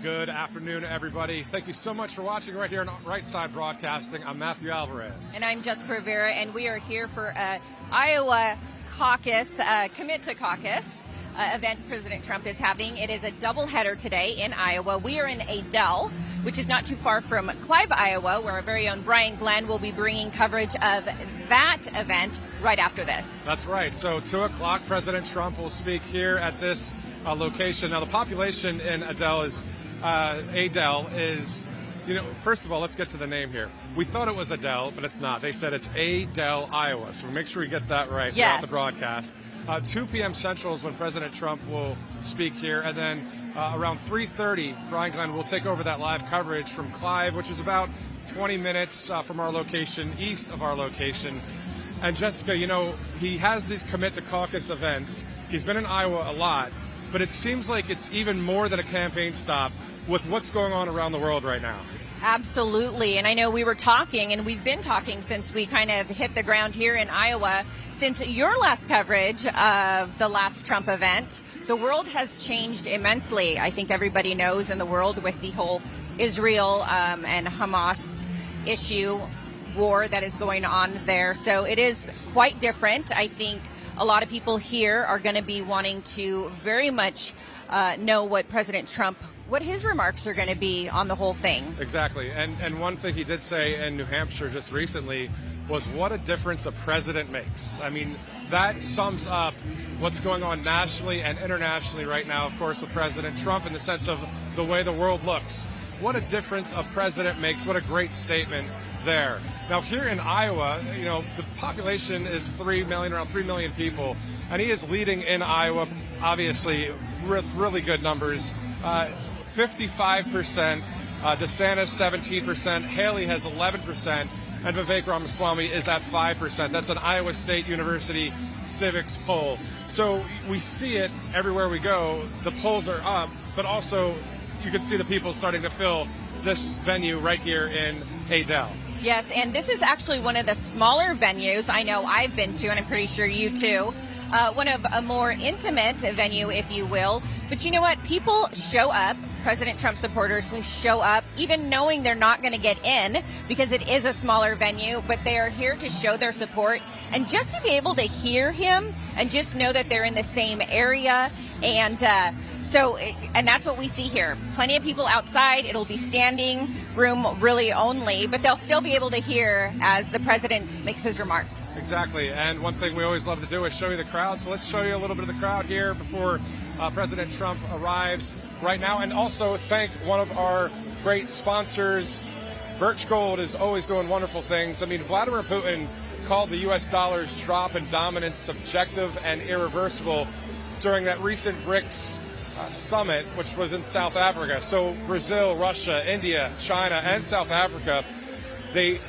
Good afternoon, everybody. Thank you so much for watching right here on Right Side Broadcasting. I'm Matthew Alvarez. And I'm Jessica Rivera, and we are here for Iowa caucus, Commit to Caucus event President Trump is having. It is a doubleheader today in Iowa. We are in Adel, which is not too far from Clive, Iowa, where our very own Brian Glenn will be bringing coverage of that event right after this. That's right. So 2 o'clock, President Trump will speak here at this location. Now, the population in Adel is, first of all, let's get to the name here. We thought it was Adel, but it's not. They said it's Adel, Iowa. So make sure we get that right throughout the broadcast. 2 p.m. Central is when President Trump will speak here. And then around 3:30, Brian Glenn will take over that live coverage from Clive, which is about 20 minutes from our location, east of our location. And Jessica, he has these Commit to Caucus events. He's been in Iowa a lot, but it seems like it's even more than a campaign stop with what's going on around the world right now. Absolutely. And I know we were talking, and we've been talking since we kind of hit the ground here in Iowa. Since your last coverage of the last Trump event, the world has changed immensely. I think everybody knows in the world with the whole Israel and Hamas issue war that is going on there. So it is quite different. I think a lot of people here are going to be wanting to very much know what President Trump, what his remarks are going to be on the whole thing. Exactly. And one thing he did say in New Hampshire just recently was what a difference a president makes. I mean, that sums up what's going on nationally and internationally right now, of course, with President Trump in the sense of the way the world looks. What a difference a president makes. What a great statement there. Now, here in Iowa, the population is 3 million, around 3 million people, and he is leading in Iowa, obviously, with really good numbers. 55%, DeSantis 17%, Haley has 11%, and Vivek Ramaswamy is at 5%. That's an Iowa State University civics poll. So we see it everywhere we go. The polls are up, but also you can see the people starting to fill this venue right here in Adel. Yes, and this is actually one of the smaller venues I know I've been to, and I'm pretty sure you too. One of a more intimate venue, if you will. But you know what? People show up. President Trump supporters show up, even knowing they're not going to get in because it is a smaller venue, but they are here to show their support and just to be able to hear him and just know that they're in the same area. And and that's what we see here. Plenty of people outside. It'll be standing room really only, but they'll still be able to hear as the president makes his remarks. Exactly. And one thing we always love to do is show you the crowd. So let's show you a little bit of the crowd here before President Trump arrives right now. And also thank one of our great sponsors. Birch Gold is always doing wonderful things. I mean, Vladimir Putin called the U.S. dollar's drop in dominance subjective and irreversible during that recent BRICS summit, which was in South Africa. So Brazil, Russia, India, China, and South Africa, they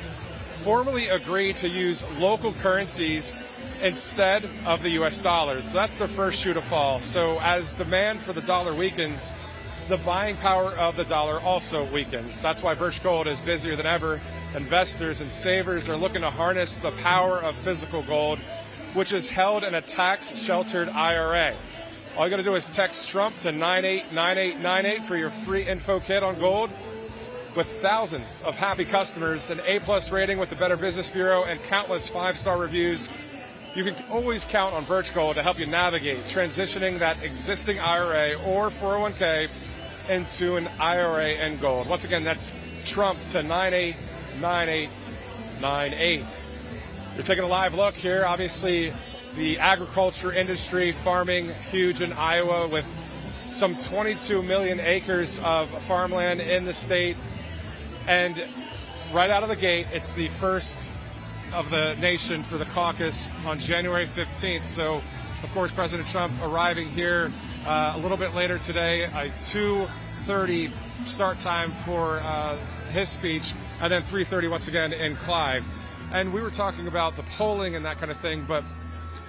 formally agreed to use local currencies instead of the U.S. dollar. So that's their first shoe to fall. So as demand for the dollar weakens, the buying power of the dollar also weakens. That's why Birch Gold is busier than ever. Investors and savers are looking to harness the power of physical gold, which is held in a tax-sheltered IRA. All you got to do is text Trump to 989898 for your free info kit on gold. With thousands of happy customers, an A+ rating with the Better Business Bureau, and countless 5-star reviews, you can always count on Birch Gold to help you navigate transitioning that existing IRA or 401k into an IRA in gold. Once again, that's Trump to 989898. You're taking a live look here. Obviously, the agriculture industry, farming, huge in Iowa with some 22 million acres of farmland in the state. And right out of the gate, it's the first of the nation for the caucus on January 15th. So, of course, President Trump arriving here a little bit later today, a 2:30 start time for his speech, and then 3:30 once again in Clive. And we were talking about the polling and that kind of thing, but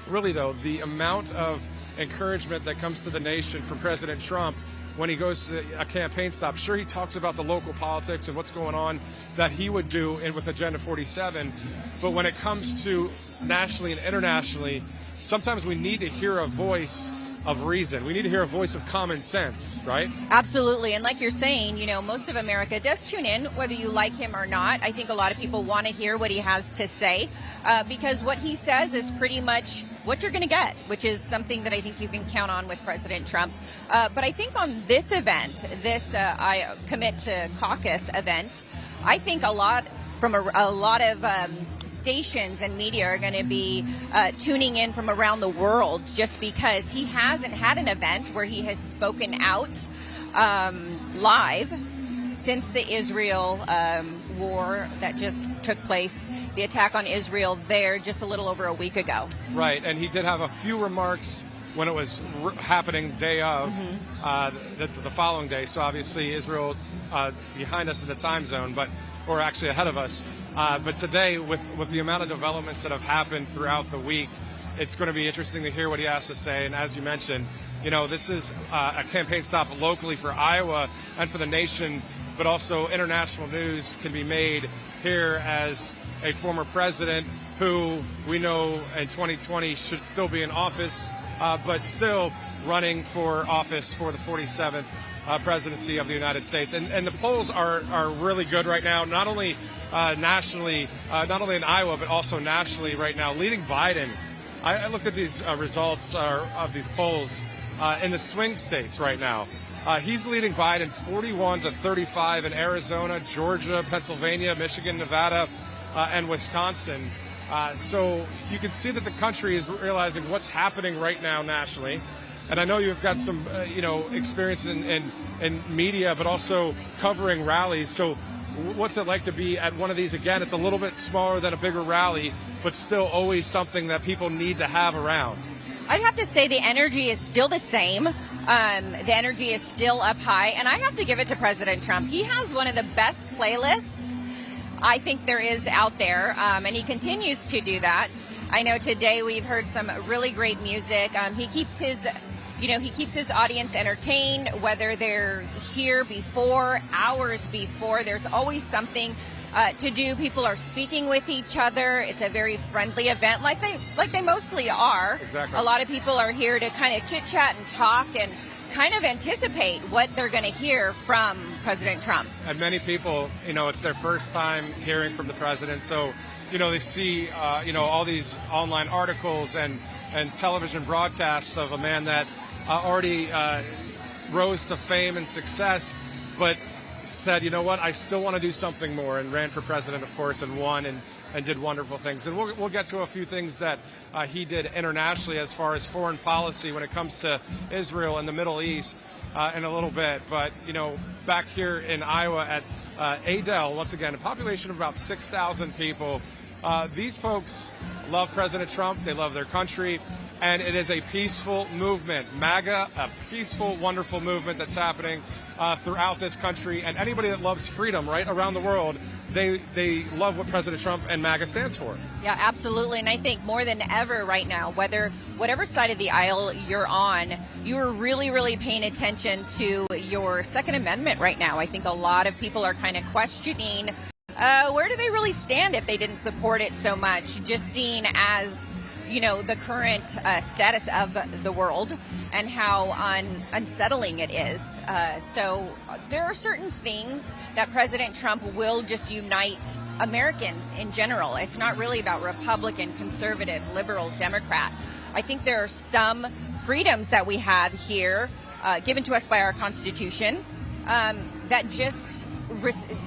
really, though, the amount of encouragement that comes to the nation from President Trump when he goes to a campaign stop. Sure, he talks about the local politics and what's going on that he would do with Agenda 47, but when it comes to nationally and internationally, sometimes we need to hear a voice of reason. We need to hear a voice of common sense, right? Absolutely. And like you're saying, most of America does tune in, whether you like him or not. I think a lot of people want to hear what he has to say because what he says is pretty much what you're going to get, which is something that I think you can count on with President Trump. But I think on this event, this I Commit to Caucus event, I think a lot of stations and media are going to be tuning in from around the world just because he hasn't had an event where he has spoken out live since the Israel war that just took place, the attack on Israel there just a little over a week ago. Right, and he did have a few remarks when it was happening day of, the following day. So obviously Israel behind us in the time zone, or actually ahead of us. But today, with the amount of developments that have happened throughout the week, it's going to be interesting to hear what he has to say. And as you mentioned, this is a campaign stop locally for Iowa and for the nation, but also international news can be made here as a former president who we know in 2020 should still be in office, but still running for office for the 47th presidency of the United States. And the polls are really good right now, not only nationally, not only in Iowa, but also nationally right now, leading Biden. I looked at these results of these polls in the swing states right now. He's leading Biden 41-35 in Arizona, Georgia, Pennsylvania, Michigan, Nevada, and Wisconsin. So you can see that the country is realizing what's happening right now nationally. And I know you've got some, experience in media, but also covering rallies. So what's it like to be at one of these again? It's a little bit smaller than a bigger rally, but still always something that people need to have around. I'd have to say the energy is still the same. The energy is still up high. And I have to give it to President Trump. He has one of the best playlists I think there is out there, and he continues to do that. I know today we've heard some really great music. He keeps his audience entertained, whether they're here before, hours before. There's always something to do. People are speaking with each other. It's a very friendly event, like they mostly are. Exactly. A lot of people are here to kind of chit chat and talk and kind of anticipate what they're going to hear from President Trump. And many people, it's their first time hearing from the president. So, they see, all these online articles and television broadcasts of a man that already rose to fame and success, but said, I still want to do something more, and ran for president, of course, and won and did wonderful things. And we'll get to a few things that he did internationally as far as foreign policy when it comes to Israel and the Middle East in a little bit. But, back here in Iowa at Adel, once again, a population of about 6,000 people. These folks love President Trump. They love their country. And it is a peaceful movement. MAGA, a peaceful, wonderful movement that's happening throughout this country. And anybody that loves freedom, right, around the world, they love what President Trump and MAGA stands for. Yeah, absolutely. And I think more than ever right now, whatever side of the aisle you're on, you're really, really paying attention to your Second Amendment right now. I think a lot of people are kind of questioning where do they really stand if they didn't support it so much, just seen as the current status of the world and how unsettling it is. So there are certain things that President Trump will just unite Americans in general. It's not really about Republican, conservative, liberal, Democrat. I think there are some freedoms that we have here given to us by our Constitution that just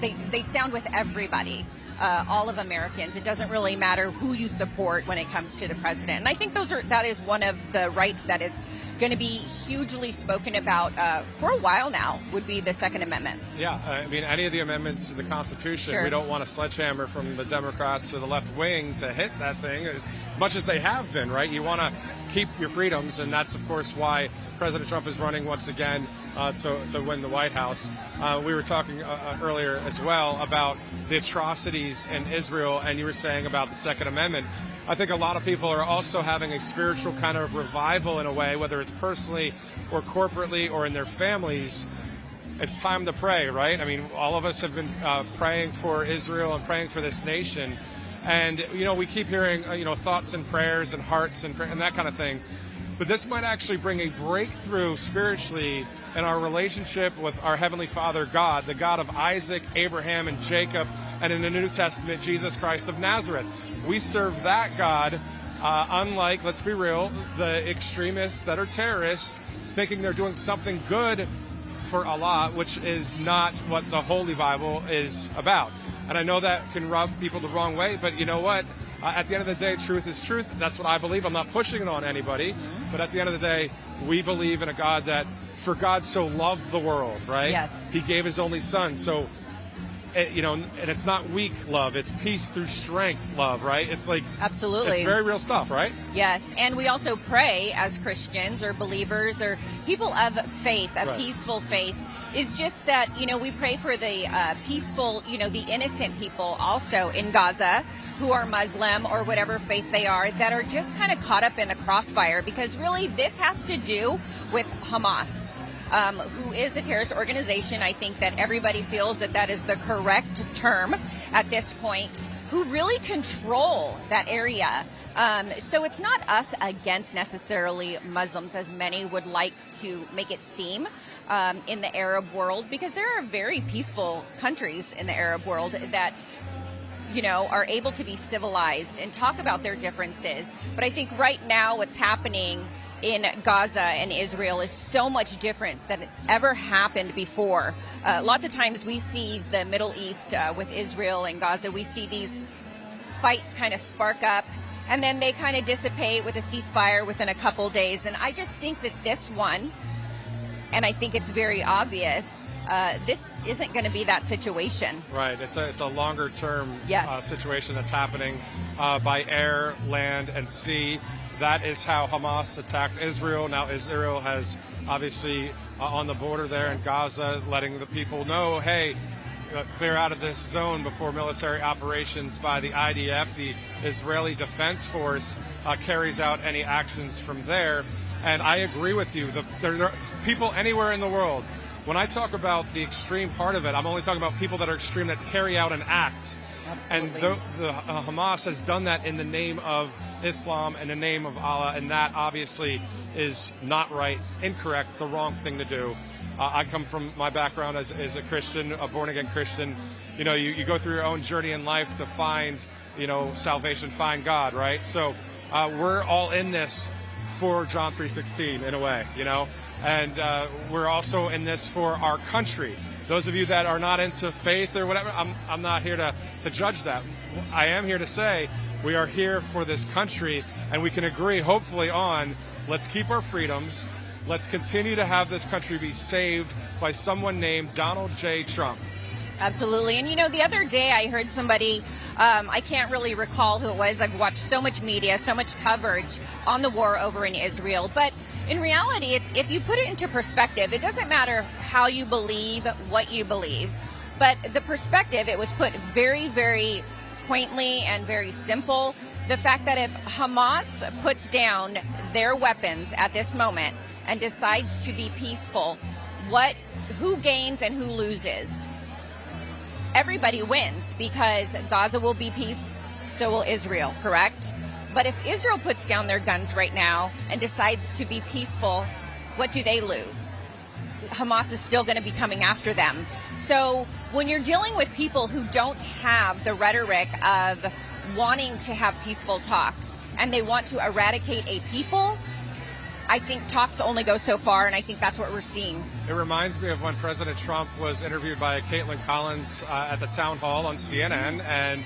they sound with everybody. All of Americans. It doesn't really matter who you support when it comes to the president. And I think that is one of the rights that is going to be hugely spoken about for a while now, would be the Second Amendment. Yeah, any of the amendments to the Constitution, sure. We don't want a sledgehammer from the Democrats or the left wing to hit that thing as much as they have been, right? You want to keep your freedoms, and that's, of course, why President Trump is running once again to win the White House. We were talking earlier as well about the atrocities in Israel, and you were saying about the Second Amendment. I think a lot of people are also having a spiritual kind of revival in a way, whether it's personally or corporately or in their families. It's time to pray, right? All of us have been praying for Israel and praying for this nation. And, we keep hearing, thoughts and prayers and hearts and that kind of thing. but this might actually bring a breakthrough spiritually in our relationship with our Heavenly Father God, the God of Isaac, Abraham, and Jacob, and in the New Testament, Jesus Christ of Nazareth. We serve that God, unlike, let's be real, the extremists that are terrorists, thinking they're doing something good for Allah, which is not what the Holy Bible is about. And I know that can rub people the wrong way, but you know what? At the end of the day, truth is truth. That's what I believe. I'm not pushing it on anybody. But at the end of the day, we believe in a God that, for God so loved the world, right? Yes. He gave his only son. So, and it's not weak love. It's peace through strength love, right? It's like, absolutely, it's very real stuff, right? Yes. And we also pray as Christians or believers or people of faith, a right. peaceful faith, is just that, we pray for the peaceful, the innocent people also in Gaza who are Muslim or whatever faith they are, that are just kind of caught up in the crossfire, because really this has to do with Hamas, who is a terrorist organization. I think that everybody feels that that is the correct term at this point, who really control that area. So it's not us against necessarily Muslims, as many would like to make it seem in the Arab world, because there are very peaceful countries in the Arab world that are able to be civilized and talk about their differences. But I think right now what's happening in Gaza and Israel is so much different than it ever happened before. Lots of times we see the Middle East with Israel and Gaza, we see these fights kind of spark up and then they kind of dissipate with a ceasefire within a couple days. And I just think that this one, and I think it's very obvious, this isn't going to be that situation. Right. It's a longer term yes. situation that's happening by air, land, and sea. That is how Hamas attacked Israel. Now Israel has obviously on the border there in Gaza, letting the people know, hey, clear out of this zone before military operations by the IDF, the Israeli Defense Force, carries out any actions from there. And I agree with you. There are people anywhere in the world. When I talk about the extreme part of it, I'm only talking about people that are extreme, that carry out an act. Absolutely. And the Hamas has done that in the name of Islam, in the name of Allah, and that obviously is not right, incorrect, the wrong thing to do. I come from my background as a Christian, a born-again Christian. You go through your own journey in life to find, salvation, find God, right? So we're all in this for John 3:16 in a way, and we're also in this for our country. Those of you that are not into faith or whatever, I'm not here to judge that. I am here to say we are here for this country, and we can agree, hopefully, on let's keep our freedoms. Let's continue to have this country be saved by someone named Donald J. Trump. Absolutely. And the other day I heard somebody, I can't really recall who it was. I've watched so much media, so much coverage on the war over in Israel. But in reality, if you put it into perspective, it doesn't matter how you believe, what you believe. But the perspective, it was put very, very quaintly and very simple. The fact that if Hamas puts down their weapons at this moment and decides to be peaceful, who gains and who loses? Everybody wins, because Gaza will be peace, so will Israel, correct? But if Israel puts down their guns right now and decides to be peaceful, what do they lose? Hamas is still going to be coming after them. So when you're dealing with people who don't have the rhetoric of wanting to have peaceful talks and they want to eradicate a people, I think talks only go so far, and I think that's what we're seeing. It reminds me of when President Trump was interviewed by Caitlin Collins at the town hall on CNN, and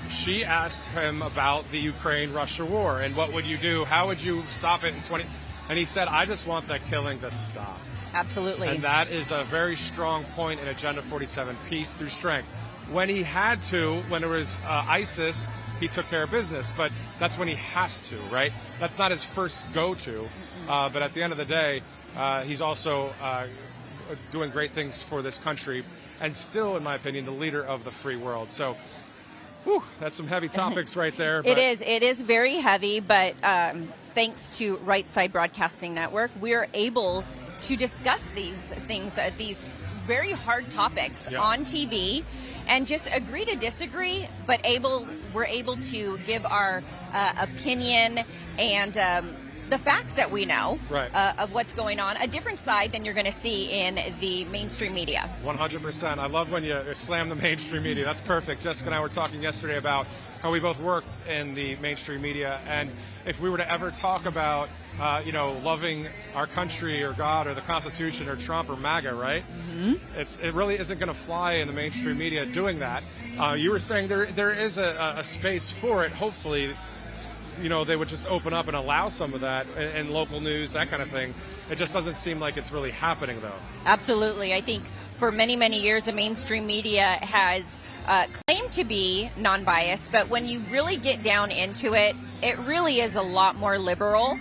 she asked him about the Ukraine-Russia war and what would you do? How would you stop it in 20? And he said, I just want that killing to stop. Absolutely. And that is a very strong point in Agenda 47, peace through strength. When he had to, when there was ISIS, he took care of business, but that's when he has to, right? That's not his first go-to, but at the end of the day, he's also doing great things for this country, and still, in my opinion, the leader of the free world. So, that's some heavy topics right there. It is very heavy, but thanks to Right Side Broadcasting Network, we are able to discuss these things, these very hard topics on TV, and just agree to disagree, but we're able to give our opinion and the facts that we know Right. Of what's going on, a different side than you're going to see in the mainstream media. 100%. I love when you slam the mainstream media. That's perfect. Jessica and I were talking yesterday about how we both worked in the mainstream media, and if we were to ever talk about, loving our country or God or the Constitution or Trump or MAGA, right? Mm-hmm. It really isn't going to fly in the mainstream media doing that. You were saying there is a space for it. Hopefully, they would just open up and allow some of that in local news, that kind of thing. It just doesn't seem like it's really happening, though. Absolutely. I think for many, many years, the mainstream media has claimed to be non-biased, but when you really get down into it, it really is a lot more liberal.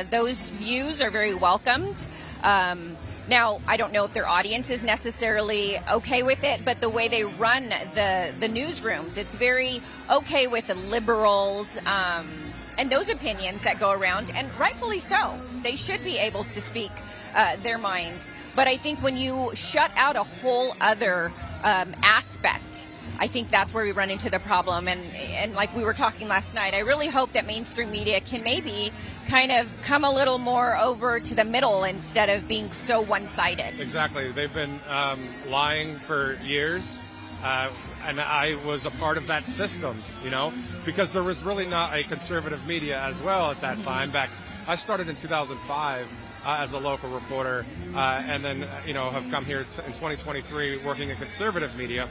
Those views are very welcomed. Now, I don't know if their audience is necessarily okay with it, but the way they run the newsrooms, it's very okay with the liberals and those opinions that go around, and rightfully so. They should be able to speak their minds. But I think when you shut out a whole other aspect, I think that's where we run into the problem. And like we were talking last night, I really hope that mainstream media can maybe kind of come a little more over to the middle instead of being so one-sided. Exactly. They've been lying for years. And I was a part of that system, because there was really not a conservative media as well at that time. I started in 2005 as a local reporter, and then, have come here in 2023 working in conservative media.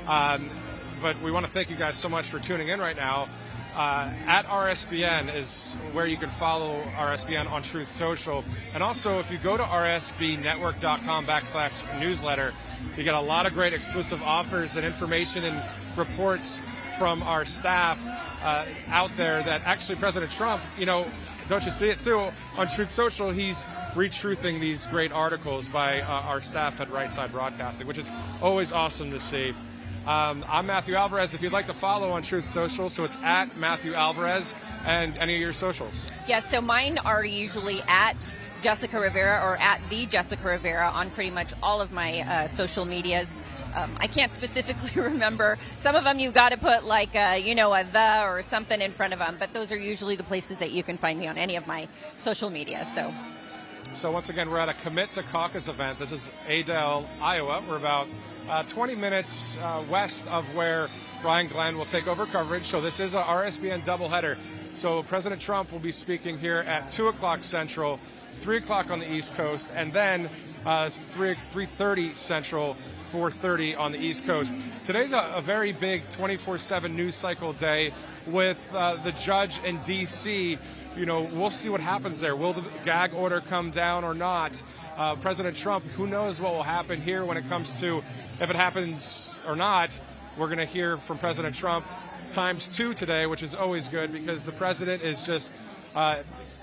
But we want to thank you guys so much for tuning in right now. At RSBN is where you can follow RSBN on Truth Social. And also, if you go to rsbnetwork.com/newsletter, you get a lot of great exclusive offers and information and reports from our staff out there that actually President Trump, don't you see it too? On Truth Social, he's retruthing these great articles by our staff at Right Side Broadcasting, which is always awesome to see. I'm Matthew Alvarez. If you'd like to follow on Truth Social, so it's at Matthew Alvarez, and any of your socials. Yes, so mine are usually at Jessica Rivera or at the Jessica Rivera on pretty much all of my social medias. I can't specifically remember. Some of them you got to put like a the or something in front of them, but those are usually the places that you can find me on any of my social media. So once again, we're at a Commit to Caucus event. This is Adel, Iowa. We're about 20 minutes west of where Brian Glenn will take over coverage. So this is a RSBN doubleheader. So President Trump will be speaking here at 2 o'clock Central, 3 o'clock on the East Coast, and then 3:30 Central, 4:30 on the East Coast. Today's a very big 24/7 news cycle day with the judge in D.C. We'll see what happens there. Will the gag order come down or not? President Trump, who knows what will happen here when it comes to if it happens or not. We're going to hear from President Trump ×2 today, which is always good because the president is just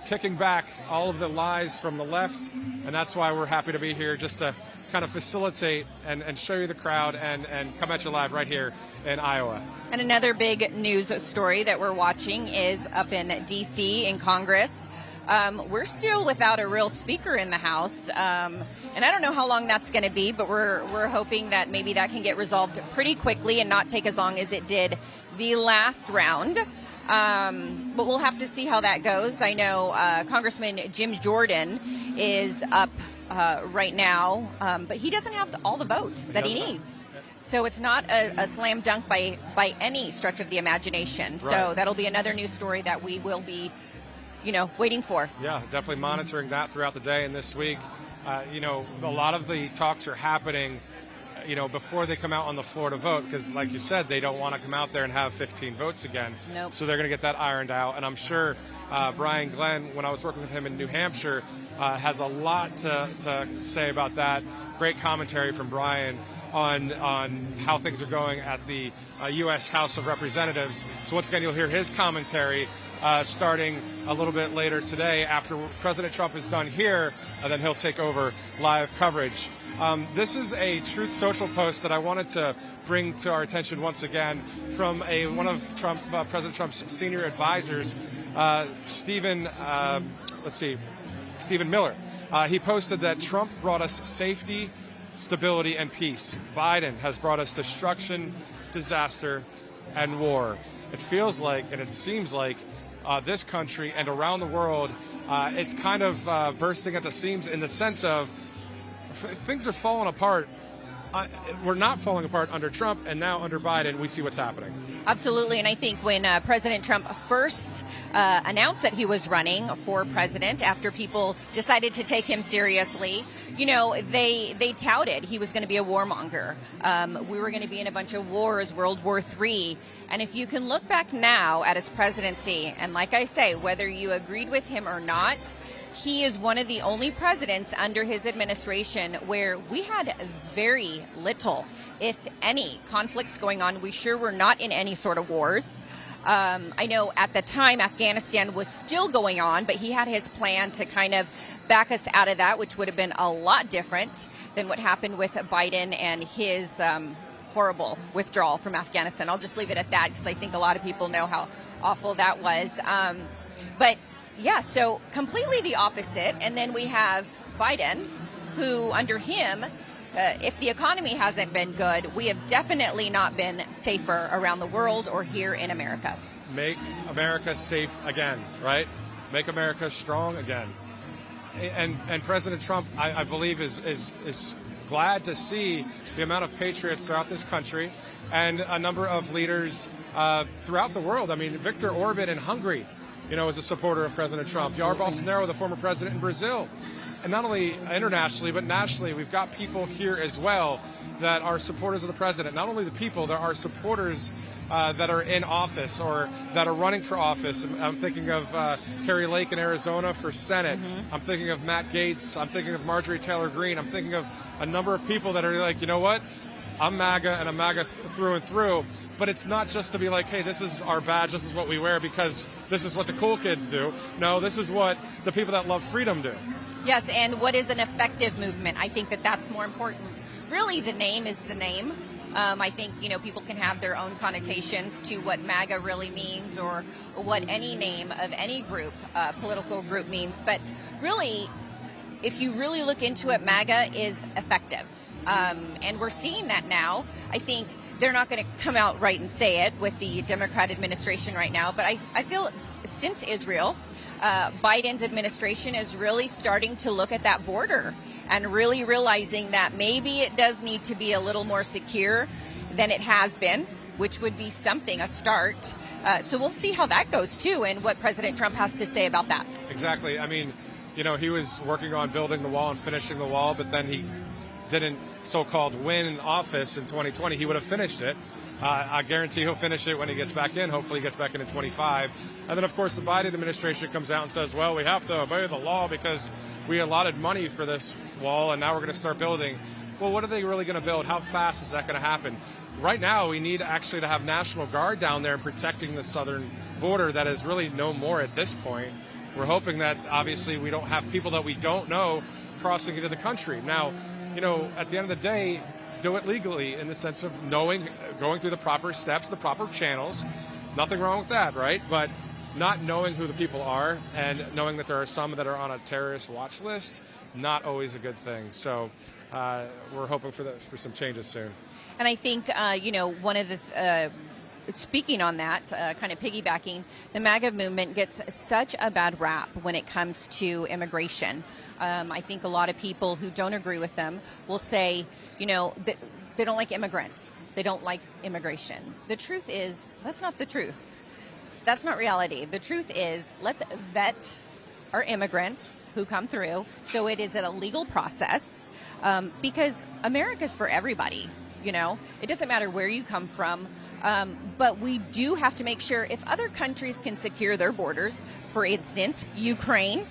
kicking back all of the lies from the left, and that's why we're happy to be here, just to kind of facilitate and show you the crowd and come at you live right here in Iowa. And another big news story that we're watching is up in D.C. in Congress. We're still without a real speaker in the House, and I don't know how long that's going to be, but we're hoping that maybe that can get resolved pretty quickly and not take as long as it did the last round. But we'll have to see how that goes. I know Congressman Jim Jordan is up right now, but he doesn't have all the votes that he needs. So it's not a slam dunk by any stretch of the imagination. Right. So that'll be another news story that we will be waiting for. Yeah, definitely monitoring that throughout the day and this week. A lot of the talks are happening, before they come out on the floor to vote, because like you said, they don't want to come out there and have 15 votes again. Nope. So they're going to get that ironed out. And I'm sure Brian Glenn, when I was working with him in New Hampshire, has a lot to say about that. Great commentary from Brian on how things are going at the U.S. House of Representatives. So once again, you'll hear his commentary starting a little bit later today after President Trump is done here, and then he'll take over live coverage. This is a Truth Social post that I wanted to bring to our attention once again from one of President Trump's senior advisors, Stephen Miller. He posted that Trump brought us safety, stability, and peace. Biden has brought us destruction, disaster, and war. It feels like, and it seems like, this country and around the world it's kind of bursting at the seams in the sense of things are falling apart. We're not falling apart under Trump, and now under Biden, we see what's happening. Absolutely, and I think when President Trump first announced that he was running for president, after people decided to take him seriously, they touted he was going to be a warmonger. We were going to be in a bunch of wars, World War III. And if you can look back now at his presidency, and like I say, whether you agreed with him or not, he is one of the only presidents under his administration where we had very little, if any, conflicts going on. We sure were not in any sort of wars. I know at the time Afghanistan was still going on, but he had his plan to kind of back us out of that, which would have been a lot different than what happened with Biden and his horrible withdrawal from Afghanistan. I'll just leave it at that because I think a lot of people know how awful that was. But yeah, so completely the opposite. And then we have Biden, who under him, if the economy hasn't been good, we have definitely not been safer around the world or here in America. Make America safe again, right? Make America strong again. And President Trump, I believe, is glad to see the amount of patriots throughout this country and a number of leaders throughout the world. I mean, Viktor Orban in Hungary, is a supporter of President Trump. Jair Bolsonaro, the former president in Brazil. And not only internationally, but nationally, we've got people here as well that are supporters of the president. Not only the people, there are supporters that are in office or that are running for office. I'm thinking of Kari Lake in Arizona for Senate. Mm-hmm. I'm thinking of Matt Gaetz. I'm thinking of Marjorie Taylor Greene. I'm thinking of a number of people that are like, you know what? I'm MAGA and I'm MAGA through and through. But it's not just to be like, hey, this is our badge, this is what we wear because this is what the cool kids do. No, this is what the people that love freedom do. Yes, and what is an effective movement? I think that's more important. Really, the name is the name. I think, people can have their own connotations to what MAGA really means or what any name of any group, political group means. But really, if you really look into it, MAGA is effective. And we're seeing that now. I think they're not going to come out right and say it with the Democrat administration right now. But I feel since Israel, Biden's administration is really starting to look at that border and really realizing that maybe it does need to be a little more secure than it has been, which would be something, a start. So we'll see how that goes, too, and what President Trump has to say about that. Exactly. I mean, he was working on building the wall and finishing the wall, but then he didn't so-called win in office in 2020. He would have finished it. I guarantee he'll finish it when he gets back in. Hopefully he gets back in 25. And then, of course, the Biden administration comes out and says, well, we have to obey the law because we allotted money for this wall, and now we're going to start building. Well, what are they really going to build? How fast is that going to happen? Right now, we need actually to have National Guard down there protecting the southern border that is really no more at this point. We're hoping that, obviously, we don't have people that we don't know crossing into the country. Now, at the end of the day, do it legally in the sense of going through the proper steps, the proper channels. Nothing wrong with that, right? But not knowing who the people are and knowing that there are some that are on a terrorist watch list, not always a good thing. So we're hoping for some changes soon. And I think, one of the speaking on that, kind of piggybacking, the MAGA movement gets such a bad rap when it comes to immigration. I think a lot of people who don't agree with them will say, they don't like immigrants. They don't like immigration. The truth is, that's not the truth. That's not reality. The truth is, let's vet our immigrants who come through so it is a legal process because America's for everybody. It doesn't matter where you come from, but we do have to make sure if other countries can secure their borders, for instance, Ukraine,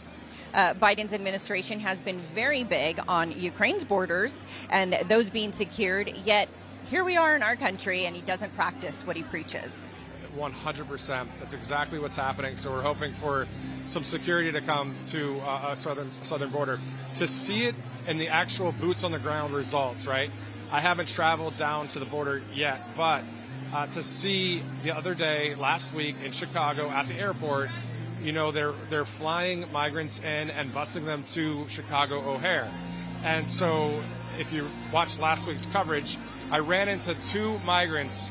Biden's administration has been very big on Ukraine's borders and those being secured, yet here we are in our country and he doesn't practice what he preaches. 100%. That's exactly what's happening. So we're hoping for some security to come to a southern border. To see it in the actual boots on the ground results, right? I haven't traveled down to the border yet, but to see the other day, last week in Chicago at the airport, they're flying migrants in and busing them to Chicago O'Hare. And so if you watched last week's coverage, I ran into two migrants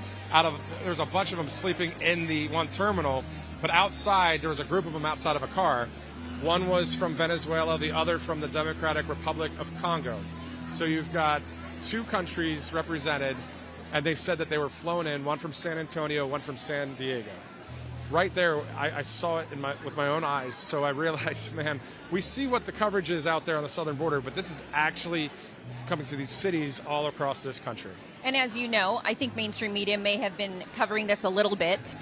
there's a bunch of them sleeping in the one terminal, but outside there was a group of them outside of a car. One was from Venezuela, the other from the Democratic Republic of Congo. So you've got two countries represented, and they said that they were flown in, one from San Antonio, one from San Diego. Right there, I saw it with my own eyes, so I realized, man, we see what the coverage is out there on the southern border, but this is actually coming to these cities all across this country. And as you know, I think mainstream media may have been covering this a little bit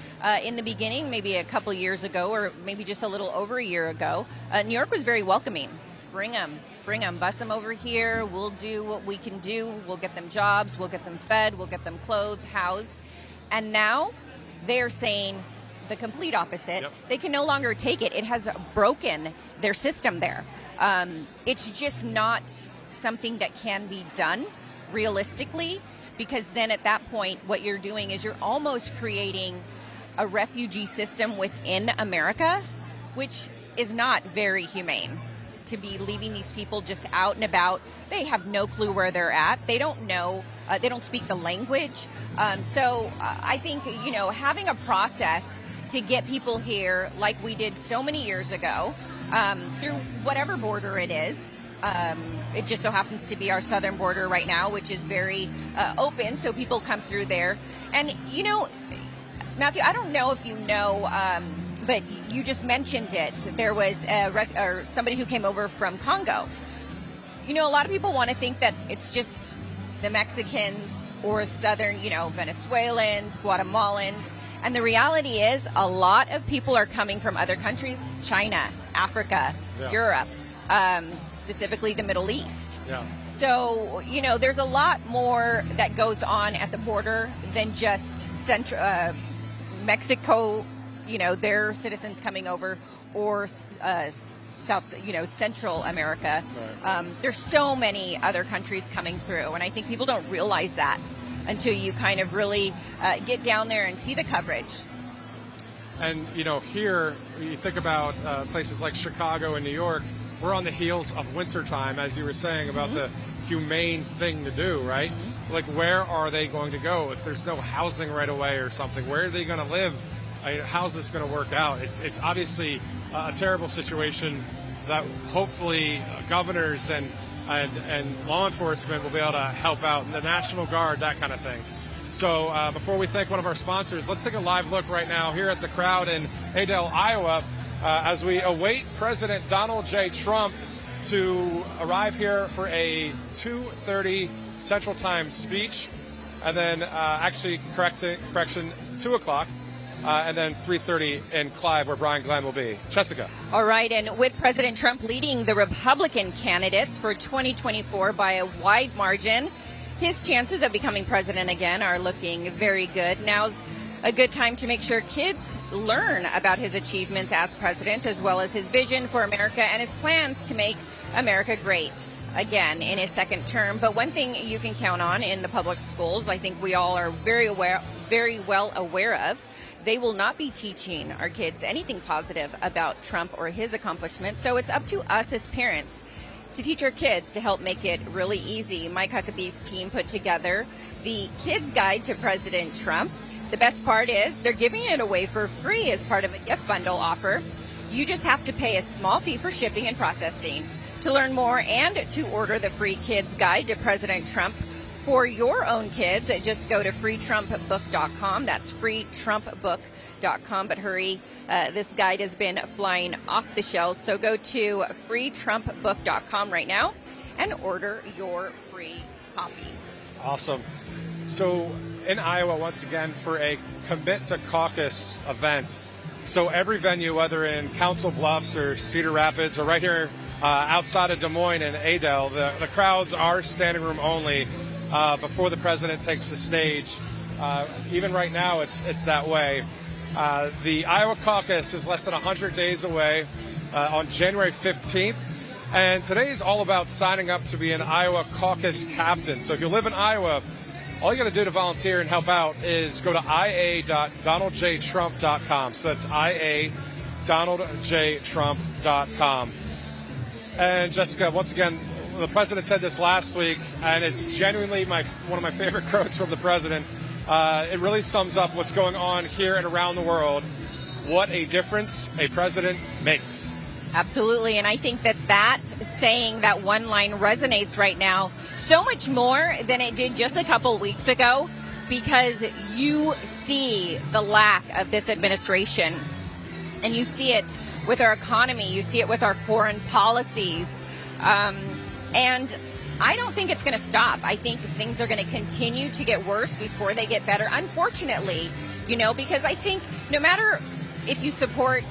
in the beginning, maybe a couple years ago, or maybe just a little over a year ago. New York was very welcoming. Bring them, bus them over here. We'll do what we can do. We'll get them jobs. We'll get them fed. We'll get them clothed, housed. And now they're saying the complete opposite. Yep. They can no longer take it. It has broken their system there. It's just not something that can be done realistically, because then at that point what you're doing is you're almost creating a refugee system within America, which is not very humane. To be leaving these people just out and about. They have no clue where they're at. They don't know. They don't speak the language. So I think, having a process to get people here like we did so many years ago through whatever border it is. It just so happens to be our southern border right now, which is very open, so people come through there. And, Matthew, I don't know if you know, but you just mentioned it. There was somebody who came over from Congo. A lot of people want to think that it's just the Mexicans or southern, Venezuelans, Guatemalans. And the reality is a lot of people are coming from other countries, China, Africa, Europe, specifically the Middle East. Yeah. So, there's a lot more that goes on at the border than just Mexico, their citizens coming over, or Central America. Right. There's so many other countries coming through, and I think people don't realize that until you kind of really get down there and see the coverage. And, here, you think about places like Chicago and New York, we're on the heels of wintertime, as you were saying, about the humane thing to do, right? Like, where are they going to go if there's no housing right away or something? Where are they going to live? How's this going to work out? It's obviously a terrible situation that hopefully governors and law enforcement will be able to help out, and the National Guard, that kind of thing. So before we thank one of our sponsors, let's take a live look right now here at the crowd in Adel, Iowa, as we await President Donald J. Trump to arrive here for a 2:30 Central Time speech, and then correction, 2 o'clock. And then 3:30 in Clive, where Brian Glenn will be. Jessica. All right, and with President Trump leading the Republican candidates for 2024 by a wide margin, his chances of becoming president again are looking very good. Now's a good time to make sure kids learn about his achievements as president, as well as his vision for America and his plans to make America great again in his second term. But one thing you can count on in the public schools, I think we all are very well aware of, they will not be teaching our kids anything positive about Trump or his accomplishments. So it's up to us as parents to teach our kids to help make it really easy. Mike Huckabee's team put together the Kids Guide to President Trump. The best part is they're giving it away for free as part of a gift bundle offer. You just have to pay a small fee for shipping and processing. To learn more and to order the free Kids Guide to President Trump for your own kids, just go to freetrumpbook.com. That's freetrumpbook.com. But hurry, this guide has been flying off the shelves. So go to freetrumpbook.com right now and order your free copy. Awesome. So in Iowa, once again, for a Commit to Caucus event. So every venue, whether in Council Bluffs or Cedar Rapids or right here outside of Des Moines and Adel, the crowds are standing room only. Before the president takes the stage. Even right now, it's that way. The Iowa caucus is less than 100 days away on January 15th. And today is all about signing up to be an Iowa caucus captain. So if you live in Iowa, all you got to do to volunteer and help out is go to ia.donaldjtrump.com. So that's ia.donaldjtrump.com. And Jessica, once again, the president said this last week, and it's genuinely one of my favorite quotes from the president. It really sums up what's going on here and around the world. What a difference a president makes. Absolutely. And I think that saying, that one line, resonates right now so much more than it did just a couple weeks ago, because you see the lack of this administration, and you see it with our economy, you see it with our foreign policies, and I don't think it's going to stop. I think things are going to continue to get worse before they get better, unfortunately, because I think no matter if you support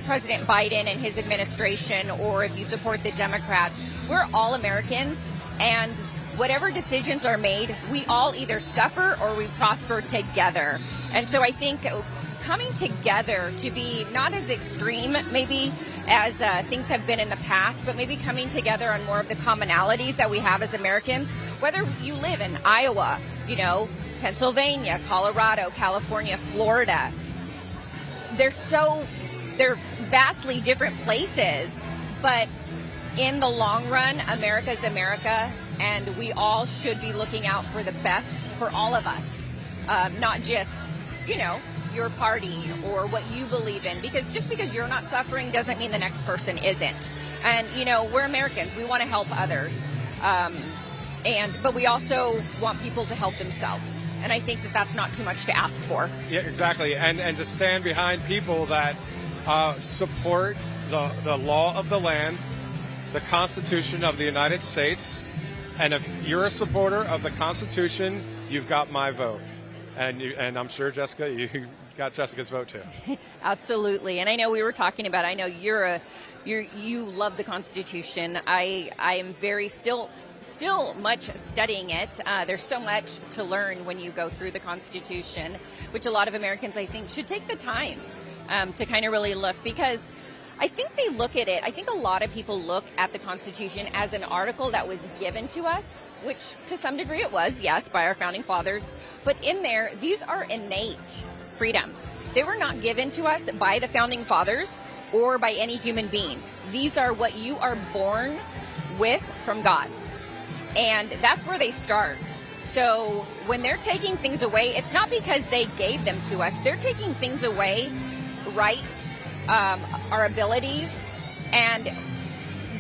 President Biden and his administration, or if you support the Democrats, we're all Americans, and whatever decisions are made, we all either suffer or we prosper together. And so I think coming together to be not as extreme maybe as things have been in the past, but maybe coming together on more of the commonalities that we have as Americans, whether you live in Iowa, Pennsylvania, Colorado, California, Florida. They're vastly different places, but in the long run, America's America, and we all should be looking out for the best for all of us, not just, your party or what you believe in, because just because you're not suffering doesn't mean the next person isn't. And, we're Americans. We want to help others, but we also want people to help themselves. And I think that's not too much to ask for. Yeah, exactly. And to stand behind people that support the law of the land, the Constitution of the United States. And if you're a supporter of the Constitution, you've got my vote. And I'm sure, Jessica, you got Jessica's vote too. Absolutely. And I know we were talking about, I know you love the Constitution. I am very still much studying it. There's so much to learn when you go through the Constitution, which a lot of Americans, I think, should take the time to kind of really look, because I think they look at it. I think a lot of people look at the Constitution as an article that was given to us, which to some degree it was, yes, by our founding fathers. But in there, these are innate freedoms. They were not given to us by the founding fathers or by any human being. These are what you are born with from God. And that's where they start. So when they're taking things away, it's not because they gave them to us. They're taking things away, rights, our abilities, and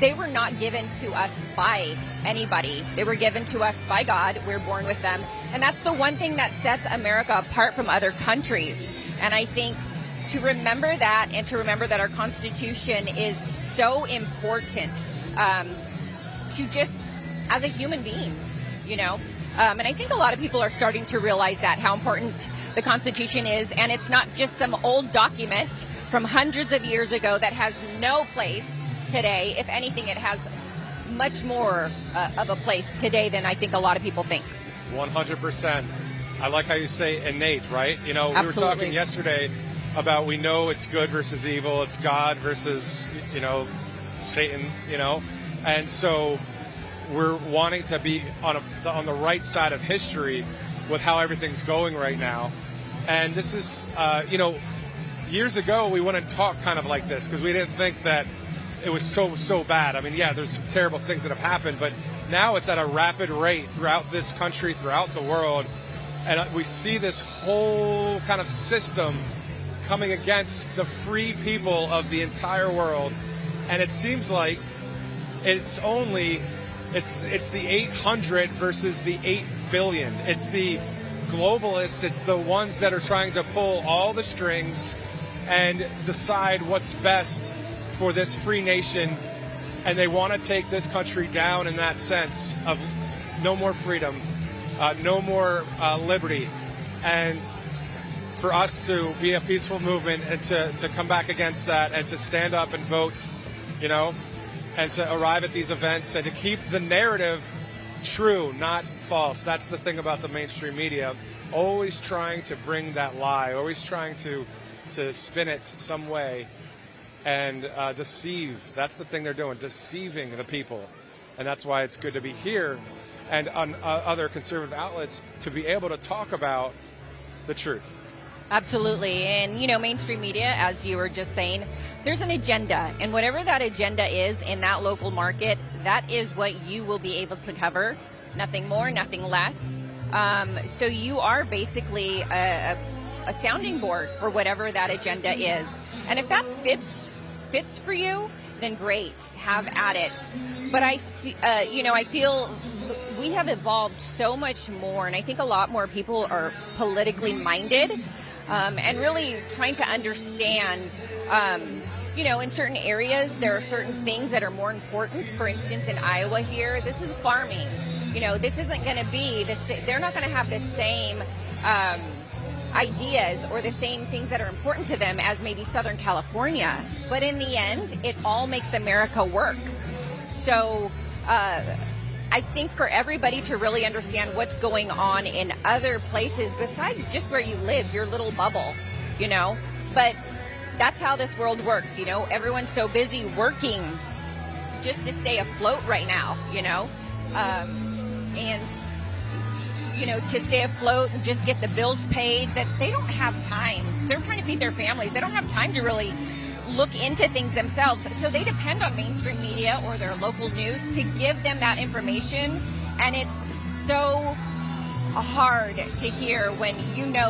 they were not given to us by anybody. They were given to us by God. We're born with them. And that's the one thing that sets America apart from other countries. And I think to remember that, and to remember that our Constitution is so important to just as a human being, and I think a lot of people are starting to realize that, how important the Constitution is. And it's not just some old document from hundreds of years ago that has no place today. If anything, it has much more of a place today than I think a lot of people think. 100%. I like how you say innate, right? We were Absolutely. talking yesterday about, we know it's good versus evil, it's God versus, Satan, and so we're wanting to be on the right side of history with how everything's going right now. And this is, years ago we wouldn't talk kind of like this because we didn't think that it was so bad. I mean, yeah, there's some terrible things that have happened, but now it's at a rapid rate throughout this country, throughout the world. And we see this whole kind of system coming against the free people of the entire world. And it seems like it's the 800 versus the 8 billion. It's the globalists. It's the ones that are trying to pull all the strings and decide what's best for this free nation. And they want to take this country down in that sense of no more freedom, no more liberty. And for us to be a peaceful movement and to come back against that and to stand up and vote, and to arrive at these events and to keep the narrative true, not false. That's the thing about the mainstream media. Always trying to bring that lie, always trying to spin it some way and deceive. That's the thing they're doing, deceiving the people. And that's why it's good to be here and on other conservative outlets to be able to talk about the truth. Absolutely. And, mainstream media, as you were just saying, there's an agenda. And whatever that agenda is in that local market, that is what you will be able to cover. Nothing more, nothing less. So you are basically a sounding board for whatever that agenda is. And if that fits fits for you, then great, have at it. But I feel we have evolved so much more, and I think a lot more people are politically minded and really trying to understand. In certain areas, there are certain things that are more important. For instance, in Iowa here, this is farming. This isn't going to be they're not going to have the same ideas or the same things that are important to them as maybe Southern California. But in the end, it all makes America work. So I think for everybody to really understand what's going on in other places besides just where you live, your little bubble, but that's how this world works. Everyone's so busy working just to stay afloat right now, to stay afloat and just get the bills paid, that they don't have time. They're trying to feed their families. They don't have time to really look into things themselves. So they depend on mainstream media or their local news to give them that information. And it's so hard to hear when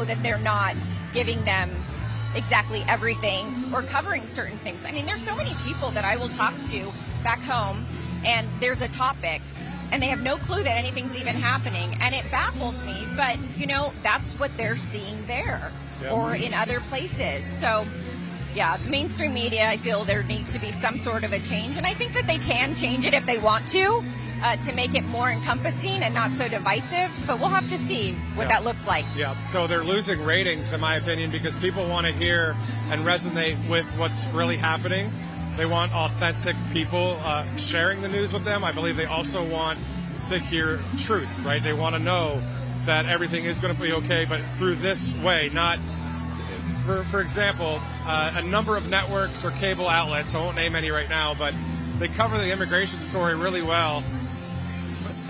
that they're not giving them exactly everything or covering certain things. I mean, there's so many people that I will talk to back home, and there's a topic and they have no clue that anything's even happening, and it baffles me, but that's what they're seeing there or in other places. So mainstream media, I feel there needs to be some sort of a change, and I think that they can change it if they want to make it more encompassing and not so divisive, but we'll have to see what that looks like. Yeah, so they're losing ratings, in my opinion, because people want to hear and resonate with what's really happening. They want authentic people sharing the news with them. I believe they also want to hear truth, right? They want to know that everything is going to be okay, but through this way, not... For example, a number of networks or cable outlets, I won't name any right now, but they cover the immigration story really well.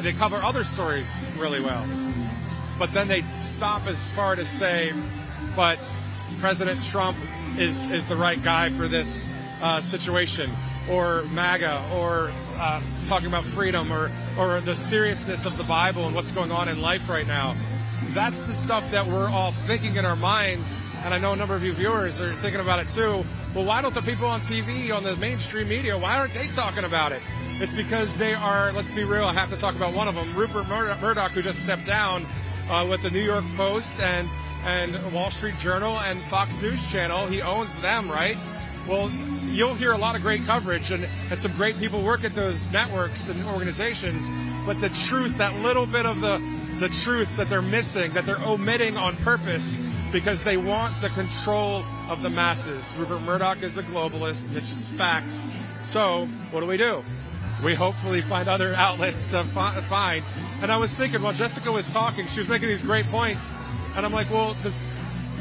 They cover other stories really well. But then they stop as far to say, but President Trump is the right guy for this situation, or MAGA, or talking about freedom, or the seriousness of the Bible and what's going on in life right now. That's the stuff that we're all thinking in our minds, and I know a number of you viewers are thinking about it too. Well, why don't the people on TV, on the mainstream media, why aren't they talking about it? It's because they are, let's be real, I have to talk about one of them, Rupert Murdoch, who just stepped down with the New York Post and Wall Street Journal and Fox News Channel. He owns them, right? Well, you'll hear a lot of great coverage, and some great people work at those networks and organizations, but the truth, that little bit of the truth that they're missing, that they're omitting on purpose, because they want the control of the masses. Rupert Murdoch is a globalist, it's just facts. So, what do? We hopefully find other outlets to find. And I was thinking, while Jessica was talking, she was making these great points, and I'm like, well,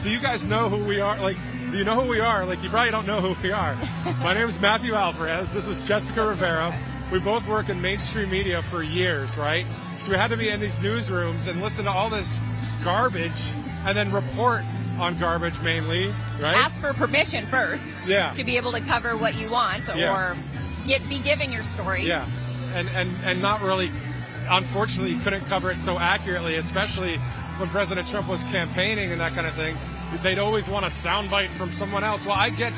do you guys know who we are? Like, do you know who we are? Like, you probably don't know who we are. My name is Matthew Alvarez. This is Jessica Rivera. We both work in mainstream media for years, right? So we had to be in these newsrooms and listen to all this garbage and then report on garbage mainly, right? Ask for permission first to be able to cover what you want or be given your stories. Yeah, and not really, unfortunately, couldn't cover it so accurately, especially when President Trump was campaigning and that kind of thing. They'd always want a soundbite from someone else. Well, I get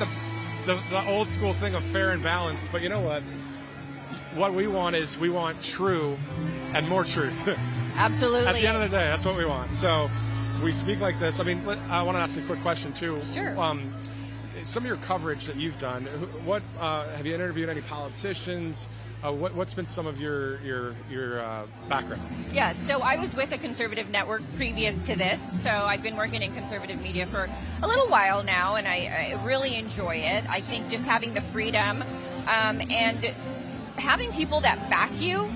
the old school thing of fair and balanced, but you know what? What we want is we want true and more truth. Absolutely. At the end of the day, that's what we want. So we speak like this. I mean, I want to ask you a quick question too. Sure. Some of your coverage that you've done, what have you interviewed any politicians? What's been some of your background? Yeah, so I was with a conservative network previous to this, so I've been working in conservative media for a little while now, and I really enjoy it. I think just having the freedom and having people that back you,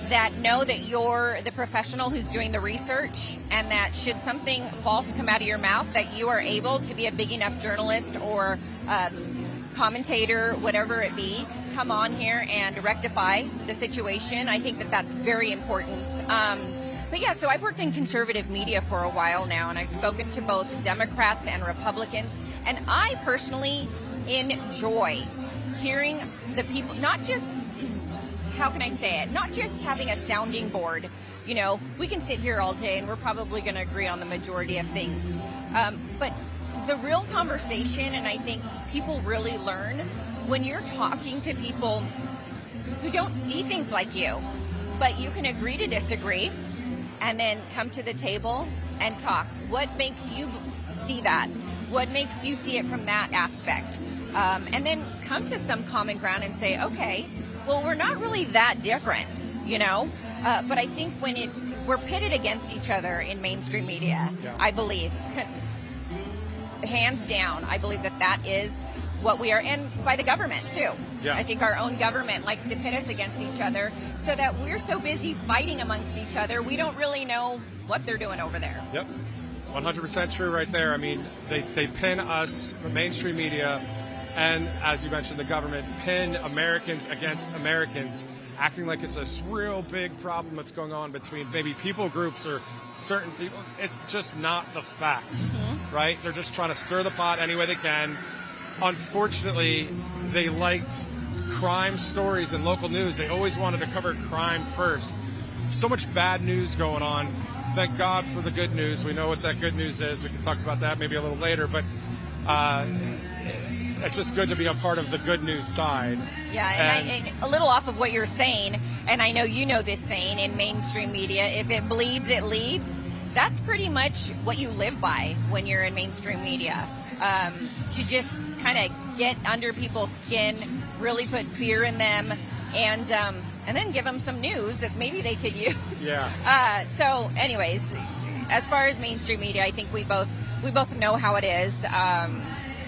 that know that you're the professional who's doing the research, and that should something false come out of your mouth, that you are able to be a big enough journalist or commentator, whatever it be, come on here and rectify the situation. I think that that's very important. But yeah, so I've worked in conservative media for a while now, and I've spoken to both Democrats and Republicans, and I personally enjoy hearing the people, not just, how can I say it, not just having a sounding board. You know, we can sit here all day and we're probably going to agree on the majority of things. But the real conversation, and I think people really learn when you're talking to people who don't see things like you, but you can agree to disagree and then come to the table and talk. What makes you see that? What makes you see it from that aspect? And then come to some common ground and say, okay, well, we're not really that different, you know? But I think when we're pitted against each other in mainstream media, Yeah. I believe, hands down, I believe that is what we are, and by the government too. Yeah. I think our own government likes to pit us against each other so that we're so busy fighting amongst each other, we don't really know what they're doing over there. Yep. 100% true right there. I mean, they pin us, the mainstream media, and as you mentioned, the government pin Americans against Americans, acting like it's a real big problem that's going on between maybe people groups or certain people. It's just not the facts, right? They're just trying to stir the pot any way they can. Unfortunately, they liked crime stories in local news. They always wanted to cover crime first. So much bad news going on. Thank God for the good news. We know what that good news is. We can talk about that maybe a little later, but it's just good to be a part of the good news side. Yeah, and a little off of what you're saying, and I know you know this saying in mainstream media, if it bleeds, it leads. That's pretty much what you live by when you're in mainstream media. To just kind of get under people's skin, really put fear in them, and then give them some news that maybe they could use. Yeah. So, anyways, as far as mainstream media, I think we both know how it is.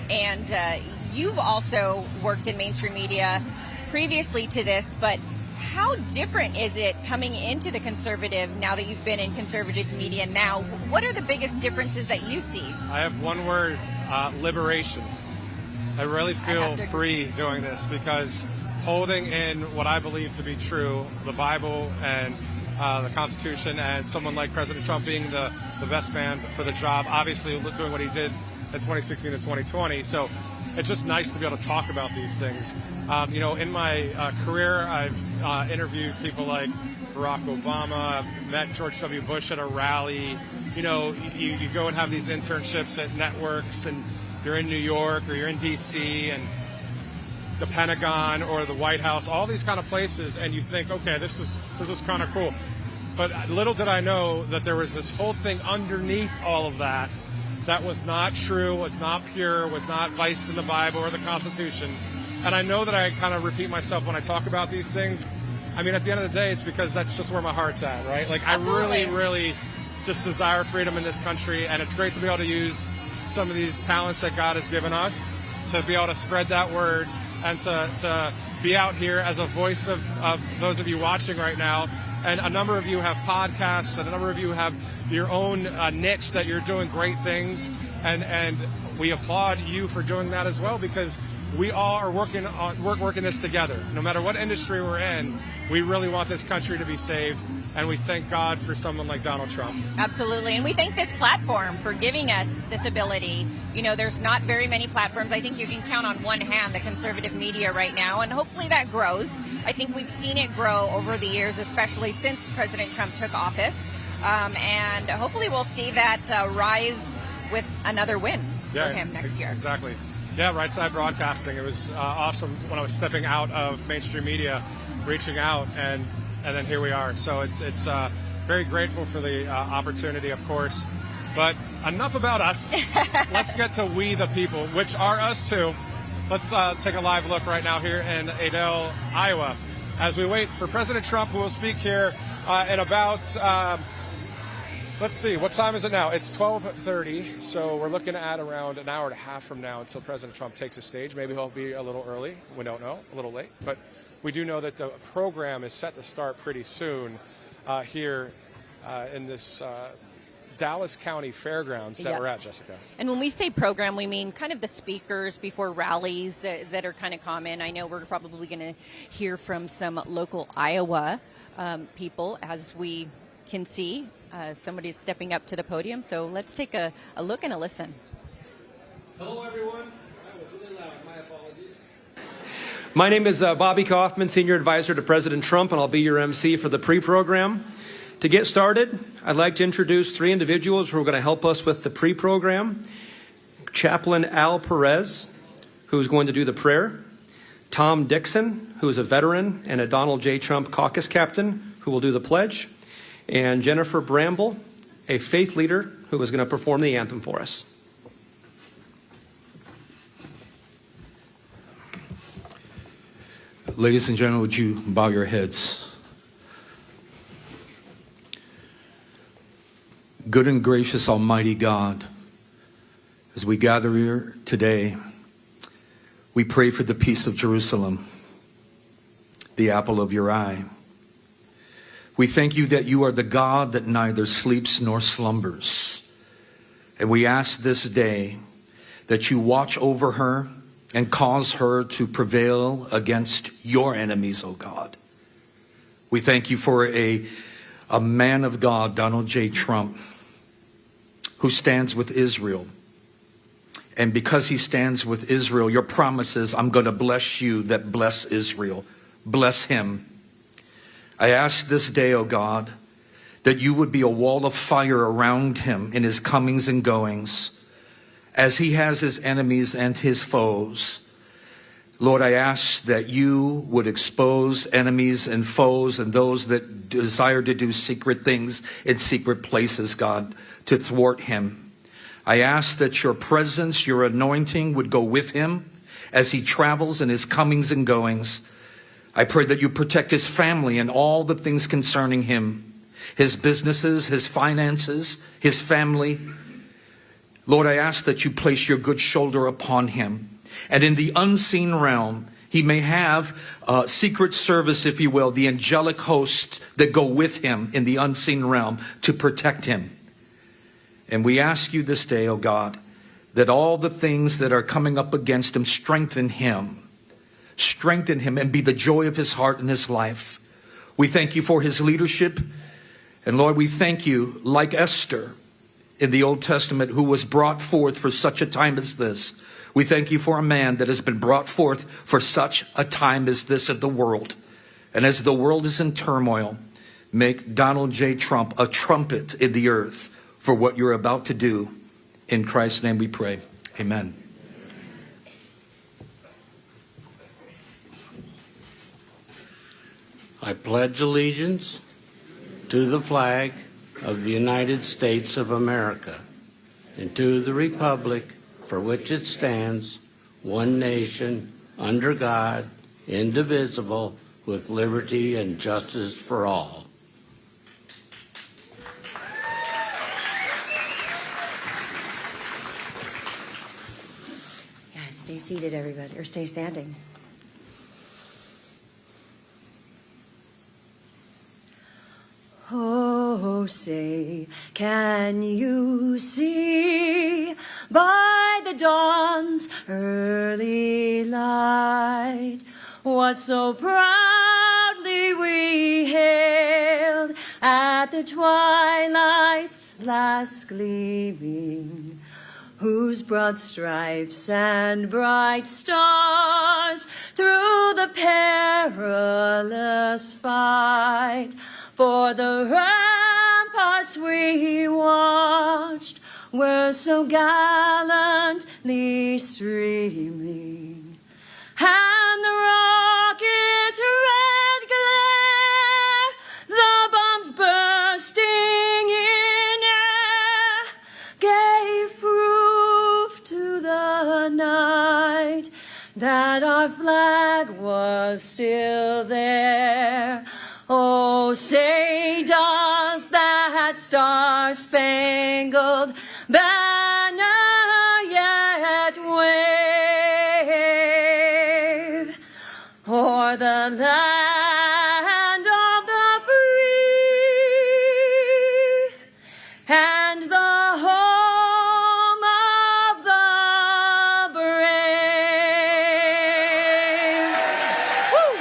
And you've also worked in mainstream media previously to this, but how different is it coming into the conservative now that you've been in conservative media now? What are the biggest differences that you see? I have one word, liberation. I really feel free doing this because holding in what I believe to be true, the Bible and the Constitution, and someone like President Trump being the best man for the job, obviously doing what he did in 2016 and 2020. So it's just nice to be able to talk about these things. You know, in my career, I've interviewed people like Barack Obama, met George W. Bush at a rally. You know, you go and have these internships at networks, and you're in New York or you're in D.C. and the Pentagon or the White House, all these kind of places, and you think, okay, this is kind of cool. But little did I know that there was this whole thing underneath all of that that was not true, was not pure, was not placed in the Bible or the Constitution. And I know that I kind of repeat myself when I talk about these things. I mean, at the end of the day, it's because that's just where my heart's at, right? Like, Absolutely. I really just desire freedom in this country, and it's great to be able to use some of these talents that God has given us to be able to spread that word and to be out here as a voice of those of you watching right now. And a number of you have podcasts, and a number of you have your own niche that you're doing great things, and we applaud you for doing that as well, because we all are working this together. No matter what industry we're in, we really want this country to be saved, and we thank God for someone like Donald Trump. Absolutely, and we thank this platform for giving us this ability. You know, there's not very many platforms. I think you can count on one hand the conservative media right now, and hopefully that grows. I think we've seen it grow over the years, especially since President Trump took office, and hopefully we'll see that rise with another win for him next year. Exactly. Yeah, Right Side Broadcasting. It was awesome when I was stepping out of mainstream media, reaching out, and then here we are. So it's very grateful for the opportunity, of course. But enough about us. Let's get to we the people, which are us too. Let's take a live look right now here in Adel, Iowa, as we wait for President Trump, who will speak here in about, let's see, what time is it now? It's 12:30, so we're looking at around an hour and a half from now until President Trump takes the stage. Maybe he'll be a little early. We don't know, a little late. But we do know that the program is set to start pretty soon here in this Dallas County Fairgrounds that we're at, Jessica. And when we say program, we mean kind of the speakers before rallies that are kind of common. I know we're probably going to hear from some local Iowa people, as we can see. Somebody's stepping up to the podium, so let's take a look and a listen. Hello, everyone. That was really loud. My apologies. My name is Bobby Kaufman, Senior Advisor to President Trump, and I'll be your MC for the pre-program. To get started, I'd like to introduce three individuals who are going to help us with the pre-program. Chaplain Al Perez, who is going to do the prayer, Tom Dixon, who is a veteran and a Donald J. Trump caucus captain, who will do the pledge, and Jennifer Bramble, a faith leader, who is going to perform the anthem for us. Ladies and gentlemen, would you bow your heads? Good and gracious Almighty God, as we gather here today, we pray for the peace of Jerusalem, the apple of your eye. We thank you that you are the God that neither sleeps nor slumbers. And we ask this day that you watch over her and cause her to prevail against your enemies, O God. We thank you for a man of God, Donald J. Trump, who stands with Israel. And because he stands with Israel, your promise is, I'm going to bless you that bless Israel. Bless him. I ask this day, O God, that you would be a wall of fire around him in his comings and goings, as he has his enemies and his foes. Lord, I ask that you would expose enemies and foes and those that desire to do secret things in secret places, God, to thwart him. I ask that your presence, your anointing would go with him as he travels in his comings and goings. I pray that you protect his family and all the things concerning him, his businesses, his finances, his family. Lord, I ask that you place your good shoulder upon him. And in the unseen realm, he may have secret service, if you will, the angelic hosts that go with him in the unseen realm to protect him. And we ask you this day, oh God, that all the things that are coming up against him, strengthen him and be the joy of his heart and his life. We thank you for his leadership. And Lord, we thank you, like Esther in the Old Testament, who was brought forth for such a time as this. We thank you for a man that has been brought forth for such a time as this of the world. And as the world is in turmoil, make Donald J. Trump a trumpet in the earth for what you're about to do. In Christ's name we pray. Amen. I pledge allegiance to the flag of the United States of America and to the republic for which it stands, one nation, under God, indivisible, with liberty and justice for all. Yeah, stay seated, everybody, or stay standing. Oh, say, can you see by the dawn's early light what so proudly we hailed at the twilight's last gleaming, whose broad stripes and bright stars through the perilous fight for the ramparts we watched were so gallantly streaming, and the rocket's red glare, the bombs bursting in air, gave proof to the night that our flag was still there. Oh, say, does that star-spangled banner yet wave o'er the land of the free and the home of the brave? Woo!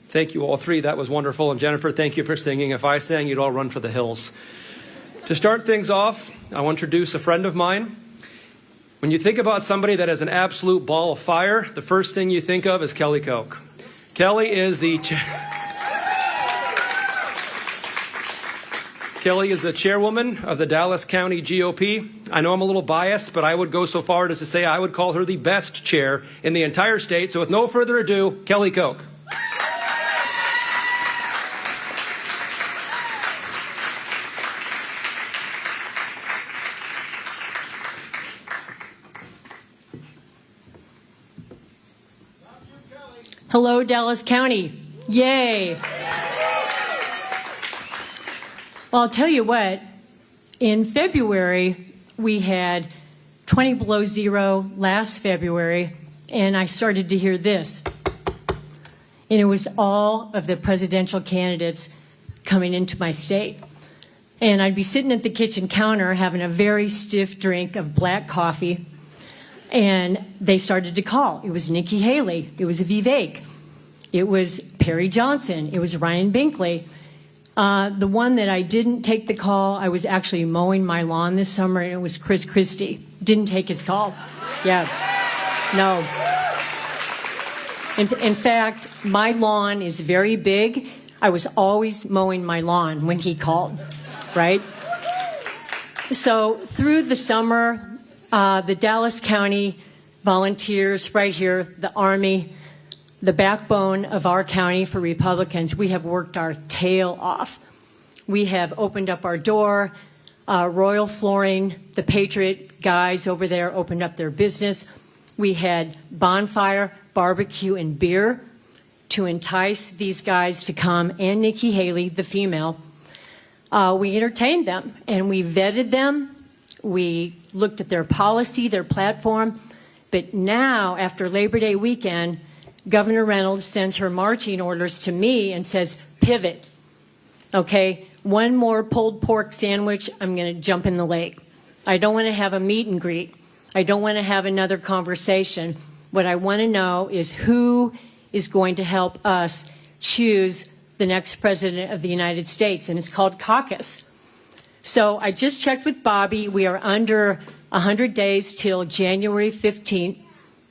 Thank you, all three. That was wonderful. And Jennifer, thank you for singing. If I sang, you'd all run for the hills. To start things off, I want to introduce a friend of mine. When you think about somebody that has an absolute ball of fire, the first thing you think of is Kelly Koch. Kelly is the... Kelly is the chairwoman of the Dallas County GOP. I know I'm a little biased, but I would go so far as to say I would call her the best chair in the entire state. So with no further ado, Kelly Koch. Hello, Dallas County. Yay. Well, I'll tell you what, in February, we had 20 below zero last February, and I started to hear this. And it was all of the presidential candidates coming into my state. And I'd be sitting at the kitchen counter having a very stiff drink of black coffee, and they started to call. It was Nikki Haley. It was Vivek. It was Perry Johnson. It was Ryan Binkley. The one that I didn't take the call, I was actually mowing my lawn this summer, and it was Chris Christie. Didn't take his call. Yeah. No. In fact, my lawn is very big. I was always mowing my lawn when he called, right? So through the summer, the Dallas County volunteers right here, the Army, the backbone of our county for Republicans, we have worked our tail off. We have opened up our door. Royal Flooring, the Patriot guys over there opened up their business. We had bonfire, barbecue, and beer to entice these guys to come, and Nikki Haley, the female. We entertained them, and we vetted them. We looked at their policy, their platform. But now, after Labor Day weekend, Governor Reynolds sends her marching orders to me and says, pivot. Okay, one more pulled pork sandwich, I'm going to jump in the lake. I don't want to have a meet and greet. I don't want to have another conversation. What I want to know is who is going to help us choose the next president of the United States, and it's called caucus. So I just checked with Bobby. We are under 100 days till January 15th,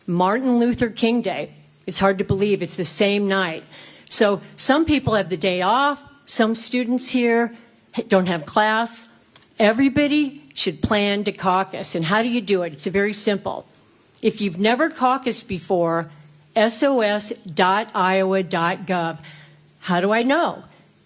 Martin Luther King Day. It's hard to believe it's the same night. So some people have the day off. Some students here don't have class. Everybody should plan to caucus. And how do you do it? It's very simple. If you've never caucused before, sos.iowa.gov. How do I know?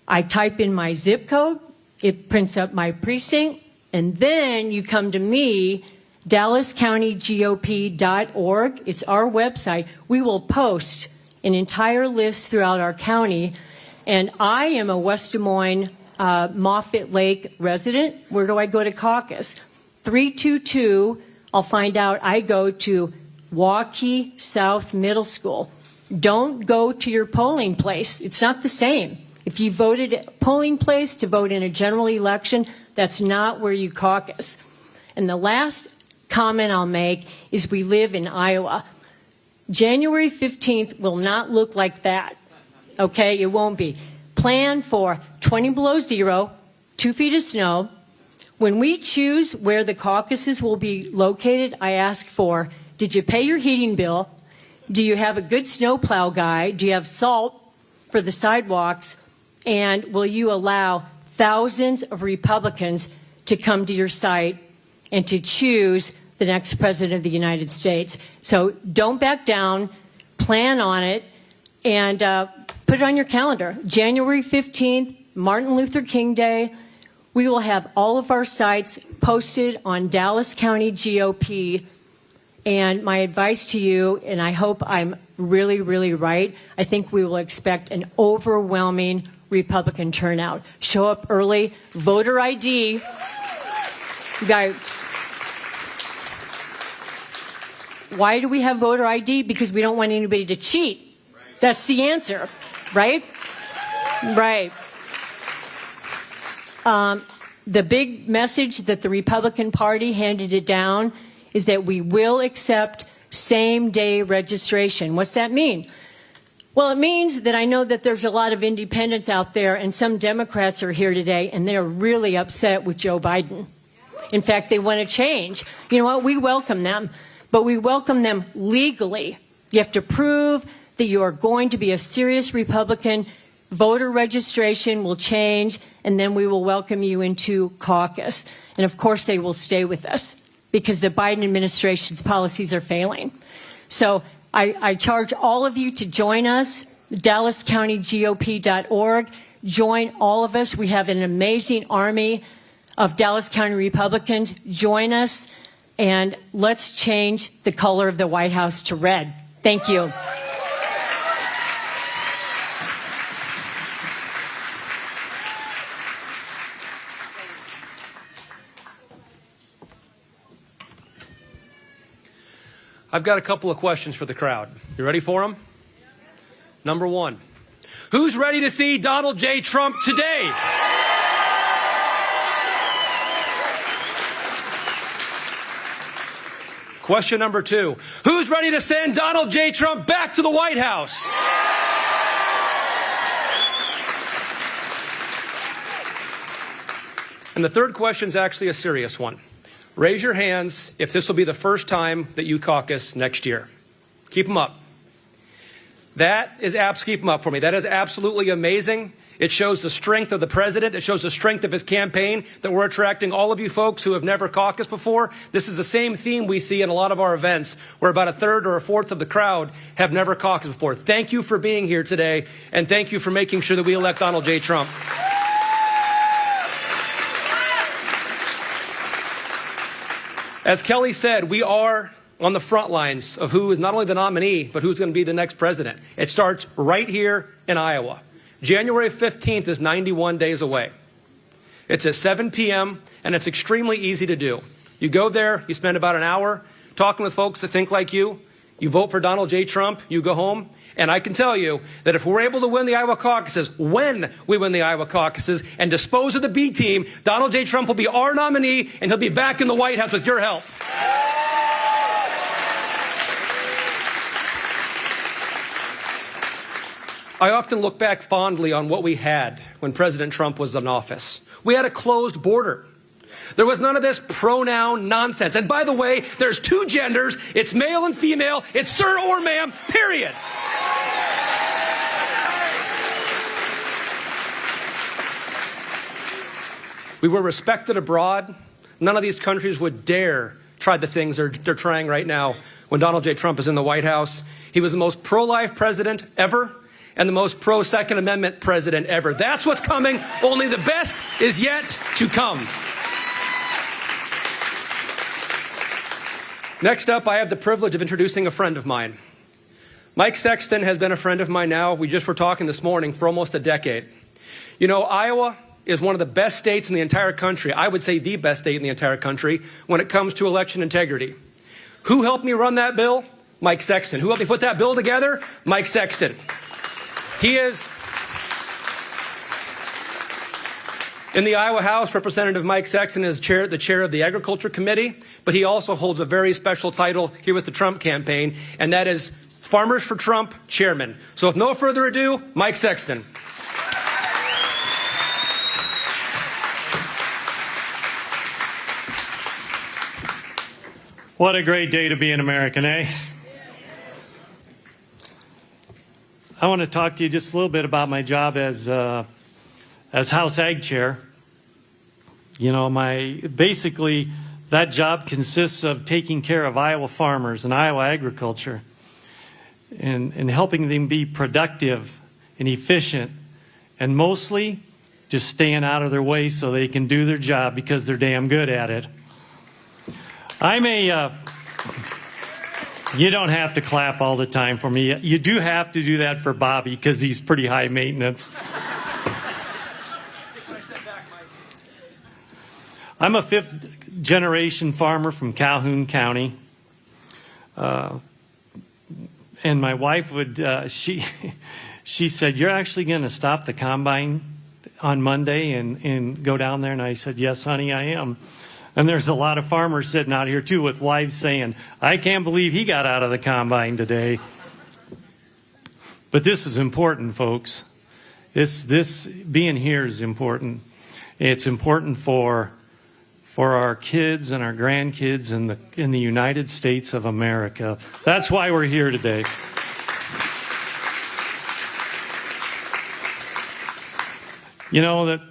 I type in my zip code. It prints up my precinct. And then you come to me, DallasCountyGOP.org. It's our website. We will post an entire list throughout our county. And I am a West Des Moines Moffett Lake resident. Where do I go to caucus? 322, I'll find out I go to Waukee South Middle School. Don't go to your polling place. It's not the same. If you voted at a polling place to vote in a general election, that's not where you caucus. And the last comment I'll make is we live in Iowa. January 15th will not look like that. Okay, it won't be. Plan for 20 below zero, 2 feet of snow. When we choose where the caucuses will be located, I ask for, did you pay your heating bill? Do you have a good snowplow guy? Do you have salt for the sidewalks? And will you allow thousands of Republicans to come to your site and to choose the next president of the United States? So don't back down, plan on it, and put it on your calendar. January 15th, Martin Luther King Day. We will have all of our sites posted on Dallas County GOP. And my advice to you, and I hope I'm really, really right, I think we will expect an overwhelming Republican turnout. Show up early, voter ID. Why do we have voter ID? Because we don't want anybody to cheat. That's the answer, right? Right. The big message that the Republican Party handed it down is that we will accept same-day registration. What's that mean? Well, it means that I know that there's a lot of independents out there, and some Democrats are here today, and they're really upset with Joe Biden. In fact, they want to change. You know what? We welcome them, but we welcome them legally. You have to prove that you are going to be a serious Republican voter registration will change, and then we will welcome you into caucus. And of course, they will stay with us because the Biden administration's policies are failing. So I charge all of you to join us, DallasCountyGOP.org. Join all of us. We have an amazing army of Dallas County Republicans. Join us, and let's change the color of the White House to red. Thank you. I've got a couple of questions for the crowd. You ready for them? Number one, who's ready to see Donald J. Trump today? Question number two, who's ready to send Donald J. Trump back to the White House? And the third question is actually a serious one. Raise your hands if this will be the first time that you caucus next year. Keep them up. Keep them up for me. That is absolutely amazing. It shows the strength of the president. It shows the strength of his campaign, that we're attracting all of you folks who have never caucused before. This is the same theme we see in a lot of our events, where about a third or a fourth of the crowd have never caucused before. Thank you for being here today, and thank you for making sure that we elect Donald J. Trump. As Kelly said, we are on the front lines of who is not only the nominee, but who's going to be the next president. It starts right here in Iowa. January 15th is 91 days away. It's at 7 p.m., and it's extremely easy to do. You go there, you spend about an hour talking with folks that think like you vote for Donald J. Trump, you go home, and I can tell you that if we're able to win the Iowa caucuses, when we win the Iowa caucuses and dispose of the B team, Donald J. Trump will be our nominee, and he'll be back in the White House with your help. I often look back fondly on what we had when President Trump was in office. We had a closed border. There was none of this pronoun nonsense. And by the way, there's two genders. It's male and female. It's sir or ma'am, period. We were respected abroad. None of these countries would dare try the things they're trying right now when Donald J. Trump is in the White House. He was the most pro-life president ever, and the most pro-Second Amendment president ever. That's what's coming. Only the best is yet to come. Next up, I have the privilege of introducing a friend of mine. Mike Sexton has been a friend of mine now, we just were talking this morning, for almost a decade. You know, Iowa is one of the best states in the entire country. I would say the best state in the entire country when it comes to election integrity. Who helped me run that bill? Mike Sexton. Who helped me put that bill together? Mike Sexton. He is in the Iowa House. Representative Mike Sexton is the chair of the Agriculture Committee, but he also holds a very special title here with the Trump campaign, and that is Farmers for Trump Chairman. So with no further ado, Mike Sexton. What a great day to be an American, eh? I want to talk to you just a little bit about my job as House Ag Chair. You know, basically that job consists of taking care of Iowa farmers and Iowa agriculture and helping them be productive and efficient, and mostly just staying out of their way so they can do their job because they're damn good at it. You don't have to clap all the time for me. You do have to do that for Bobby because he's pretty high maintenance. I'm a fifth-generation farmer from Calhoun County. And my wife she said, "You're actually going to stop the combine on Monday and go down there?" And I said, "Yes, honey, I am." And there's a lot of farmers sitting out here, too, with wives saying, "I can't believe he got out of the combine today." But this is important, folks. This being here is important. It's important for our kids and our grandkids in the United States of America. That's why we're here today. You know that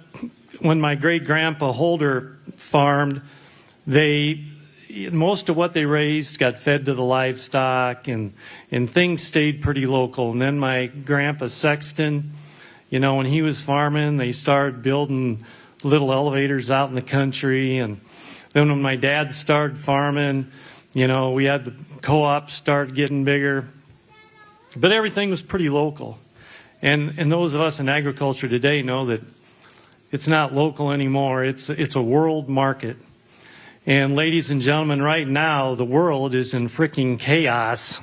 when my great-grandpa Holder farmed, most of what they raised got fed to the livestock, and things stayed pretty local. And then my grandpa Sexton, you know, when he was farming, they started building little elevators out in the country. And then when my dad started farming, you know, we had the co-op start getting bigger. But everything was pretty local. And those of us in agriculture today know that it's not local anymore. It's a world market. And ladies and gentlemen, right now the world is in freaking chaos.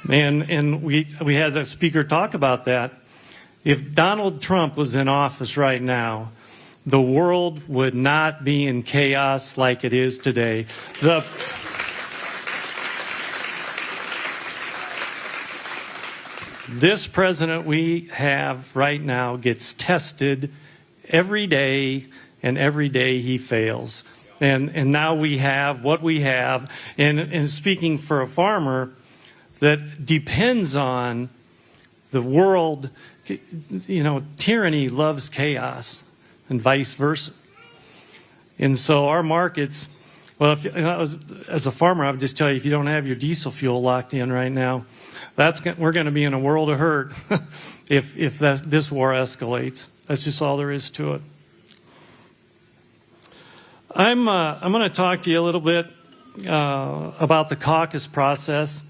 And we had a speaker talk about that. If Donald Trump was in office right now, the world would not be in chaos like it is today. This president we have right now gets tested every day, and every day he fails. And now we have what we have. And speaking for a farmer that depends on the world, you know, tyranny loves chaos and vice versa. And so our markets, well, if, as a farmer, I would just tell you, if you don't have your diesel fuel locked in right now, we're going to be in a world of hurt if this war escalates. That's just all there is to it. I'm going to talk to you a little bit about the caucus process.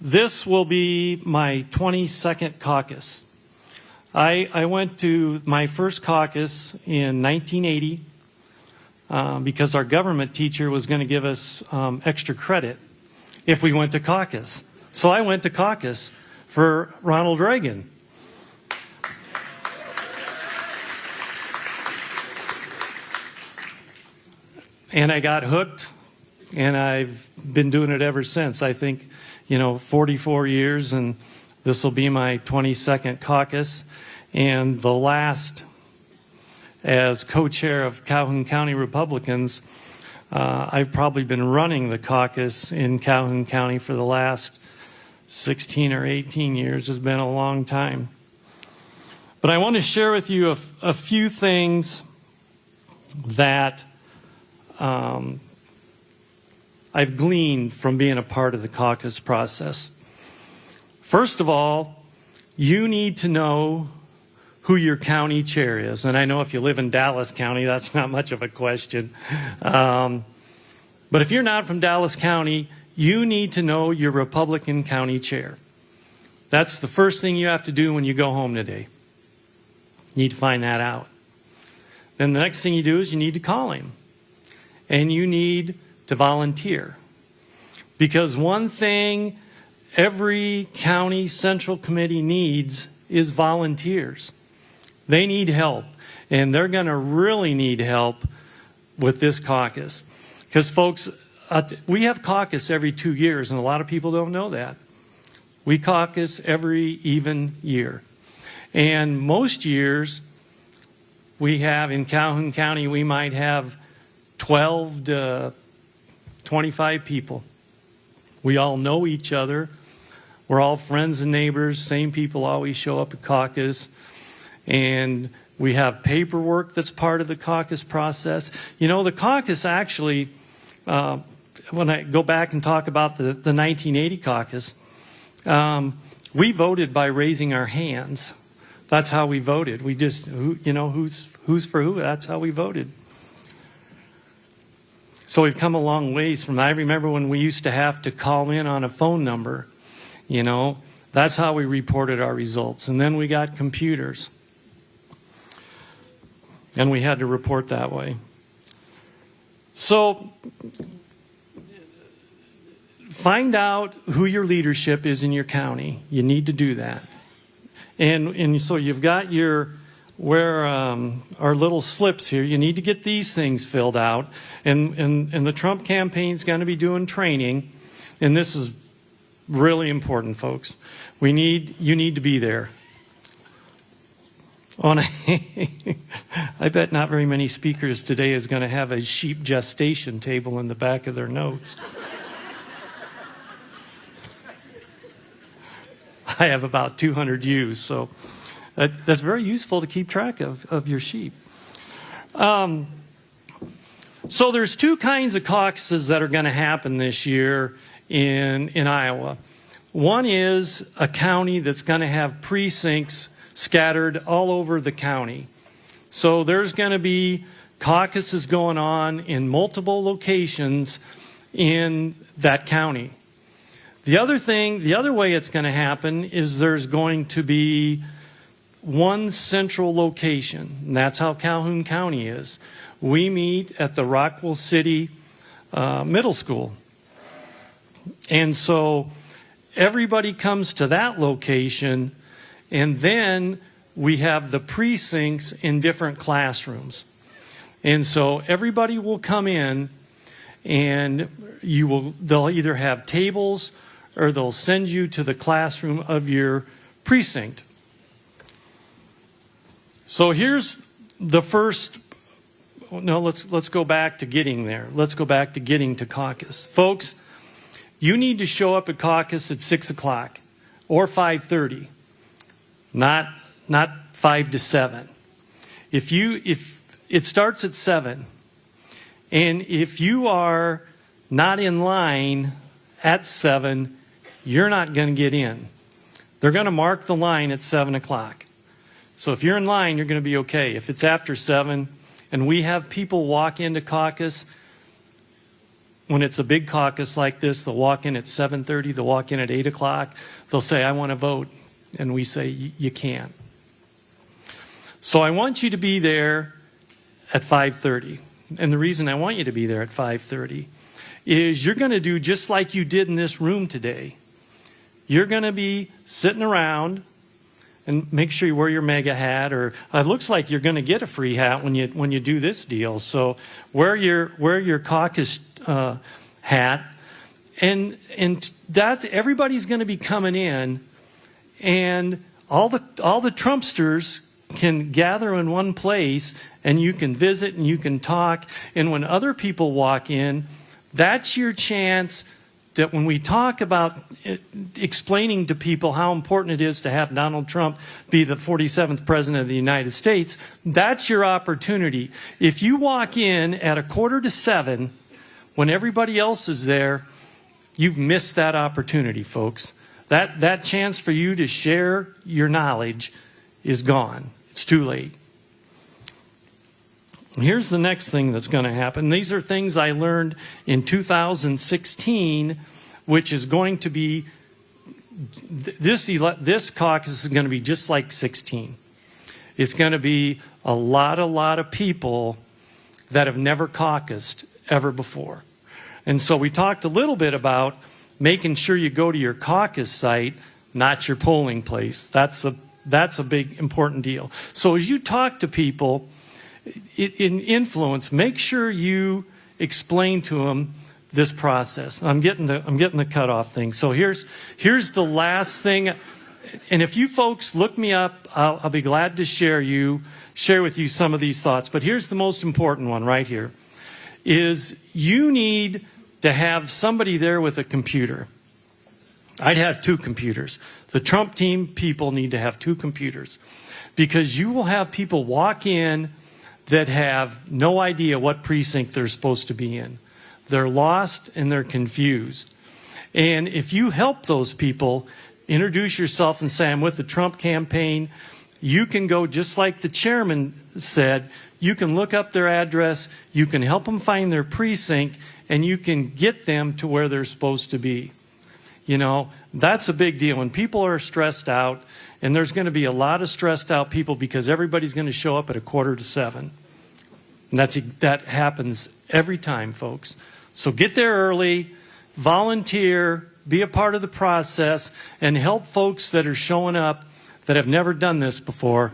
This will be my 22nd caucus. I went to my first caucus in 1980 because our government teacher was going to give us extra credit if we went to caucus. So I went to caucus for Ronald Reagan. And I got hooked, and I've been doing it ever since. I think, 44 years, and this will be my 22nd caucus. And the last, as co-chair of Calhoun County Republicans, I've probably been running the caucus in Calhoun County for the last 16 or 18 years. It's been a long time. But I want to share with you a few things that I've gleaned from being a part of the caucus process. First of all, you need to know who your county chair is. And I know if you live in Dallas County, that's not much of a question. But if you're not from Dallas County, you need to know your Republican county chair. That's the first thing you have to do when you go home today. You need to find that out. Then the next thing you do is you need to call him. And you need to volunteer. Because one thing every county central committee needs is volunteers. They need help. And they're going to really need help with this caucus. Because, folks, we have caucus every 2 years, and a lot of people don't know that. We caucus every even year. And most years, we have, in Calhoun County, we might have 12 to 25 people. We all know each other. We're all friends and neighbors. Same people always show up at caucus. And we have paperwork that's part of the caucus process. The caucus actually, when I go back and talk about the 1980 caucus, we voted by raising our hands. That's how we voted. We just, who's for who? That's how we voted. So we've come a long ways from that. I remember when we used to have to call in on a phone number, that's how we reported our results. And then we got computers. And we had to report that way. So find out who your leadership is in your county. You need to do that. And so you've got our little slips here. You need to get these things filled out. And the Trump campaign's going to be doing training. And this is really important, folks. You need to be there. I bet not very many speakers today is going to have a sheep gestation table in the back of their notes. I have about 200 ewes, so That's very useful to keep track of your sheep. So there's two kinds of caucuses that are going to happen this year in Iowa. One is a county that's going to have precincts scattered all over the county. So there's going to be caucuses going on in multiple locations in that county. The other way it's going to happen is there's going to be one central location, and that's how Calhoun County is. We meet at the Rockwell City Middle School. And so everybody comes to that location, and then we have the precincts in different classrooms. And so everybody will come in, and they'll either have tables or they'll send you to the classroom of your precinct. So here's the first. No, let's go back to getting there. Let's go back to getting to caucus. Folks, you need to show up at caucus at 6 o'clock or 5:30, not 5 to 7. If it starts at 7, and if you are not in line at 7, you're not going to get in. They're going to mark the line at 7 o'clock. So if you're in line, you're going to be okay. If it's after 7, and we have people walk into caucus, when it's a big caucus like this, they'll walk in at 7:30, they'll walk in at 8 o'clock, they'll say, I want to vote. And we say, you can't. So I want you to be there at 5:30. And the reason I want you to be there at 5:30 is you're going to do just like you did in this room today. You're going to be sitting around, and make sure you wear your mega hat, or it looks like you're going to get a free hat when you do this deal. So wear your caucus hat, and that everybody's going to be coming in, and all the Trumpsters can gather in one place, and you can visit and you can talk. And when other people walk in, that's your chance. That when we talk about explaining to people how important it is to have Donald Trump be the 47th president of the United States, that's your opportunity. If you walk in at 6:45 when everybody else is there, you've missed that opportunity, folks. That chance for you to share your knowledge is gone. It's too late. Here's the next thing that's going to happen. These are things I learned in 2016, which is going to be, this caucus is going to be just like 16. It's going to be a lot of people that have never caucused ever before. And so we talked a little bit about making sure you go to your caucus site, not your polling place. That's a big, important deal. So as you talk to people, in influence, make sure you explain to them this process. I'm getting the cutoff thing. So here's the last thing. And if you folks look me up, I'll be glad to share with you some of these thoughts. But here's the most important one right here, is you need to have somebody there with a computer. I'd have 2 computers. The Trump team people need to have 2 computers, because you will have people walk in that have no idea what precinct they're supposed to be in. They're lost and they're confused. And if you help those people, introduce yourself and say, I'm with the Trump campaign, you can go just like the chairman said, you can look up their address, you can help them find their precinct, and you can get them to where they're supposed to be. You know, that's a big deal. When people are stressed out, and there's going to be a lot of stressed out people because everybody's going to show up at 6:45. And that happens every time, folks. So get there early, volunteer, be a part of the process, and help folks that are showing up that have never done this before.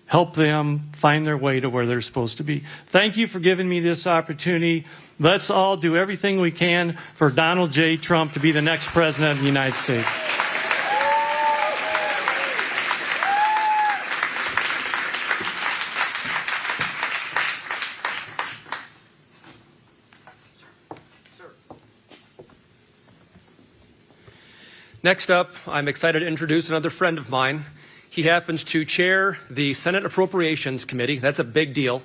Help them find their way to where they're supposed to be. Thank you for giving me this opportunity. Let's all do everything we can for Donald J. Trump to be the next president of the United States. Next up, I'm excited to introduce another friend of mine. He happens to chair the Senate Appropriations Committee. That's a big deal.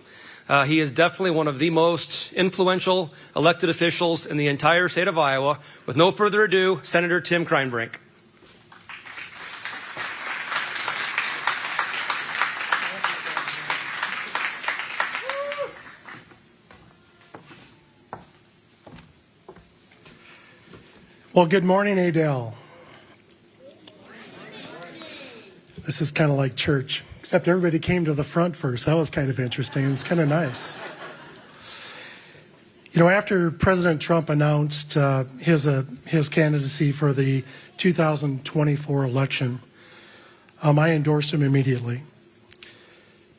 He is definitely one of the most influential elected officials in the entire state of Iowa. With no further ado, Senator Tim Kreinbrink. Well, good morning, Adele. This is kind of like church, except everybody came to the front first. That was kind of interesting. It's kind of nice. You know, after President Trump announced his candidacy for the 2024 election, I endorsed him immediately.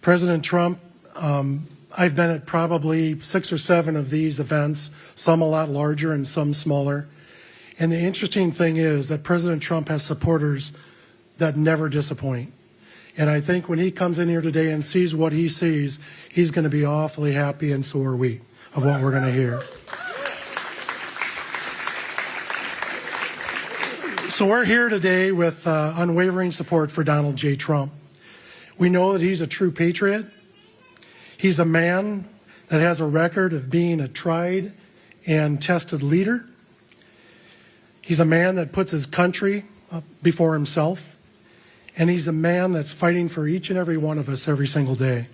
President Trump, I've been at probably 6 or 7 of these events, some a lot larger and some smaller. And the interesting thing is that President Trump has supporters that never disappoint. And I think when he comes in here today and sees what he sees, he's going to be awfully happy, and so are we, of what we're going to hear. So we're here today with unwavering support for Donald J. Trump. We know that he's a true patriot. He's a man that has a record of being a tried and tested leader. He's a man that puts his country before himself, and he's a man that's fighting for each and every one of us every single day.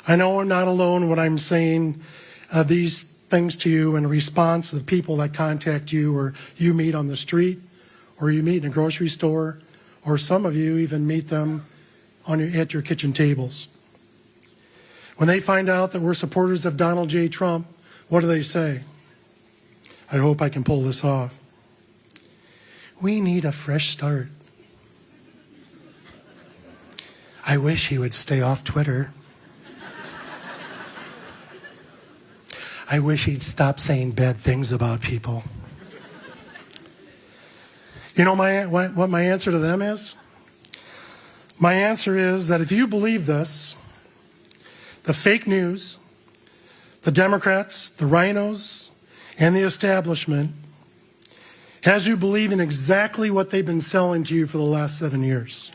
I know I'm not alone when I'm saying these things to you in response to the people that contact you, or you meet on the street, or you meet in a grocery store, or some of you even meet them at your kitchen tables. When they find out that we're supporters of Donald J. Trump, what do they say? I hope I can pull this off. We need a fresh start. I wish he would stay off Twitter. I wish he'd stop saying bad things about people. You know what my answer to them is? My answer is that if you believe this, the fake news, the Democrats, the rhinos, and the establishment has you believe in exactly what they've been selling to you for the last 7 years.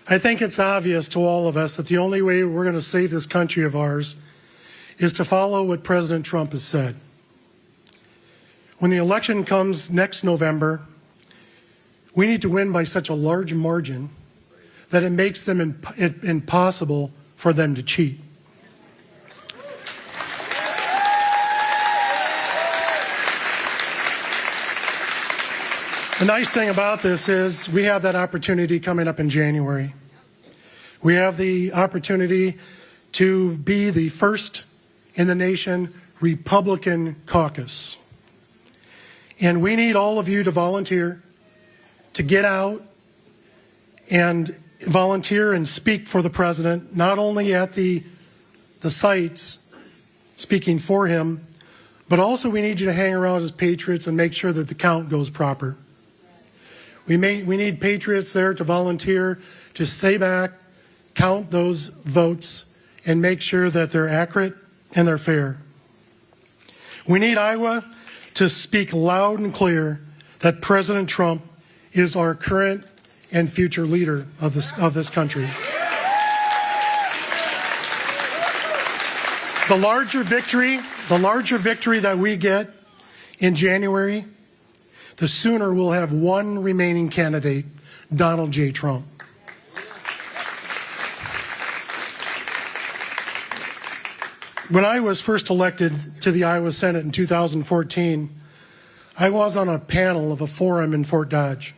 I think it's obvious to all of us that the only way we're going to save this country of ours is to follow what President Trump has said. When the election comes next November, we need to win by such a large margin that it makes them impossible for them to cheat. The nice thing about this is we have that opportunity coming up in January. We have the opportunity to be the first in the nation Republican caucus. And we need all of you to volunteer, to get out and volunteer and speak for the president, not only at the sites speaking for him, but also we need you to hang around as patriots and make sure that the count goes proper. We need patriots there to volunteer, to stay back, count those votes, and make sure that they're accurate and they're fair. We need Iowa to speak loud and clear that President Trump is our current and future leader of this country. The larger victory that we get in January, the sooner we'll have one remaining candidate, Donald J. Trump. When I was first elected to the Iowa Senate in 2014, I was on a panel of a forum in Fort Dodge.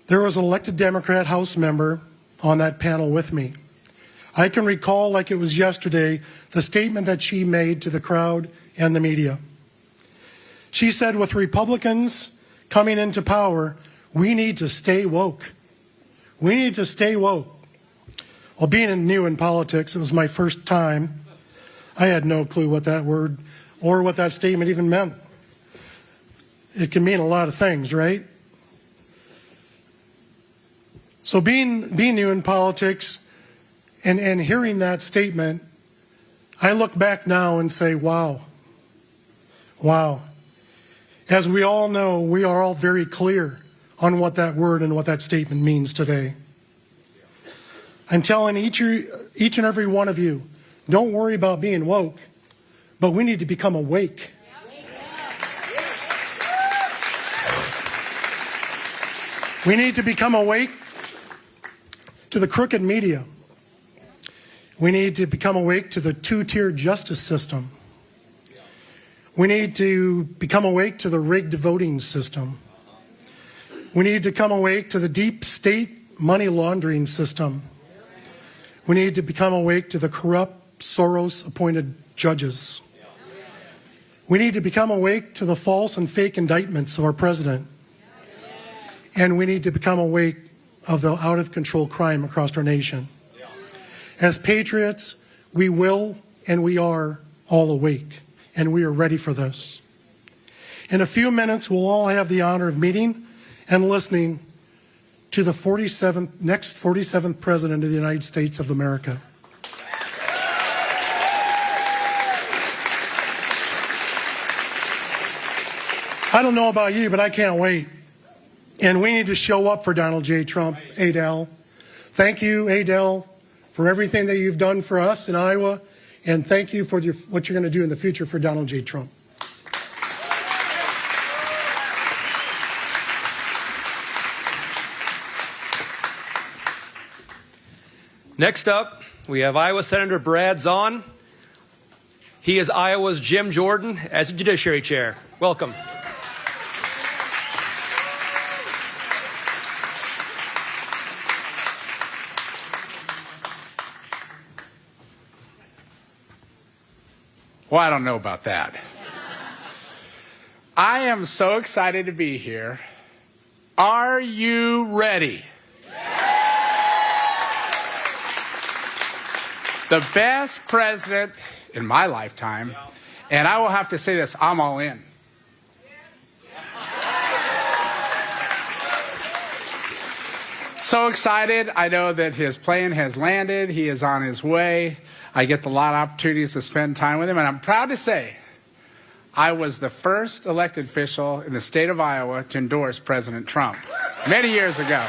There was an elected Democrat House member on that panel with me. I can recall like it was yesterday the statement that she made to the crowd and the media. She said, with Republicans coming into power, we need to stay woke. We need to stay woke. Well, being new in politics, it was my first time. I had no clue what that word or what that statement even meant. It can mean a lot of things, right? So being new in politics and hearing that statement, I look back now and say, wow. Wow. As we all know, we are all very clear on what that word and what that statement means today. I'm telling each and every one of you, don't worry about being woke, but we need to become awake. We need to become awake to the crooked media. We need to become awake to the two-tier justice system. We need to become awake to the rigged voting system. We need to come awake to the deep state money laundering system. We need to become awake to the corrupt, Soros-appointed judges. We need to become awake to the false and fake indictments of our president. And we need to become awake of the out-of-control crime across our nation. As patriots, we will and we are all awake, and we are ready for this. In a few minutes, we'll all have the honor of meeting and listening to the next 47th President of the United States of America. I don't know about you, but I can't wait. And we need to show up for Donald J. Trump, Adele. Thank you, Adele, for everything that you've done for us in Iowa, and thank you for what you're going to do in the future for Donald J. Trump. Next up, we have Iowa Senator Brad Zahn. He is Iowa's Jim Jordan as the Judiciary Chair. Welcome. Well, I don't know about that. I am so excited to be here. Are you ready? The best president in my lifetime, and I will have to say this, I'm all in. So excited. I know that his plane has landed. He is on his way. I get a lot of opportunities to spend time with him, and I'm proud to say I was the first elected official in the state of Iowa to endorse President Trump many years ago.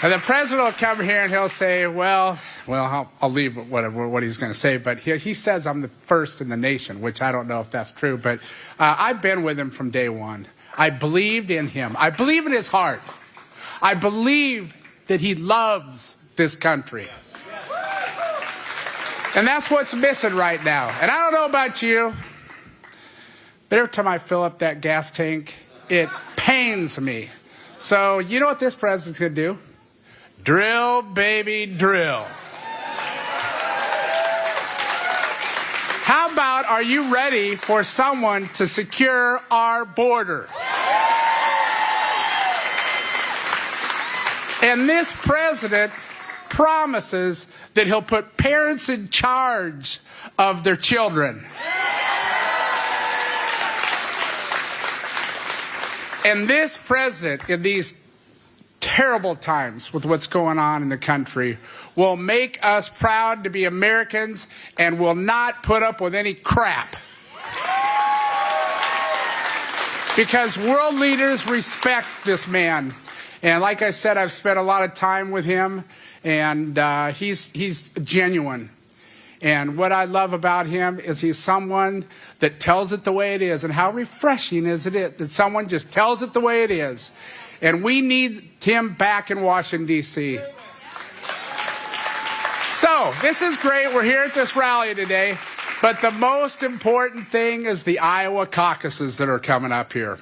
And the president will come here and he'll say, well, I'll leave what he's going to say, but he says I'm the first in the nation, which I don't know if that's true, but I've been with him from day one. I believed in him. I believe in his heart. I believe that he loves this country. And that's what's missing right now. And I don't know about you, but every time I fill up that gas tank, it pains me. So you know what this president's going to do? Drill, baby, drill. How about, are you ready for someone to secure our border? And this president promises that he'll put parents in charge of their children. And this president, in these terrible times with what's going on in the country, will make us proud to be Americans and will not put up with any crap. Because world leaders respect this man. And like I said, I've spent a lot of time with him, and he's genuine. And what I love about him is he's someone that tells it the way it is. And how refreshing is it that someone just tells it the way it is. And we need him back in Washington, D.C. So, this is great. We're here at this rally today. But the most important thing is the Iowa caucuses that are coming up here.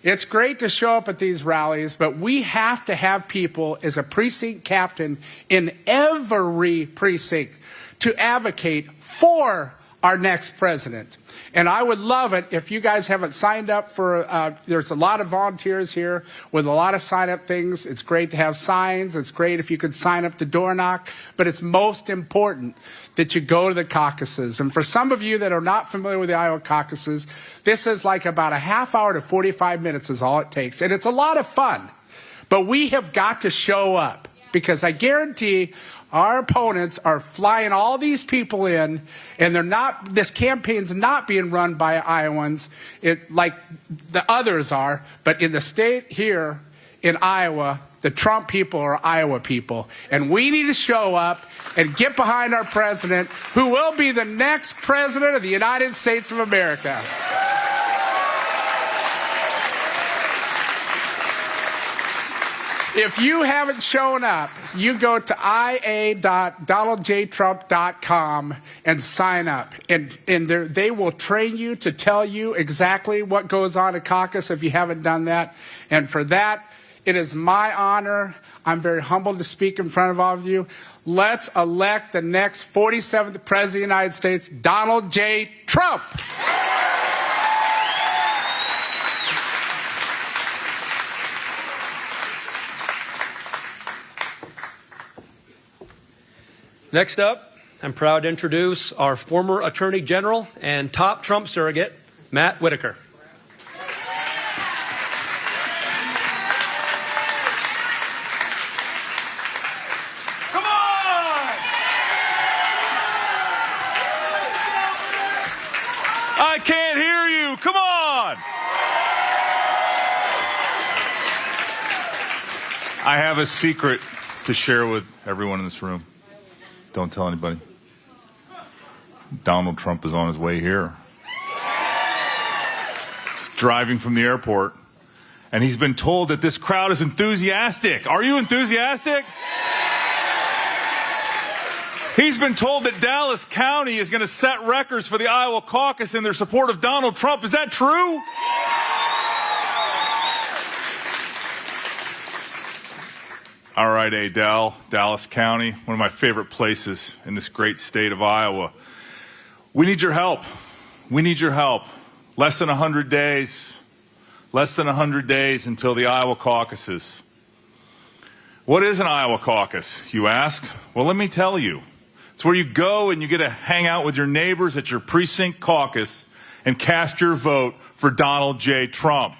It's great to show up at these rallies, but we have to have people as a precinct captain in every precinct to advocate for our next president. And I would love it if you guys haven't signed up for, there's a lot of volunteers here with a lot of sign-up things. It's great to have signs. It's great if you could sign up to door knock. But it's most important that you go to the caucuses. And for some of you that are not familiar with the Iowa caucuses, this is like about a half hour to 45 minutes is all it takes. And it's a lot of fun. But we have got to show up, because I guarantee Our opponents are flying all these people in, and this campaign's not being run by Iowans like the others are, but in the state here in Iowa, the Trump people are Iowa people. And we need to show up and get behind our president, who will be the next president of the United States of America. If you haven't shown up, you go to ia.donaldjtrump.com and sign up. And they will train you to tell you exactly what goes on at caucus if you haven't done that. And for that, it is my honor. I'm very humbled to speak in front of all of you. Let's elect the next 47th President of the United States, Donald J. Trump. Next up, I'm proud to introduce our former Attorney General and top Trump surrogate, Matt Whitaker. Come on! I can't hear you. Come on! I have a secret to share with everyone in this room. Don't tell anybody. Donald Trump is on his way here. He's driving from the airport, and he's been told that this crowd is enthusiastic. Are you enthusiastic? He's been told that Dallas County is going to set records for the Iowa caucus in their support of Donald Trump. Is that true? All right, Adele, Dallas County, one of my favorite places in this great state of Iowa. We need your help. We need your help. Less than 100 days. Less than 100 days until the Iowa caucuses. What is an Iowa caucus, you ask? Well, let me tell you. It's where you go and you get to hang out with your neighbors at your precinct caucus and cast your vote for Donald J. Trump.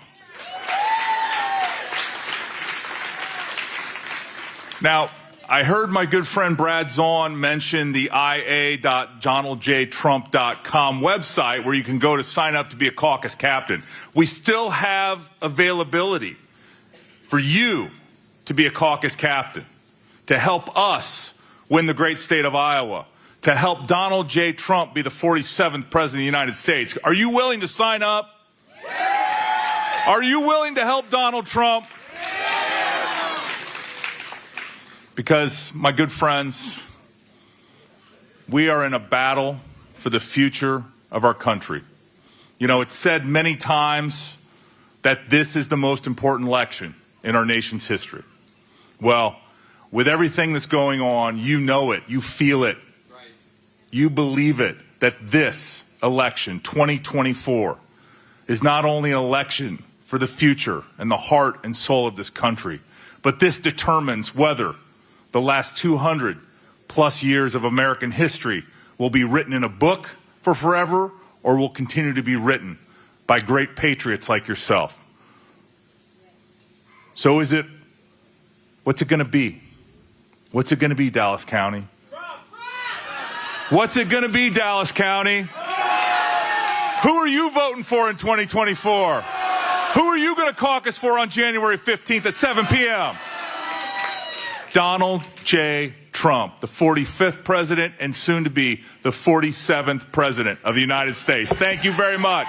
Now, I heard my good friend Brad Zahn mention the ia.donaldjtrump.com website where you can go to sign up to be a caucus captain. We still have availability for you to be a caucus captain, to help us win the great state of Iowa, to help Donald J. Trump be the 47th President of the United States. Are you willing to sign up? Are you willing to help Donald Trump? Because, my good friends, we are in a battle for the future of our country. You know, it's said many times that this is the most important election in our nation's history. Well, with everything that's going on, you know it, you feel it, you believe it, that this election, 2024, is not only an election for the future and the heart and soul of this country, but this determines whether the last 200 plus years of American history will be written in a book for forever or will continue to be written by great patriots like yourself. So what's it going to be? What's it going to be, Dallas County? What's it going to be, Dallas County? Who are you voting for in 2024? Who are you going to caucus for on January 15th at 7 p.m.? Donald J. Trump, the 45th president and soon to be the 47th president of the United States. Thank you very much.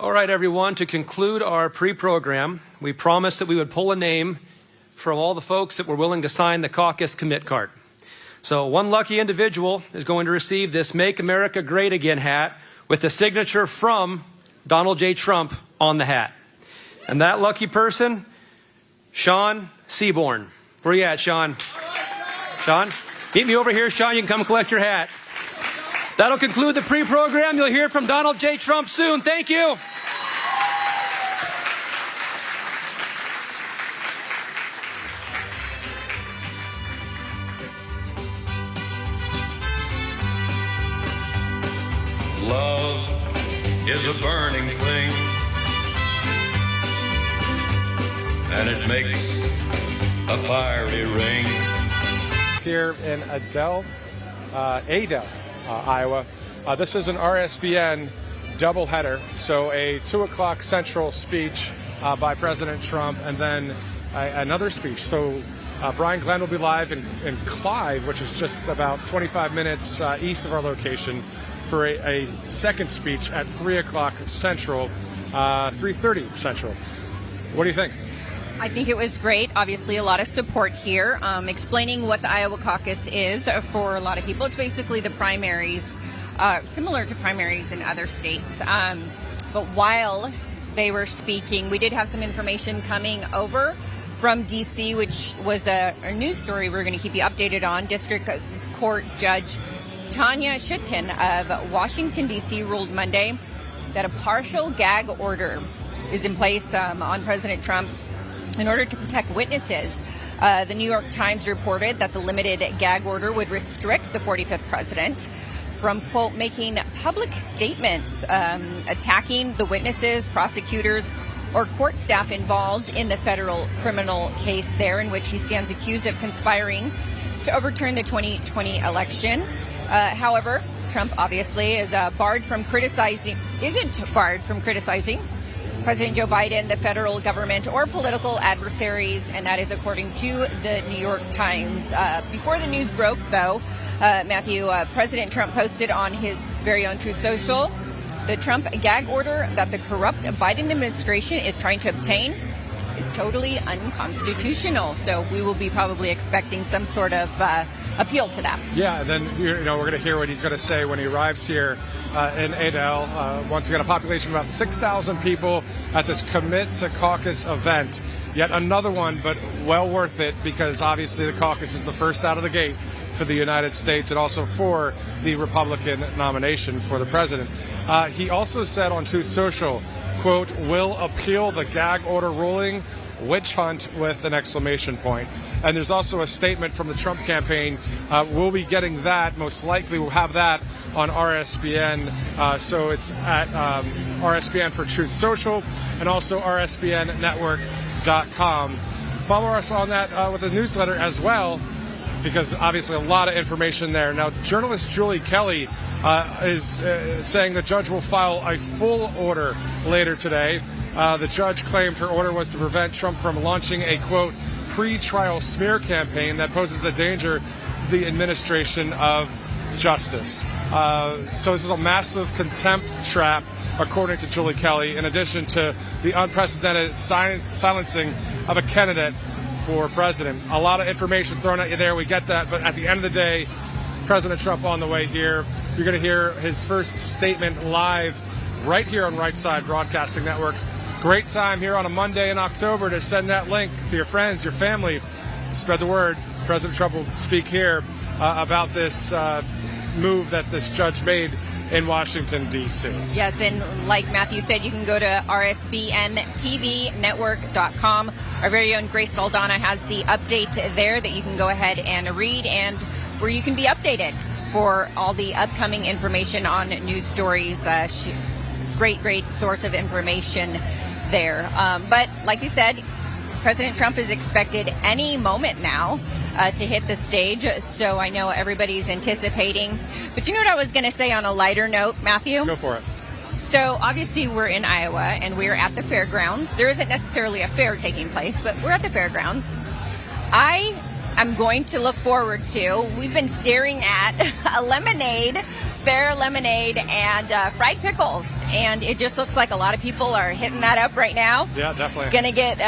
All right, everyone, to conclude our pre-program, we promised that we would pull a name from all the folks that were willing to sign the caucus commit card. So one lucky individual is going to receive this Make America Great Again hat with a signature from Donald J. Trump on the hat. And that lucky person, Sean Seaborn. Where are you at, Sean? Sean? Meet me over here, Sean. You can come collect your hat. That'll conclude the pre-program. You'll hear from Donald J. Trump soon. Thank you. love is a burning thing, and it makes a fiery ring. Here in Adel, Iowa. This is an RSBN doubleheader, so a 2 o'clock Central speech by President Trump, and then another speech. So Brian Glenn will be live in Clive, which is just about 25 minutes east of our location, for a second speech at 3 o'clock Central, 3:30 Central. What do you think? I think it was great. Obviously, a lot of support here. Explaining what the Iowa caucus is for a lot of people. It's basically the primaries, similar to primaries in other states. But while they were speaking, we did have some information coming over from D.C., which was a news story we're going to keep you updated on. District Court Judge Tanya Shitkin of Washington, D.C. ruled Monday that a partial gag order is in place on President Trump in order to protect witnesses. The New York Times reported that the limited gag order would restrict the 45th president from, quote, making public statements attacking the witnesses, prosecutors, or court staff involved in the federal criminal case there, in which he stands accused of conspiring to overturn the 2020 election. However, Trump obviously is isn't barred from criticizing President Joe Biden, the federal government, or political adversaries, and that is according to the New York Times. Before the news broke, though, Matthew, President Trump posted on his very own Truth Social the Trump gag order that the corrupt Biden administration is trying to obtain is totally unconstitutional. So we will be probably expecting some sort of appeal to that. Yeah, and then we're going to hear what he's going to say when he arrives here in Adel. Once again, a population of about 6,000 people at this Commit to Caucus event. Yet another one, but well worth it, because obviously the caucus is the first out of the gate for the United States and also for the Republican nomination for the president. He also said on Truth Social, quote, will appeal the gag order ruling, witch hunt, with an exclamation point. And there's also a statement from the Trump campaign. We'll be getting that, most likely we'll have that on RSBN. So it's at RSBN for Truth Social and also RSBNnetwork.com. Follow us on that with the newsletter as well, because obviously a lot of information there. Now, journalist Julie Kelly is saying the judge will file a full order later today. The judge claimed her order was to prevent Trump from launching a, quote, pre-trial smear campaign that poses a danger to the administration of justice. So this is a massive contempt trap, according to Julie Kelly, in addition to the unprecedented silencing of a candidate for president. A lot of information thrown at you there. We get that. But at the end of the day, President Trump on the way here. You're going to hear his first statement live right here on Right Side Broadcasting Network. Great time here on a Monday in October to send that link to your friends, your family. Spread the word. President Trump will speak here about this move that this judge made in Washington, D.C. Yes, and like Matthew said, you can go to rsbntvnetwork.com. Our very own Grace Saldana has the update there that you can go ahead and read, and where you can be updated for all the upcoming information on news stories. Great source of information there. But like you said, President Trump is expected any moment now to hit the stage, so I know everybody's anticipating. But you know what I was going to say on a lighter note, Matthew? Go for it. So obviously we're in Iowa and we're at the fairgrounds. There isn't necessarily a fair taking place, but we're at the fairgrounds. I am going to look forward to, we've been staring at a lemonade, fair lemonade, and fried pickles, and it just looks like a lot of people are hitting that up right now. Yeah, definitely. Gonna get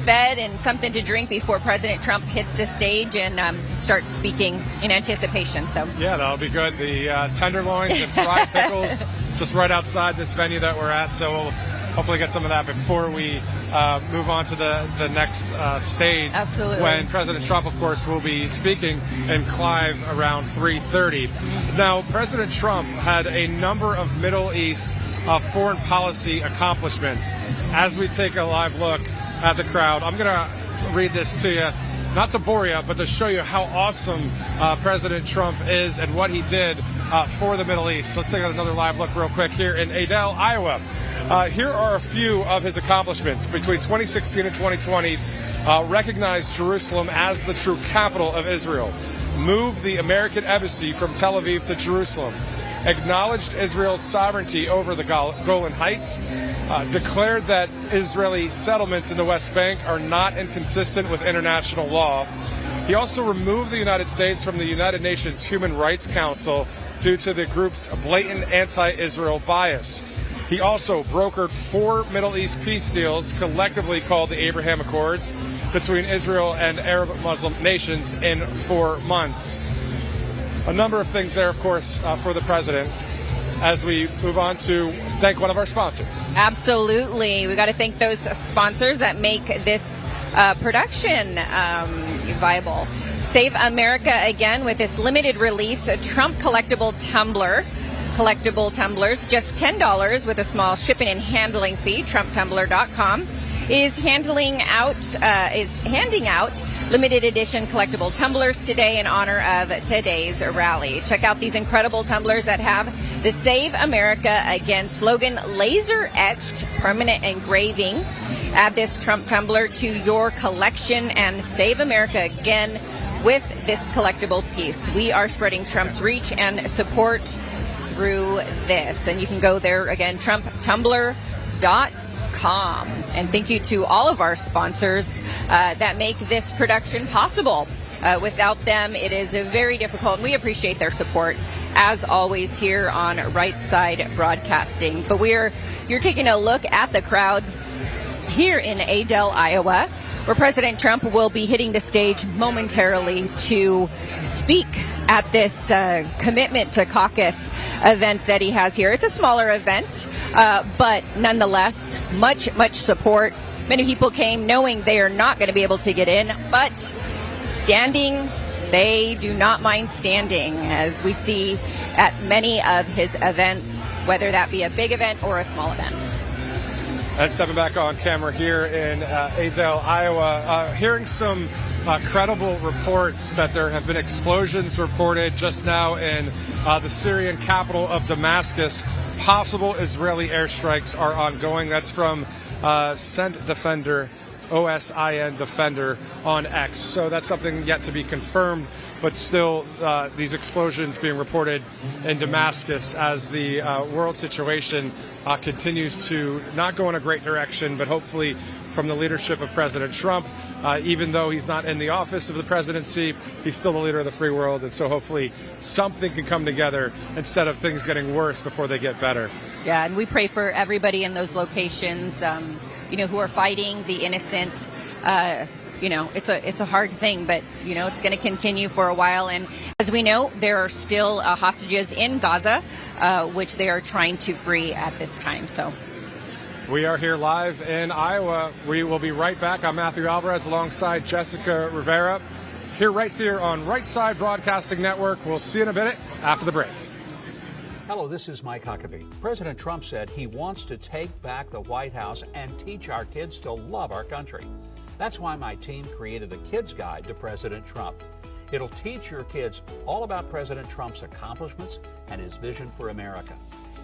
fed and something to drink before President Trump hits the stage and starts speaking in anticipation. So yeah, that'll be good. The tenderloins and fried pickles just right outside this venue that we're at. So we'll hopefully get some of that before we move on to the next stage. Absolutely. When President Trump, of course, will be speaking in Clive around 3:30. Now, President Trump had a number of Middle East foreign policy accomplishments. As we take a live look at the crowd, I'm going to read this to you, not to bore you, but to show you how awesome President Trump is and what he did for the Middle East. Let's take another live look real quick here in Adel, Iowa. Here are a few of his accomplishments. Between 2016 and 2020, recognized Jerusalem as the true capital of Israel, moved the American embassy from Tel Aviv to Jerusalem, acknowledged Israel's sovereignty over the Golan Heights, declared that Israeli settlements in the West Bank are not inconsistent with international law. He also removed the United States from the United Nations Human Rights Council due to the group's blatant anti-Israel bias. He also brokered 4 Middle East peace deals, collectively called the Abraham Accords, between Israel and Arab Muslim nations in 4 months. A number of things there, of course, for the president. As we move on to thank one of our sponsors. Absolutely. We got to thank those sponsors that make this production viable. Save America again with this limited release Trump collectible tumbler. Collectible tumblers, just $10 with a small shipping and handling fee. TrumpTumbler.com is handing out limited edition collectible tumblers today in honor of today's rally. Check out these incredible tumblers that have the Save America Again slogan laser etched permanent engraving. Add this Trump tumbler to your collection and Save America Again with this collectible piece. We are spreading Trump's reach and support through this. And you can go there again, TrumpTumbler.com. And thank you to all of our sponsors that make this production possible. Without them, it is very difficult. And we appreciate their support, as always, here on Right Side Broadcasting. But you're taking a look at the crowd here in Adel, Iowa, where President Trump will be hitting the stage momentarily to speak at this commitment to caucus event that he has here. It's a smaller event, but nonetheless, much support. Many people came knowing they are not going to be able to get in, but standing, they do not mind standing, as we see at many of his events, whether that be a big event or a small event. And stepping back on camera here in Adel, Iowa, hearing some credible reports that there have been explosions reported just now in the Syrian capital of Damascus. Possible Israeli airstrikes are ongoing. That's from Scent Defender, OSIN Defender on X. So that's something yet to be confirmed, but still these explosions being reported in Damascus as the world situation continues to not go in a great direction, but hopefully from the leadership of President Trump, even though he's not in the office of the presidency, he's still the leader of the free world. And so hopefully something can come together instead of things getting worse before they get better. Yeah, and we pray for everybody in those locations, who are fighting the innocent. It's a hard thing, but, it's going to continue for a while. And as we know, there are still hostages in Gaza, which they are trying to free at this time. So we are here live in Iowa. We will be right back. I'm Matthew Alvarez alongside Jessica Rivera right here on Right Side Broadcasting Network. We'll see you in a minute after the break. Hello, this is Mike Huckabee. President Trump said he wants to take back the White House and teach our kids to love our country. That's why my team created a Kids Guide to President Trump. It'll teach your kids all about President Trump's accomplishments and his vision for America.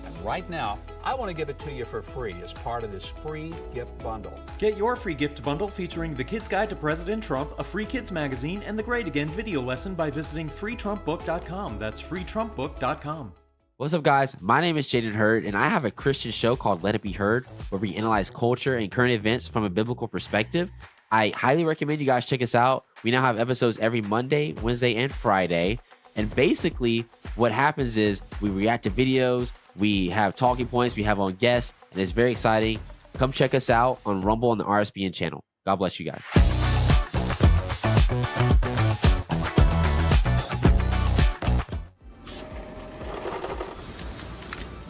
And right now, I want to give it to you for free as part of this free gift bundle. Get your free gift bundle featuring the Kids Guide to President Trump, a free kids magazine, and the Great Again video lesson by visiting freetrumpbook.com. That's freetrumpbook.com. What's up, guys? My name is Jaden Hurd, and I have a Christian show called Let It Be Heard, where we analyze culture and current events from a biblical perspective. I highly recommend you guys check us out. We now have episodes every Monday, Wednesday, and Friday. And basically, what happens is we react to videos, we have talking points, we have on guests, and it's very exciting. Come check us out on Rumble on the RSBN channel. God bless you guys.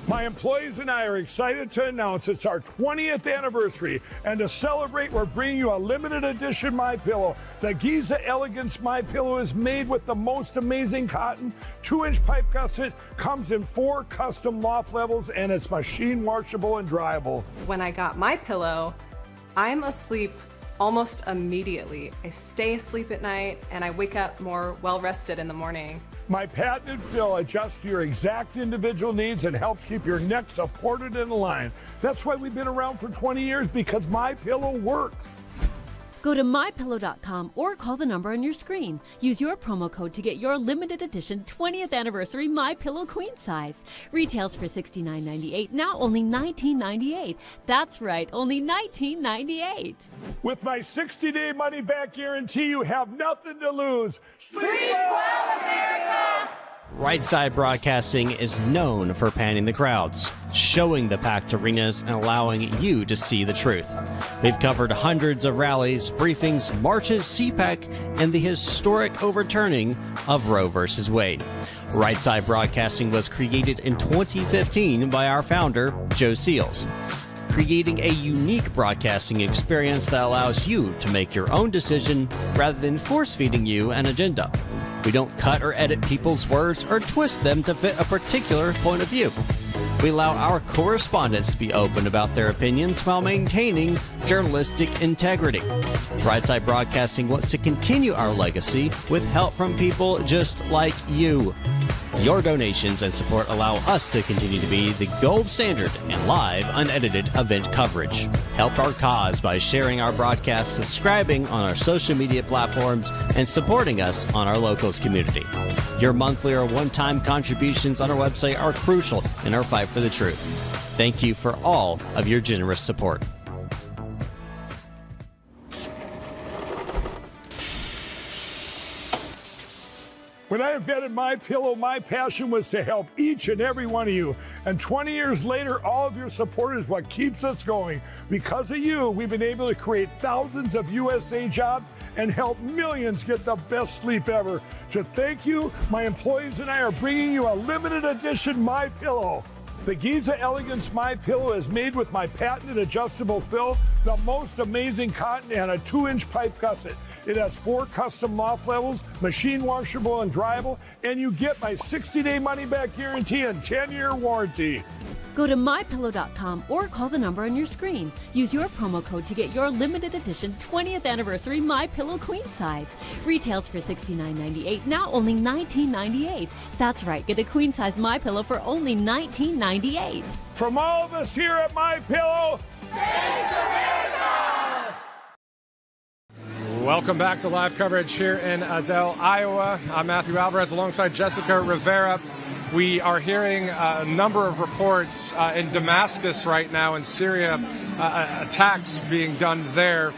My employees and I are excited to announce it's our 20th anniversary, and to celebrate, we're bringing you a limited edition MyPillow. The Giza Elegance MyPillow is made with the most amazing cotton, 2-inch pipe gusset, comes in 4 custom loft levels, and it's machine washable and dryable. When I got MyPillow, I'm asleep almost immediately. I stay asleep at night, and I wake up more well-rested in the morning. My patented fill adjusts to your exact individual needs and helps keep your neck supported and aligned. That's why we've been around for 20 years, because MyPillow works. Go to mypillow.com or call the number on your screen. Use your promo code to get your limited edition 20th anniversary MyPillow queen size. Retails for $69.98, now only $19.98. That's right, only $19.98. With my 60-day money-back guarantee, you have nothing to lose. Sleep well, America! Right Side Broadcasting is known for panning the crowds, showing the packed arenas, and allowing you to see the truth. We've covered hundreds of rallies, briefings, marches, CPAC, and the historic overturning of Roe v. Wade. Right Side Broadcasting was created in 2015 by our founder, Joe Seals, creating a unique broadcasting experience that allows you to make your own decision rather than force-feeding you an agenda. We don't cut or edit people's words or twist them to fit a particular point of view. We allow our correspondents to be open about their opinions while maintaining journalistic integrity. Right Side Broadcasting wants to continue our legacy with help from people just like you. Your donations and support allow us to continue to be the gold standard in live, unedited event coverage. Help our cause by sharing our broadcasts, subscribing on our social media platforms, and supporting us on our locals community. Your monthly or one-time contributions on our website are crucial in our fight for the truth. Thank you for all of your generous support. When I invented MyPillow, my passion was to help each and every one of you. And 20 years later, all of your support is what keeps us going. Because of you, we've been able to create thousands of USA jobs and help millions get the best sleep ever. To thank you, my employees and I are bringing you a limited edition MyPillow. The Giza Elegance MyPillow is made with my patented adjustable fill, the most amazing cotton, and a 2-inch pipe gusset. It has 4 custom loft levels, machine washable and dryable, and you get my 60-day money-back guarantee and 10-year warranty. Go to mypillow.com or call the number on your screen. Use your promo code to get your limited edition 20th anniversary MyPillow queen size. Retails for $69.98, now only $19.98. That's right, get a queen size MyPillow for only $19.98. From all of us here at MyPillow, thanks America! Welcome back to live coverage here in Adel, Iowa. I'm Matthew Alvarez alongside Jessica Rivera. We are hearing a number of reports in Damascus right now in Syria, attacks being done there.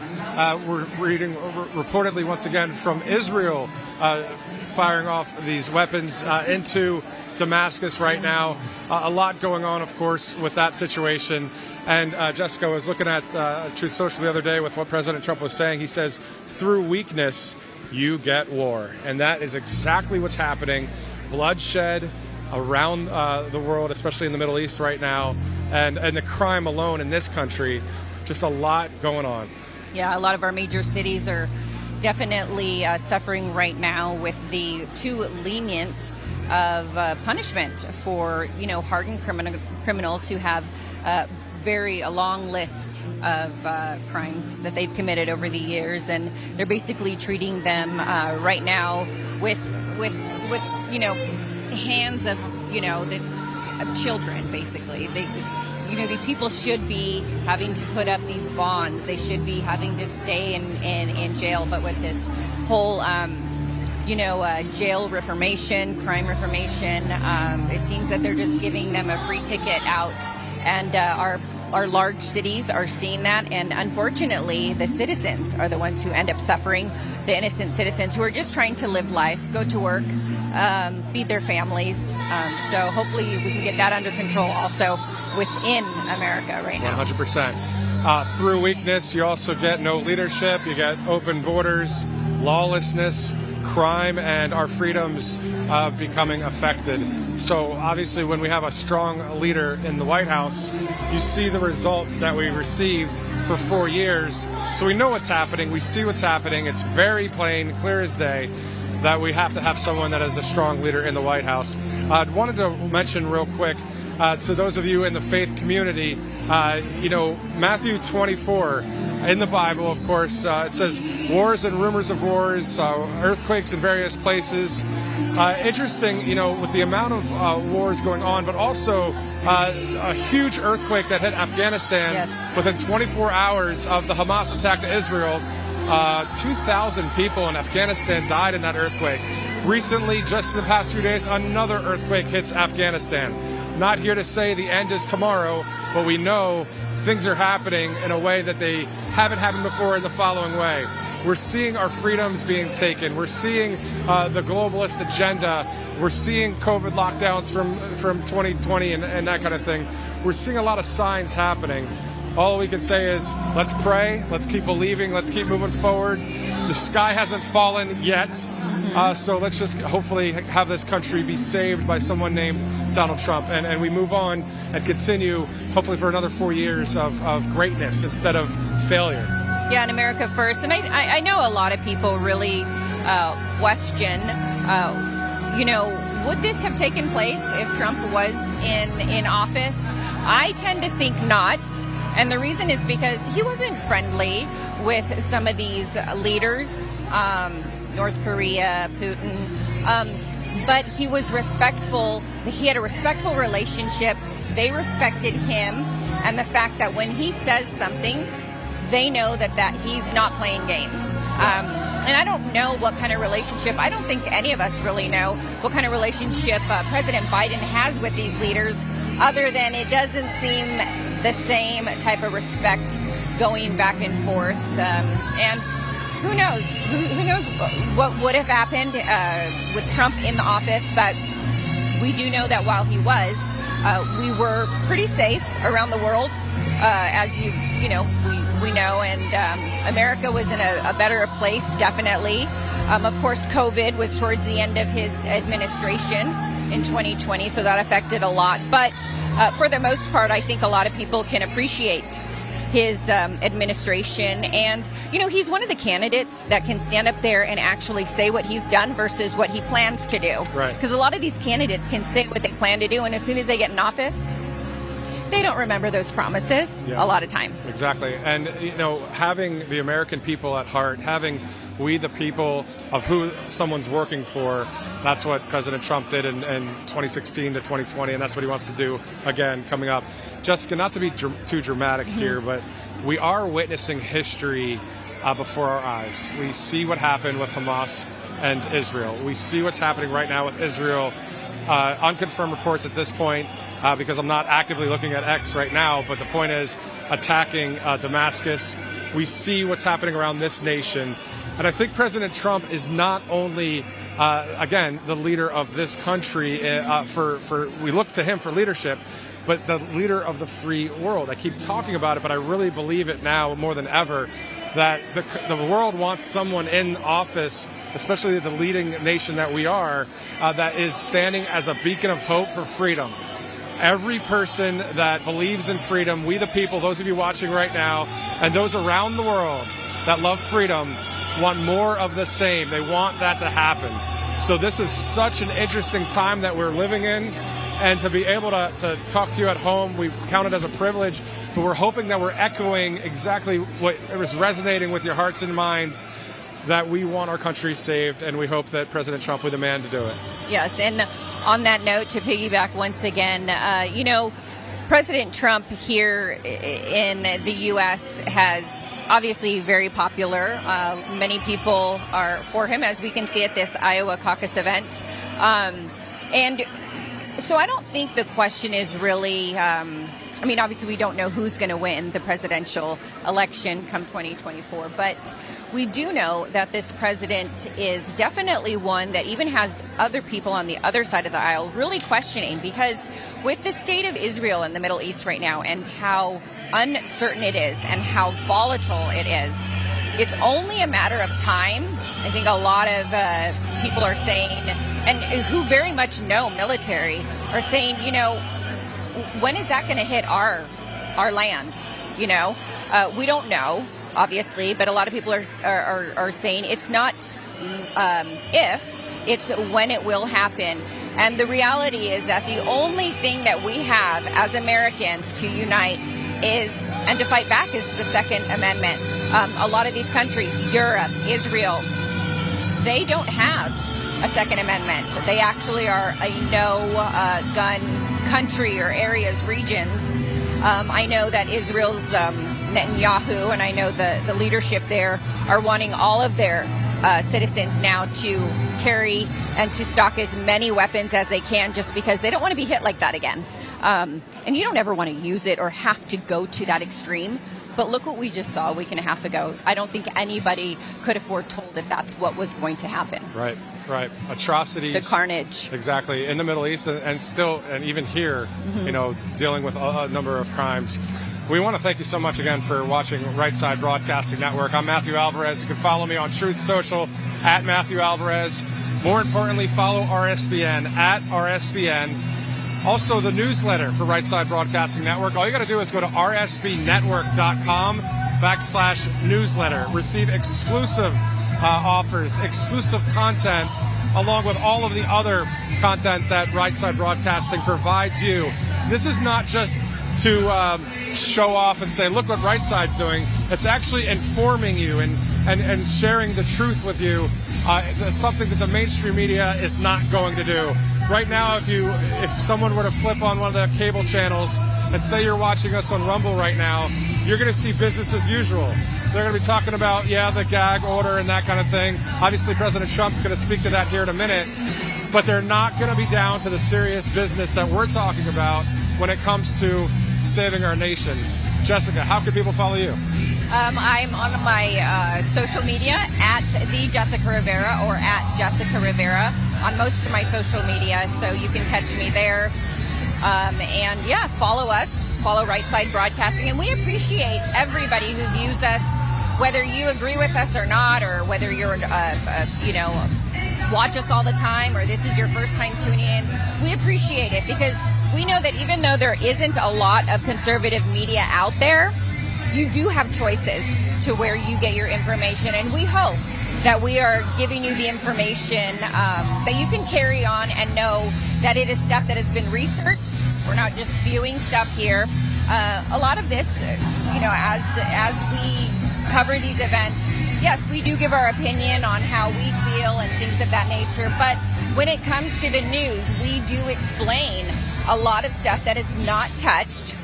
We're reading reportedly once again from Israel firing off these weapons into Damascus right now. A lot going on, of course, with that situation. And Jessica was looking at Truth Social the other day with what President Trump was saying. He says, through weakness, you get war. And that is exactly what's happening. Bloodshed around the world, especially in the Middle East right now, and the crime alone in this country, just a lot going on. Yeah, a lot of our major cities are definitely suffering right now with the too lenient of punishment for, hardened criminals who have a long list of crimes that they've committed over the years, and they're basically treating them right now with hands of of children. Basically, these people should be having to put up these bonds. They should be having to stay in jail. But with this whole jail reformation, crime reformation, it seems that they're just giving them a free ticket out, and our large cities are seeing that, and unfortunately the citizens are the ones who end up suffering, the innocent citizens who are just trying to live life, go to work, feed their families. So hopefully we can get that under control also within America right now. 100%. Through weakness, you also get no leadership, you get open borders, lawlessness, crime, and our freedoms becoming affected. So obviously when we have a strong leader in the White House, you see the results that we received for 4 years. So we know what's happening. We see what's happening. It's very plain, clear as day, that we have to have someone that is a strong leader in the White House. I wanted to mention real quick, to those of you in the faith community, Matthew 24 in the Bible, of course, it says wars and rumors of wars, earthquakes in various places. Interesting, with the amount of wars going on, but also a huge earthquake that hit Afghanistan within 24 hours of the Hamas attack to Israel. 2,000 people in Afghanistan died in that earthquake. Recently, just in the past few days, another earthquake hits Afghanistan. Not here to say the end is tomorrow, but we know things are happening in a way that they haven't happened before in the following way. We're seeing our freedoms being taken. We're seeing the globalist agenda. We're seeing COVID lockdowns from 2020 and that kind of thing. We're seeing a lot of signs happening. All we can say is, let's pray, let's keep believing, let's keep moving forward. The sky hasn't fallen yet, so let's just hopefully have this country be saved by someone named Donald Trump, and we move on and continue, hopefully for another 4 years of greatness instead of failure. Yeah, in America first. And I know a lot of people really question, would this have taken place if Trump was in office? I tend to think not. And the reason is because he wasn't friendly with some of these leaders, North Korea, Putin, but he was respectful. He had a respectful relationship. They respected him. And the fact that when he says something, they know that he's not playing games. And I don't know what kind of relationship, I don't think any of us really know what kind of relationship President Biden has with these leaders, other than it doesn't seem the same type of respect going back and forth. And who knows? Who knows what would have happened with Trump in the office, but we do know that while he was, we were pretty safe around the world, as we know, and America was in a better place, definitely. Of course, COVID was towards the end of his administration in 2020, so that affected a lot. But for the most part, I think a lot of people can appreciate his administration. And, he's one of the candidates that can stand up there and actually say what he's done versus what he plans to do. Right. Because a lot of these candidates can say what they plan to do, and as soon as they get in office, they don't remember those promises a lot of time. Exactly. And, having the American people at heart, having we the people of who someone's working for, that's what President Trump did in 2016 to 2020, and that's what he wants to do again coming up. Jessica, not to be too dramatic here, but we are witnessing history before our eyes. We see what happened with Hamas and Israel. We see what's happening right now with Israel. Unconfirmed reports at this point, because I'm not actively looking at X right now, but the point is attacking Damascus. We see what's happening around this nation. And I think President Trump is not only, again, the leader of this country, we look to him for leadership, but the leader of the free world. I keep talking about it, but I really believe it now more than ever, that the world wants someone in office, especially the leading nation that we are, that is standing as a beacon of hope for freedom. Every person that believes in freedom, we the people, those of you watching right now, and those around the world that love freedom, want more of the same. They want that to happen. So this is such an interesting time that we're living in, and to be able to talk to you at home, we count it as a privilege, but we're hoping that we're echoing exactly what is resonating with your hearts and minds, that we want our country saved, and we hope that President Trump will be the man to do it. Yes, and on that note, to piggyback once again, President Trump here in the U.S. has obviously very popular. Many people are for him, as we can see at this Iowa caucus event. And so I don't think the question is really, obviously we don't know who's going to win the presidential election come 2024, but we do know that this president is definitely one that even has other people on the other side of the aisle really questioning, because with the state of Israel in the Middle East right now and how uncertain it is and how volatile it is, it's only a matter of time. I think a lot of people are saying, and who very much know military, are saying, when is that going to hit our land? We don't know, obviously, but a lot of people are saying it's not if, it's when it will happen. And the reality is that the only thing that we have as Americans to unite is, and to fight back, is the Second Amendment. A lot of these countries, Europe, Israel, they don't have a Second Amendment. They actually are a no-gun country or areas, regions. I know that Israel's Netanyahu, and I know the leadership there, are wanting all of their citizens now to carry and to stock as many weapons as they can, just because they don't want to be hit like that again. And you don't ever want to use it or have to go to that extreme. But look what we just saw a week and a half ago. I don't think anybody could have foretold that that's what was going to happen. Right. Atrocities. The carnage. Exactly. In the Middle East and still, and even here, dealing with a number of crimes. We want to thank you so much again for watching Right Side Broadcasting Network. I'm Matthew Alvarez. You can follow me on Truth Social at Matthew Alvarez. More importantly, follow RSBN at RSBN. Also, the newsletter for Right Side Broadcasting Network. All you got to do is go to rsbnetwork.com/newsletter. Receive exclusive offers, exclusive content, along with all of the other content that Right Side Broadcasting provides you. This is not just to show off and say, look what Right Side's doing. It's actually informing you and sharing the truth with you. Something that the mainstream media is not going to do. Right now, if someone were to flip on one of the cable channels and say you're watching us on Rumble right now, you're going to see business as usual. They're going to be talking about, the gag order and that kind of thing. Obviously, President Trump's going to speak to that here in a minute. But they're not going to be down to the serious business that we're talking about when it comes to saving our nation. Jessica, how can people follow you? I'm on my social media at the Jessica Rivera or at Jessica Rivera on most of my social media, so you can catch me there. Follow us, follow Right Side Broadcasting, and we appreciate everybody who views us, whether you agree with us or not, or whether you're watch us all the time or this is your first time tuning in. We appreciate it because we know that even though there isn't a lot of conservative media out there, you do have choices to where you get your information, and we hope that we are giving you the information that you can carry on and know that it is stuff that has been researched. We're not just spewing stuff here. A lot of this, as we cover these events, yes, we do give our opinion on how we feel and things of that nature, but when it comes to the news, we do explain a lot of stuff that is not touched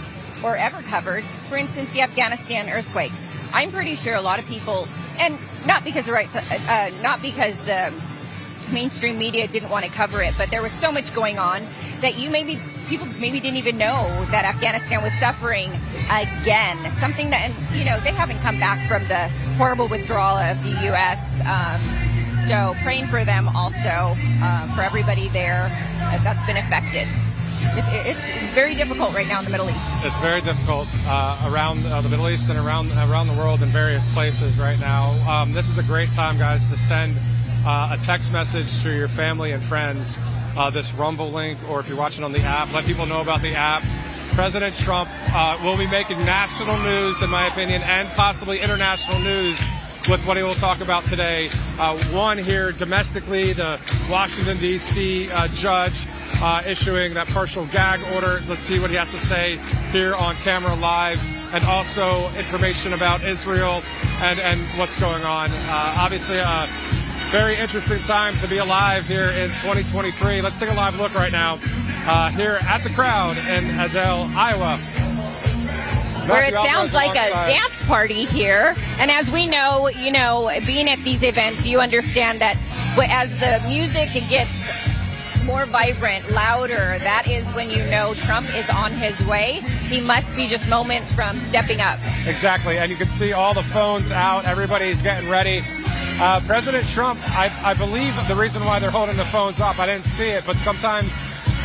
or ever covered. For instance, the Afghanistan earthquake. I'm pretty sure a lot of people, and not because the mainstream media didn't want to cover it, but there was so much going on that people maybe didn't even know that Afghanistan was suffering again. Something that, they haven't come back from the horrible withdrawal of the U.S. So praying for them also, for everybody there that's been affected. It's very difficult right now in the Middle East. It's very difficult around the Middle East and around the world in various places right now. This is a great time, guys, to send a text message to your family and friends, this Rumble link, or if you're watching on the app, let people know about the app. President Trump will be making national news, in my opinion, and possibly international news with what he will talk about today. One here domestically, the Washington, D.C. Judge issuing that partial gag order. Let's see what he has to say here on camera live, and also information about Israel and what's going on. Obviously, a very interesting time to be alive here in 2023. Let's take a live look right now here at the crowd in Adel, Iowa. Where it sounds like a dance party here. And as we know, being at these events, you understand that as the music gets more vibrant, louder, that is when you know Trump is on his way. He must be just moments from stepping up. Exactly. And you can see all the phones out. Everybody's getting ready. President Trump, I believe the reason why they're holding the phones up, I didn't see it, but sometimes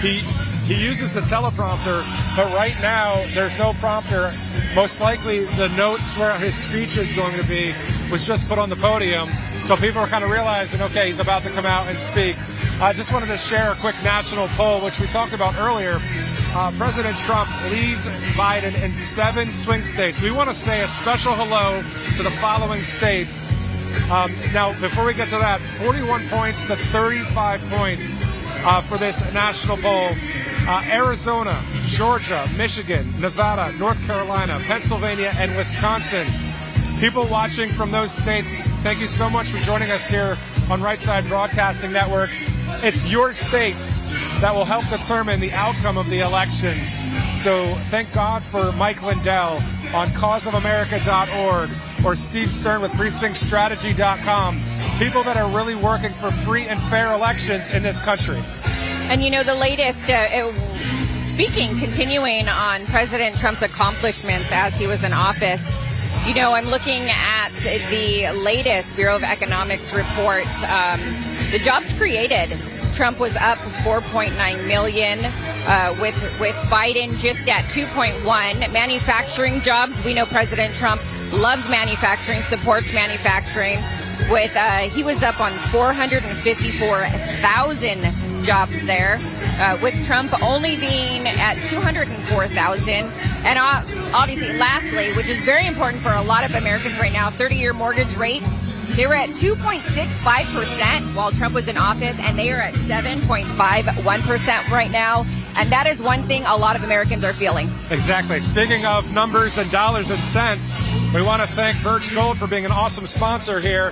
he uses the teleprompter, but right now there's no prompter. Most likely the notes where his speech is going to be was just put on the podium, so people are kind of realizing, okay, he's about to come out and speak. I just wanted to share a quick national poll, which we talked about earlier. President Trump leads Biden in 7 swing states. We want to say a special hello to the following states. Now, before we get to that, 41 points to 35 points for this national poll. Arizona, Georgia, Michigan, Nevada, North Carolina, Pennsylvania, and Wisconsin. People watching from those states, thank you so much for joining us here on Right Side Broadcasting Network. It's your states that will help determine the outcome of the election. So thank God for Mike Lindell on causeofamerica.org or Steve Stern with precinctstrategy.com. People that are really working for free and fair elections in this country. And you know, the latest, continuing on President Trump's accomplishments as he was in office, you know, I'm looking at the latest Bureau of Economics report. The jobs created, Trump was up 4.9 million, with Biden just at 2.1. Manufacturing jobs, we know President Trump loves manufacturing, supports manufacturing. With he was up on 454,000 jobs there, with Trump only being at 204,000. And obviously, lastly, which is very important for a lot of Americans right now, 30-year mortgage rates, they were at 2.65% while Trump was in office, and they are at 7.51% right now. And that is one thing a lot of Americans are feeling. Exactly. Speaking of numbers and dollars and cents, we want to thank Birch Gold for being an awesome sponsor here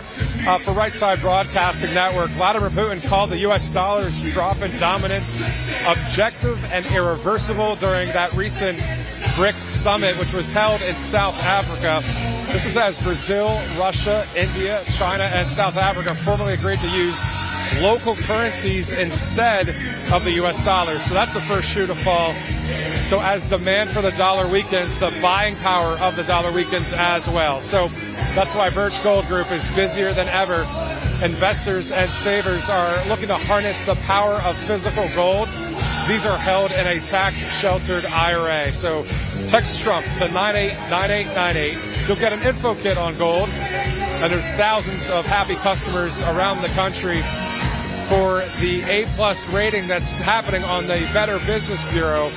for Right Side Broadcasting Network. Vladimir Putin called the U.S. dollar's drop in dominance objective and irreversible during that recent BRICS summit, which was held in South Africa. This is as Brazil, Russia, India, China, and South Africa formally agreed to use local currencies instead of the U.S. dollar. So that's the first shoe to fall. So as demand for the dollar weakens, the buying power of the dollar weakens as well. So that's why Birch Gold Group is busier than ever. Investors and savers are looking to harness the power of physical gold. These are held in a tax-sheltered IRA. So text Trump to 989898. You'll get an info kit on gold. And there's thousands of happy customers around the country for the A+ rating that's happening on the Better Business Bureau.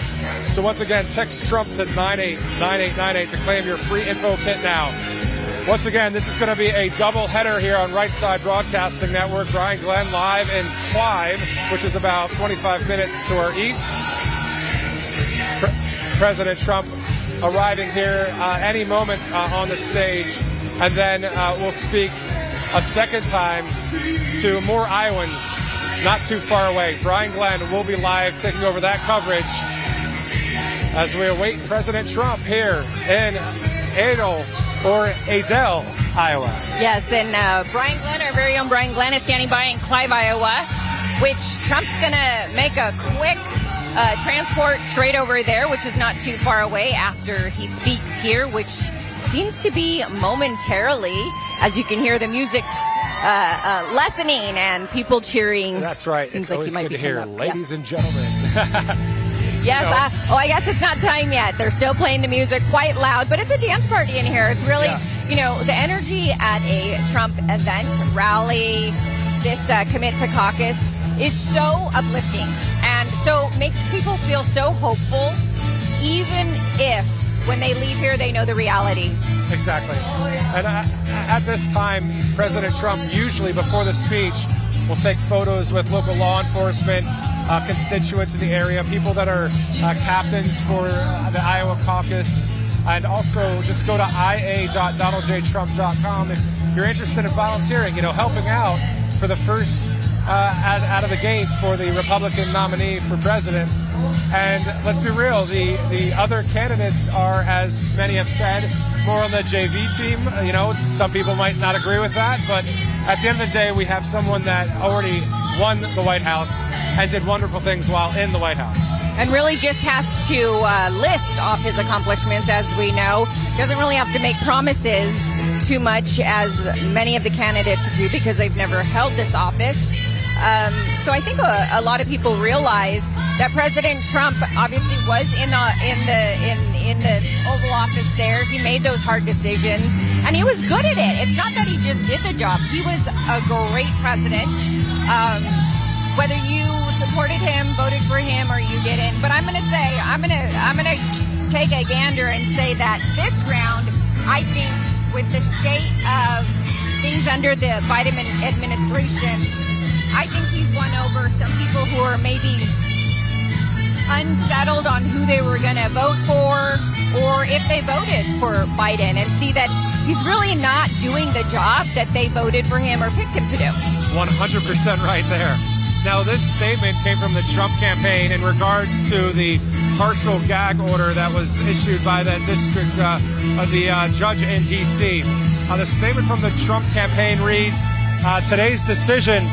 So once again, text Trump to 989898 to claim your free info kit now. Once again, this is going to be a double header here on Right Side Broadcasting Network. Brian Glenn live in Clive, which is about 25 minutes to our east. President Trump arriving here any moment on the stage. And then we'll speak a second time to more Iowans not too far away. Brian Glenn will be live taking over that coverage as we await President Trump here in Adel, Iowa. Yes, and Brian Glenn, our very own Brian Glenn, is standing by in Clive, Iowa, which Trump's going to make a quick transport straight over there, which is not too far away after he speaks here, which seems to be momentarily, as you can hear the music lessening and people cheering. That's right. Seems it's like always he might good be to hear, coming up. ladies Yes. and gentlemen. Yes. I guess it's not time yet. They're still playing the music quite loud, but it's a dance party in here. It's really, the energy at a Trump event, rally, this commit to caucus is so uplifting and so makes people feel so hopeful, even if when they leave here they know the reality. Exactly. And at this time, President Trump usually before the speech will take photos with local law enforcement, constituents in the area, people that are captains for the Iowa caucus, and also just go to ia.donaldjtrump.com if you're interested in volunteering, helping out for the first out of the gate for the Republican nominee for president. And let's be real, the other candidates are, as many have said, more on the JV team. Some people might not agree with that, but at the end of the day, we have someone that already won the White House and did wonderful things while in the White House. And really just has to list off his accomplishments, as we know. Doesn't really have to make promises too much, as many of the candidates do, because they've never held this office. So I think a lot of people realize that President Trump obviously was in the Oval Office there. He made those hard decisions, and he was good at it. It's not that he just did the job. He was a great president. Whether you supported him, voted for him, or you didn't, but I'm gonna take a gander and say that this round, I think, with the state of things under the Biden administration, I think he's won over some people who are maybe unsettled on who they were going to vote for, or if they voted for Biden, and see that he's really not doing the job that they voted for him or picked him to do. 100% right there. Now, this statement came from the Trump campaign in regards to the partial gag order that was issued by the district the judge in D.C. The statement from the Trump campaign reads, today's decision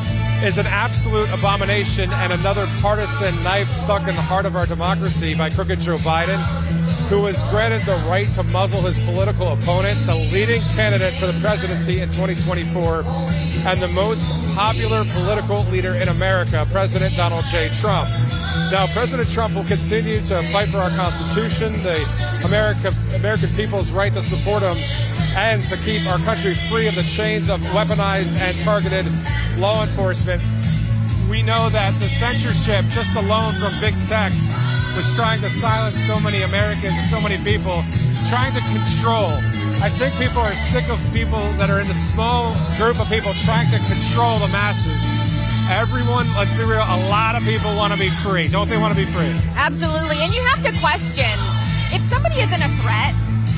is an absolute abomination and another partisan knife stuck in the heart of our democracy by crooked Joe Biden, who was granted the right to muzzle his political opponent, the leading candidate for the presidency in 2024, and the most popular political leader in America, President Donald J. Trump. Now, President Trump will continue to fight for our Constitution, the American people's right to support him, and to keep our country free of the chains of weaponized and targeted law enforcement. We know that the censorship, just alone from big tech, was trying to silence so many Americans and so many people, trying to control. I think people are sick of people that are in the small group of people trying to control the masses. Everyone, let's be real, a lot of people want to be free. Don't they want to be free? Absolutely. And you have to question, if somebody isn't a threat,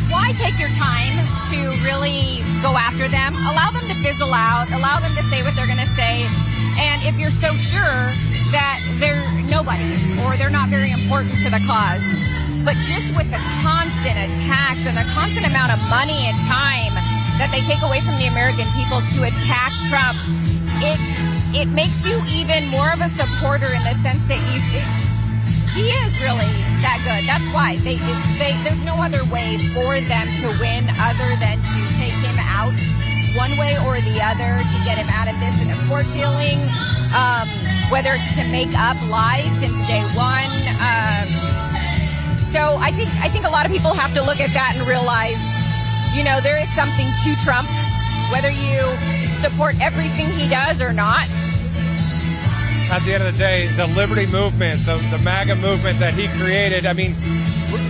why take your time to really go after them? Allow them to fizzle out. Allow them to say what they're going to say. And if you're so sure that they're nobodies or they're not very important to the cause, but just with the constant attacks and the constant amount of money and time that they take away from the American people to attack Trump, it makes you even more of a supporter in the sense that he is really that good. That's why there's no other way for them to win other than to take him out one way or the other to get him out of this in a court feeling, whether it's to make up lies since day one. So I think a lot of people have to look at that and realize, there is something to Trump, whether you support everything he does or not. At the end of the day, the liberty movement, the MAGA movement that he created, I mean,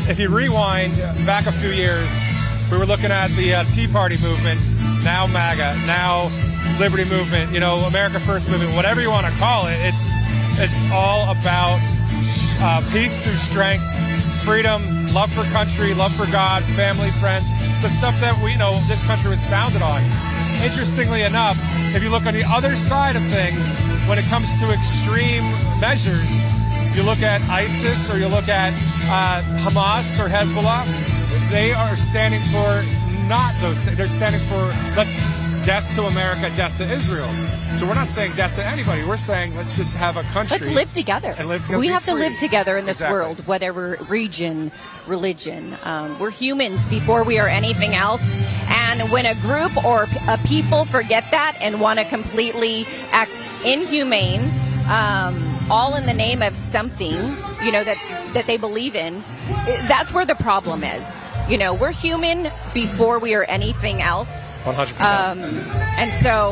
if you rewind back a few years, we were looking at the Tea Party movement, now MAGA, now liberty movement, America First movement, whatever you want to call it. It's all about peace through strength, freedom, love for country, love for God, family, friends, the stuff that we know this country was founded on. Interestingly enough, if you look on the other side of things, when it comes to extreme measures, you look at ISIS or you look at Hamas or Hezbollah, they are standing for not those things. They're standing for death to America, death to Israel. So we're not saying death to anybody. We're saying let's just have a country. Let's live together. And live together. We have to live together in this Exactly. world, whatever region, religion. We're humans before we are anything else. And when a group or a people forget that and want to completely act inhumane, all in the name of something, that they believe in, that's where the problem is. We're human before we are anything else. 100%. And so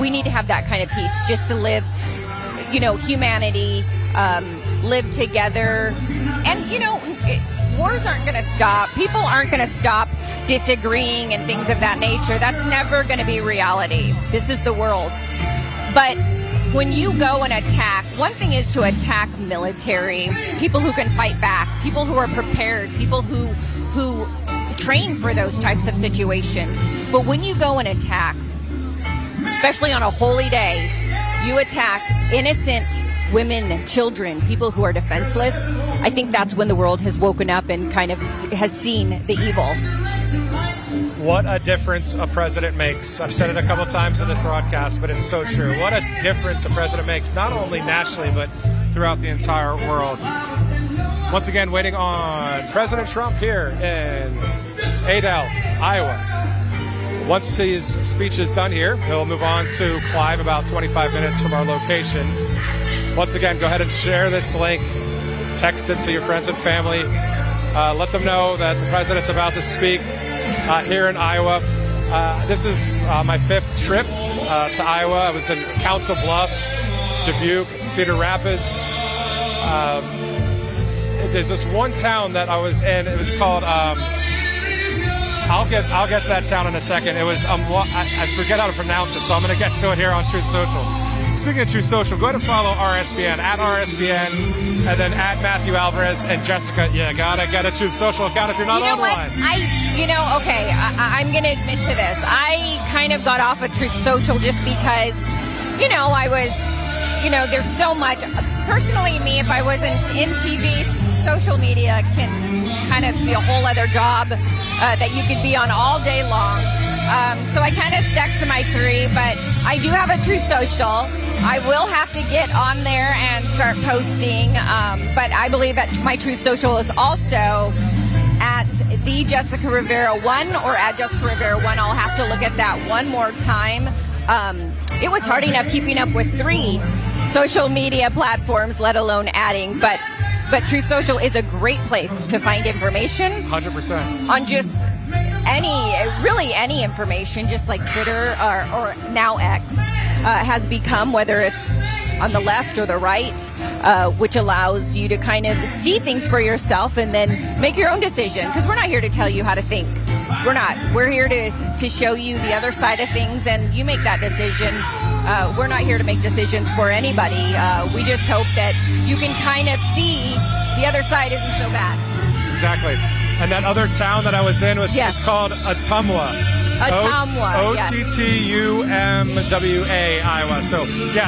we need to have that kind of peace just to live, humanity, live together. And, wars aren't going to stop. People aren't going to stop disagreeing and things of that nature. That's never going to be reality. This is the world. But when you go and attack, one thing is to attack military, people who can fight back, people who are prepared, people who train for those types of situations. But when you go and attack, especially on a holy day, you attack innocent women and children, people who are defenseless, I think that's when the world has woken up and kind of has seen the evil. What a difference a president makes. I've said it a couple times in this broadcast, but it's so true. What a difference a president makes, not only nationally, but throughout the entire world. Once again, waiting on President Trump here in Adel, Iowa. Once his speech is done here, he'll move on to Clive, about 25 minutes from our location. Once again, go ahead and share this link. Text it to your friends and family. Let them know that the president's about to speak here in Iowa. This is my 5th trip to Iowa. I was in Council Bluffs, Dubuque, Cedar Rapids. There's this one town that I was in. It was called. I'll get to that town in a second. It was. I forget how to pronounce it, so I'm going to get to it here on Truth Social. speaking of Truth Social, go ahead and follow RSBN, at RSBN, and then at Matthew Alvarez and Jessica. Yeah, got a Truth Social account if you're not You know on the what? line. I'm going to admit to this. I kind of got off of Truth Social just because, I was, there's so much. Personally, me, if I wasn't in TV, social media can kind of be a whole other job that you could be on all day long. So I kind of stuck to my 3, but I do have a Truth Social. I will have to get on there and start posting, but I believe that my Truth Social is also at the Jessica Rivera 1 or at Jessica Rivera 1. I'll have to look at that one more time. It was hard enough keeping up with 3 social media platforms, let alone adding, but Truth Social is a great place to find information. 100%. On just any information, just like Twitter or now X has become, whether it's on the left or the right, which allows you to kind of see things for yourself and then make your own decision. Because we're not here to tell you how to think. We're not. We're here to show you the other side of things, and you make that decision. We're not here to make decisions for anybody. We just hope that you can kind of see the other side isn't so bad. Exactly. And that other town that I was in it's called Ottumwa. Ottumwa, Ottumwa, Iowa.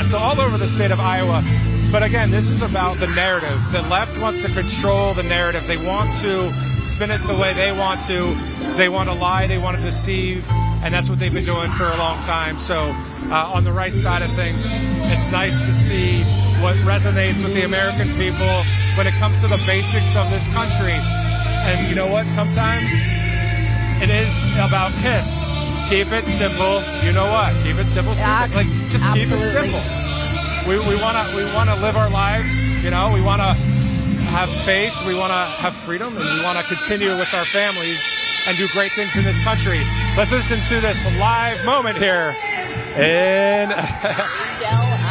So all over the state of Iowa. But again, this is about the narrative. The left wants to control the narrative. They want to spin it the way they want to. They want to lie. They want to deceive. And that's what they've been doing for a long time. So on the right side of things, it's nice to see what resonates with the American people when it comes to the basics of this country. And you know what? Sometimes it is about KISS. Keep it simple. You know what? Keep it simple. Like, just keep it simple. We want to live our lives. We want to have faith. We want to have freedom, and we want to continue with our families and do great things in this country. Let's listen to this live moment here in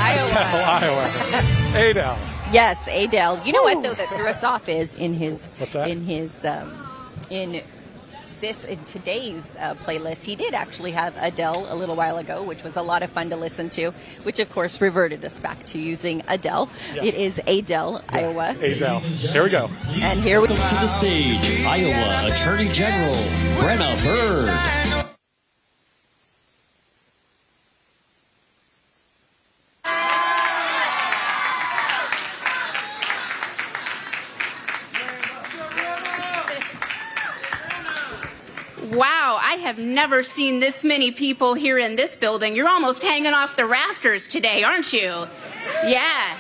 Iowa. Adele. Yes, Adele. You know what though that threw us off is in his in today's playlist, he did actually have Adele a little while ago, which was a lot of fun to listen to, which of course reverted us back to using Adele. Yeah. It is Adele, Iowa. Adele. Here we go. And here we go. Welcome to the stage, Iowa Attorney General Brenna Bird. Wow, I have never seen this many people here in this building. You're almost hanging off the rafters today, aren't you? Yeah.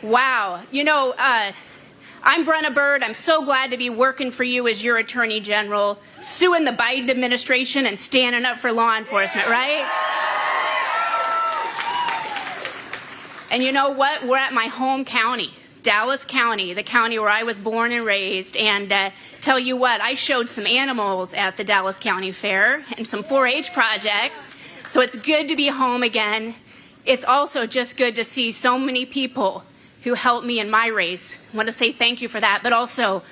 Wow. I'm Brenna Bird. I'm so glad to be working for you as your Attorney General, suing the Biden administration and standing up for law enforcement, right? And you know what? We're at my home county, Dallas County, the county where I was born and raised. And tell you what, I showed some animals at the Dallas County Fair and some 4-H projects. So it's good to be home again. It's also just good to see so many people who helped me in my race. I want to say thank you for that. But also,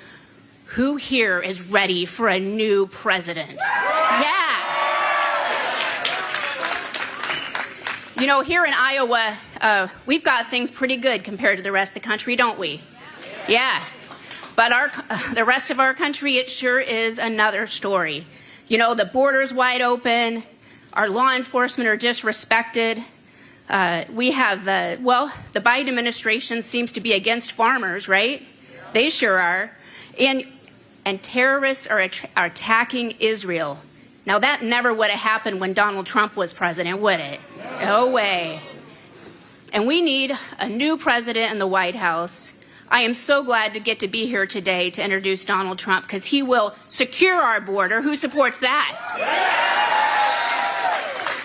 who here is ready for a new president? Yeah. Here in Iowa, we've got things pretty good compared to the rest of the country, don't we? Yeah. But the rest of our country, it sure is another story. The border's wide open. Our law enforcement are disrespected. We have, the Biden administration seems to be against farmers, right? They sure are. And terrorists are attacking Israel. Now, that never would have happened when Donald Trump was president, would it? No way. And we need a new president in the White House. I am so glad to get to be here today to introduce Donald Trump because he will secure our border. Who supports that?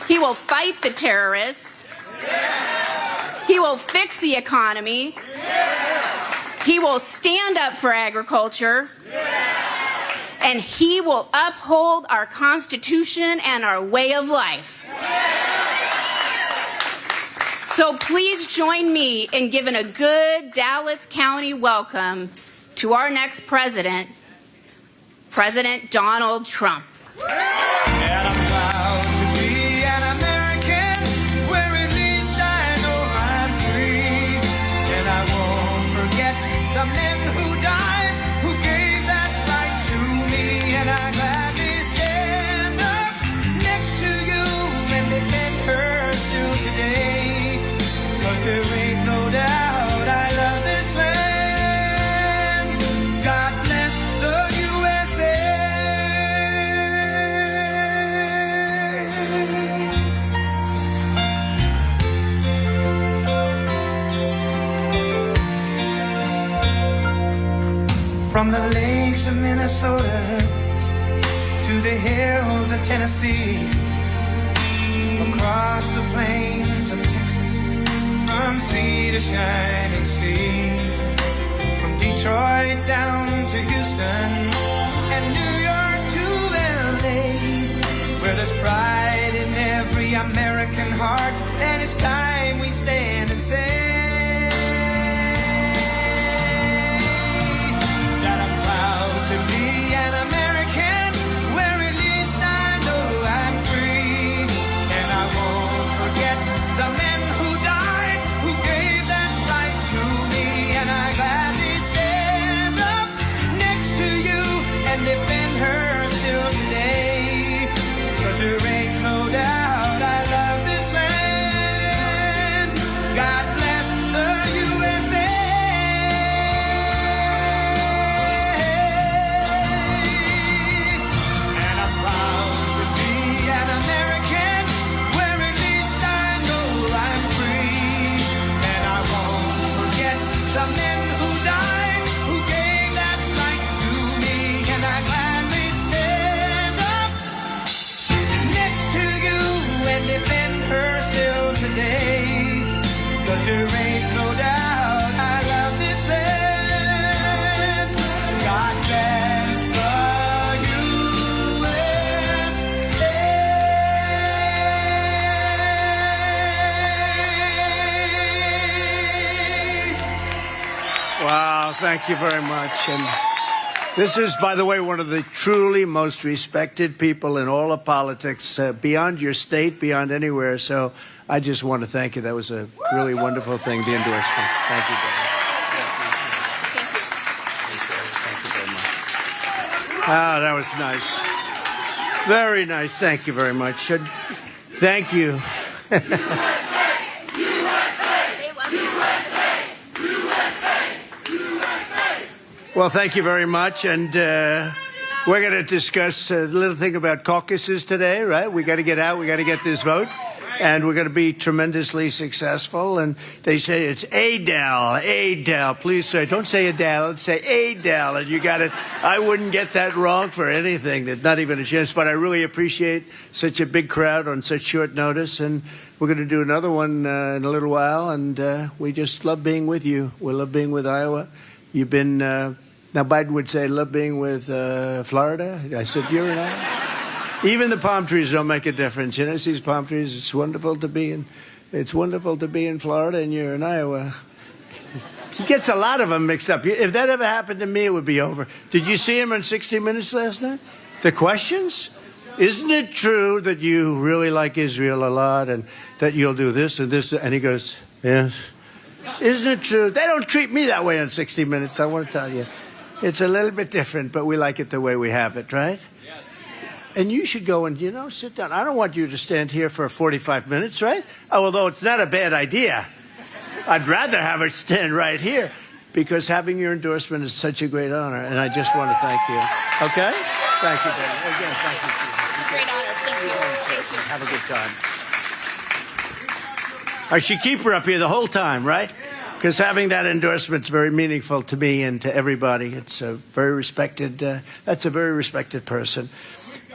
He will fight the terrorists. He will fix the economy. He will stand up for agriculture. And he will uphold our Constitution and our way of life. So please join me in giving a good Dallas County welcome to our next president, President Donald Trump. And I'm proud to be an American, where at least I From the lakes of Minnesota to the hills of Tennessee, across the plains of Texas, from sea to shining sea, from Detroit down to Houston and New York to LA, where there's pride in every American heart, and it's time we stand and say that I'm proud to be an American, where at least I know I'm free, and I won't forget the men who died, who gave that right to me, and I gladly stand up next to you and defend her still today, 'cause there ain't no doubt I love this land. God bless the USA. And I'm proud to be an American, where at least I know I'm free, and I won't forget the men who died, who gave that right to me, and I gladly stand up next to you and defend her still today, 'cause there ain't no doubt I love this land. God bless the Wow, thank you very much. And this is, by the way, one of the truly most respected people in all of politics, beyond your state, beyond anywhere. So I just want to thank you. That was a really wonderful thing, the endorsement. Thank you, Dave. Thank you very much. Ah, that was nice. Very nice. Thank you very much. Thank you. Well, thank you very much. And we're going to discuss a little thing about caucuses today, right? We got to get out. We got to get this vote. And we're going to be tremendously successful. And they say it's Adele. Please say, don't say Adele, say Adele. And you got it. I wouldn't get that wrong for anything. There's not even a chance. But I really appreciate such a big crowd on such short notice. And we're going to do another one in a little while. And we just love being with you. We love being with Iowa. You've been, now Biden would say, love being with Florida. I said, you're in Iowa. Even the palm trees don't make a difference. You know, these palm trees, it's wonderful to be in Florida, and you're in Iowa. He gets a lot of them mixed up. If that ever happened to me, it would be over. Did you see him on 60 Minutes last night? The questions? Isn't it true that you really like Israel a lot and that you'll do this and this? And he goes, yes. Isn't it true? They don't treat me that way on 60 Minutes, I want to tell you. It's a little bit different, but we like it the way we have it, right? Yes. And you should go and, sit down. I don't want you to stand here for 45 minutes, right? Although it's not a bad idea. I'd rather have it stand right here, because having your endorsement is such a great honor, and I just want to thank you. Okay? Thank you, David. Again, thank you. Great honor. Thank you. Thank you. Have a good time. I should keep her up here the whole time, right? Because having that endorsement is very meaningful to me and to everybody. It's a very respected, that's a very respected person.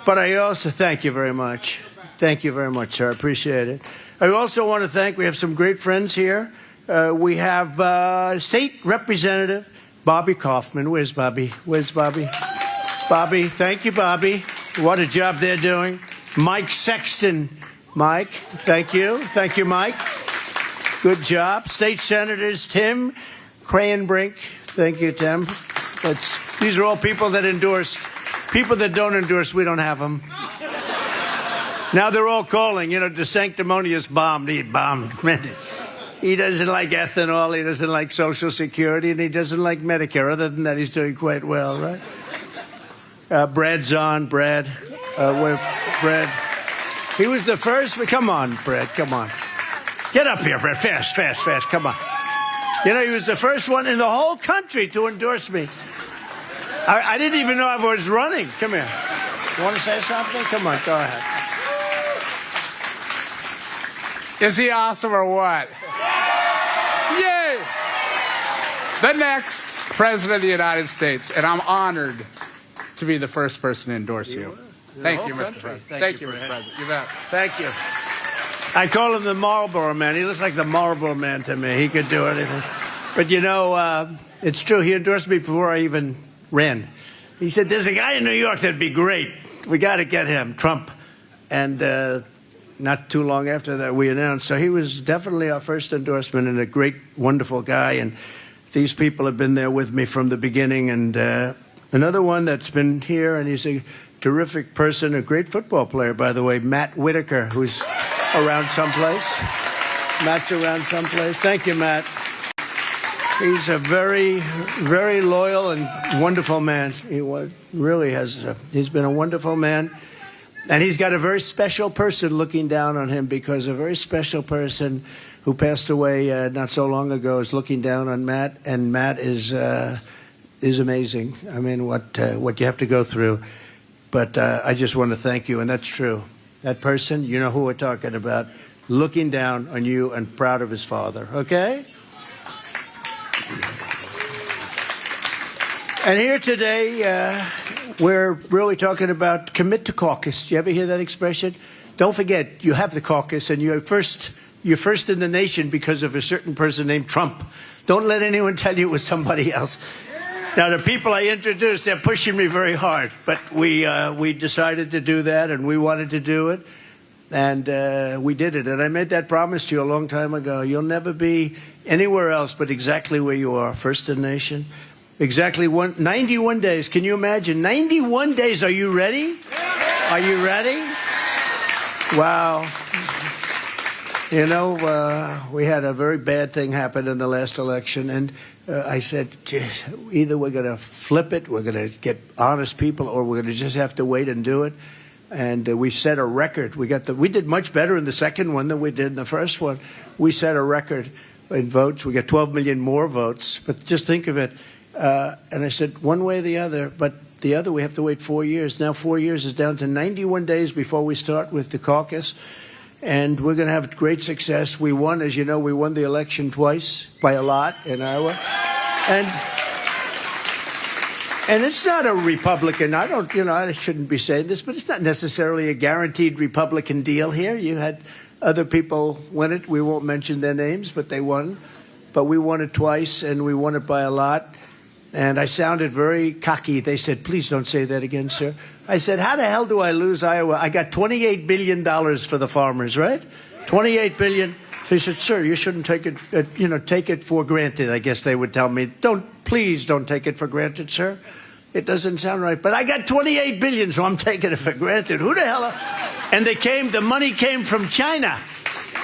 But I also thank you very much. Thank you very much, sir. I appreciate it. I also want to thank, we have some great friends here. We have State Representative Bobby Kaufman. Where's Bobby? Where's Bobby? Bobby, thank you, Bobby. What a job they're doing. Mike Sexton. Mike, thank you. Thank you, Mike. Good job. State Senators Tim Crayenbrink. Thank you, Tim. These are all people that endorsed. People that don't endorse, we don't have them. Now they're all calling, De Sanctimonious bombed. He bombed. He doesn't like ethanol. He doesn't like Social Security. And he doesn't like Medicare. Other than that, he's doing quite well, right? Brad's on. Brad. Brad. He was the first. Come on, Brad. Come on. Get up here, Brad. Fast, fast, fast. Come on. He was the first one in the whole country to endorse me. I didn't even know I was running. Come here. You want to say something? Come on, go ahead. Is he awesome or what? Yay! the next President of the United States. And I'm honored to be the first person to endorse you. Thank you, Mr. President. Thank you, Mr. President. You bet. Thank you. I call him the Marlboro Man. He looks like the Marlboro Man to me. He could do anything. But you know, it's true. He endorsed me before I even ran. He said, there's a guy in New York that'd be great. We got to get him, Trump. And not too long after that, we announced. So he was definitely our first endorsement and a great, wonderful guy. And these people have been there with me from the beginning. And another one that's been here, and he's a terrific person, a great football player, by the way, Matt Whitaker, who's around someplace. Matt's around someplace. Thank you, Matt. He's a very, very loyal and wonderful man. He really has. He's been a wonderful man. And he's got a very special person looking down on him, because a very special person who passed away not so long ago is looking down on Matt. And Matt is amazing. I mean, what you have to go through. But I just want to thank you, and that's true. That person, you know who we're talking about, looking down on you and proud of his father, okay? And here today, we're really talking about commit to caucus. Do you ever hear that expression? Don't forget, you have the caucus, and you're first in the nation because of a certain person named Trump. Don't let anyone tell you it was somebody else. Now, the people I introduced, they're pushing me very hard, but we decided to do that, and we wanted to do it, and we did it. And I made that promise to you a long time ago. You'll never be anywhere else but exactly where you are, first in the nation. Exactly 91 days. Can you imagine? 91 days. Are you ready? Are you ready? Wow. You know, we had a very bad thing happen in the last election, and I said, either we're going to flip it, we're going to get honest people, or we're going to just have to wait and do it. And we set a record. We did much better in the second one than we did in the first one. We set a record in votes. We got 12 million more votes. But just think of it. And I said, one way or the other, but the other we have to wait 4 years. Now 4 years is down to 91 days before we start with the caucus. And we're going to have great success. We won, as you know, we won the election twice by a lot in Iowa. And it's not a Republican, I shouldn't be saying this, but it's not necessarily a guaranteed Republican deal here. You had other people win it. We won't mention their names, but they won. But we won it twice, and we won it by a lot. And I sounded very cocky. They said, please don't say that again, sir. I said, how the hell do I lose Iowa? I got $28 billion for the farmers, right? $28 billion. They said, sir, you shouldn't take it, take it for granted, I guess they would tell me. Please don't take it for granted, sir. It doesn't sound right. But I got $28 billion, so I'm taking it for granted. Who the hell? And the money came from China.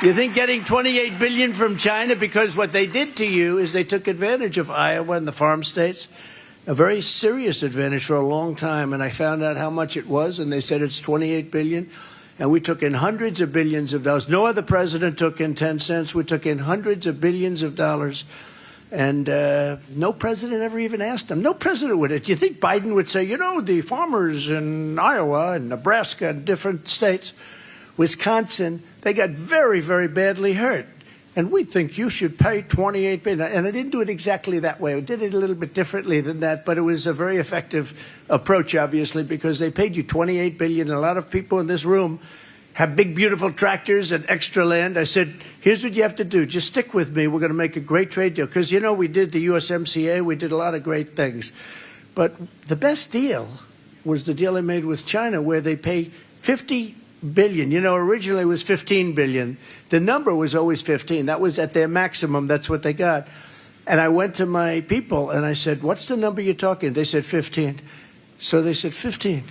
You think getting $28 billion from China, because what they did to you is they took advantage of Iowa and the farm states, a very serious advantage for a long time. And I found out how much it was, and they said it's $28 billion. And we took in hundreds of billions of dollars. No other president took in 10 cents. We took in hundreds of billions of dollars. And no president ever even asked them. No president would. Do you think Biden would say, the farmers in Iowa and Nebraska and different states, Wisconsin, they got very, very badly hurt. And we think you should pay $28 billion. And I didn't do it exactly that way. I did it a little bit differently than that. But it was a very effective approach, obviously, because they paid you $28 billion. And a lot of people in this room have big, beautiful tractors and extra land. I said, here's what you have to do. Just stick with me. We're going to make a great trade deal. Because, we did the USMCA. We did a lot of great things. But the best deal was the deal I made with China, where they pay $50 billion. Originally it was $15 billion. The number was always 15. That was at their maximum. That's what they got. And I went to my people and I said, what's the number you're talking? They said 15. So they said 15.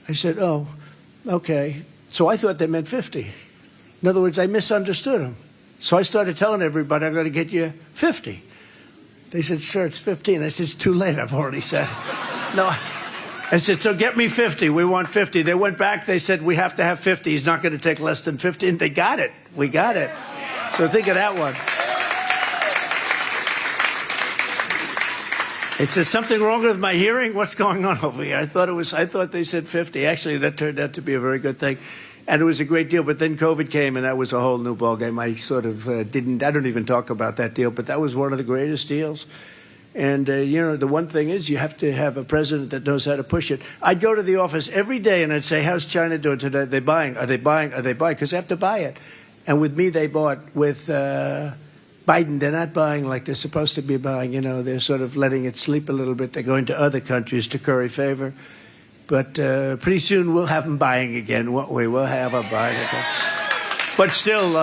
I said, oh, okay. So I thought they meant 50. In other words, I misunderstood them. So I started telling everybody, I'm going to get you 50. They said, sir, it's 15. I said, it's too late. I've already said it. No, I said, so get me 50. We want 50. They went back. They said, we have to have 50. He's not going to take less than 50. And they got it. We got it. So think of that one. It says something wrong with my hearing. What's going on over here? I thought they said 50. Actually, that turned out to be a very good thing. And it was a great deal. But then COVID came, and that was a whole new ballgame. I sort of I don't even talk about that deal. But that was one of the greatest deals. And, the one thing is you have to have a president that knows how to push it. I'd go to the office every day and I'd say, how's China doing today? Are they buying? Are they buying? Are they buying? Because they have to buy it. And with me, they bought. With Biden, they're not buying like they're supposed to be buying. They're sort of letting it sleep a little bit. They're going to other countries to curry favor. But pretty soon we'll have them buying again, won't we? We'll have them buying again. But still,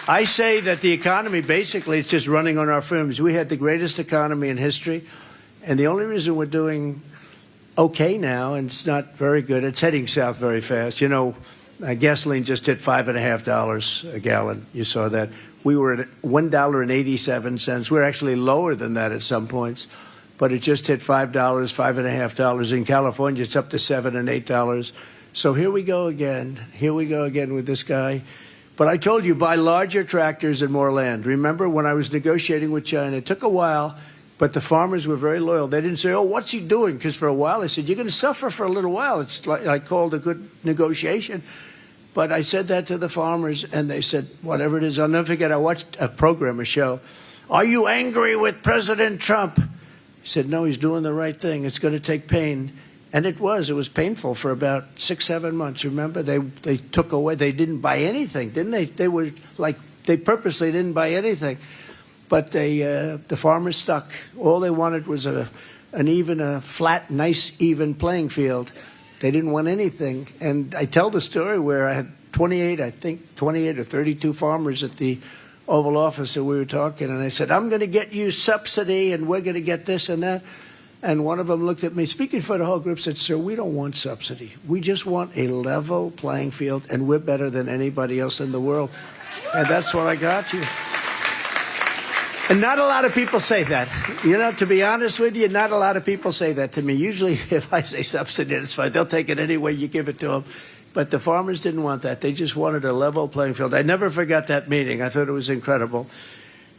I say that the economy, basically, it's just running on our fumes. We had the greatest economy in history, and the only reason we're doing okay now, and it's not very good, it's heading south very fast. Gasoline just hit $5.50 a gallon. You saw that. We were at $1.87. We're actually lower than that at some points, but it just hit $5, $5.50. In California, it's up to $7 and $8. So here we go again. Here we go again with this guy. But I told you, buy larger tractors and more land. Remember when I was negotiating with China? It took a while, but the farmers were very loyal. They didn't say, oh, what's he doing? Because for a while, I said, you're going to suffer for a little while. It's like I called a good negotiation. But I said that to the farmers, and they said, whatever it is. I'll never forget, I watched a show. Are you angry with President Trump? He said, no, he's doing the right thing. It's going to take pain. And it was painful for about 6-7 months. Remember, they took away, they didn't buy anything, didn't they? They were like, they purposely didn't buy anything. But the farmers stuck. All they wanted was a flat, nice, even playing field. They didn't want anything. And I tell the story where I had 28 or 32 farmers at the Oval Office, and we were talking, and I said, I'm going to get you subsidy, and we're going to get this and that. And one of them looked at me, speaking for the whole group, said, sir, we don't want subsidy. We just want a level playing field, and we're better than anybody else in the world. And that's what I got you. And not a lot of people say that. To be honest with you, not a lot of people say that to me. Usually, if I say subsidy, it's fine. They'll take it any way you give it to them. But the farmers didn't want that. They just wanted a level playing field. I never forgot that meeting. I thought it was incredible.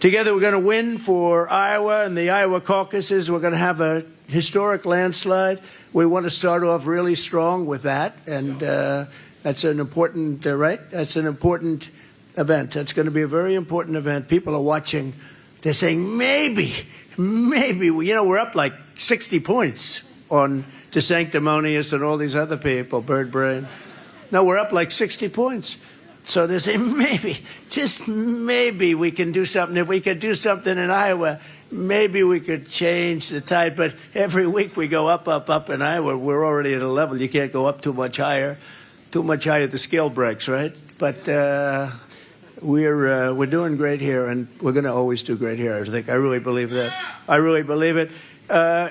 Together, we're going to win for Iowa and the Iowa caucuses. We're going to have a historic landslide. We want to start off really strong with that, and that's an important, That's an important event. That's going to be a very important event. People are watching. They're saying, maybe, we're up like 60 points on DeSanctimonious and all these other people, Bird Brain. No, we're up like 60 points. So they say, maybe, just maybe we can do something. If we could do something in Iowa, maybe we could change the tide. But every week we go up in Iowa. We're already at a level. You can't go up too much higher. Too much higher, the scale breaks, right? But we're doing great here, and we're going to always do great here, I think. I really believe that. I really believe it.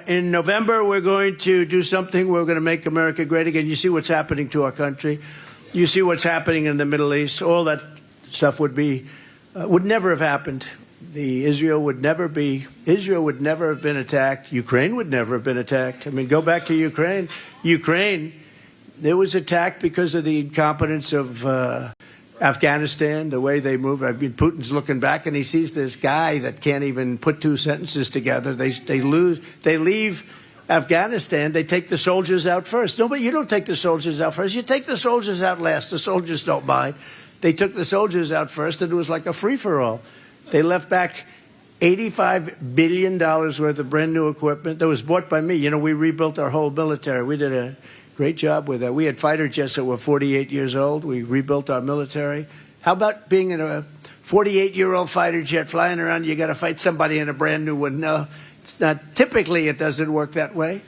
In November, we're going to do something. We're going to make America great again. You see what's happening to our country. You see what's happening in the Middle East. All that stuff would never have happened. Israel would never have been attacked. Ukraine would never have been attacked. I mean, go back to Ukraine. It was attacked because of the incompetence of Afghanistan, the way they move. I mean, Putin's looking back and he sees this guy that can't even put two sentences together. They leave Afghanistan, they take the soldiers out first. No, but you don't take the soldiers out first. You take the soldiers out last. The soldiers don't mind. They took the soldiers out first, and it was like a free-for-all. They left back $85 billion worth of brand-new equipment that was bought by me. We rebuilt our whole military. We did a great job with that. We had fighter jets that were 48 years old. We rebuilt our military. How about being in a 48-year-old fighter jet flying around? You got to fight somebody in a brand-new one. No. It's not, typically, it doesn't work that way.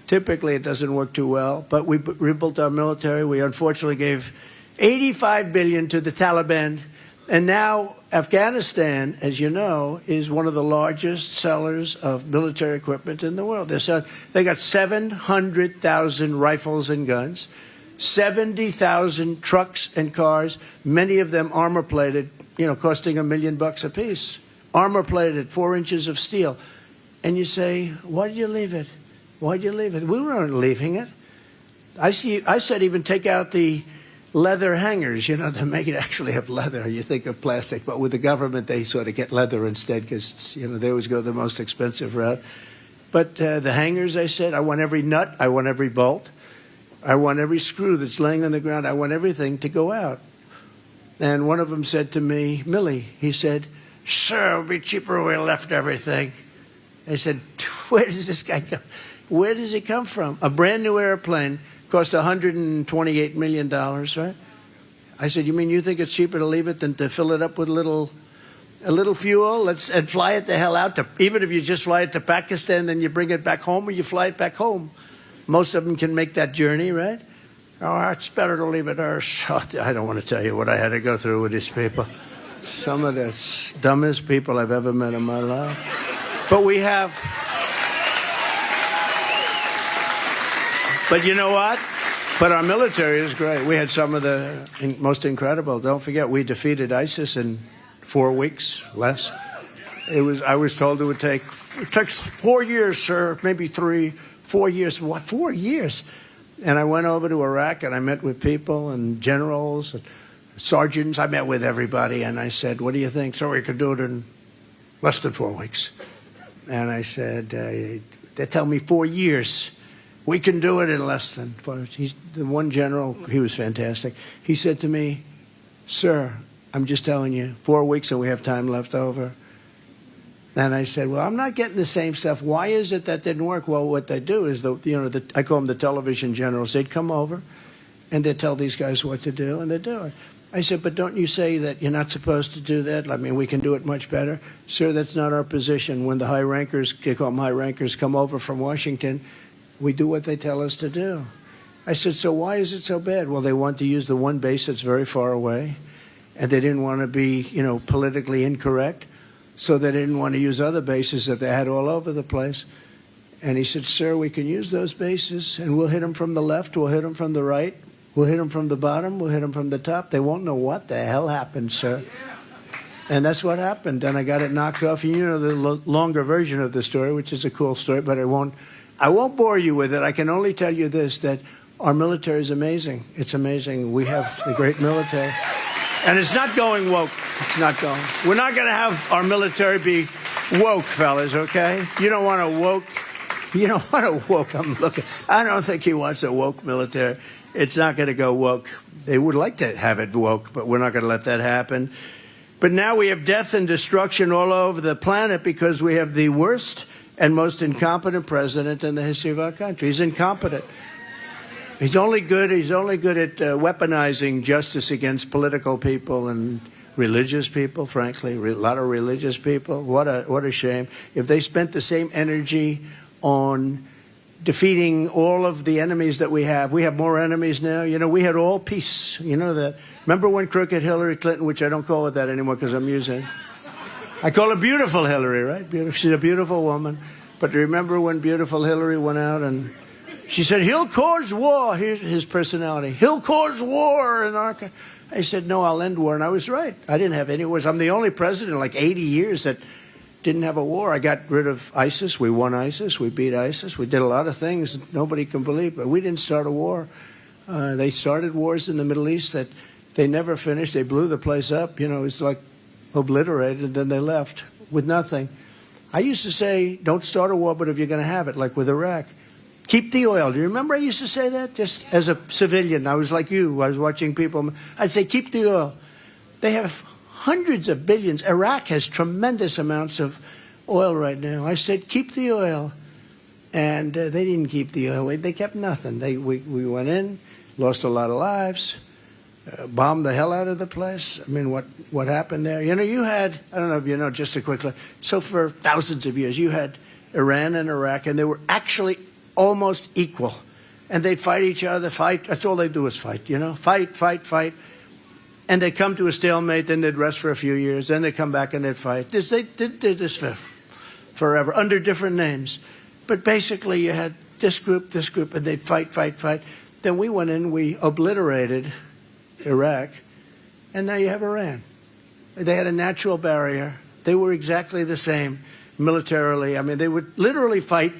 Typically, it doesn't work too well. But we rebuilt our military. We unfortunately gave $85 billion to the Taliban. And now Afghanistan, as you know, is one of the largest sellers of military equipment in the world. They got 700,000 rifles and guns, 70,000 trucks and cars, many of them armor-plated, costing $1 million a piece. Armor-plated, 4 inches of steel. And you say, why did you leave it? Why did you leave it? We weren't leaving it. I said even take out the leather hangers, to make it actually have leather. You think of plastic, but with the government, they sort of get leather instead because, they always go the most expensive route. But the hangers, I said, I want every nut. I want every bolt. I want every screw that's laying on the ground. I want everything to go out. And one of them said to me, Millie, he said, sir, it would be cheaper if we left everything. I said, where does this guy come? Where does he come from? A brand new airplane cost $128 million, right? I said, you mean you think it's cheaper to leave it than to fill it up with a little fuel? And fly it the hell out. Even if you just fly it to Pakistan, then you bring it back home or you fly it back home. Most of them can make that journey, right? Oh, it's better to leave it there. I don't want to tell you what I had to go through with these people. Some of the dumbest people I've ever met in my life. But we have... But you know what? But our military is great. We had some of the most incredible. Don't forget, we defeated ISIS in 4 weeks, less. I was told it takes 4 years, sir, maybe 3, 4 years. What, 4 years? And I went over to Iraq and I met with people and generals and sergeants. I met with everybody and I said, what do you think? So we could do it in less than 4 weeks. And I said, they tell me 4 years. We can do it in less than 4 years. He's the one general, he was fantastic. He said to me, sir, I'm just telling you, 4 weeks and we have time left over. And I said, well, I'm not getting the same stuff. Why is it that didn't work? Well, what they do is, I call them the television generals. They'd come over and they'd tell these guys what to do, and they'd do it. I said, but don't you say that you're not supposed to do that? I mean, we can do it much better. Sir, that's not our position. When the high rankers, they call them high rankers, come over from Washington, we do what they tell us to do. I said, so why is it so bad? Well, they want to use the one base that's very far away, and they didn't want to be, politically incorrect, so they didn't want to use other bases that they had all over the place. And he said, sir, we can use those bases, and we'll hit them from the left, we'll hit them from the right, we'll hit them from the bottom, we'll hit them from the top. They won't know what the hell happened, sir. And that's what happened, and I got it knocked off. You know the longer version of the story, which is a cool story, but I won't bore you with it. I can only tell you this, that our military is amazing. It's amazing. We have a great military. And it's not going woke. It's not going. We're not going to have our military be woke, fellas, okay? You don't want a woke. You don't want a woke. I don't think he wants a woke military. It's not going to go woke. They would like to have it woke, but we're not going to let that happen. But now we have death and destruction all over the planet because we have the worst and most incompetent president in the history of our country. He's incompetent. He's only good at weaponizing justice against political people and religious people, frankly, a lot of religious people. What a shame. If they spent the same energy on defeating all of the enemies that we have more enemies now. We had all peace. You know that. Remember when crooked Hillary Clinton, which I don't call it that anymore because I'm using, I call her beautiful Hillary, right? She's a beautiful woman. But remember when beautiful Hillary went out and she said, he'll cause war. Here's his personality. He'll cause war in our country. I said, no, I'll end war. And I was right. I didn't have any wars. I'm the only president in like 80 years that didn't have a war. I got rid of ISIS. We won ISIS. We beat ISIS. We did a lot of things nobody can believe. But we didn't start a war. They started wars in the Middle East that they never finished. They blew the place up. It was like obliterated. And then they left with nothing. I used to say, don't start a war, but if you're going to have it, like with Iraq, keep the oil. Do you remember I used to say that? Just as a civilian. I was like you. I was watching people. I'd say, keep the oil. They have hundreds of billions. Iraq has tremendous amounts of oil right now. I said, keep the oil. And they didn't keep the oil. They kept nothing. We went in, lost a lot of lives, bombed the hell out of the place. I mean, what happened there? You had, I don't know if you know, just a quick look. So for thousands of years, you had Iran and Iraq, and they were actually almost equal. And they'd fight each other, fight. That's all they do is fight, fight. And they'd come to a stalemate, then they'd rest for a few years, then they'd come back and they'd fight. They did this forever, under different names. But basically you had this group, and they'd fight. Then we went in, we obliterated Iraq, and now you have Iran. They had a natural barrier. They were exactly the same militarily. I mean, they would literally fight.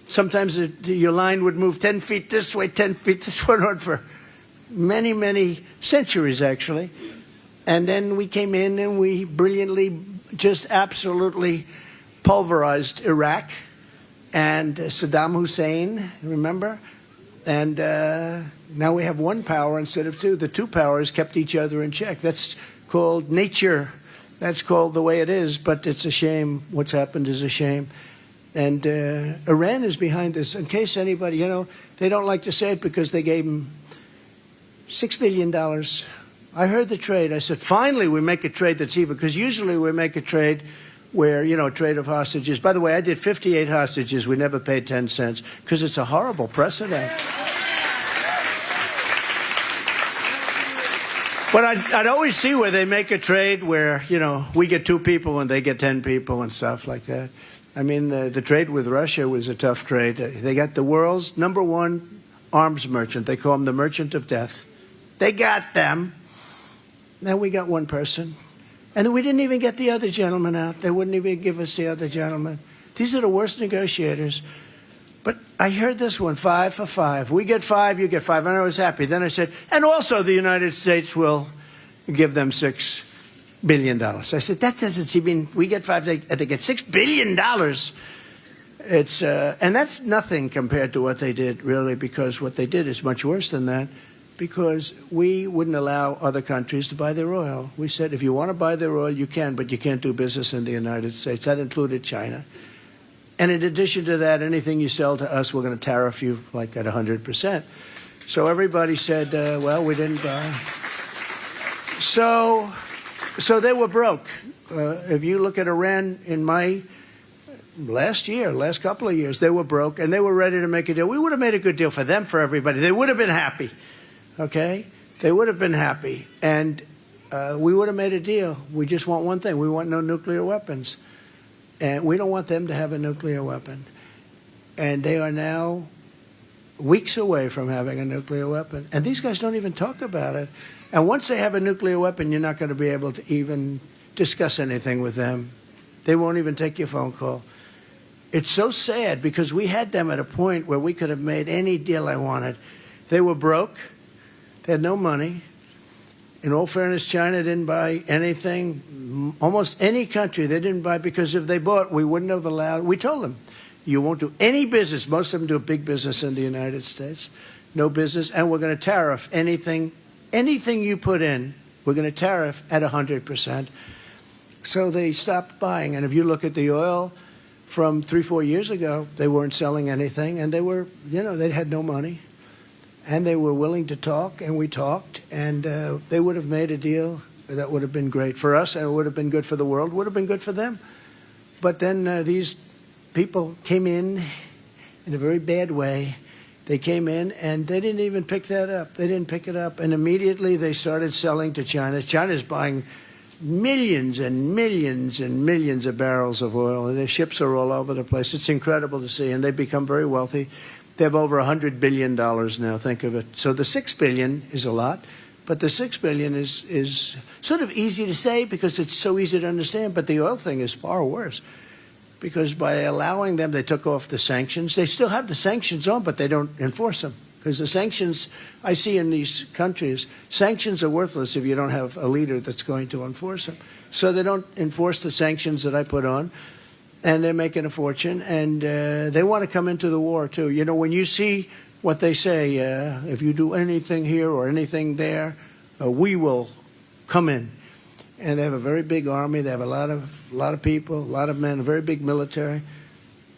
Sometimes your line would move 10 feet this way, 10 feet this way, on for many, many centuries, actually. And then we came in and we brilliantly, just absolutely pulverized Iraq and Saddam Hussein, remember? And now we have one power instead of two. The two powers kept each other in check. That's called nature. That's called the way it is, but it's a shame. What's happened is a shame. And Iran is behind this. In case anybody, they don't like to say it because they gave them $6 billion. I heard the trade. I said, finally, we make a trade that's even, because usually we make a trade where, trade of hostages. By the way, I did 58 hostages. We never paid 10 cents because it's a horrible precedent. But I'd always see where they make a trade where, we get 2 people and they get 10 people and stuff like that. I mean, the trade with Russia was a tough trade. They got the world's #1 arms merchant. They call him the merchant of death. They got them. Now we got 1 person. And then we didn't even get the other gentleman out. They wouldn't even give us the other gentleman. These are the worst negotiators. But I heard this one, 5 for 5. We get 5, you get 5. And I was happy. Then I said, and also the United States will give them $6 billion. I said, that doesn't seem, we get 5, they get $6 billion. It's, and that's nothing compared to what they did, really, because what they did is much worse than that, because we wouldn't allow other countries to buy their oil. We said, if you want to buy their oil, you can, but you can't do business in the United States. That included China. And in addition to that, anything you sell to us, we're going to tariff you like at 100%. So everybody said, well, we didn't buy. So they were broke. If you look at Iran in my last couple of years, they were broke and they were ready to make a deal. We would have made a good deal for them, for everybody. They would have been happy. Okay? They would have been happy. And we would have made a deal. We just want one thing. We want no nuclear weapons. And we don't want them to have a nuclear weapon. And they are now weeks away from having a nuclear weapon. And these guys don't even talk about it. And once they have a nuclear weapon, you're not going to be able to even discuss anything with them. They won't even take your phone call. It's so sad because we had them at a point where we could have made any deal I wanted. They were broke. They had no money. In all fairness, China didn't buy anything. Almost any country they didn't buy, because if they bought, we wouldn't have allowed. We told them, you won't do any business. Most of them do a big business in the United States. No business. And we're going to tariff anything you put in, we're going to tariff at 100%. So they stopped buying. And if you look at the oil from 3-4 years ago, they weren't selling anything. And they were, they had no money. And they were willing to talk, and we talked, and they would have made a deal that would have been great for us, and it would have been good for the world, would have been good for them. But then these people came in a very bad way. They came in, and they didn't even pick that up. They didn't pick it up. And immediately they started selling to China. China's buying millions and millions and millions of barrels of oil, and their ships are all over the place. It's incredible to see, and they've become very wealthy. They have over $100 billion now, think of it. So the $6 billion is a lot, but the $6 billion is sort of easy to say because it's so easy to understand, but the oil thing is far worse. Because by allowing them, they took off the sanctions. They still have the sanctions on, but they don't enforce them. Because the sanctions I see in these countries, sanctions are worthless if you don't have a leader that's going to enforce them. So they don't enforce the sanctions that I put on. And they're making a fortune, and they want to come into the war, too. When you see what they say, if you do anything here or anything there, we will come in. And they have a very big army. They have a lot of people, a lot of men, a very big military.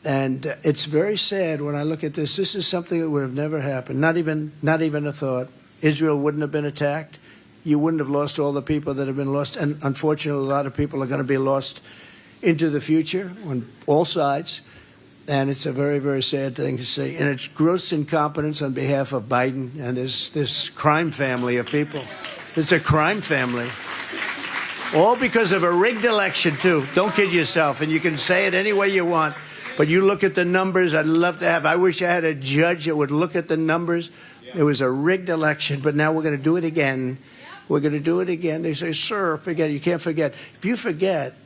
And it's very sad when I look at this. This is something that would have never happened, not even a thought. Israel wouldn't have been attacked. You wouldn't have lost all the people that have been lost. And unfortunately, a lot of people are going to be lost into the future on all sides, and it's a very, very sad thing to see. And it's gross incompetence on behalf of Biden and this crime family of people. It's a crime family. All because of a rigged election, too. Don't kid yourself, and you can say it any way you want, but you look at the numbers. I wish I had a judge that would look at the numbers. It was a rigged election, but now we're going to do it again. We're going to do it again. They say, sir, forget it. You can't forget. If you forget,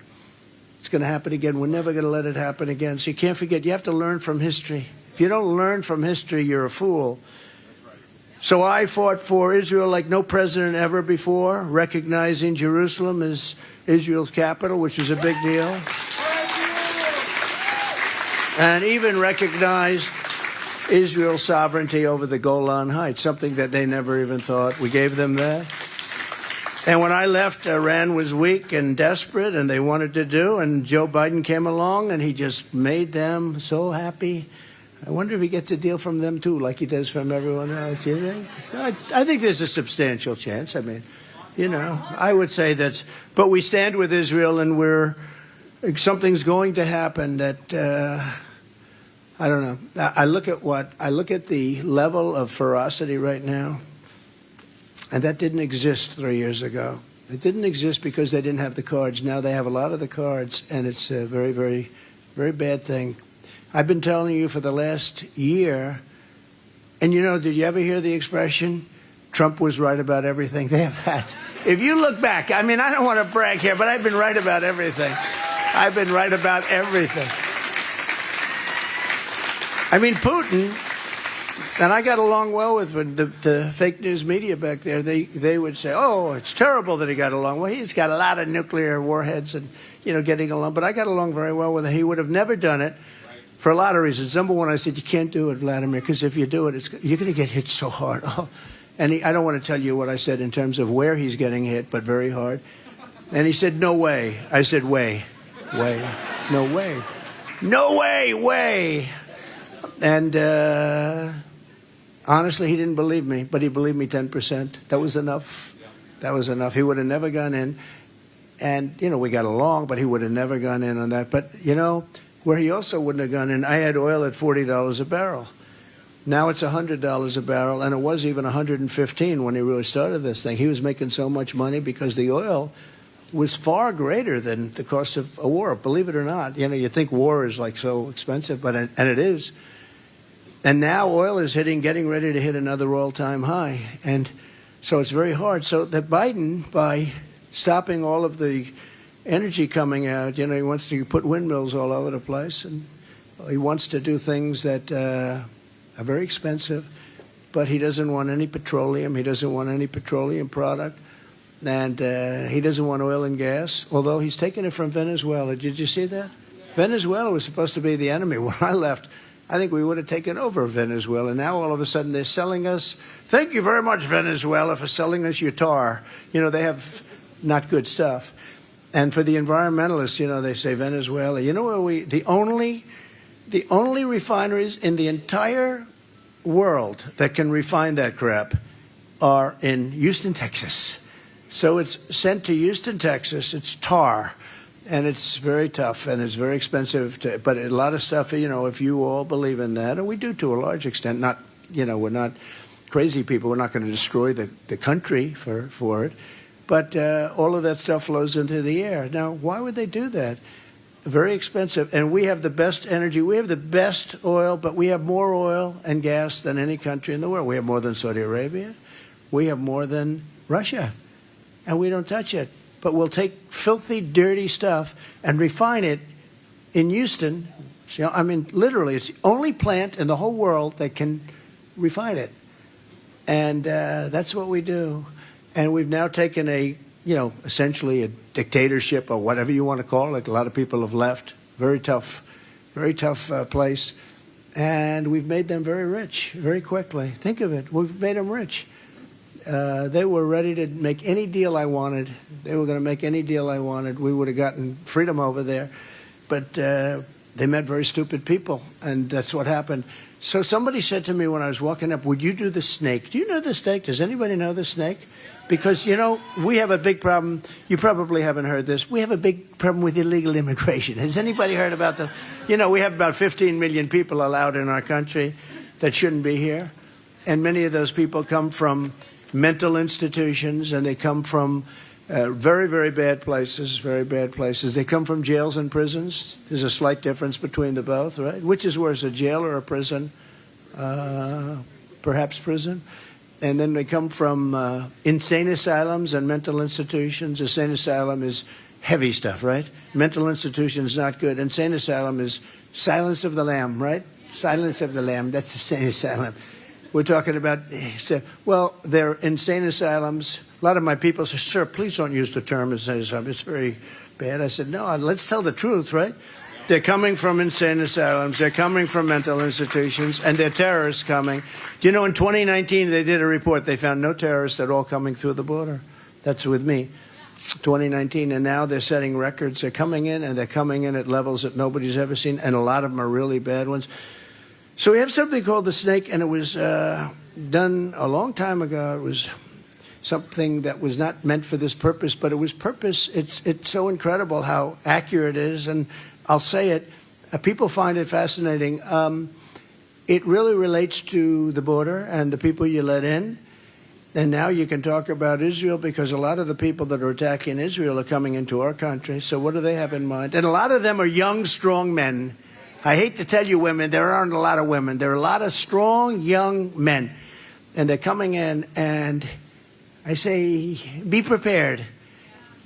it's going to happen again. We're never going to let it happen again. So you can't forget. You have to learn from history. If you don't learn from history, you're a fool. So I fought for Israel like no president ever before, recognizing Jerusalem as Israel's capital, which is a big deal. And even recognized Israel's sovereignty over the Golan Heights, something that they never even thought. We gave them that. And when I left, Iran was weak and desperate, and they wanted to do, and Joe Biden came along, and he just made them so happy. I wonder if he gets a deal from them, too, like he does from everyone else. You think? So I think there's a substantial chance. I mean, you know, I would say that. But we stand with Israel, and something's going to happen that, I don't know. I look at the level of ferocity right now. And that didn't exist 3 years ago. It didn't exist because they didn't have the cards. Now they have a lot of the cards, and it's a very, very, very bad thing. I've been telling you for the last year, and you know, did you ever hear the expression, Trump was right about everything? They have that. If you look back, I mean, I don't want to brag here, but I've been right about everything. I've been right about everything. I mean, Putin... And I got along well with the fake news media back there. They would say, "Oh, it's terrible that he got along." Well, he's got a lot of nuclear warheads, and getting along. But I got along very well with him. He would have never done it for a lot of reasons. Number one, I said, "You can't do it, Vladimir, because if you do it, you're going to get hit so hard." Oh. And I don't want to tell you what I said in terms of where he's getting hit, but very hard. And he said, "No way." I said, "Way, no way, no way." And. Honestly, he didn't believe me, but he believed me 10%. That was enough. That was enough. He would have never gone in. And, we got along, but he would have never gone in on that. But, where he also wouldn't have gone in, I had oil at $40 a barrel. Now it's $100 a barrel, and it was even $115 when he really started this thing. He was making so much money because the oil was far greater than the cost of a war, believe it or not. You think war is like so expensive, and it is. And now oil is getting ready to hit another all-time high. And so it's very hard. So that Biden, by stopping all of the energy coming out, he wants to put windmills all over the place. And he wants to do things that are very expensive. But he doesn't want any petroleum. He doesn't want any petroleum product. And he doesn't want oil and gas, although he's taking it from Venezuela. Did you see that? Venezuela was supposed to be the enemy. When I left, I think we would have taken over Venezuela. Now all of a sudden they're selling us. Thank you very much, Venezuela, for selling us your tar. They have not good stuff. And for the environmentalists, they say Venezuela. Where the only refineries in the entire world that can refine that crap are in Houston, Texas. So it's sent to Houston, Texas. It's tar. And it's very tough, and it's very expensive. But a lot of stuff, if you all believe in that, and we do to a large extent, not, we're not crazy people. We're not going to destroy the country for it. But all of that stuff flows into the air. Now, why would they do that? Very expensive. And we have the best energy. We have the best oil, but we have more oil and gas than any country in the world. We have more than Saudi Arabia. We have more than Russia. And we don't touch it. But we'll take filthy, dirty stuff and refine it in Houston. I mean, literally, it's the only plant in the whole world that can refine it. And that's what we do. And we've now taken essentially a dictatorship or whatever you want to call it. A lot of people have left. Very tough place. And we've made them very rich very quickly. Think of it. We've made them rich. They were ready to make any deal I wanted. They were going to make any deal I wanted. We would have gotten freedom over there. But they met very stupid people, and that's what happened. So somebody said to me when I was walking up, "Would you do the snake?" Do you know the snake? Does anybody know the snake? Because, we have a big problem. You probably haven't heard this. We have a big problem with illegal immigration. Has anybody heard about that? We have about 15 million people allowed in our country that shouldn't be here. And many of those people come from mental institutions, and they come from very, very bad places, They come from jails and prisons. There's a slight difference between the both, right? Which is worse, a jail or a prison? Perhaps prison. And then they come from insane asylums and mental institutions. Insane asylum is heavy stuff, right? Mental institution is not good. Insane asylum is silence of the lamb, right? Silence of the lamb, that's insane asylum. We're talking about, they're insane asylums. A lot of my people say, "Sir, please don't use the term insane asylum. It's very bad." I said, "No, let's tell the truth, right?" They're coming from insane asylums. They're coming from mental institutions, and they're terrorists coming. Do you know, in 2019, they did a report. They found no terrorists at all coming through the border. That's with me. 2019, and now they're setting records. They're coming in, and they're coming in at levels that nobody's ever seen, and a lot of them are really bad ones. So we have something called the snake, and it was done a long time ago. It was something that was not meant for this purpose, but it was purpose. It's so incredible how accurate it is, and I'll say it. People find it fascinating. It really relates to the border and the people you let in. And now you can talk about Israel because a lot of the people that are attacking Israel are coming into our country. So what do they have in mind? And a lot of them are young, strong men. I hate to tell you women, there aren't a lot of women. There are a lot of strong, young men. And they're coming in, and I say, be prepared.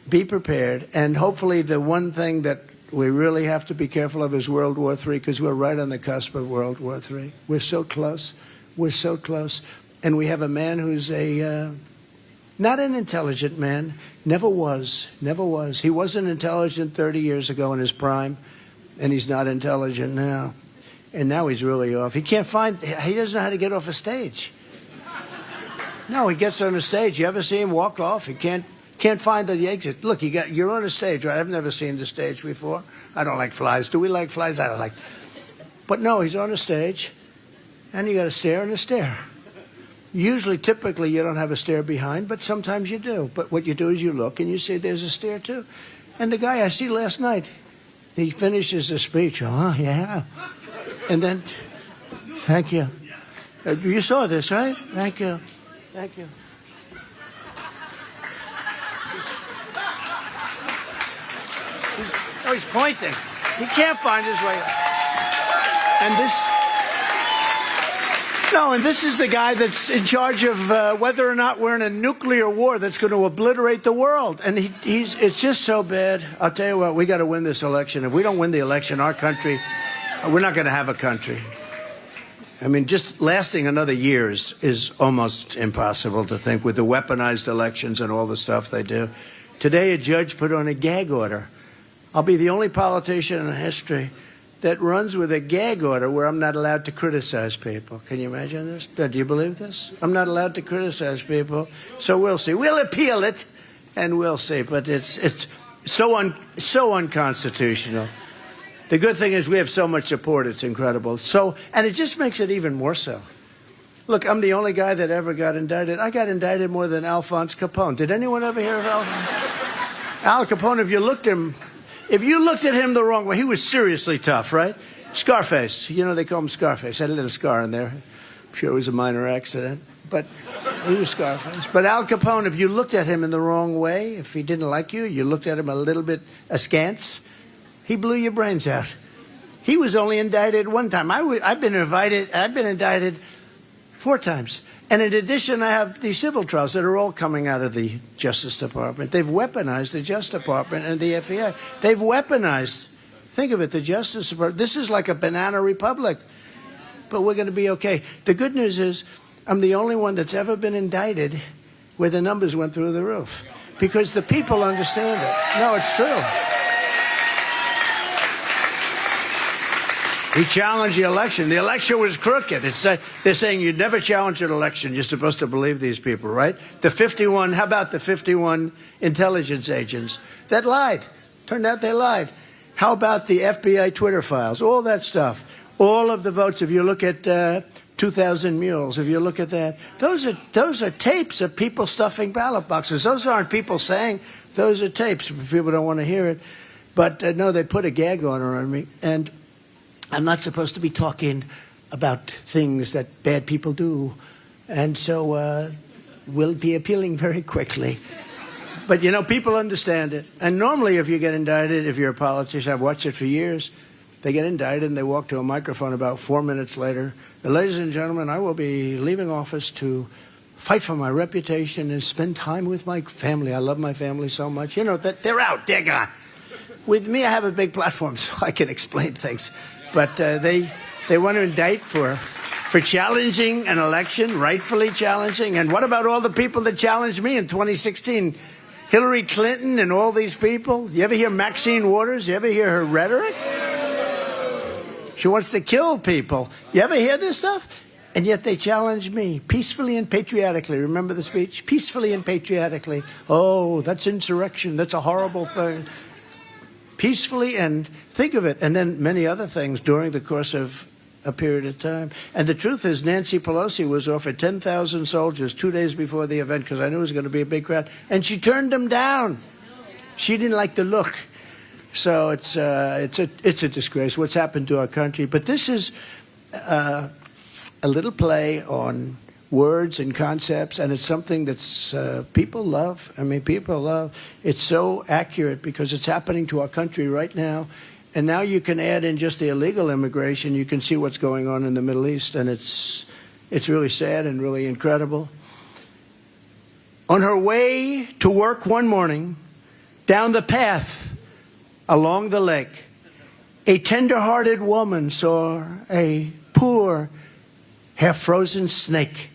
Be prepared. And hopefully the one thing that we really have to be careful of is World War III, because we're right on the cusp of World War III. We're so close. We're so close. And we have a man who's not an intelligent man, never was. He wasn't intelligent 30 years ago in his prime, and he's not intelligent now. And now he's really off. He doesn't know how to get off a stage. No, he gets on a stage. You ever see him walk off? He can't find the exit. Look, you're on a stage, right? I've never seen the stage before. I don't like flies. Do we like flies? I don't like. But no, he's on a stage, and you got a stare and a stare. Usually, typically, you don't have a stair behind, but sometimes you do. But what you do is you look and you see there's a stair too. And the guy I see last night, he finishes the speech. Oh, yeah. And then, thank you. You saw this, right? Thank you. Thank you. He's pointing. He can't find his way up. And this is the guy that's in charge of whether or not we're in a nuclear war that's going to obliterate the world. And it's just so bad. I'll tell you what, we got to win this election. If we don't win the election, our country, we're not going to have a country. I mean, just lasting another year is almost impossible to think with the weaponized elections and all the stuff they do. Today, a judge put on a gag order. I'll be the only politician in history that runs with a gag order where I'm not allowed to criticize people. Can you imagine this? Do you believe this? I'm not allowed to criticize people. So we'll see. We'll appeal it, and we'll see. But it's so unconstitutional. The good thing is we have so much support. It's incredible. And it just makes it even more so. Look, I'm the only guy that ever got indicted. I got indicted more than Alphonse Capone. Did anyone ever hear of Al Capone? If you looked at him the wrong way, he was seriously tough, right? Scarface. You know, they call him Scarface. Had a little scar in there. I'm sure it was a minor accident, but he was Scarface. But Al Capone, if you looked at him in the wrong way, if he didn't like you, you looked at him a little bit askance, he blew your brains out. He was only indicted one time. I've been indicted 4 times. And in addition, I have these civil trials that are all coming out of the Justice Department. They've weaponized the Justice Department and the FBI. They've weaponized, think of it, the Justice Department. This is like a banana republic. But we're going to be okay. The good news is I'm the only one that's ever been indicted where the numbers went through the roof. Because the people understand it. No, it's true. He challenged the election. The election was crooked. They're saying you'd never challenge an election. You're supposed to believe these people, right? How about the 51 intelligence agents that lied? Turned out they lied. How about the FBI Twitter files? All that stuff. All of the votes, if you look at 2,000 Mules, if you look at that, those are tapes of people stuffing ballot boxes. Those aren't people saying, those are tapes. People don't want to hear it. But no, they put a gag order on me. And I'm not supposed to be talking about things that bad people do. And so we'll be appealing very quickly. But, you know, people understand it. And normally if you get indicted, if you're a politician, I've watched it for years, they get indicted and they walk to a microphone about 4 minutes later. Ladies and gentlemen, I will be leaving office to fight for my reputation and spend time with my family. I love my family so much. You know, that they're out, they're gone. With me, I have a big platform so I can explain things. But they want to indict for challenging an election, rightfully challenging. And what about all the people that challenged me in 2016? Hillary Clinton and all these people? You ever hear Maxine Waters? You ever hear her rhetoric? She wants to kill people. You ever hear this stuff? And yet they challenged me peacefully and patriotically. Remember the speech? Peacefully and patriotically. Oh, that's insurrection. That's a horrible thing. Peacefully, and think of it. And then many other things during the course of a period of time. And the truth is, Nancy Pelosi was offered 10,000 soldiers 2 days before the event because I knew it was going to be a big crowd. And she turned them down. She didn't like the look. So it's a disgrace what's happened to our country. But this is a little play on words and concepts, and it's something that's people love. I mean, people love. It's so accurate because it's happening to our country right now. And now you can add in just the illegal immigration. You can see what's going on in the Middle East, and it's really sad and really incredible. On her way to work one morning, down the path along the lake, a tender-hearted woman saw a poor, half-frozen snake.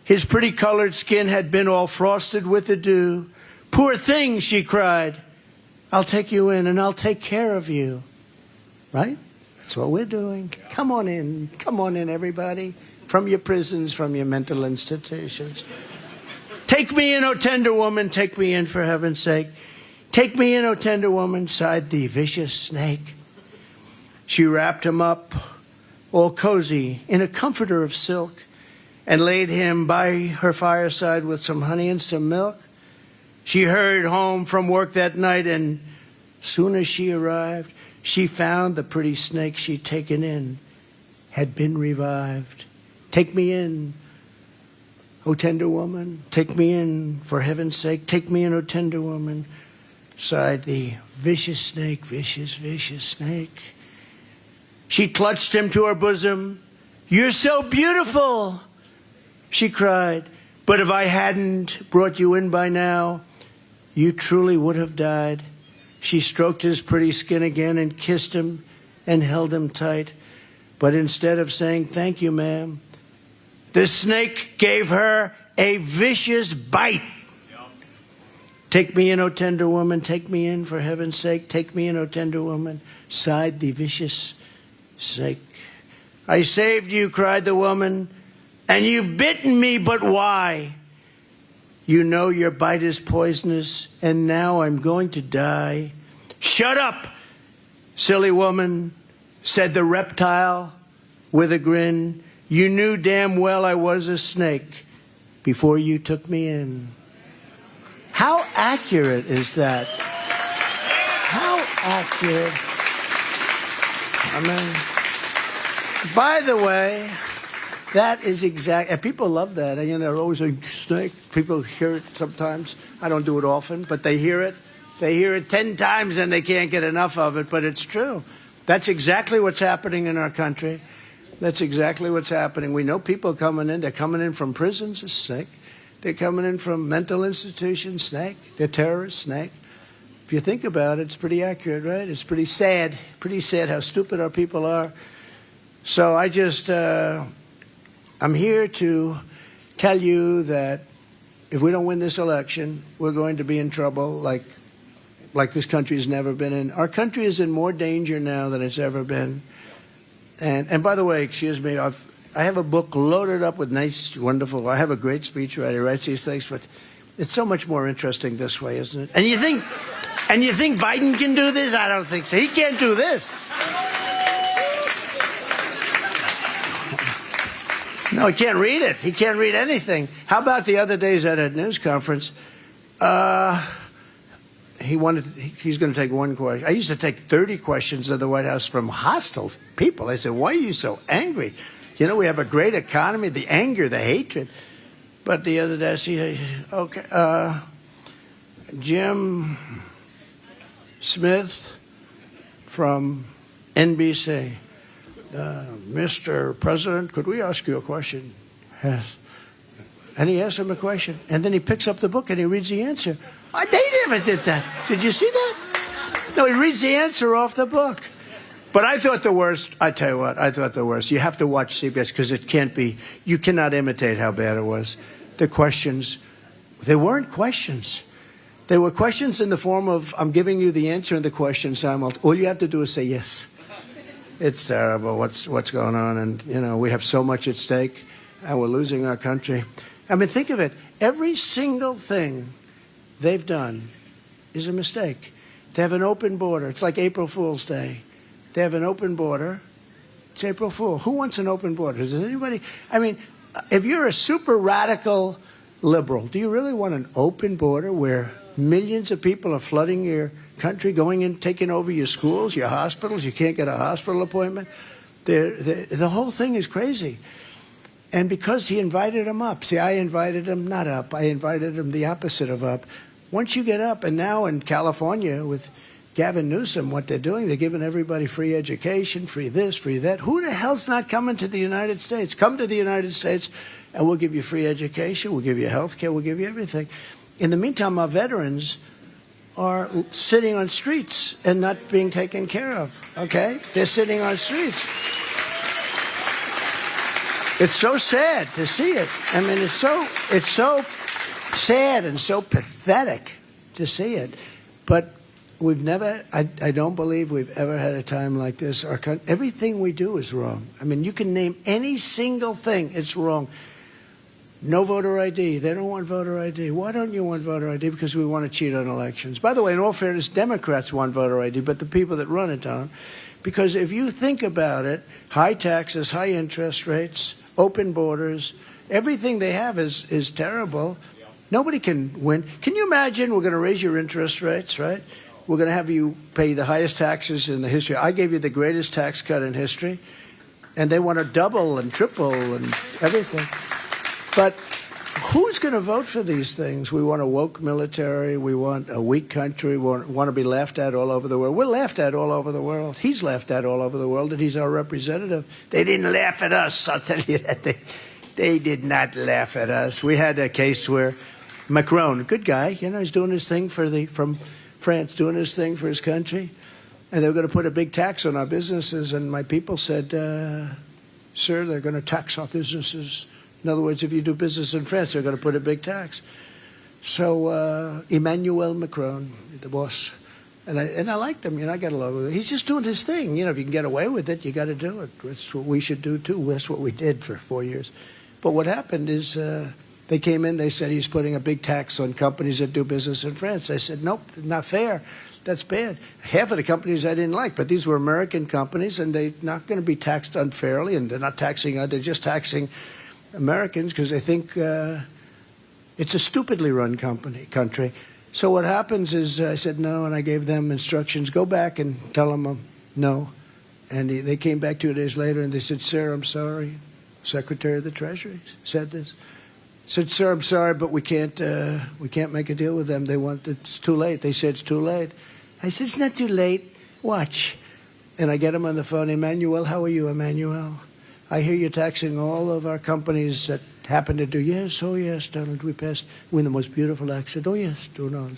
His pretty colored skin had been all frosted with the dew. Poor thing, she cried. I'll take you in and I'll take care of you. Right? That's what we're doing. Come on in. Come on in, everybody. From your prisons, from your mental institutions. Take me in, O tender woman. Take me in, for heaven's sake. Take me in, O tender woman, sighed the vicious snake. She wrapped him up, all cozy, in a comforter of silk, and laid him by her fireside with some honey and some milk. She hurried home from work that night, and soon as she arrived, she found the pretty snake she'd taken in had been revived. Take me in, O tender woman. Take me in, for heaven's sake. Take me in, O tender woman, sighed the vicious snake, vicious, vicious snake. She clutched him to her bosom. You're so beautiful, she cried. But if I hadn't brought you in by now, you truly would have died. She stroked his pretty skin again and kissed him and held him tight. But instead of saying, thank you, ma'am, the snake gave her a vicious bite. Take me in, O tender woman, take me in, for heaven's sake. Take me in, O tender woman, sighed the vicious snake. I saved you, cried the woman, and you've bitten me, but why? You know your bite is poisonous, and now I'm going to die. Shut up, silly woman, said the reptile with a grin. You knew damn well I was a snake before you took me in. How accurate is that? How accurate. I mean, by the way, that is exact. And people love that. You know, they're always a snake. People hear it sometimes. I don't do it often, but they hear it. They hear it 10 times and they can't get enough of it, but it's true. That's exactly what's happening in our country. That's exactly what's happening. We know people coming in. They're coming in from prisons, a snake. They're coming in from mental institutions, snake. They're terrorists, snake. If you think about it, it's pretty accurate, right? It's pretty sad how stupid our people are. So I just, I'm here to tell you that if we don't win this election, we're going to be in trouble like this country has never been in. Our country is in more danger now than it's ever been. And by the way, excuse me, I have a book loaded up with nice, wonderful, I have a great speechwriter who writes these things, but it's so much more interesting this way, isn't it? And you think Biden can do this? I don't think so. He can't do this. No, he can't read it. He can't read anything. How about the other days at a news conference? He's going to take one question. I used to take 30 questions of the White House from hostile people. I said, why are you so angry? You know, we have a great economy, the anger, the hatred. But the other day, I see, okay, Jim Smith from NBC. Mr. President, could we ask you a question? Yes. And he asks him a question. And then he picks up the book and he reads the answer. They never did that. Did you see that? No, he reads the answer off the book. But I thought the worst, I tell you what, I thought the worst. You have to watch CBS because it can't be, you cannot imitate how bad it was. The questions, they weren't questions. They were questions in the form of, I'm giving you the answer and the question simultaneously. All you have to do is say yes. It's terrible what's going on, and we have so much at stake, and we're losing our country. I mean, think of it. Every single thing they've done is a mistake. They have an open border. It's like April Fool's Day. They have an open border. It's April Fool. Who wants an open border? Does anybody? I mean, if you're a super radical liberal, do you really want an open border where millions of people are flooding your country, going in, taking over your schools, your hospitals? You can't get a hospital appointment. The whole thing is crazy. And because he invited them up. See, I invited them not up. I invited them the opposite of up. Once you get up, and now in California with Gavin Newsom, what they're doing, they're giving everybody free education, free this, free that. Who the hell's not coming to the United States? Come to the United States, and we'll give you free education, we'll give you health care, we'll give you everything. In the meantime, our veterans are sitting on streets and not being taken care of, okay? They're sitting on streets. It's so sad to see it. I mean, it's so sad and so pathetic to see it. But we've never, I don't believe we've ever had a time like this. Everything we do is wrong. I mean, you can name any single thing, it's wrong. No voter ID. They don't want voter ID. Why don't you want voter ID? Because we want to cheat on elections. By the way, in all fairness, Democrats want voter ID, but the people that run it don't. Because if you think about it, high taxes, high interest rates, open borders, everything they have is terrible. Nobody can win. Can you imagine we're going to raise your interest rates, right? We're going to have you pay the highest taxes in the history. I gave you the greatest tax cut in history, and they want to double and triple and everything. But who's going to vote for these things? We want a woke military. We want a weak country. We want to be laughed at all over the world. We're laughed at all over the world. He's laughed at all over the world, and he's our representative. They didn't laugh at us. I'll tell you that. They did not laugh at us. We had a case where Macron, good guy, he's doing his thing from France, doing his thing for his country, and they were going to put a big tax on our businesses, and my people said, sir, they're going to tax our businesses. In other words, if you do business in France, they're going to put a big tax. So Emmanuel Macron, the boss, and I liked him. I got along with him. He's just doing his thing. If you can get away with it, you got to do it. That's what we should do too. That's what we did for 4 years. But what happened is they came in. They said he's putting a big tax on companies that do business in France. I said, nope, not fair. That's bad. Half of the companies I didn't like, but these were American companies, and they're not going to be taxed unfairly. And they're not taxing. They're just taxing Americans because they think it's a stupidly run country. So what happens is I said no, and I gave them instructions. Go back and tell them no. And they came back 2 days later, and they said, sir, I'm sorry. Secretary of the Treasury said this. Said, sir, I'm sorry, but we can't make a deal with them. It's too late. They said it's too late. I said, it's not too late. Watch. And I get him on the phone. Emmanuel, how are you, Emmanuel? I hear you're taxing all of our companies that happen to do. Yes, oh yes, Donald, we passed. We're in the most beautiful accent. Oh yes, Donald.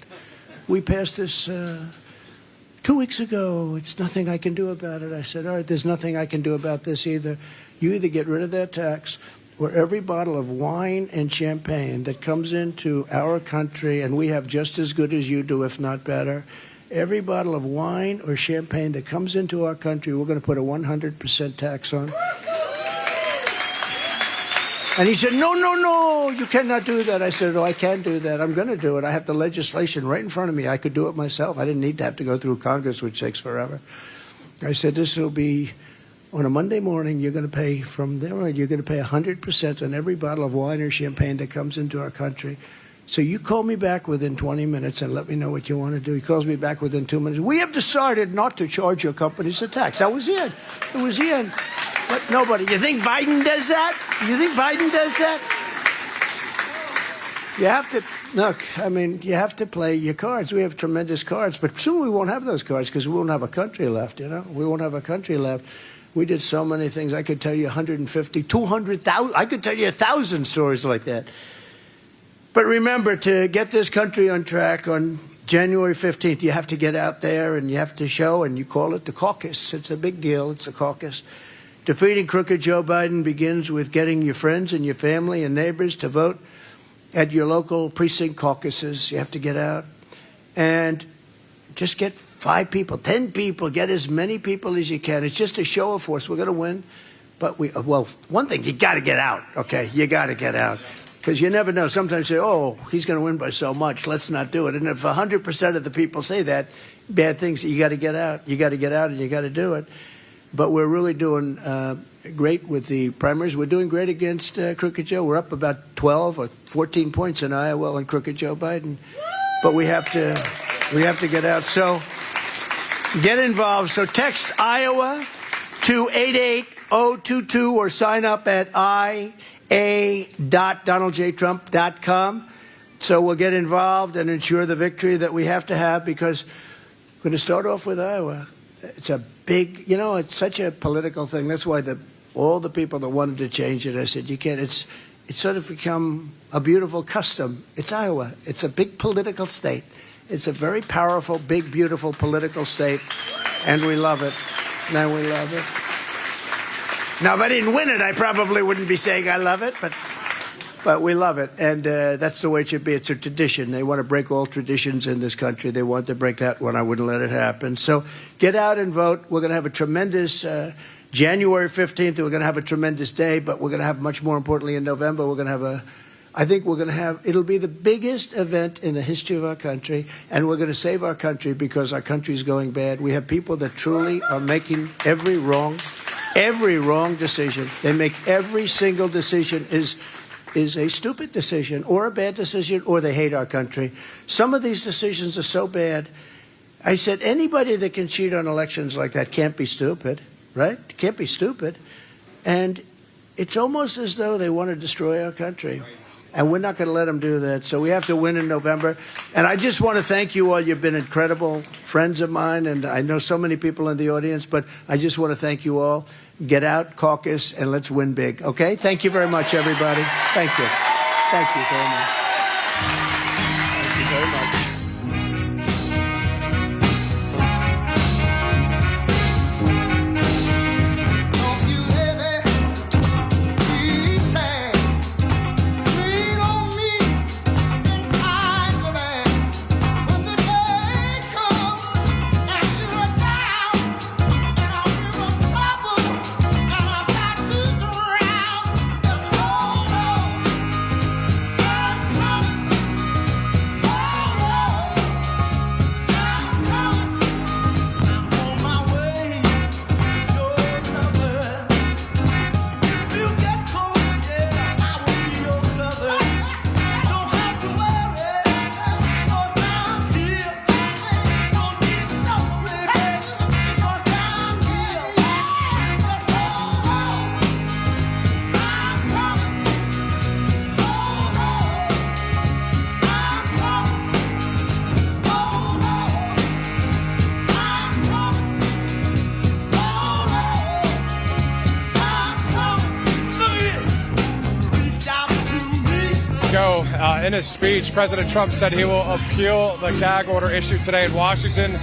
We passed this 2 weeks ago. It's nothing I can do about it. I said, all right, there's nothing I can do about this either. You either get rid of that tax, or every bottle of wine and champagne that comes into our country, and we have just as good as you do, if not better, every bottle of wine or champagne that comes into our country, we're going to put a 100% tax on. And he said, no, you cannot do that. I said, oh, I can do that. I'm going to do it. I have the legislation right in front of me. I could do it myself. I didn't need to have to go through Congress, which takes forever. I said, this will be on a Monday morning. You're going to pay from there on. You're going to pay 100% on every bottle of wine or champagne that comes into our country. So you call me back within 20 minutes and let me know what you want to do. He calls me back within 2 minutes. We have decided not to charge your companies a tax. That was it. It was the end. But nobody. You think Biden does that? You think Biden does that? You have to, look, I mean, you have to play your cards. We have tremendous cards, but soon we won't have those cards because we won't have a country left, We won't have a country left. We did so many things. I could tell you 150, 200,000. I could tell you 1,000 stories like that. But remember, to get this country on track on January 15th, you have to get out there and you have to show, and you call it the caucus. It's a big deal. It's a caucus. Defeating crooked Joe Biden begins with getting your friends and your family and neighbors to vote at your local precinct caucuses. You have to get out and just get 5 people, 10 people, get as many people as you can. It's just a show of force. We're going to win. But one thing, you got to get out, okay? You got to get out. Because you never know. Sometimes you say, oh, he's going to win by so much. Let's not do it. And if 100% of the people say that, bad things, you got to get out. You got to get out and you got to do it. But we're really doing great with the primaries. We're doing great against Crooked Joe. We're up about 12 or 14 points in Iowa on Crooked Joe Biden. But we have to get out. So get involved. So text Iowa to 88022 or sign up at ia.donaldjtrump.com. So we'll get involved and ensure the victory that we have to have, because we're going to start off with Iowa. It's a big, it's such a political thing. That's why all the people that wanted to change it, I said, you can't. It's sort of become a beautiful custom. It's Iowa. It's a big political state. It's a very powerful, big, beautiful political state, and we love it. And we love it. Now, if I didn't win it, I probably wouldn't be saying I love it, but we love it, and that's the way it should be. It's a tradition. They want to break all traditions in this country. They want to break that one. I wouldn't let it happen. So get out and vote. We're going to have a tremendous January 15th. We're going to have a tremendous day, but we're going to have, much more importantly, in November, we're going to have it'll be the biggest event in the history of our country, and we're going to save our country because our country is going bad. We have people that truly are making every wrong decision. They make every single decision is a stupid decision or a bad decision, or they hate our country. Some of these decisions are so bad. I said, anybody that can cheat on elections like that can't be stupid, right? Can't be stupid. And it's almost as though they want to destroy our country. And we're not going to let them do that. So we have to win in November. And I just want to thank you all. You've been incredible friends of mine, and I know so many people in the audience, but I just want to thank you all. Get out, caucus, and let's win big, okay? Thank you very much, everybody. Thank you. Thank you very much. Thank you very much. In his speech, President Trump said he will appeal the gag order issued today in Washington.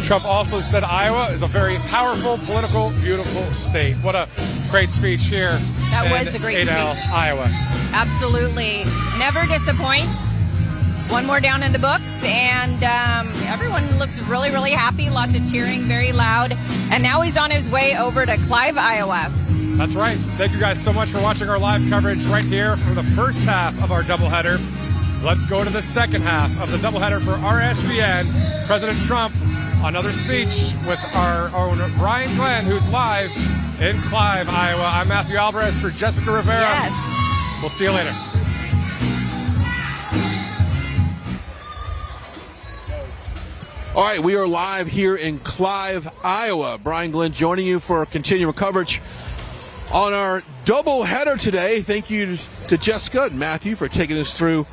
Trump also said Iowa is a very powerful, political, beautiful state. What a great speech here. That was a great Adel, speech. Iowa. Absolutely. Never disappoints. One more down in the books, and everyone looks really, really happy. Lots of cheering, very loud. And now he's on his way over to Clive, Iowa. That's right. Thank you guys so much for watching our live coverage right here for the first half of our doubleheader. Let's go to the second half of the doubleheader for RSBN. President Trump, another speech with our own Brian Glenn, who's live in Clive, Iowa. I'm Matthew Alvarez for Jessica Rivera. Yes. We'll see you later. All right, we are live here in Clive, Iowa. Brian Glenn joining you for continuing coverage on our doubleheader today. Thank you to Jessica and Matthew for taking us through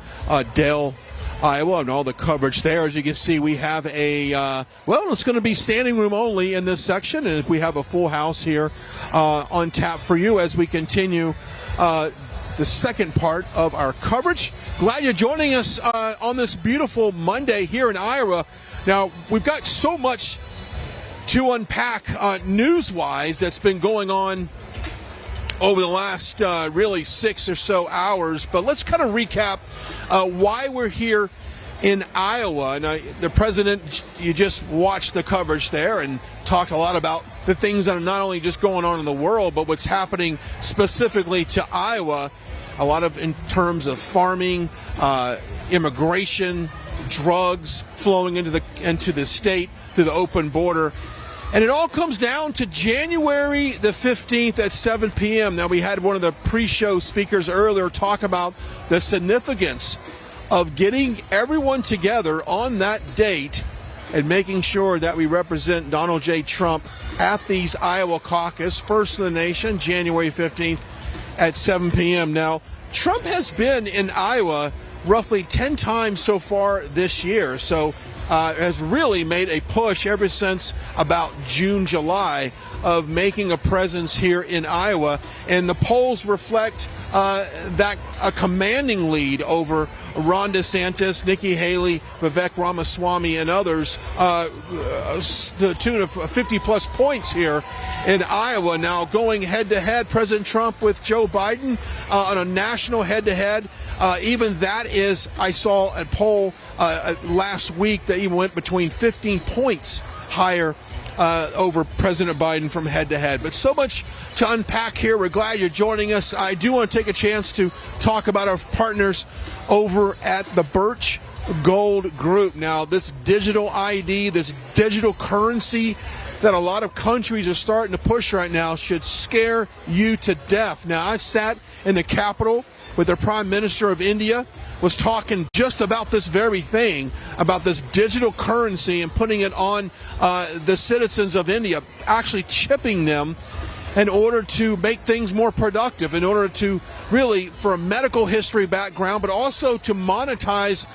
Dale, Iowa, and all the coverage there. As you can see, we have it's going to be standing room only in this section, and we have a full house here on tap for you as we continue the second part of our coverage. Glad you're joining us on this beautiful Monday here in Iowa. Now, we've got so much to unpack news-wise that's been going on over the last really 6 or so hours, but let's kind of recap why we're here in Iowa. Now, the president, you just watched the coverage there and talked a lot about the things that are not only just going on in the world, but what's happening specifically to Iowa. A lot of in terms of farming, immigration, drugs flowing into the state through the open border. And it all comes down to January the 15th at 7 p.m. Now, we had one of the pre-show speakers earlier talk about the significance of getting everyone together on that date and making sure that we represent Donald J. Trump at these Iowa caucus, first in the nation, January 15th at 7 p.m. Now, Trump has been in Iowa roughly 10 times so far this year, so has really made a push ever since about June, July of making a presence here in Iowa. And the polls reflect that a commanding lead over Ron DeSantis, Nikki Haley, Vivek Ramaswamy, and others, to the tune of 50-plus points here in Iowa. Now going head-to-head, President Trump with Joe Biden on a national head-to-head. Even that is, I saw a poll last week that even went between 15 points higher over President Biden from head-to-head. But so much to unpack here. We're glad you're joining us. I do want to take a chance to talk about our partners over at the Birch Gold Group. Now, this digital ID, this digital currency that a lot of countries are starting to push right now should scare you to death. Now, I sat in the Capitol with the Prime Minister of India, was talking just about this very thing, about this digital currency and putting it on the citizens of India, actually chipping them in order to make things more productive, in order to really, for a medical history background, but also to monetize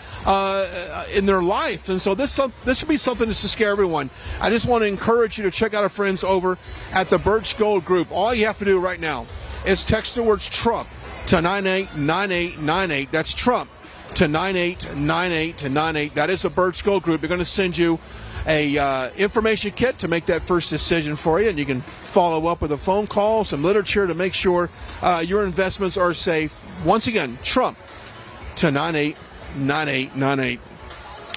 in their life. And so this should be something that's to scare everyone. I just want to encourage you to check out our friends over at the Birch Gold Group. All you have to do right now is text the words Trump to 989898. That's Trump to 989898. That is the Birch Gold Group. They're going to send you a information kit to make that first decision for you, and you can follow up with a phone call, some literature to make sure your investments are safe. Once again, Trump to 989898.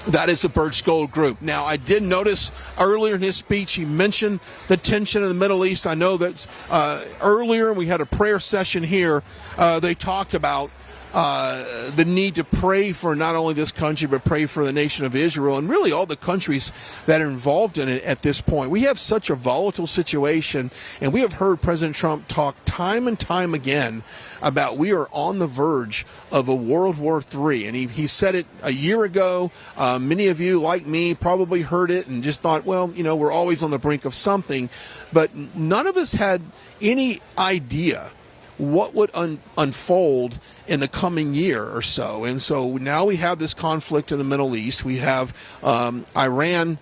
That is the Birch Gold Group. Now, I did notice earlier in his speech he mentioned the tension in the Middle East. I know that earlier we had a prayer session here. They talked about the need to pray for not only this country, but pray for the nation of Israel and really all the countries that are involved in it at this point. We have such a volatile situation, and we have heard President Trump talk time and time again about we are on the verge of a World War III. And he said it a year ago. Many of you, like me, probably heard it and just thought, well, we're always on the brink of something. But none of us had any idea what would unfold in the coming year or so. And so now we have this conflict in the Middle East. We have Iran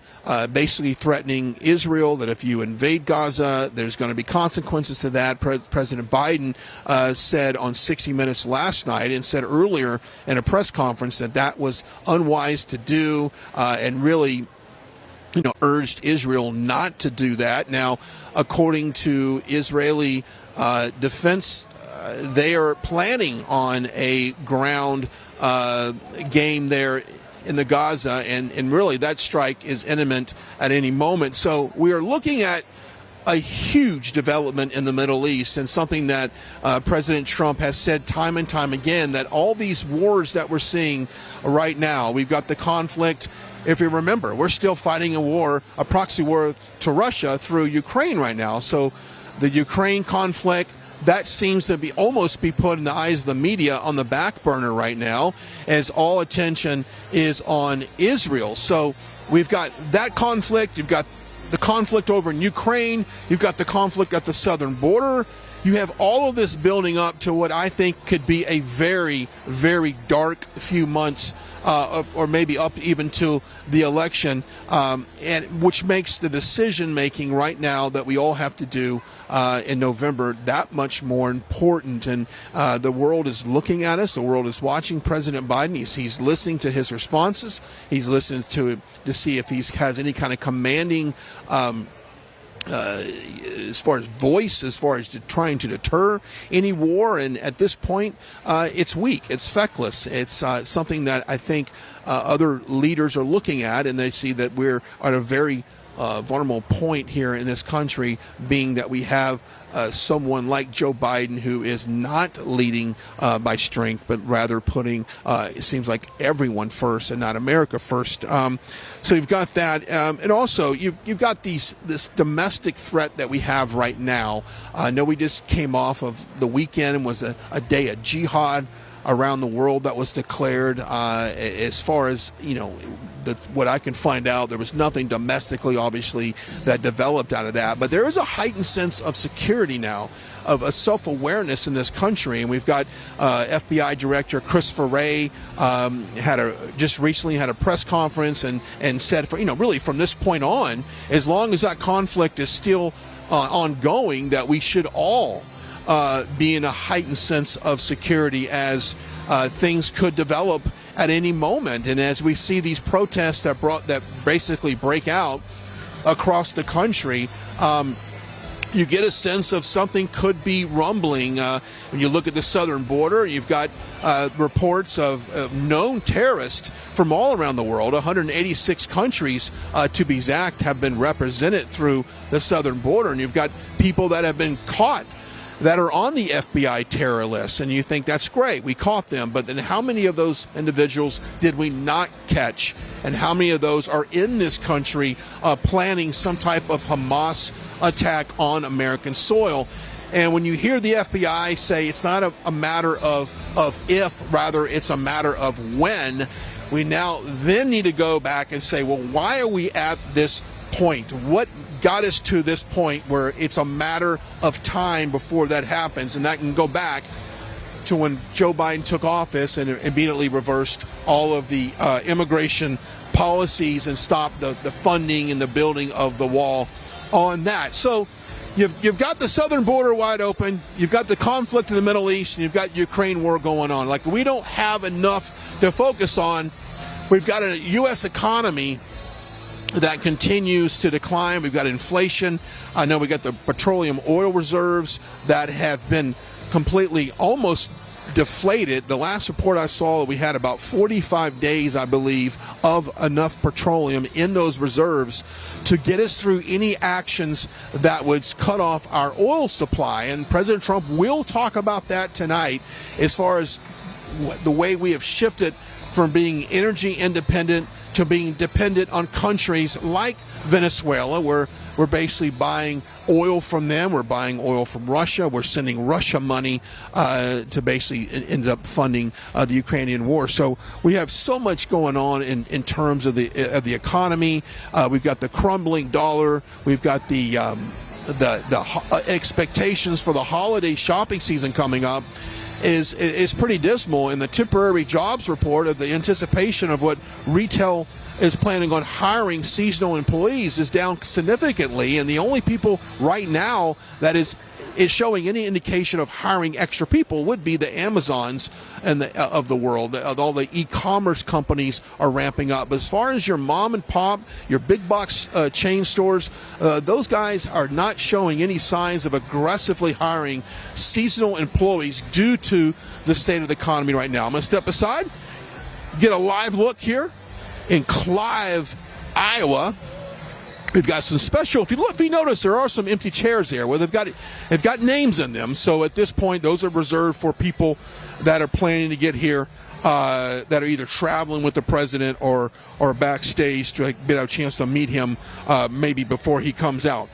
basically threatening Israel that if you invade Gaza, there's going to be consequences to that. President Biden said on 60 Minutes last night and said earlier in a press conference that that was unwise to do and really urged Israel not to do that. Now, according to Israeli defense, they are planning on a ground game there in the Gaza, and really that strike is imminent at any moment. So we are looking at a huge development in the Middle East, and something that President Trump has said time and time again, that all these wars that we're seeing right now, we've got the conflict. If you remember, we're still fighting a war, a proxy war to Russia through Ukraine right now. So the Ukraine conflict, that seems to be almost be put in the eyes of the media on the back burner right now, as all attention is on Israel. So we've got that conflict. You've got the conflict over in Ukraine. You've got the conflict at the southern border. You have all of this building up to what I think could be a very, very dark few months, or maybe up even to the election, and which makes the decision making right now that we all have to do in November that much more important. And the world is looking at us. The world is watching President Biden. He's listening to his responses. He's listening to see if he has any kind of commanding as far as voice, as far as trying to deter any war. And at this point, it's weak. It's feckless. It's something that I think other leaders are looking at, and they see that we're at a very vulnerable point here in this country, being that we have someone like Joe Biden who is not leading by strength, but rather putting, it seems like, everyone first and not America first. So you've got that. And also, you've got this domestic threat that we have right now. I know we just came off of the weekend and was a day of jihad around the world that was declared. As far as, what I can find out, there was nothing domestically, obviously, that developed out of that. But there is a heightened sense of security now, of a self-awareness in this country. And we've got FBI Director Christopher Wray just recently had a press conference and said, really from this point on, as long as that conflict is still ongoing, that we should all be in a heightened sense of security as things could develop at any moment. And as we see these protests that basically break out across the country, you get a sense of something could be rumbling. When you look at the southern border, you've got reports of known terrorists from all around the world. 186 countries, to be exact, have been represented through the southern border. And you've got people that have been caught that are on the FBI terror list, and you think that's great, we caught them, but then how many of those individuals did we not catch, and how many of those are in this country planning some type of Hamas attack on American soil? And when you hear the FBI say it's not a matter of if, rather it's a matter of when, we now then need to go back and say, well, why are we at this point? What got us to this point where it's a matter of time before that happens? And that can go back to when Joe Biden took office and immediately reversed all of the immigration policies and stopped the funding and the building of the wall on that. So you've got the southern border wide open, you've got the conflict in the Middle East, and you've got Ukraine war going on. Like, we don't have enough to focus on. We've got a U.S. economy that continues to decline. We've got inflation. I know we got the petroleum oil reserves that have been completely almost deflated. The last report I saw, we had about 45 days, I believe, of enough petroleum in those reserves to get us through any actions that would cut off our oil supply. And President Trump will talk about that tonight, as far as the way we have shifted from being energy independent to being dependent on countries like Venezuela, where we're basically buying oil from them. We're buying oil from Russia. We're sending Russia money to basically end up funding the Ukrainian war. So we have so much going on in terms of the economy. We've got the crumbling dollar. We've got the expectations for the holiday shopping season coming up is pretty dismal. And the temporary jobs report of the anticipation of what retail is planning on hiring seasonal employees is down significantly. And the only people right now that is showing any indication of hiring extra people would be the Amazons and of the world. All the e-commerce companies are ramping up. But as far as your mom and pop, your big box chain stores, those guys are not showing any signs of aggressively hiring seasonal employees due to the state of the economy right now. I'm going to step aside, get a live look here in Clive, Iowa. We've got some special. If you notice, there are some empty chairs here where they've got names in them. So at this point, those are reserved for people that are planning to get here, that are either traveling with the president or backstage to get a chance to meet him, maybe before he comes out.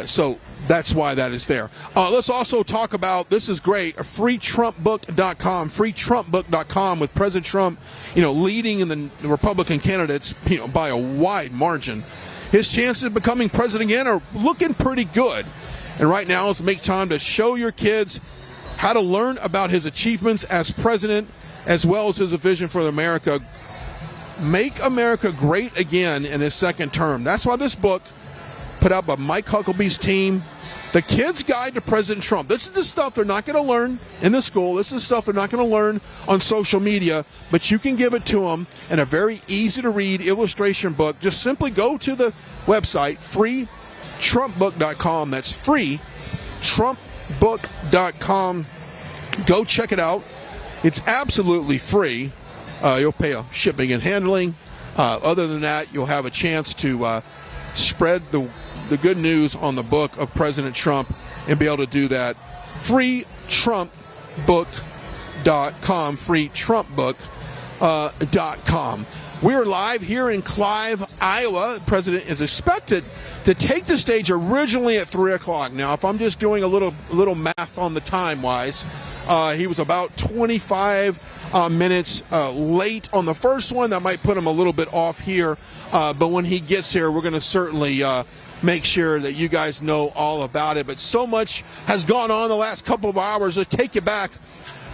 So that's why that is there. Let's also talk about, this is great, freetrumpbook.com, freetrumpbook.com, with President Trump, leading in the Republican candidates, by a wide margin. His chances of becoming president again are looking pretty good. And right now, let's make time to show your kids how to learn about his achievements as president, as well as his vision for America. Make America great again in his second term. That's why this book, put out by Mike Hucklebee's team, The Kid's Guide to President Trump. This is the stuff they're not going to learn in the school. This is stuff they're not going to learn on social media, but you can give it to them in a very easy-to-read illustration book. Just simply go to the website, TrumpBook.com. That's free, TrumpBook.com. Go check it out. It's absolutely free. You'll pay a shipping and handling. Other than that, you'll have a chance to spread the good news on the book of President Trump and be able to do that. Free, TrumpBook.com. Free, TrumpBook.com. We're live here in Clive, Iowa. The president is expected to take the stage originally at 3 o'clock. Now, if I'm just doing a little math on the time-wise, he was about 25 minutes late on the first one. That might put him a little bit off here. But when he gets here, we're going to certainly make sure that you guys know all about it. But so much has gone on the last couple of hours. Let's take you back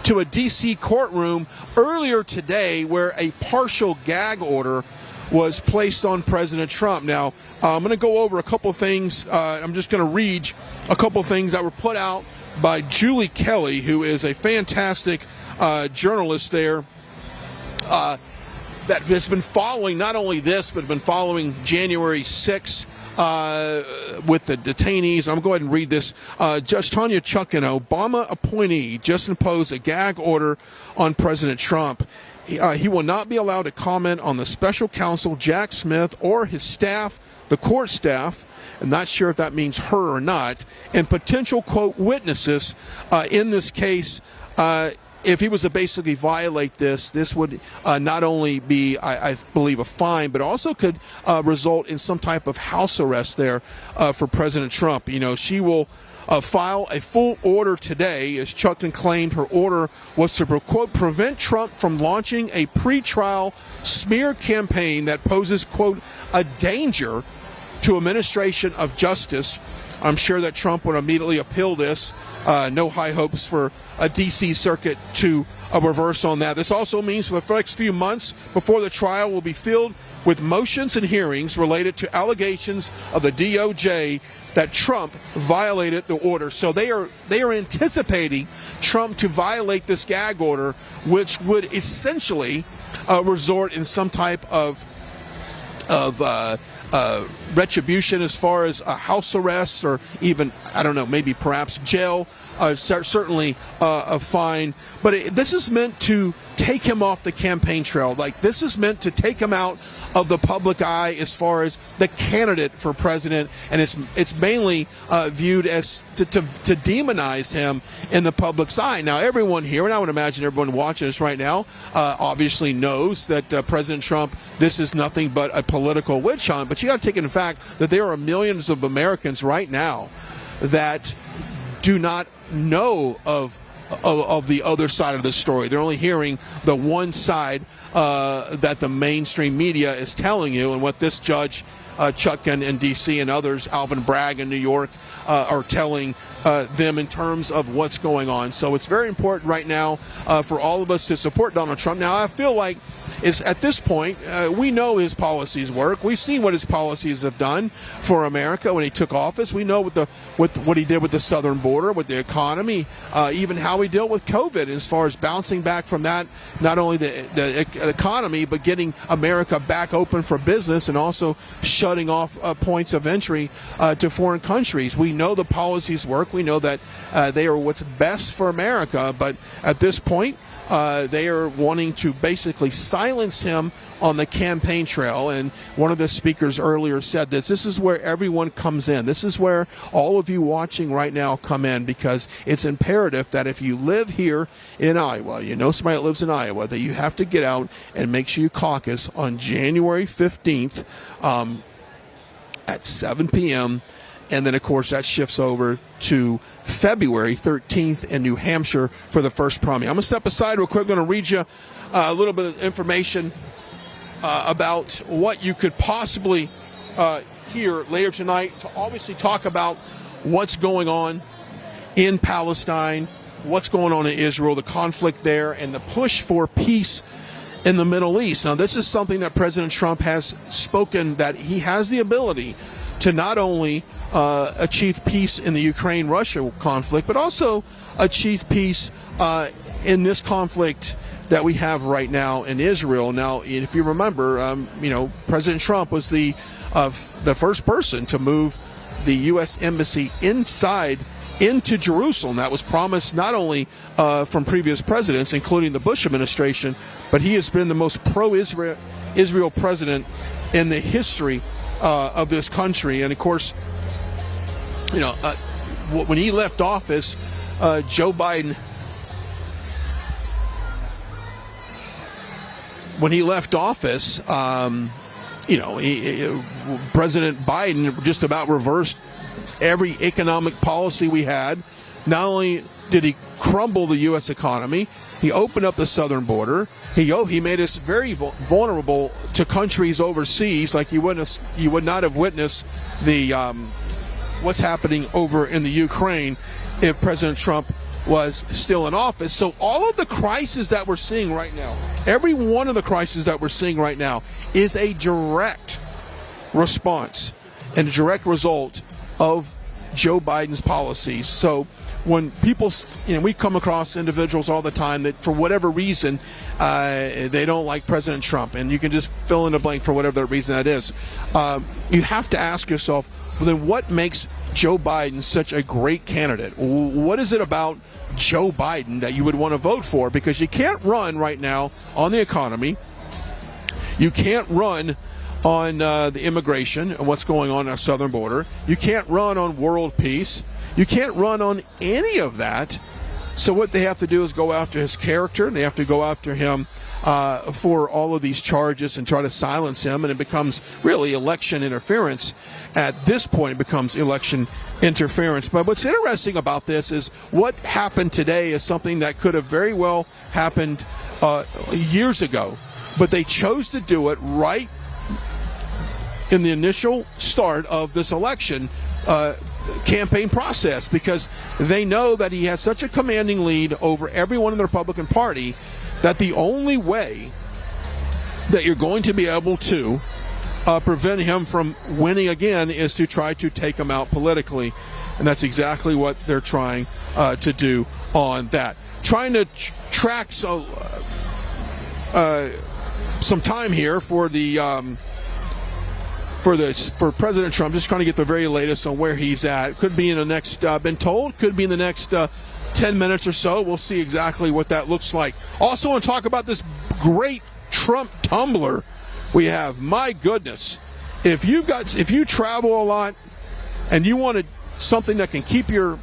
to a D.C. courtroom earlier today where a partial gag order was placed on President Trump. Now, I'm going to go over a couple things. I'm just going to read a couple things that were put out by Julie Kelly, who is a fantastic journalist there that has been following not only this, but been following January 6th with the detainees. I'm going to go ahead and read this. Judge Tanya Chutkan, Obama appointee, just imposed a gag order on President Trump. He will not be allowed to comment on the special counsel, Jack Smith, or his staff, the court staff. I'm not sure if that means her or not, and potential, quote, witnesses in this case. If he was to basically violate this would not only be, I believe, a fine, but also could result in some type of house arrest there for President Trump. You know, she will file a full order today, as Chutkan claimed her order was to, quote, prevent Trump from launching a pretrial smear campaign that poses, quote, a danger to administration of justice. I'm sure that Trump would immediately appeal this. No high hopes for a D.C. circuit to reverse on that. This also means for the next few months before the trial will be filled with motions and hearings related to allegations of the DOJ that Trump violated the order. So they are anticipating Trump to violate this gag order, which would essentially resort in some type of retribution as far as a house arrest, or even, I don't know, maybe perhaps jail, certainly a fine. But this is meant to take him off the campaign trail. Like, this is meant to take him out of the public eye as far as the candidate for president, and it's mainly viewed as to demonize him in the public's eye. Now, everyone here, and I would imagine everyone watching us right now, obviously knows that President Trump, this is nothing but a political witch hunt. But you got to take into fact that there are millions of Americans right now that do not know of the other side of the story. They're only hearing the one side that the mainstream media is telling you, and what this judge Chutkan in D.C. and others, Alvin Bragg in New York, are telling them in terms of what's going on. So it's very important right now for all of us to support Donald Trump. Now, I feel like at this point, we know his policies work. We've seen what his policies have done for America when he took office. We know what he did with the southern border, with the economy, even how he dealt with COVID as far as bouncing back from that, not only the economy, but getting America back open for business and also shutting off points of entry to foreign countries. We know the policies work. We know that they are what's best for America. But at this point, they are wanting to basically silence him on the campaign trail. And one of the speakers earlier said this is where everyone comes in. This is where all of you watching right now come in, because it's imperative that if you live here in Iowa, you know somebody that lives in Iowa, that you have to get out and make sure you caucus on January 15th at 7 p.m. And then, of course, that shifts over to February 13th in New Hampshire for the first primary. I'm going to step aside real quick. I'm going to read you a little bit of information about what you could possibly hear later tonight, to obviously talk about what's going on in Palestine, what's going on in Israel, the conflict there, and the push for peace in the Middle East. Now, this is something that President Trump has spoken, that he has the ability to not only achieve peace in the Ukraine-Russia conflict, but also achieve peace in this conflict that we have right now in Israel. Now, if you remember, President Trump was the first person to move the U.S. Embassy into Jerusalem. That was promised not only from previous presidents, including the Bush administration, but he has been the most pro-Israel president in the history of this country. And of course, when he left office, Joe Biden, President Biden just about reversed every economic policy we had. Not only did he crumble the U.S. economy, he opened up the southern border. He made us very vulnerable to countries overseas, like you would not have witnessed the what's happening over in the Ukraine if President Trump was still in office. So all of the crises that we're seeing right now, every one of the crises that we're seeing right now is a direct response and a direct result of Joe Biden's policies. So when people, we come across individuals all the time that for whatever reason, they don't like President Trump, and you can just fill in a blank for whatever the reason that is. You have to ask yourself, well, then what makes Joe Biden such a great candidate? What is it about Joe Biden that you would want to vote for? Because you can't run right now on the economy. You can't run on the immigration and what's going on our southern border. You can't run on world peace. You can't run on any of that. So what they have to do is go after his character. They have to go after him for all of these charges and try to silence him. And it becomes really election interference. At this point, it becomes election interference. But what's interesting about this is what happened today is something that could have very well happened years ago. But they chose to do it right in the initial start of this election campaign process, because they know that he has such a commanding lead over everyone in the Republican Party that the only way that you're going to be able to prevent him from winning again is to try to take him out politically. And that's exactly what they're trying to do on that. Trying to track some time here for the for President Trump, just trying to get the very latest on where he's at. Could be in the next, been told, could be in the next 10 minutes or so. We'll see exactly what that looks like. Also want to talk about this great Trump tumbler we have. My goodness. If you travel a lot and you wanted something that can keep your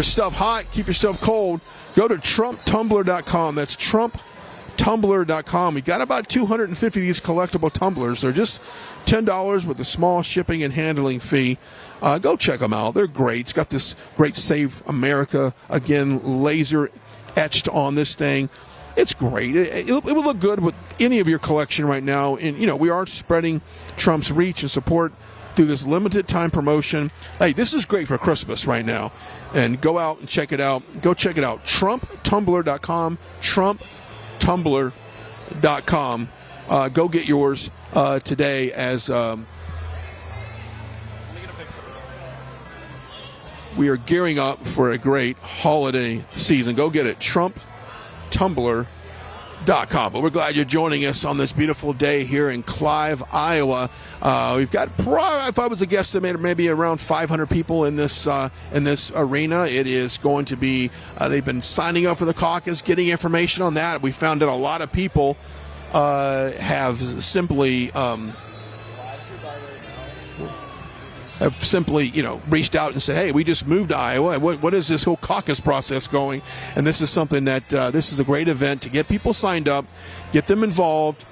stuff hot, keep your stuff cold, go to TrumpTumbler.com. That's TrumpTumbler.com. We got about 250 of these collectible tumblers. They're just $10 with a small shipping and handling fee. Go check them out. They're great. It's got this great Save America, again, laser etched on this thing. It's great. It will look good with any of your collection right now. And, we are spreading Trump's reach and support through this limited time promotion. Hey, this is great for Christmas right now. And go out and check it out. Go check it out. TrumpTumbler.com. TrumpTumbler.com. Go get yours today as we are gearing up for a great holiday season. Go get it. TrumpTumbler.com. But we're glad you're joining us on this beautiful day here in Clive, Iowa. We've got, if I was a guesstimate, maybe around 500 people in this arena. It is going to be, they've been signing up for the caucus, getting information on that. We found that a lot of people have simply reached out and said, hey, we just moved to Iowa. What is this whole caucus process going? And this is something that this is a great event to get people signed up, get them involved,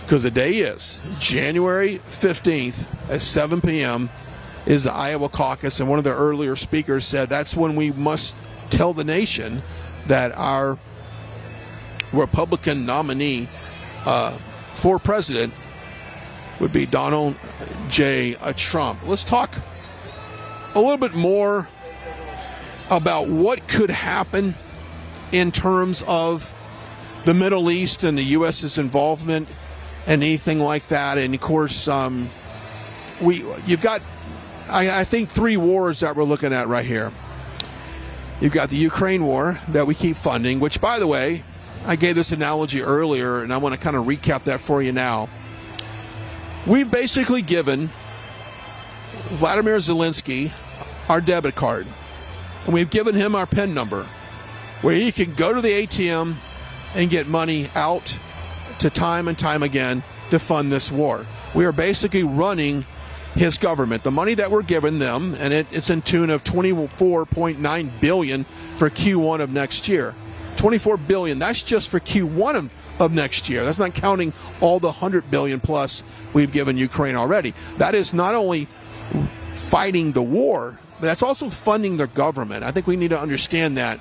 because the day is January 15th at 7 p.m. is the Iowa caucus. And one of the earlier speakers said that's when we must tell the nation that our Republican nominee for president would be Donald J. Trump. Let's talk a little bit more about what could happen in terms of the Middle East and the U.S.'s involvement and anything like that. And of course, you've got, I think, three wars that we're looking at right here. You've got the Ukraine war that we keep funding, which, by the way, I gave this analogy earlier, and I want to kind of recap that for you now. We've basically given Vladimir Zelensky our debit card, and we've given him our PIN number, where he can go to the ATM and get money out to time and time again to fund this war. We are basically running his government. The money that we're giving them, and it's in tune of $24.9 billion for Q1 of next year. $24 billion, that's just for Q1 of next year. That's not counting all the $100 billion plus we've given Ukraine already. That is not only fighting the war, but that's also funding their government. I think we need to understand that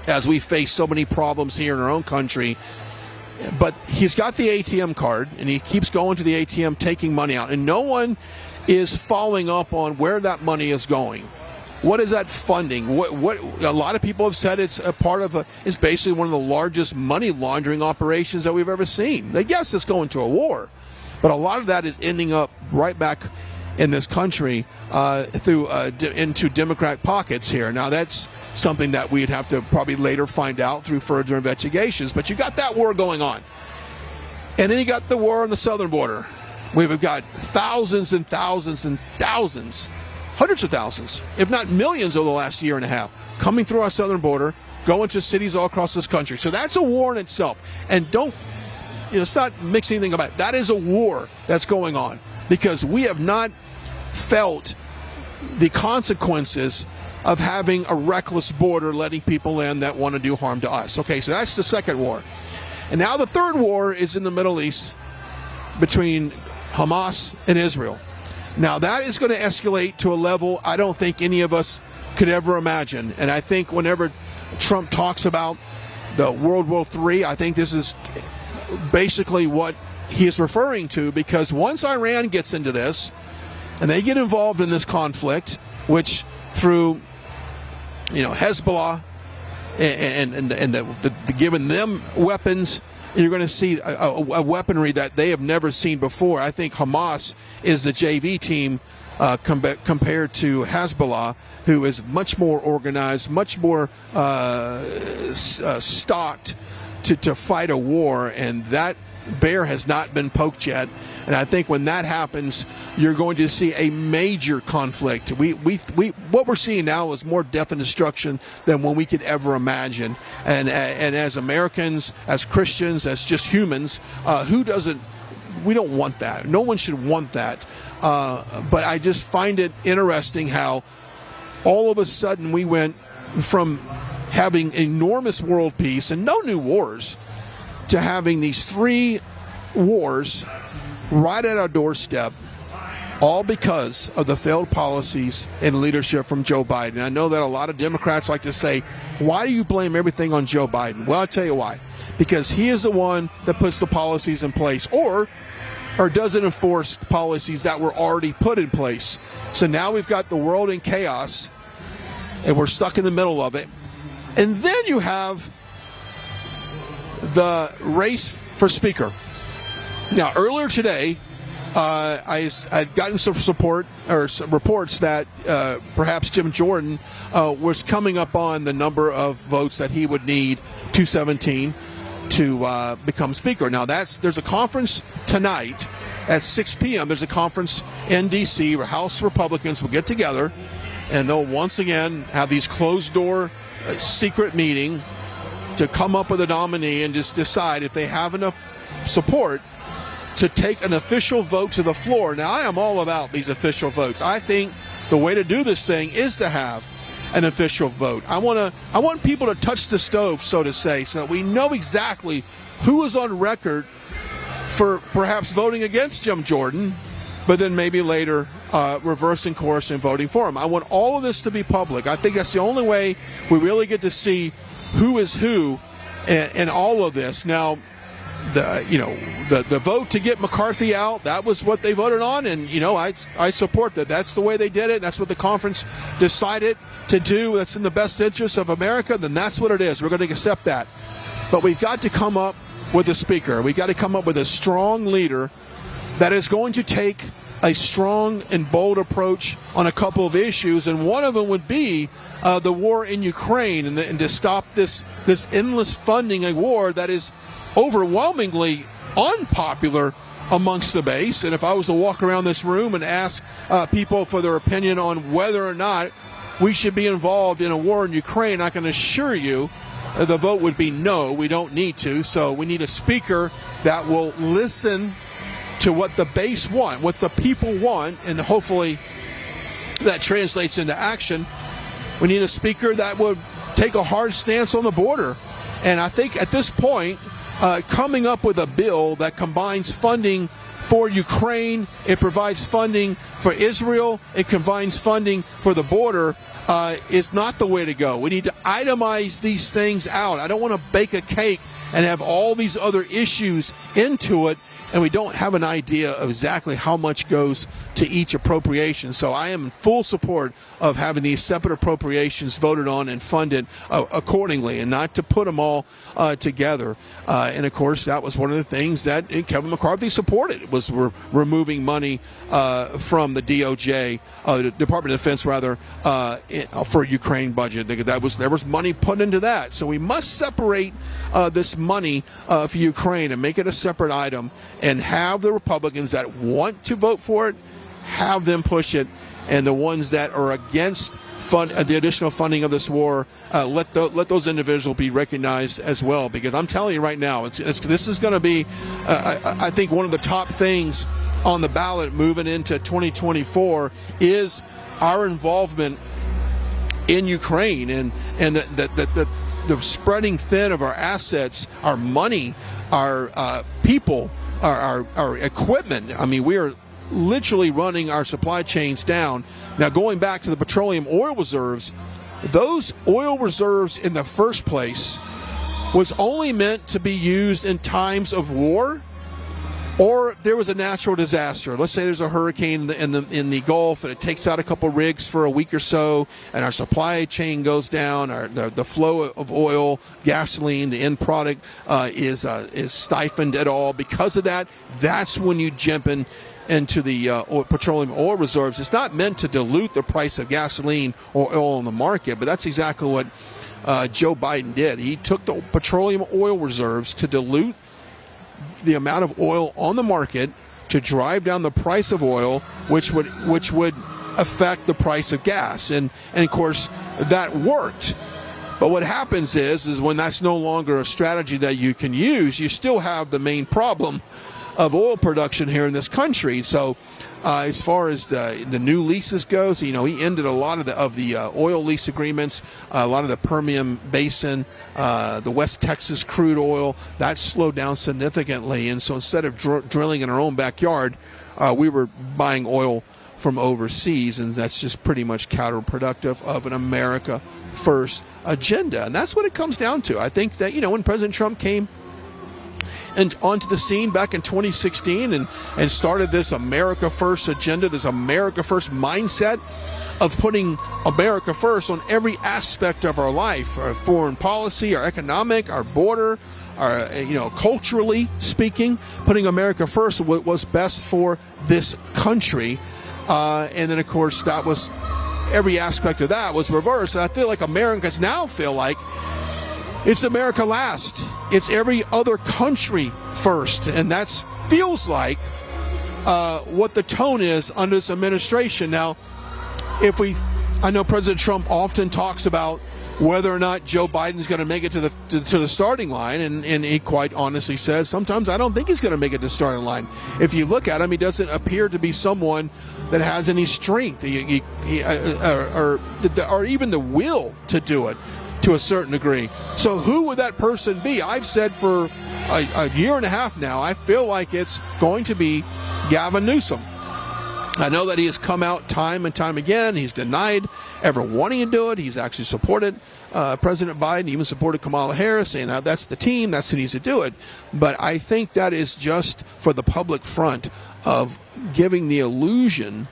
as we face so many problems here in our own country. But he's got the ATM card, and he keeps going to the ATM, taking money out, and no one is following up on where that money is going. What is that funding? What a lot of people have said it's a part of it's basically one of the largest money laundering operations that we've ever seen. Yes, it's going to a war, but a lot of that is ending up right back in this country into Democrat pockets here. Now, that's something that we'd have to probably later find out through further investigations. But you got that war going on. And then you got the war on the southern border. We've got thousands and thousands and thousands, hundreds of thousands, if not millions over the last year and a half, coming through our southern border, going to cities all across this country. So that's a war in itself. And let's not mix anything about it. That is a war that's going on, because we have not felt the consequences of having a reckless border, letting people in that want to do harm to us. Okay, so that's the second war. And now the third war is in the Middle East between Hamas and Israel. Now that is going to escalate to a level I don't think any of us could ever imagine. And I think whenever Trump talks about the World War III, I think this is basically what he is referring to, because once Iran gets into this and they get involved in this conflict, which through Hezbollah and giving them weapons, you're going to see a weaponry that they have never seen before. I think Hamas is the JV team compared to Hezbollah, who is much more organized, much more stocked to fight a war, and that bear has not been poked yet. And I think when that happens, you're going to see a major conflict. What we're seeing now is more death and destruction than what we could ever imagine. And as Americans, as Christians, as just humans, we don't want that. No one should want that. But I just find it interesting how all of a sudden we went from having enormous world peace and no new wars to having these three wars right at our doorstep, all because of the failed policies and leadership from Joe Biden. I know that a lot of Democrats like to say, why do you blame everything on Joe Biden? Well, I'll tell you why. Because he is the one that puts the policies in place or doesn't enforce the policies that were already put in place. So now we've got the world in chaos, and we're stuck in the middle of it. And then you have the race for speaker. Now, earlier today, I'd gotten some support or some reports that perhaps Jim Jordan was coming up on the number of votes that he would need, 217, to become speaker. Now, there's a conference tonight at 6 p.m. There's a conference in D.C. where House Republicans will get together, and they'll once again have these closed-door secret meeting to come up with a nominee and just decide if they have enough support to take an official vote to the floor. Now, I am all about these official votes. I think the way to do this thing is to have an official vote. I want people to touch the stove, so to say, so that we know exactly who is on record for perhaps voting against Jim Jordan, but then maybe later reversing course and voting for him. I want all of this to be public. I think that's the only way we really get to see who is who in all of this. Now, the vote to get McCarthy out, that was what they voted on, and I support that. That's the way they did it. That's what the conference decided to do. That's in the best interest of America. Then that's what it is. We're going to accept that. But we've got to come up with a speaker. We've got to come up with a strong leader that is going to take a strong and bold approach on a couple of issues, and one of them would be the war in Ukraine, and to stop this endless funding a war that is overwhelmingly unpopular amongst the base. And if I was to walk around this room and ask people for their opinion on whether or not we should be involved in a war in Ukraine, I can assure you the vote would be no, we don't need to. So we need a speaker that will listen to what the base want, what the people want, and hopefully that translates into action. We need a speaker that would take a hard stance on the border. And I think at this point, coming up with a bill that combines funding for Ukraine, it provides funding for Israel, it combines funding for the border, is not the way to go. We need to itemize these things out. I don't want to bake a cake and have all these other issues into it, and we don't have an idea of exactly how much goes to each appropriation. So I am in full support of having these separate appropriations voted on and funded accordingly, and not to put them all together. And of course, that was one of the things that Kevin McCarthy supported, was removing money from the DOJ, the Department of Defense rather, for Ukraine budget. There was money put into that. So we must separate this money for Ukraine and make it a separate item, and have the Republicans that want to vote for it, have them push it, and the ones that are against the additional funding of this war, let those individuals be recognized as well. Because I'm telling you right now, this is going to be, I think, one of the top things on the ballot moving into 2024 is our involvement in Ukraine, and the spreading thin of our assets, our money, our people, our equipment. I mean, we are literally running our supply chains down. Now, going back to the petroleum oil reserves, those oil reserves in the first place was only meant to be used in times of war, or there was a natural disaster. Let's say there's a hurricane in the Gulf, and it takes out a couple rigs for a week or so, and our supply chain goes down. The flow of oil, gasoline, the end product is stifled at all. Because of that, that's when you jump into the petroleum oil reserves. It's not meant to dilute the price of gasoline or oil on the market, but that's exactly what Joe Biden did. He took the petroleum oil reserves to dilute the amount of oil on the market, to drive down the price of oil, which would affect the price of gas. And of course, that worked. But what happens is when that's no longer a strategy that you can use, you still have the main problem of oil production here in this country. So as far as the new leases goes, he ended a lot of the oil lease agreements, a lot of the Permian Basin, the West Texas crude oil, that slowed down significantly. And so instead of drilling in our own backyard, we were buying oil from overseas, and that's just pretty much counterproductive of an America First agenda. And that's what it comes down to. I think that, when President Trump came and onto the scene back in 2016 and started this America First agenda, this America First mindset of putting America first on every aspect of our life, our foreign policy, our economic, our border, our, culturally speaking, putting America first, what was best for this country. And then, of course, that was every aspect of that was reversed. And I feel like Americans now feel like it's America last. It's every other country first. And that feels like what the tone is under this administration. Now, I know President Trump often talks about whether or not Joe Biden is going to make it to the starting line, and he quite honestly says, sometimes I don't think he's going to make it to the starting line. If you look at him, he doesn't appear to be someone that has any strength or even the will to do it to a certain degree. So who would that person be? I've said for a year and a half now, I feel like it's going to be Gavin Newsom. I know that he has come out time and time again. He's denied ever wanting to do it. He's actually supported President Biden, even supported Kamala Harris, saying that's the team, that's who needs to do it. But I think that is just for the public front of giving the illusion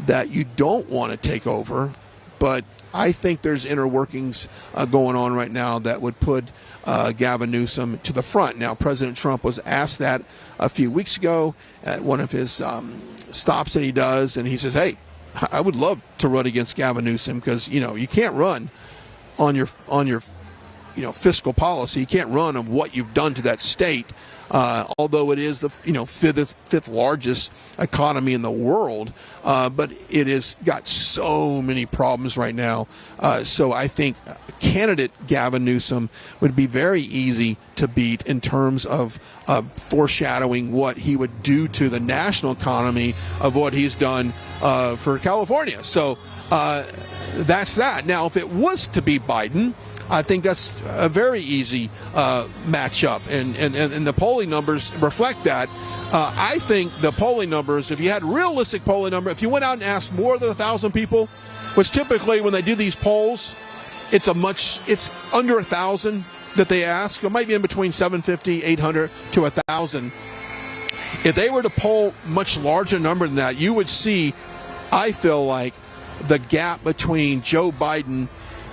that you don't want to take over. But I think there's inner workings going on right now that would put Gavin Newsom to the front. Now, President Trump was asked that a few weeks ago at one of his stops that he does, and he says, hey, I would love to run against Gavin Newsom because, you can't run on your fiscal policy. You can't run on what you've done to that state. although it is the fifth largest economy in the world, but it has got so many problems right now. So I think candidate Gavin Newsom would be very easy to beat in terms of foreshadowing what he would do to the national economy of what he's done for California. So that's that. Now, if it was to be Biden, I think that's a very easy matchup, and the polling numbers reflect that. I think the polling numbers, if you had realistic polling number, if you went out and asked more than 1,000 people, which typically when they do these polls, it's under 1,000 that they ask. It might be in between 750, 800 to 1,000. If they were to poll much larger number than that, you would see, I feel like, the gap between Joe Biden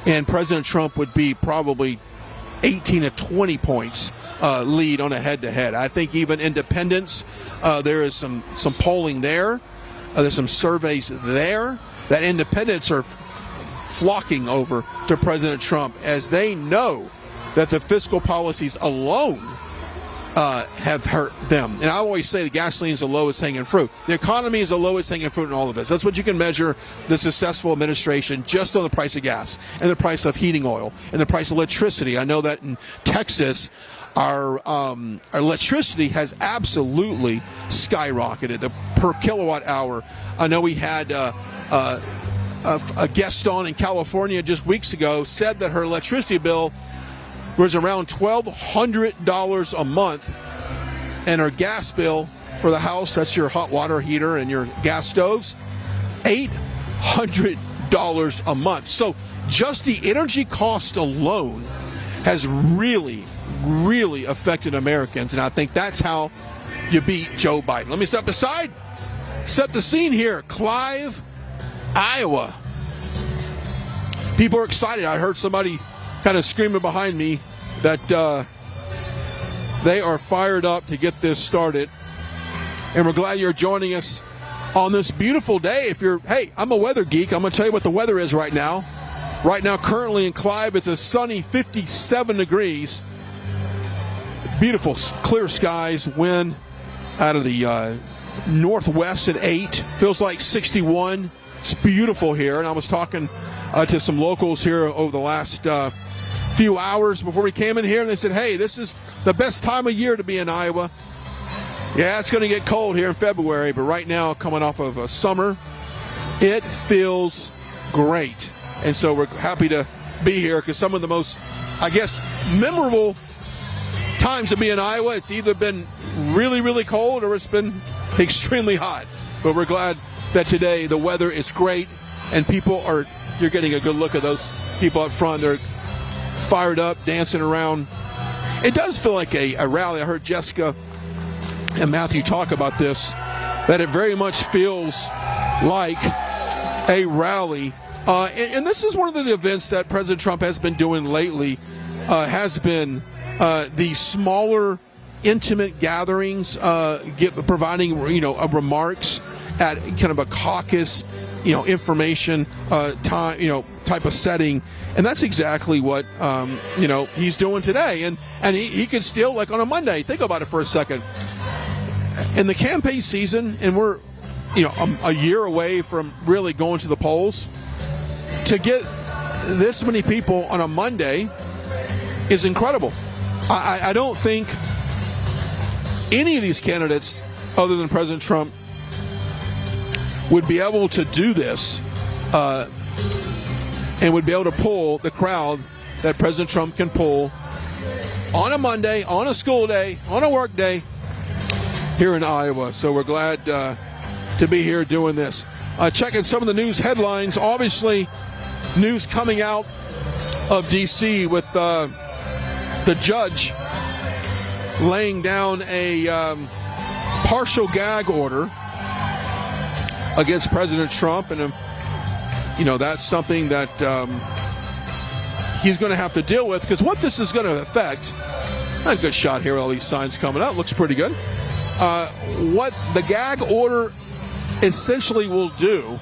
and President Trump would be probably 18 to 20 points lead on a head-to-head. I think even independents, there is some polling there. There's some surveys there that independents are flocking over to President Trump as they know that the fiscal policies alone have hurt them. And I always say the gasoline is the lowest hanging fruit. The economy is the lowest hanging fruit in all of this. That's what you can measure the successful administration just on the price of gas and the price of heating oil and the price of electricity. I know that in Texas, our electricity has absolutely skyrocketed. The per kilowatt hour. I know we had a guest on in California just weeks ago said that her electricity bill was around $1,200 a month, and her gas bill for the house, that's your hot water heater and your gas stoves, $800 a month. So just the energy cost alone has really, really affected Americans, and I think that's how you beat Joe Biden. Let me step aside, set the scene here. Clive, Iowa. People are excited. I heard somebody kind of screaming behind me that they are fired up to get this started. And we're glad you're joining us on this beautiful day. Hey, I'm a weather geek. I'm going to tell you what the weather is right now. Right now, currently in Clive, it's a sunny 57 degrees. Beautiful, clear skies. Wind out of the northwest at 8. Feels like 61. It's beautiful here. And I was talking to some locals here over the last few hours before we came in here, and they said, hey, this is the best time of year to be in Iowa. Yeah, it's going to get cold here in February, but right now, coming off of a summer, it feels great. And so we're happy to be here because some of the most, I guess, memorable times to be in Iowa, it's either been really, really cold or it's been extremely hot. But we're glad that today the weather is great and you're getting a good look at those people up front. They're fired up, dancing around. It does feel like a rally. I heard Jessica and Matthew talk about this, that it very much feels like a rally. And this is one of the events that President Trump has been doing lately, has been the smaller, intimate gatherings, providing, remarks at kind of a caucus, information type of setting. And that's exactly what, he's doing today. And he could still, like on a Monday, think about it for a second. In the campaign season, and we're, a year away from really going to the polls, to get this many people on a Monday is incredible. I don't think any of these candidates, other than President Trump, would be able to do this and would be able to pull the crowd that President Trump can pull on a Monday, on a school day, on a work day here in Iowa. So we're glad to be here doing this. Checking some of the news headlines. Obviously, news coming out of D.C. with the judge laying down a partial gag order against President Trump, and that's something that he's going to have to deal with, because what this is going to affect, a good shot here, all these signs coming out, looks pretty good. What the gag order essentially will do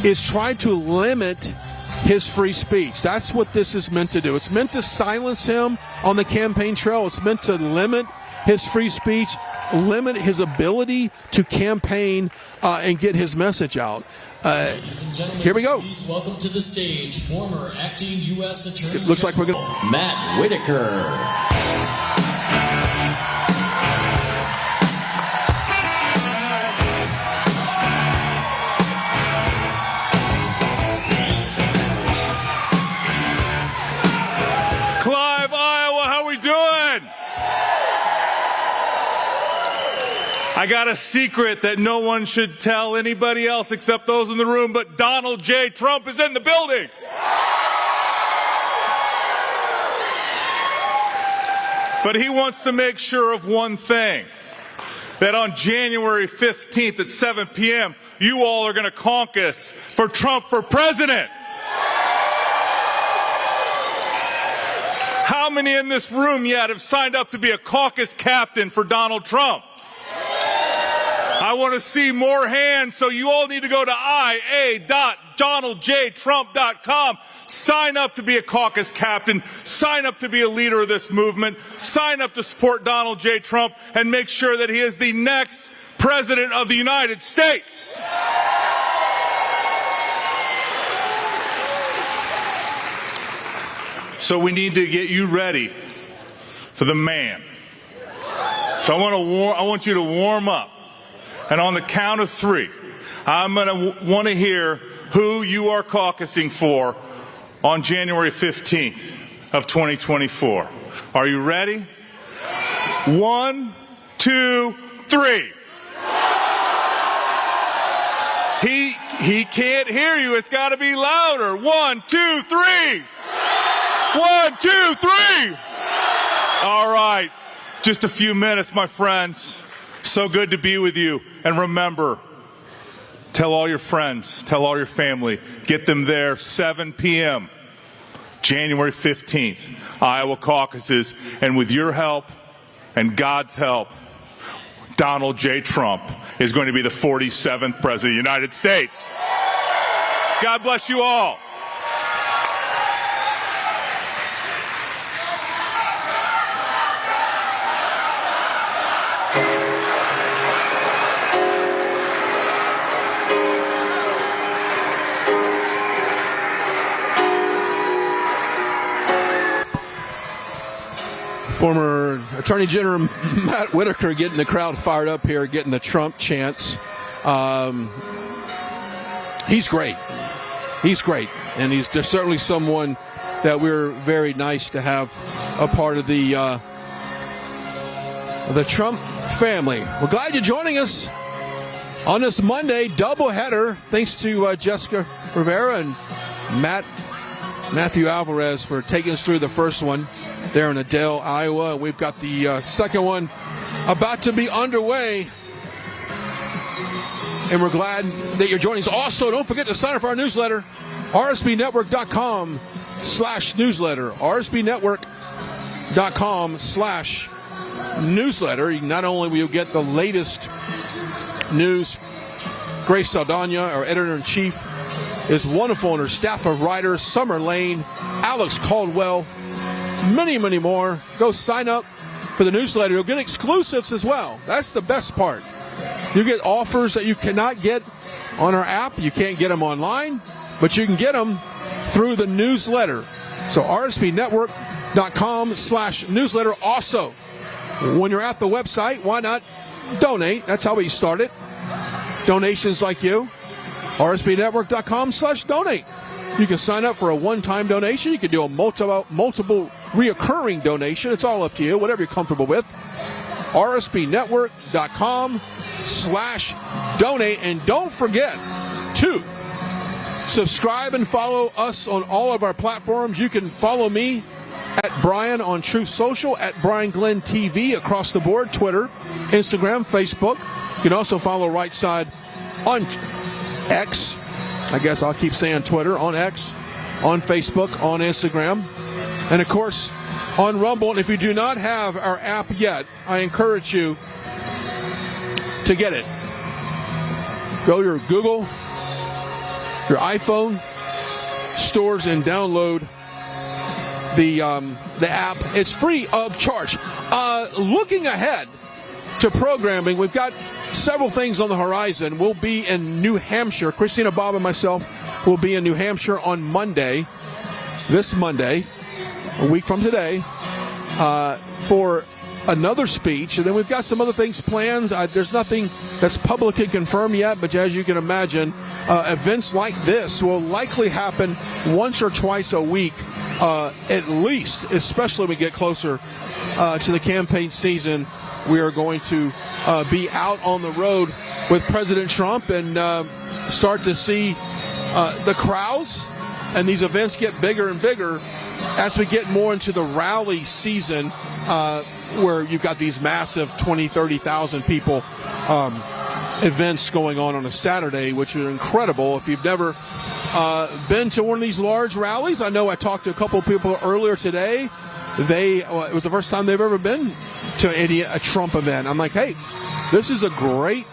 is try to limit his free speech. That's what this is meant to do. It's meant to silence him on the campaign trail. It's meant to limit his free speech, limit his ability to campaign and get his message out. Ladies and gentlemen, here we go. Please welcome to the stage former acting U.S. Attorney It looks like we're going to Matt Whitaker. Clive, Iowa, how we doing? I got a secret that no one should tell anybody else except those in the room, but Donald J. Trump is in the building. But he wants to make sure of one thing, that on January 15th at 7 p.m., you all are going to caucus for Trump for president. How many in this room yet have signed up to be a caucus captain for Donald Trump? I want to see more hands, so you all need to go to ia.donaldjtrump.com. Sign up to be a caucus captain. Sign up to be a leader of this movement. Sign up to support Donald J. Trump and make sure that he is the next president of the United States. So we need to get you ready for the man. So I want you to warm up. And on the count of 3, I'm going to want to hear who you are caucusing for on January 15th of 2024. Are you ready? 1, 2, 3. He can't hear you. It's got to be louder. 1, 2, 3. 1, 2, 3. All right. Just a few minutes, my friends. So good to be with you. And remember, tell all your friends, tell all your family, get them there 7 p.m. January 15th, Iowa caucuses. And with your help and God's help, Donald J. Trump is going to be the 47th president of the United States. God bless you all. Former Attorney General Matt Whitaker getting the crowd fired up here, getting the Trump chants. He's great. He's great. And he's certainly someone that we're very nice to have a part of the Trump family. We're glad you're joining us on this Monday doubleheader. Thanks to Jessica Rivera and Matthew Alvarez for taking us through the first one there in Adel, Iowa. We've got the second one about to be underway. And we're glad that you're joining us. Also, don't forget to sign up for our newsletter, rsbnetwork.com/newsletter. rsbnetwork.com/newsletter. Not only will you get the latest news, Grace Saldana, our editor-in-chief, is wonderful, and her staff of writers, Summer Lane, Alex Caldwell, many, many more. Go sign up for the newsletter. You'll get exclusives as well. That's the best part. You get offers that you cannot get on our app. You can't get them online, but you can get them through the newsletter. So rsbnetwork.com/newsletter. Also, when you're at the website, why not donate? That's how we started. Donations like you. rsbnetwork.com/donate. You can sign up for a one-time donation. You can do a multiple reoccurring donation. It's all up to you, whatever you're comfortable with. rsbnetwork.com/donate. And don't forget to subscribe and follow us on all of our platforms. You can follow me at Brian on Truth Social, at Brian Glenn TV across the board, Twitter, Instagram, Facebook. You can also follow Right Side on X. I guess I'll keep saying Twitter, on X, on Facebook, on Instagram, and of course on Rumble. And if you do not have our app yet, I encourage you to get it. Go to your Google, your iPhone stores and download the app. It's free of charge. Looking ahead to programming, we've got several things on the horizon. We'll be in New Hampshire. Christina, Bob, and myself will be in New Hampshire on Monday, this Monday, a week from today, for another speech. And then we've got some other things planned. There's nothing that's publicly confirmed yet, but as you can imagine, events like this will likely happen once or twice a week, at least, especially when we get closer to the campaign season. We are going to be out on the road with President Trump and start to see the crowds and these events get bigger and bigger as we get more into the rally season, where you've got these massive 20, 30,000 people events going on a Saturday, which are incredible. If you've never been to one of these large rallies, I know I talked to a couple of people earlier today. It was the first time they've ever been to a Trump event. I'm like, hey, this is a great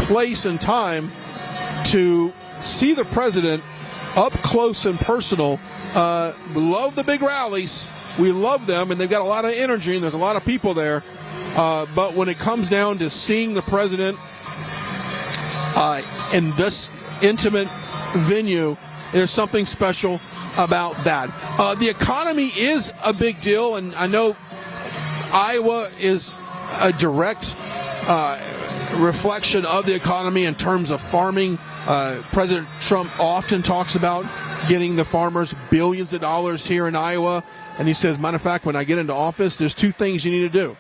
place and time to see the president up close and personal. We love the big rallies. We love them, and they've got a lot of energy, and there's a lot of people there. But when it comes down to seeing the president in this intimate venue, there's something special about that. The economy is a big deal, and I know Iowa is a direct reflection of the economy in terms of farming. President Trump often talks about getting the farmers billions of dollars here in Iowa, and he says, matter of fact, when I get into office, there's two things you need to do: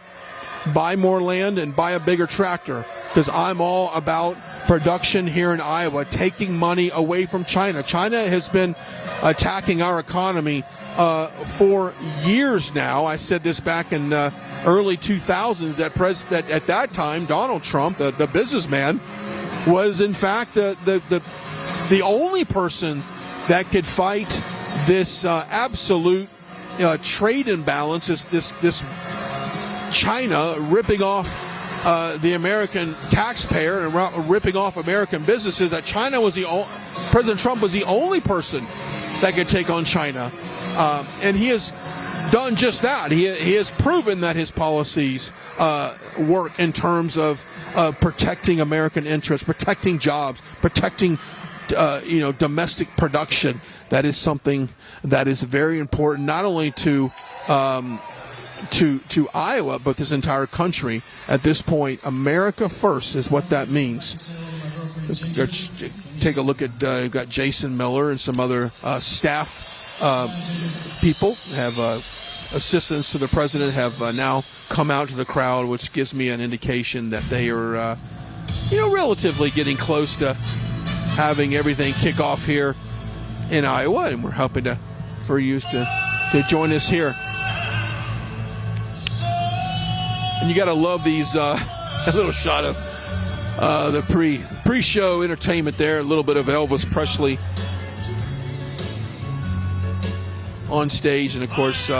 buy more land and buy a bigger tractor, because I'm all about production here in Iowa, taking money away from China. China has been attacking our economy for years now. I said this back in early 2000s that at that time, Donald Trump, the businessman, was in fact the only person that could fight this absolute trade imbalance, this China ripping off the American taxpayer and ripping off American businesses. That President Trump was the only person that could take on China, and he has done just that. He has proven that his policies work in terms of protecting American interests, protecting jobs, protecting domestic production. That is something that is very important, not only to Iowa, but this entire country. At this point, America first is what that means. Take a look at, you've got Jason Miller and some other staff people have assistants to the president have now come out to the crowd, which gives me an indication that they are, relatively getting close to having everything kick off here in Iowa, and we're hoping for you to join us here. And you got to love these, a little shot of the pre-show entertainment there, a little bit of Elvis Presley on stage, and of course,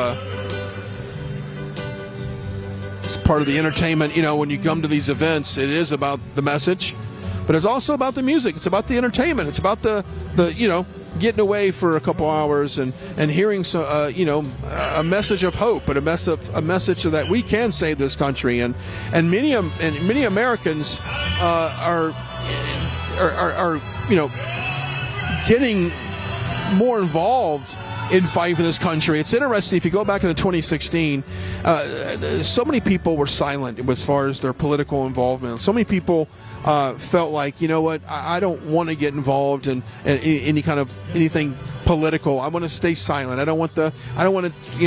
it's part of the entertainment. When you come to these events, it is about the message, but it's also about the music. It's about the entertainment. It's about the getting away for a couple hours and hearing a message of hope and a message so that we can save this country. And many Americans are getting more involved in fighting for this country. It's interesting, if you go back in 2016, so many people were silent as far as their political involvement. So many people felt like, I don't want to get involved in any kind of anything political. I want to stay silent. I don't want to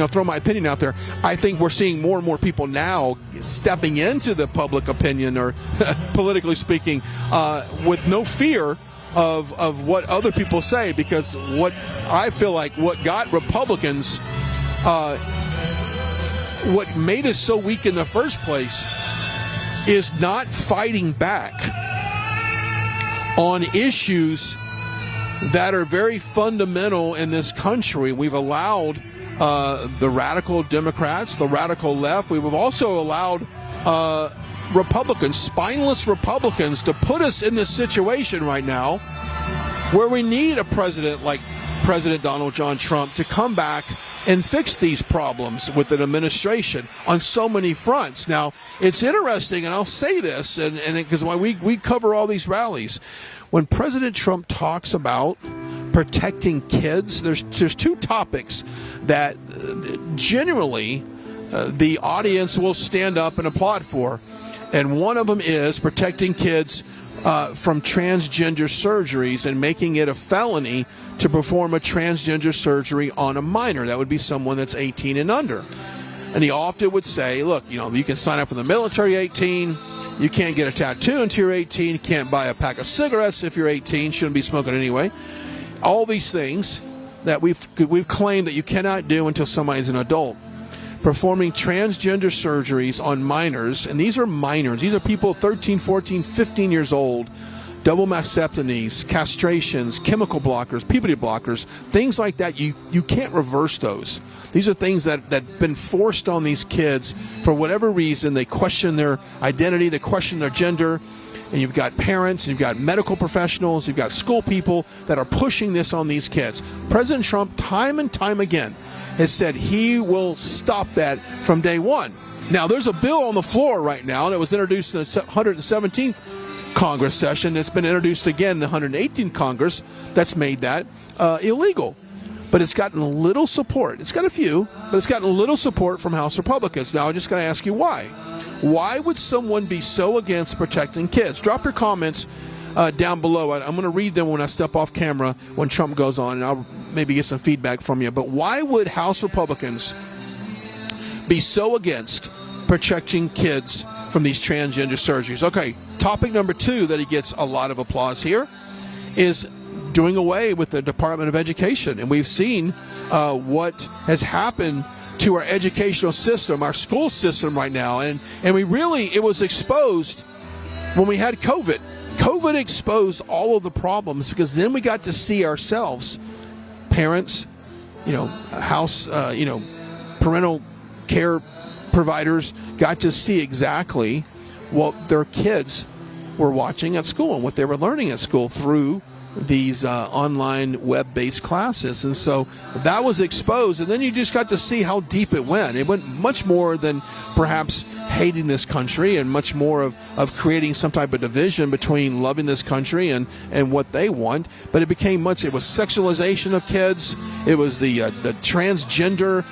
throw my opinion out there. I think we're seeing more and more people now stepping into the public opinion, or politically speaking, with no fear of what other people say, because what I feel like what got Republicans, what made us so weak in the first place, is not fighting back on issues that are very fundamental in this country. We've allowed the radical Democrats, the radical left, we've also allowed Republicans, spineless Republicans, to put us in this situation right now where we need a president like President Donald John Trump to come back and fix these problems with an administration on so many fronts. Now, it's interesting, and I'll say this, and because we cover all these rallies, when President Trump talks about protecting kids, there's two topics that genuinely the audience will stand up and applaud for, and one of them is protecting kids from transgender surgeries and making it a felony to perform a transgender surgery on a minor. That would be someone that's 18 and under. And he often would say, look, you can sign up for the military 18, you can't get a tattoo until you're 18, you can't buy a pack of cigarettes if you're 18, shouldn't be smoking anyway. All these things that we've claimed that you cannot do until somebody's an adult. Performing transgender surgeries on minors, and these are minors, these are people 13, 14, 15 years old, double mastectomies, castrations, chemical blockers, puberty blockers, things like that. You can't reverse those. These are things that have been forced on these kids for whatever reason. They question their identity, they question their gender, and you've got parents, you've got medical professionals, you've got school people that are pushing this on these kids. President Trump, time and time again, has said he will stop that from day one. Now, there's a bill on the floor right now that was introduced in the 117th Congress session. It's been introduced again in the 118th Congress that's made that illegal. But it's gotten a little support. It's got a few, but it's gotten a little support from House Republicans. Now, I'm just going to ask you why. Why would someone be so against protecting kids? Drop your comments down below. I'm going to read them when I step off camera when Trump goes on, and I'll maybe get some feedback from you. But why would House Republicans be so against protecting kids from these transgender surgeries? Okay, topic number 2 that he gets a lot of applause here is doing away with the Department of Education. And we've seen what has happened to our educational system, our school system right now. And it was exposed when we had COVID. COVID exposed all of the problems because then we got to see ourselves, parents, house, parental care providers got to see exactly what their kids were watching at school and what they were learning at school through these online web-based classes. And so that was exposed, and then you just got to see how deep it went. It went much more than perhaps hating this country and much more of creating some type of division between loving this country and what they want. But it became it was sexualization of kids. It was the transgender,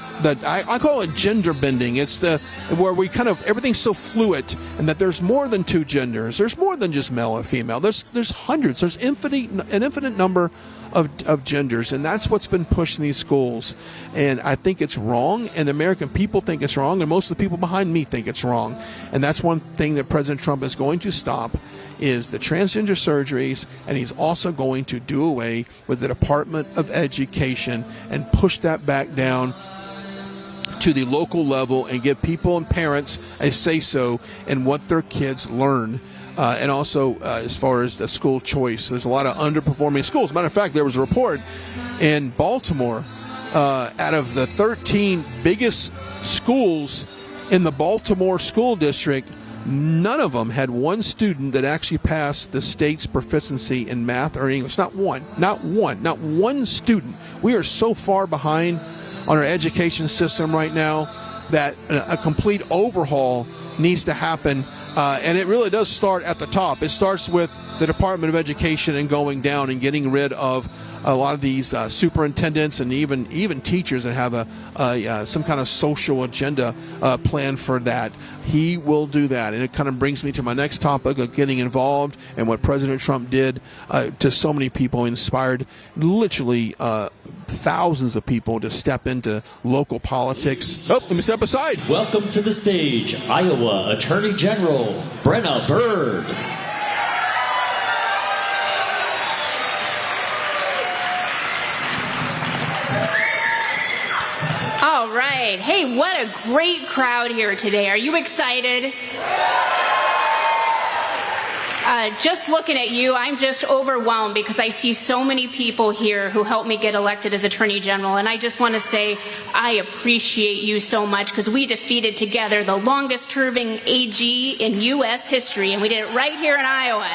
I call it gender bending. It's where we everything's so fluid, and that there's more than 2 genders. There's more than just male and female. There's hundreds. There's an infinite number of genders, and that's what's been pushed in these schools. And I think it's wrong, and the American people think it's wrong, and most of the people behind me think it's wrong. And that's one thing that President Trump is going to stop, is the transgender surgeries, and he's also going to do away with the Department of Education and push that back down to the local level and give people and parents a say-so in what their kids learn. And also, as far as the school choice, there's a lot of underperforming schools. Matter of fact, there was a report in Baltimore, out of the 13 biggest schools in the Baltimore school district, none of them had one student that actually passed the state's proficiency in math or English. Not one student. We are so far behind on our education system right now that a complete overhaul needs to happen. And it really does start at the top. It starts with the Department of Education and going down and getting rid of a lot of these superintendents and even teachers that have some kind of social agenda plan for that. He will do that. And it kind of brings me to my next topic of getting involved and what President Trump did to so many people, inspired literally thousands of people to step into local politics. Oh, let me step aside. Welcome to the stage, Iowa Attorney General Brenna Bird. All right. Hey, what a great crowd here today. Are you excited? Just looking at you, I'm just overwhelmed because I see so many people here who helped me get elected as Attorney General. And I just want to say I appreciate you so much because we defeated together the longest serving AG in U.S. history. And we did it right here in Iowa.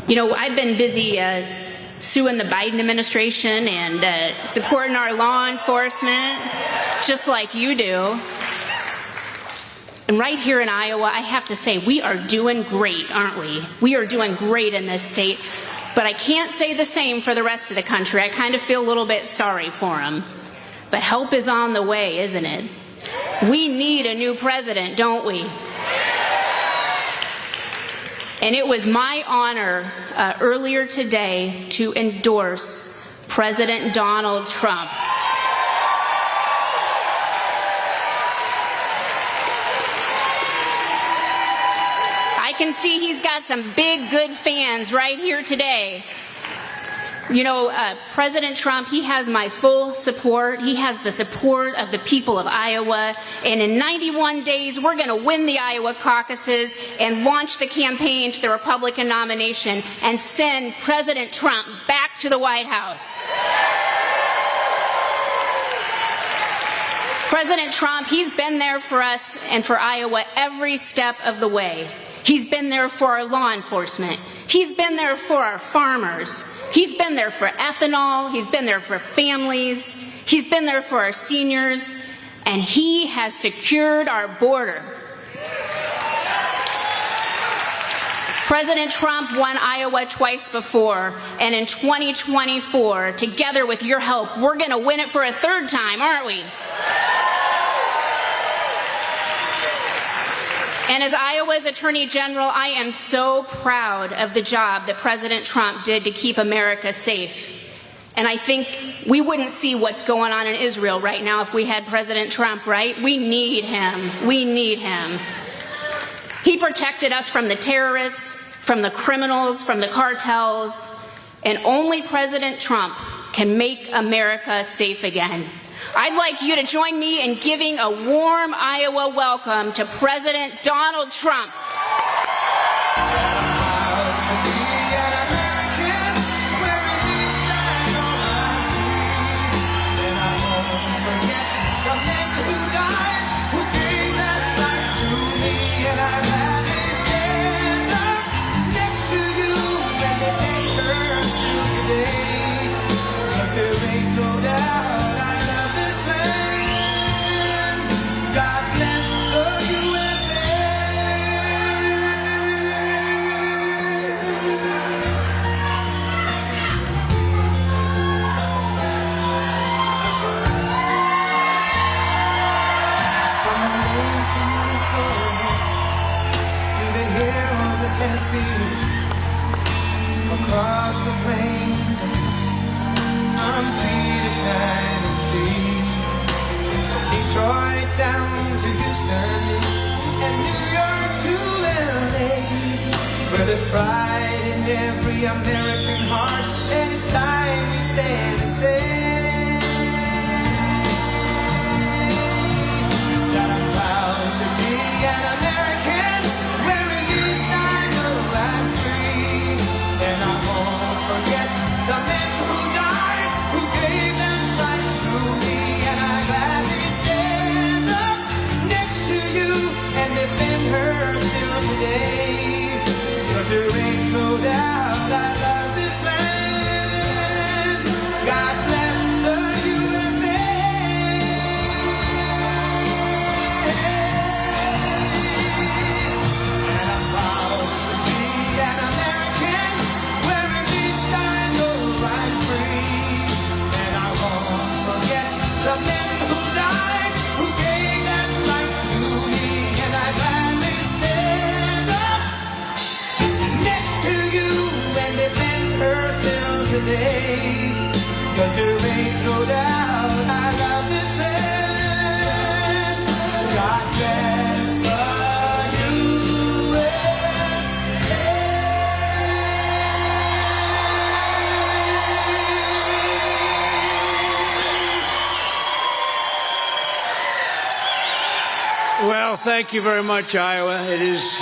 You know, I've been busy suing the Biden administration and supporting our law enforcement, just like you do. And right here in Iowa, I have to say, we are doing great, aren't we? We are doing great in this state. But I can't say the same for the rest of the country. I kind of feel a little bit sorry for them. But help is on the way, isn't it? We need a new president, don't we? And it was my honor earlier today to endorse President Donald Trump. I can see he's got some big, good fans right here today. You know, President Trump, he has my full support. He has the support of the people of Iowa. And in 91 days, we're going to win the Iowa caucuses and launch the campaign to the Republican nomination and send President Trump back to the White House. President Trump, he's been there for us and for Iowa every step of the way. He's been there for our law enforcement. He's been there for our farmers. He's been there for ethanol. He's been there for families. He's been there for our seniors. And he has secured our border. President Trump won Iowa twice before, and in 2024, together with your help, we're going to win it for a third time, aren't we? And as Iowa's Attorney General, I am so proud of the job that President Trump did to keep America safe. And I think we wouldn't see what's going on in Israel right now if we had President Trump, right? We need him. We need him. He protected us from the terrorists, from the criminals, from the cartels, and only President Trump can make America safe again. I'd like you to join me in giving a warm Iowa welcome to President Donald Trump. Across the plains of Texas, from sea to shining sea, Detroit down to Houston, and New York to LA, where there's pride in every American heart, and it's time we stand and say that I'm proud to be an American, where at least I know I'm free. And I won't forget the men who died, who gave them right to me. And I gladly stand up next to you and defend her still today. 'Cause there ain't no doubt I love this land. God bless the USA. And I'm proud to be an American, where at least I know I'm free. And I won't forget the men who died, who gave that right to me. And I gladly stand up next to you and defend her still today. 'Cause there ain't no doubt I love this land. God bless the Well, thank you very much, Iowa. It is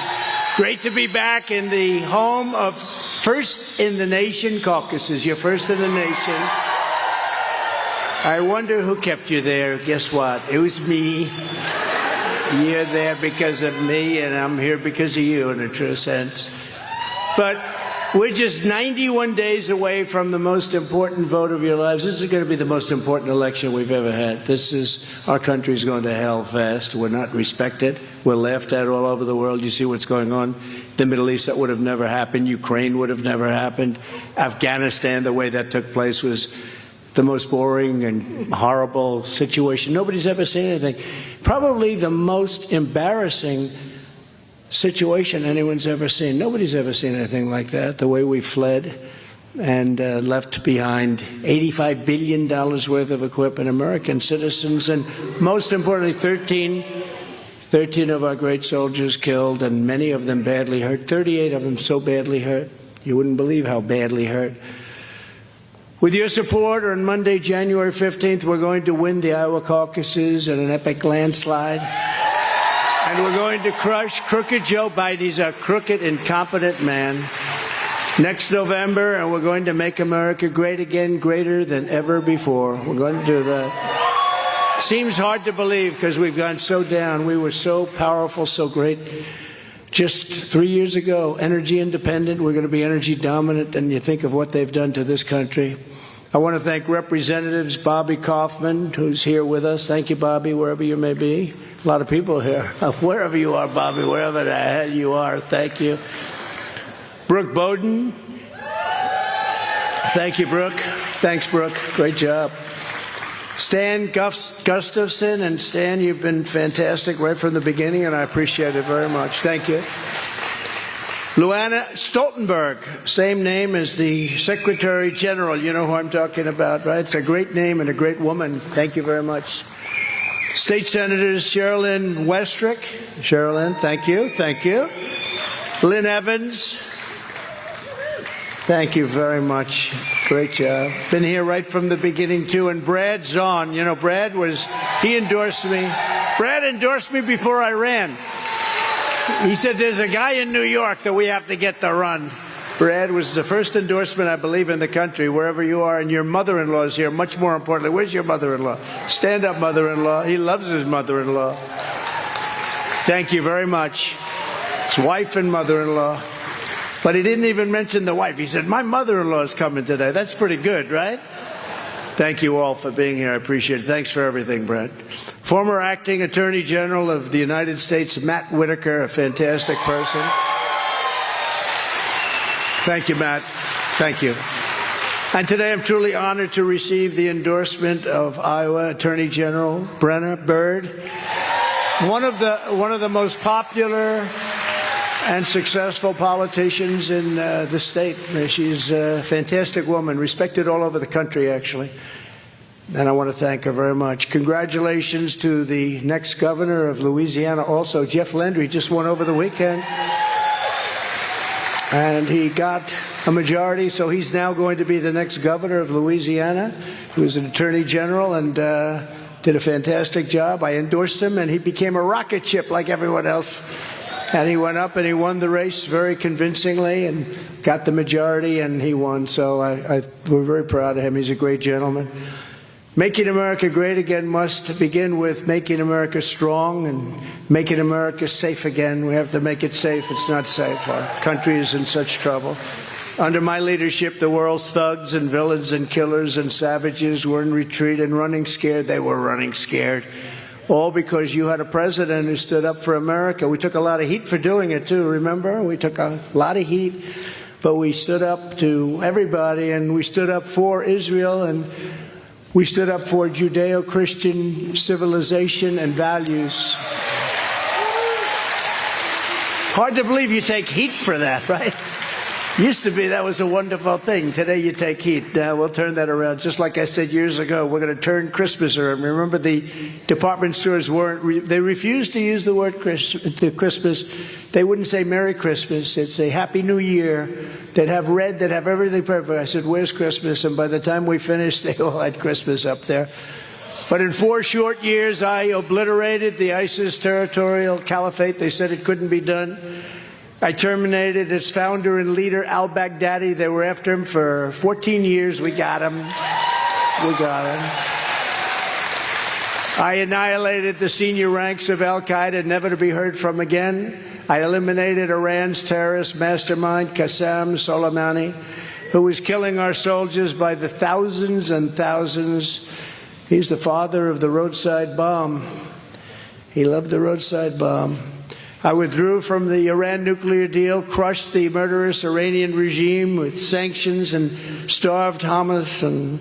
great to be back in the home of First in the Nation caucuses. You're first in the nation. I wonder who kept you there. Guess what? It was me. You're there because of me, and I'm here because of you, in a true sense. But We're just 91 days away from the most important vote of your lives. This is going to be the most important election we've ever had. Our country's going to hell fast. We're not respected. We're laughed at all over the world. You see what's going on. The Middle East, that would have never happened. Ukraine would have never happened. Afghanistan, the way that took place was the most boring and horrible situation. Nobody's ever seen anything. Probably the most embarrassing situation anyone's ever seen. Nobody's ever seen anything like that, the way we fled and left behind $85 billion worth of equipment, American citizens, and most importantly, 13 of our great soldiers killed, and many of them badly hurt, 38 of them so badly hurt. You wouldn't believe how badly hurt. With your support, on Monday, January 15th, we're going to win the Iowa caucuses in an epic landslide. And we're going to crush crooked Joe Biden. He's a crooked, incompetent man. Next November, and we're going to make America great again, greater than ever before. We're going to do that. Seems hard to believe because we've gone so down. We were so powerful, so great. Just 3 years ago, energy independent. We're going to be energy dominant, and you think of what they've done to this country. I want to thank Representatives Bobby Kaufman, who's here with us. Thank you, Bobby, wherever you may be. A lot of people here. Wherever you are, Bobby, wherever the hell you are, thank you. Brooke Bowden. Thank you, Brooke. Thanks, Brooke. Great job. Stan Gustafson, and Stan, you've been fantastic right from the beginning, and I appreciate it very much. Thank you. Luana Stoltenberg, same name as the Secretary General. You know who I'm talking about, right? It's a great name and a great woman. Thank you very much. State Senators Sherilyn Westrick. Sherilyn, thank you. Thank you. Lynn Evans. Thank you very much. Great job. Been here right from the beginning, too. And Brad Zahn. You know, he endorsed me. Brad endorsed me before I ran. He said, there's a guy in New York that we have to get to run. Brad was the first endorsement, I believe, in the country, wherever you are, and your mother-in-law is here. Much more importantly, where's your mother-in-law? Stand up, mother-in-law. He loves his mother-in-law. Thank you very much. His wife and mother-in-law. But he didn't even mention the wife. He said, my mother-in-law is coming today. That's pretty good, right? Thank you all for being here. I appreciate it. Thanks for everything, Brett. Former Acting Attorney General of the United States, Matt Whitaker, a fantastic person. Thank you, Matt. Thank you. And today I'm truly honored to receive the endorsement of Iowa Attorney General Brenna Bird, one of the most popular and successful politicians in the state. She's a fantastic woman, respected all over the country, actually. And I want to thank her very much. Congratulations to the next governor of Louisiana also. Jeff Landry just won over the weekend. And he got a majority, so he's now going to be the next governor of Louisiana. He was an attorney general and did a fantastic job. I endorsed him, and he became a rocket ship like everyone else. And he went up and he won the race very convincingly and got the majority, and he won. So we're very proud of him. He's a great gentleman. Making America great again must begin with making America strong and making America safe again. We have to make it safe. It's not safe. Our country is in such trouble. Under my leadership, the world's thugs and villains and killers and savages were in retreat and running scared. They were running scared. All because you had a president who stood up for America. We took a lot of heat for doing it, too, remember? We took a lot of heat, but we stood up to everybody, and we stood up for Israel, and we stood up for Judeo-Christian civilization and values. Hard to believe you take heat for that, right? Used to be that was a wonderful thing. Today you take heat. We'll turn that around. Just like I said years ago, we're going to turn Christmas around. Remember, the department stores they refused to use the word Christmas. They wouldn't say Merry Christmas. They'd say Happy New Year. They'd have red. They'd have everything perfect. I said, where's Christmas? And by the time we finished, they all had Christmas up there. But in 4 short years, I obliterated the ISIS territorial caliphate. They said it couldn't be done. I terminated its founder and leader, al-Baghdadi. They were after him for 14 years. We got him. We got him. I annihilated the senior ranks of al-Qaeda, never to be heard from again. I eliminated Iran's terrorist mastermind, Qasem Soleimani, who was killing our soldiers by the thousands and thousands. He's the father of the roadside bomb. He loved the roadside bomb. I withdrew from the Iran nuclear deal, crushed the murderous Iranian regime with sanctions, and starved Hamas. And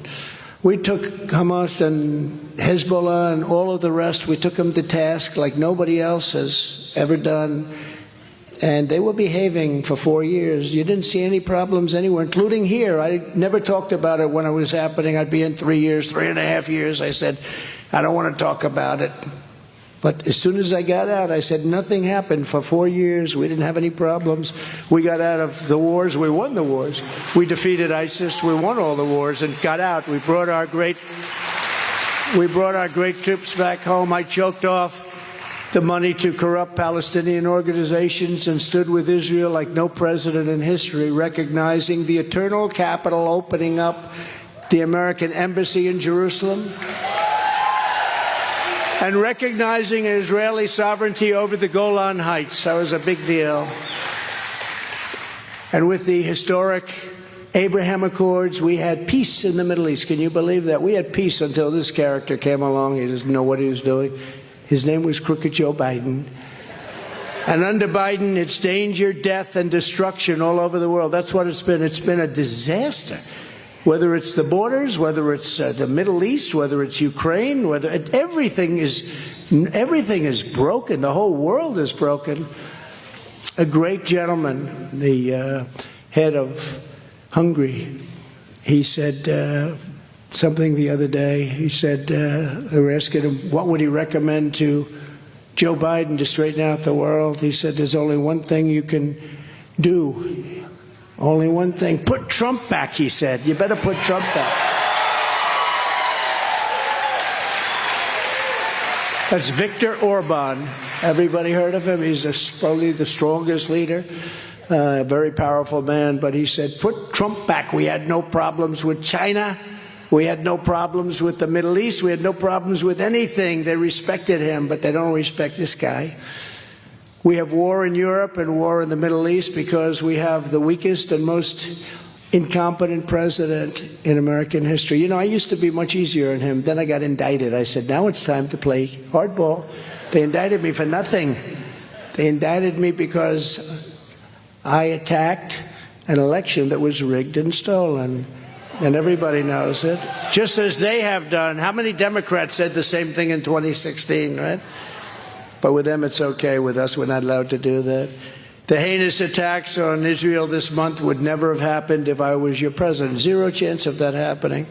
we took Hamas and Hezbollah and all of the rest, we took them to task like nobody else has ever done. And they were behaving for 4 years. You didn't see any problems anywhere, including here. I never talked about it when it was happening. I'd be in 3 years, 3.5 years. I said, I don't want to talk about it. But as soon as I got out, I said nothing happened for 4 years. We didn't have any problems. We got out of the wars. We won the wars. We defeated ISIS. We won all the wars and got out. We brought our great troops back home. I choked off the money to corrupt Palestinian organizations and stood with Israel like no president in history, recognizing the eternal capital, opening up the American embassy in Jerusalem, and recognizing Israeli sovereignty over the Golan Heights. That was a big deal. And with the historic Abraham Accords, we had peace in the Middle East. Can you believe that? We had peace until this character came along. He doesn't know what he was doing. His name was Crooked Joe Biden. And under Biden, it's danger, death, and destruction all over the world. That's what it's been. It's been a disaster. Whether it's the borders, whether it's the Middle East, whether it's Ukraine, everything is broken. The whole world is broken. A great gentleman, the head of Hungary, he said something the other day. He said they were asking him what would he recommend to Joe Biden to straighten out the world. He said there's only one thing you can do. Only one thing. Put Trump back, he said. You better put Trump back. That's Viktor Orban. Everybody heard of him? He's probably the strongest leader, a very powerful man. But he said, put Trump back. We had no problems with China. We had no problems with the Middle East. We had no problems with anything. They respected him, but they don't respect this guy. We have war in Europe and war in the Middle East because we have the weakest and most incompetent president in American history. You know, I used to be much easier on him. Then I got indicted. I said, now it's time to play hardball. They indicted me for nothing. They indicted me because I attacked an election that was rigged and stolen. And everybody knows it. Just as they have done. How many Democrats said the same thing in 2016, right? But with them, it's okay. With us, we're not allowed to do that. The heinous attacks on Israel this month would never have happened if I was your president. Zero chance of that happening.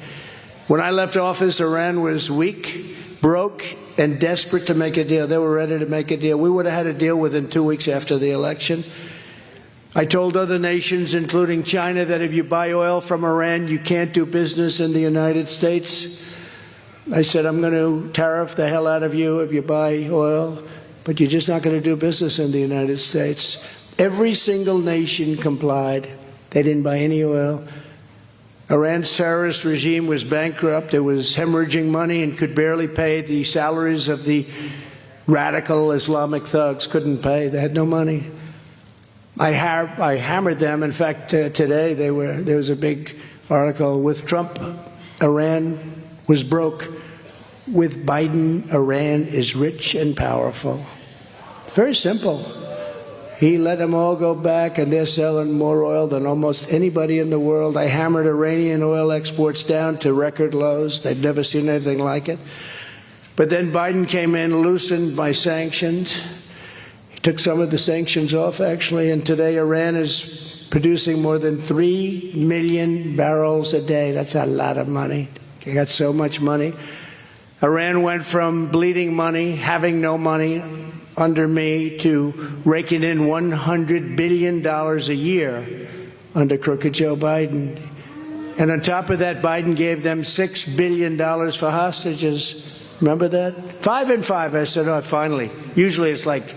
When I left office, Iran was weak, broke, and desperate to make a deal. They were ready to make a deal. We would have had a deal within 2 weeks after the election. I told other nations, including China, that if you buy oil from Iran, you can't do business in the United States. I said, I'm going to tariff the hell out of you if you buy oil, but you're just not going to do business in the United States. Every single nation complied. They didn't buy any oil. Iran's terrorist regime was bankrupt. It was hemorrhaging money and could barely pay the salaries of the radical Islamic thugs. Couldn't pay. They had no money. I hammered them. In fact, today there was a big article. With Trump, Iran was broke. With Biden, Iran is rich and powerful. It's very simple. He let them all go back, and they're selling more oil than almost anybody in the world. I hammered Iranian oil exports down to record lows. They've never seen anything like it. But then Biden came in, loosened my sanctions. He took some of the sanctions off, actually, and today Iran is producing more than 3 million barrels a day. That's a lot of money. They got so much money. Iran went from bleeding money, having no money under me, to raking in $100 billion a year under Crooked Joe Biden. And on top of that, Biden gave them $6 billion for hostages. Remember that? 5 and 5. I said, oh, finally. Usually it's like,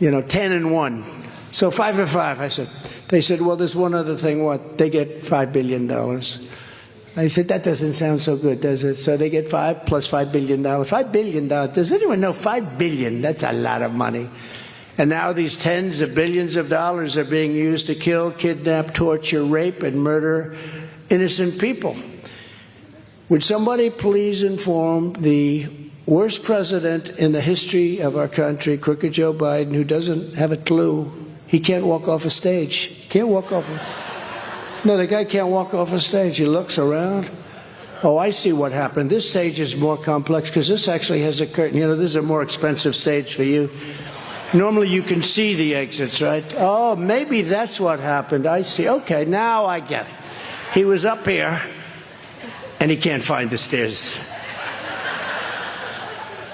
10 and 1. So 5 and 5. I said, they said, well, there's one other thing. What? They get $5 billion. I said, that doesn't sound so good, does it? So they get 5 plus $5 billion. $5 billion. Does anyone know $5 billion? That's a lot of money. And now these tens of billions of dollars are being used to kill, kidnap, torture, rape, and murder innocent people. Would somebody please inform the worst president in the history of our country, Crooked Joe Biden, who doesn't have a clue? He can't walk off a stage. He can't walk off No, the guy can't walk off a stage. He looks around. Oh, I see what happened. This stage is more complex because this actually has a curtain. You know, this is a more expensive stage for you. Normally you can see the exits, right? Oh, maybe that's what happened. I see. Okay, now I get it. He was up here, and he can't find the stairs.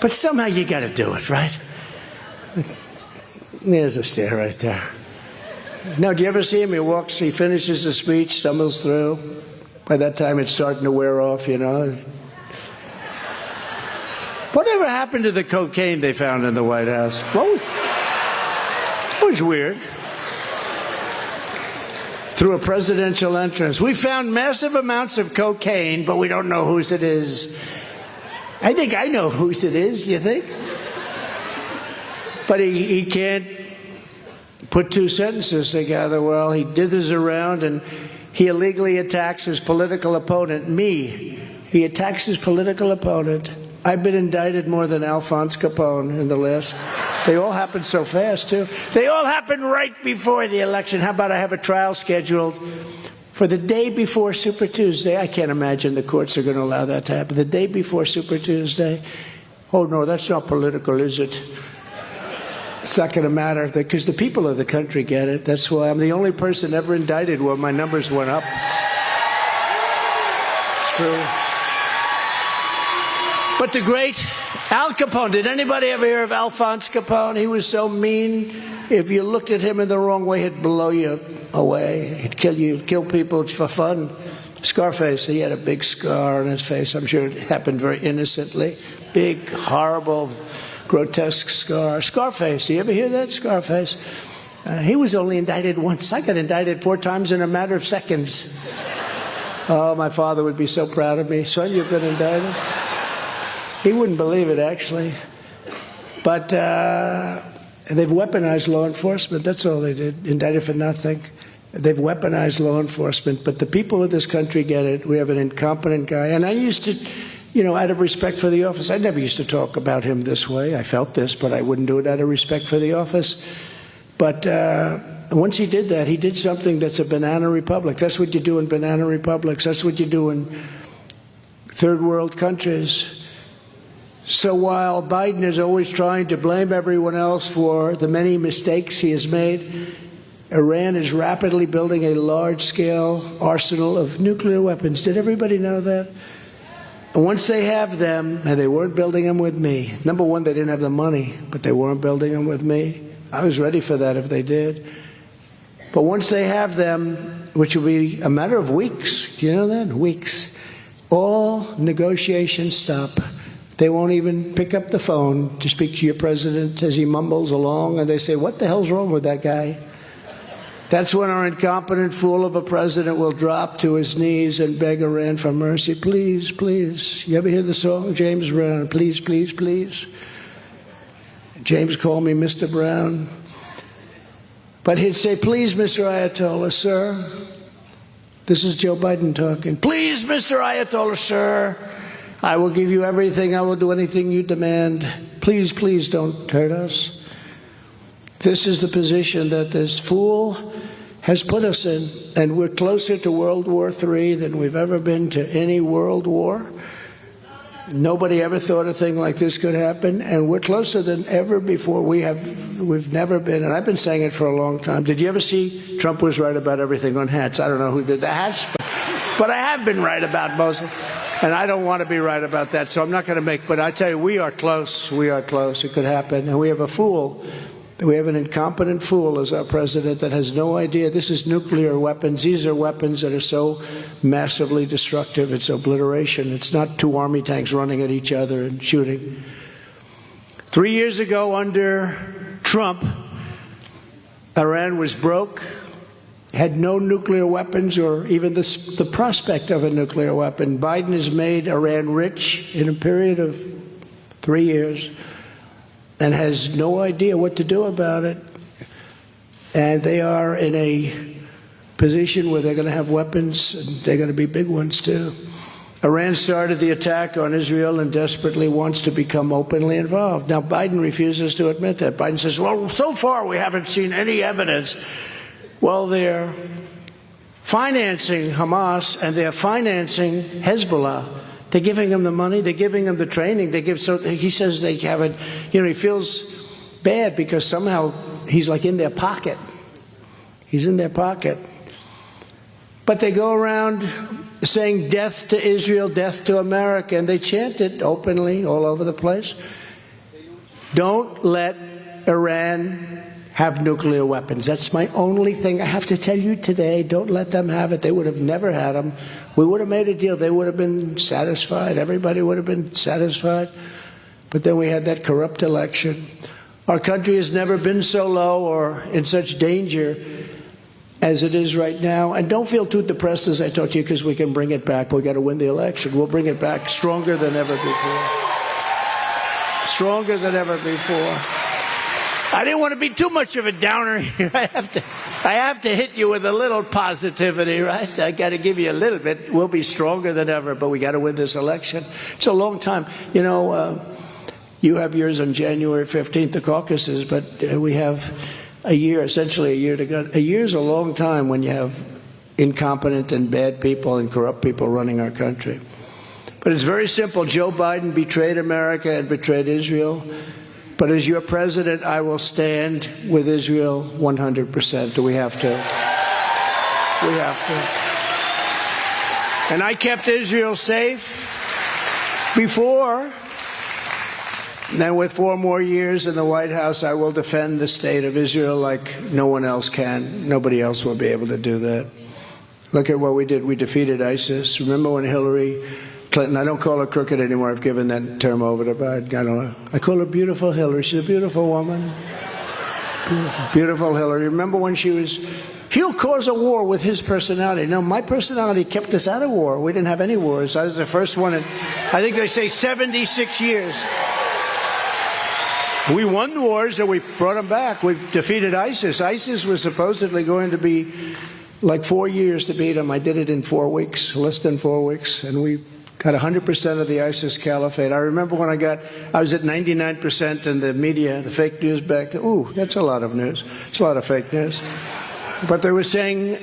But somehow you got to do it, right? There's a stair right there. Now, do you ever see him? He walks, he finishes the speech, stumbles through. By that time, it's starting to wear off, you know. Whatever happened to the cocaine they found in the White House? It was weird. Through a presidential entrance. We found massive amounts of cocaine, but we don't know whose it is. I think I know whose it is, you think? But he can't put two sentences together. Well, he dithers around and he illegally attacks his political opponent, me. He attacks his political opponent. I've been indicted more than Alphonse Capone in the last. They all happened so fast, too. They all happened right before the election. How about I have a trial scheduled for the day before Super Tuesday? I can't imagine the courts are going to allow that to happen. The day before Super Tuesday. Oh, no, that's not political, is it? It's not going to matter because the people of the country get it. That's why I'm the only person ever indicted where my numbers went up. It's true. But the great Al Capone, did anybody ever hear of Alphonse Capone? He was so mean. If you looked at him in the wrong way, he'd blow you away. He'd kill you, kill people for fun. Scarface, he had a big scar on his face. I'm sure it happened very innocently. Big, horrible, grotesque scar. Scarface, do you ever hear that? Scarface. He was only indicted once. I got indicted 4 times in a matter of seconds. Oh, my father would be so proud of me. Son, you've been indicted? He wouldn't believe it, actually. But they've weaponized law enforcement. That's all they did. Indicted for nothing. They've weaponized law enforcement. But the people of this country get it. We have an incompetent guy. And I used to, you know, out of respect for the office, I never used to talk about him this way. I felt this, but I wouldn't do it out of respect for the office. But once he did that, he did something that's a banana republic. That's what you do in banana republics. That's what you do in third world countries. So while Biden is always trying to blame everyone else for the many mistakes he has made, Iran is rapidly building a large-scale arsenal of nuclear weapons. Did everybody know that? And once they have them, and they weren't building them with me. Number one, they didn't have the money, but they weren't building them with me. I was ready for that if they did. But once they have them, which will be a matter of weeks, do you know that? Weeks. All negotiations stop. They won't even pick up the phone to speak to your president as he mumbles along, and they say, what the hell's wrong with that guy? That's when our incompetent fool of a president will drop to his knees and beg Iran for mercy. Please, please. You ever hear the song, James Brown? Please, please, please. James called me Mr. Brown. But he'd say, please, Mr. Ayatollah, sir. This is Joe Biden talking. Please, Mr. Ayatollah, sir. I will give you everything. I will do anything you demand. Please, please don't hurt us. This is the position that this fool has put us in, and we're closer to World War III than we've ever been to any world war. Nobody ever thought a thing like this could happen, and we're closer than ever before. We've never been, and I've been saying it for a long time. Did you ever see Trump was right about everything on hats? I don't know who did the hats, but I have been right about most of it. And I don't want to be right about that, so I'm not going to make, but I tell you, we are close. We are close. It could happen. And we have a fool. We have an incompetent fool as our president that has no idea. This is nuclear weapons. These are weapons that are so massively destructive. It's obliteration. It's not 2 army tanks running at each other and shooting. 3 years ago, under Trump, Iran was broke, had no nuclear weapons or even the prospect of a nuclear weapon. Biden has made Iran rich in a period of 3 years. and has no idea what to do about it. And they are in a position where they're going to have weapons, and they're going to be big ones too. Iran started the attack on Israel and desperately wants to become openly involved. Now, Biden refuses to admit that. Biden says, well, so far we haven't seen any evidence. Well, they're financing Hamas and they're financing Hezbollah. They're giving them the money. They're giving them the training. He says they haven't, he feels bad because somehow he's like in their pocket. He's in their pocket. But they go around saying death to Israel, death to America, and they chant it openly all over the place. Don't let Iran have nuclear weapons. That's my only thing I have to tell you today. Don't let them have it. They would have never had them. We would have made a deal. They would have been satisfied. Everybody would have been satisfied. But then we had that corrupt election. Our country has never been so low or in such danger as it is right now. And don't feel too depressed as I talk to you, because we can bring it back. We've got to win the election. We'll bring it back stronger than ever before. Stronger than ever before. I didn't want to be too much of a downer here. I have to hit you with a little positivity, right? I got to give you a little bit. We'll be stronger than ever, but we got to win this election. It's a long time. You have yours on January 15th, the caucuses, but we have a year, essentially a year to go. A year's a long time when you have incompetent and bad people and corrupt people running our country. But it's very simple. Joe Biden betrayed America and betrayed Israel. But as your president, I will stand with Israel 100%. We have to. We have to. And I kept Israel safe before. Then with 4 more years in the White House, I will defend the state of Israel like no one else can. Nobody else will be able to do that. Look at what we did. We defeated ISIS. Remember when Hillary Clinton, I don't call her crooked anymore. I've given that term over to Biden. I call her beautiful Hillary. She's a beautiful woman. Beautiful Hillary. Remember when he'll cause a war with his personality. No, my personality kept us out of war. We didn't have any wars. I was the first one in, I think they say 76 years. We won the wars and we brought them back. We defeated ISIS. ISIS was supposedly going to be like 4 years to beat them. I did it in 4 weeks, less than 4 weeks, and we got 100% of the ISIS caliphate. I remember when I was at 99% in the media, the fake news back then. Ooh, that's a lot of news. It's a lot of fake news. But they were saying,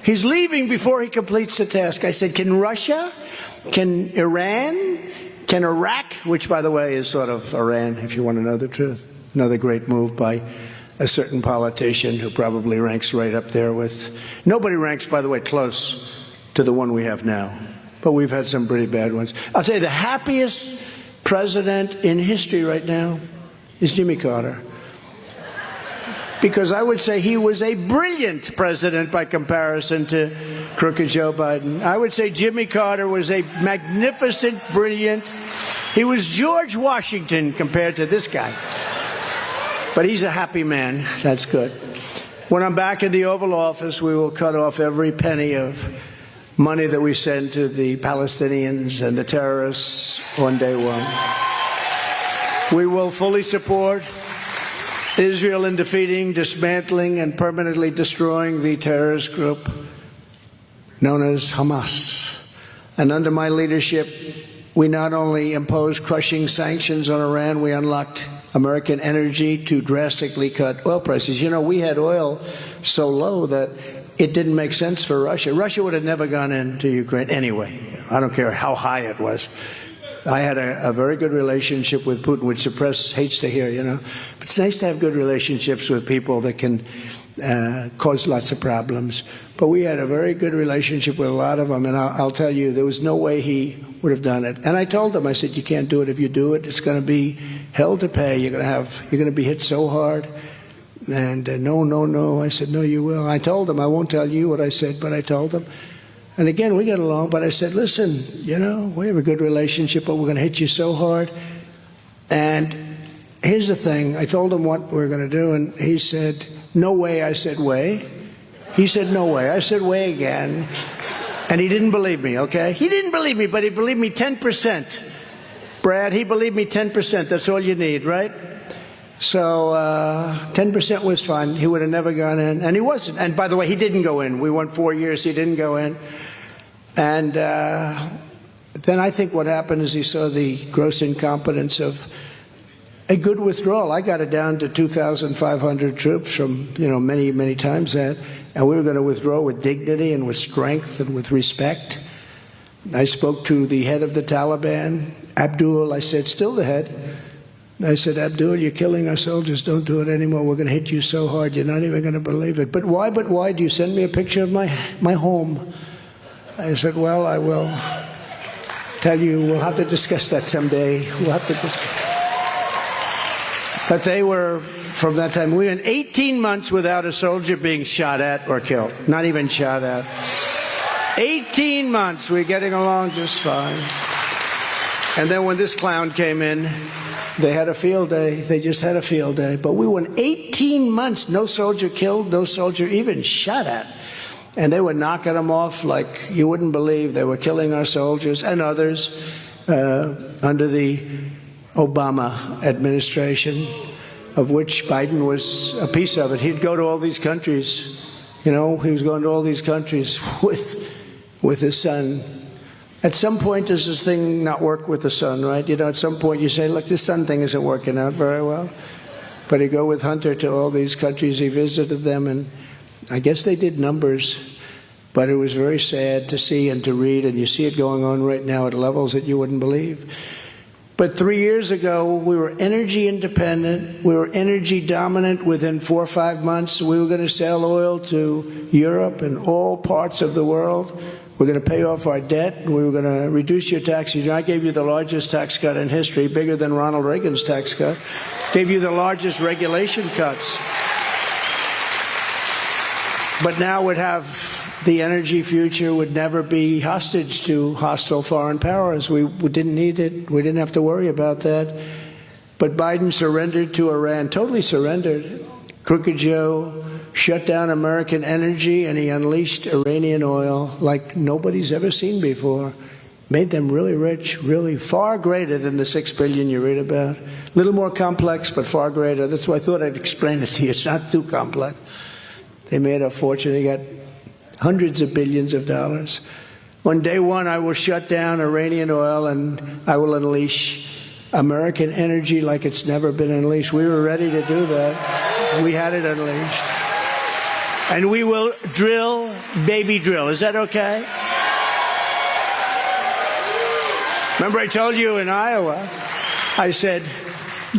he's leaving before he completes the task. I said, can Russia? Can Iran? Can Iraq, which, by the way, is sort of Iran, if you want to know the truth. Another great move by a certain politician who probably ranks right up there with... Nobody ranks, by the way, close to the one we have now. But we've had some pretty bad ones. I'll tell you, the happiest president in history right now is Jimmy Carter. Because I would say he was a brilliant president by comparison to crooked Joe Biden. I would say Jimmy Carter was a magnificent, brilliant. He was George Washington compared to this guy. But he's a happy man. That's good. When I'm back in the Oval Office, we will cut off every penny of money that we send to the Palestinians and the terrorists on day one. We will fully support Israel in defeating, dismantling, and permanently destroying the terrorist group known as Hamas. And under my leadership, we not only imposed crushing sanctions on Iran, we unlocked American energy to drastically cut oil prices. We had oil so low that it didn't make sense for Russia. Russia would have never gone into Ukraine anyway. I don't care how high it was. I had a very good relationship with Putin, which the press hates to hear, But it's nice to have good relationships with people that can cause lots of problems. But we had a very good relationship with a lot of them, and I'll tell you, there was no way he would have done it. And I told him, I said, you can't do it. If you do it, it's going to be hell to pay. You're going to be hit so hard. And no. I said, no, you will. I told him, I won't tell you what I said, but I told him. And again, we got along, but I said, listen, we have a good relationship, but we're going to hit you so hard. And here's the thing. I told him what we're going to do, and he said, no way. I said, way. He said, no way. I said, way again. And he didn't believe me, okay? He didn't believe me, but he believed me 10%. Brad, he believed me 10%. That's all you need, right? So 10% was fine. He would have never gone in. And he wasn't. And by the way, he didn't go in. We went 4 years. He didn't go in. And then I think what happened is he saw the gross incompetence of a good withdrawal. I got it down to 2,500 troops from, many, many times that. And we were going to withdraw with dignity and with strength and with respect. I spoke to the head of the Taliban, Abdul. I said, still the head. I said, Abdul, you're killing our soldiers. Don't do it anymore. We're going to hit you so hard, you're not even going to believe it. But why do you send me a picture of my home? I said, well, I will tell you, we'll have to discuss that someday. We'll have to discuss. But they were, from that time, we went 18 months without a soldier being shot at or killed. Not even shot at. 18 months, we're getting along just fine. And then when this clown came in, they had a field day. They just had a field day. But we went 18 months, no soldier killed, no soldier even shot at. And they were knocking them off like you wouldn't believe. They were killing our soldiers and others under the Obama administration, of which Biden was a piece of it. He'd go to all these countries. He was going to all these countries with his son. At some point, does this thing not work with the son, right? At some point you say, look, this son thing isn't working out very well. But he'd go with Hunter to all these countries. He visited them, and I guess they did numbers. But it was very sad to see and to read, and you see it going on right now at levels that you wouldn't believe. But 3 years ago, we were energy independent. We were energy dominant. Within 4 or 5 months, we were going to sell oil to Europe and all parts of the world. We're going to pay off our debt. We were going to reduce your taxes. I gave you the largest tax cut in history, bigger than Ronald Reagan's tax cut. Gave you the largest regulation cuts. But now would have the energy future would never be hostage to hostile foreign powers. We didn't need it. We didn't have to worry about that. But Biden surrendered to Iran, totally surrendered. Crooked Joe shut down American energy, and he unleashed Iranian oil like nobody's ever seen before. Made them really rich, really far greater than the $6 billion you read about. A little more complex, but far greater. That's why I thought I'd explain it to you. It's not too complex. They made a fortune. They got hundreds of billions of dollars. On day one, I will shut down Iranian oil, and I will unleash American energy like it's never been unleashed. We were ready to do that. We had it unleashed. And we will drill, baby drill. Is that okay? Remember I told you in Iowa, I said,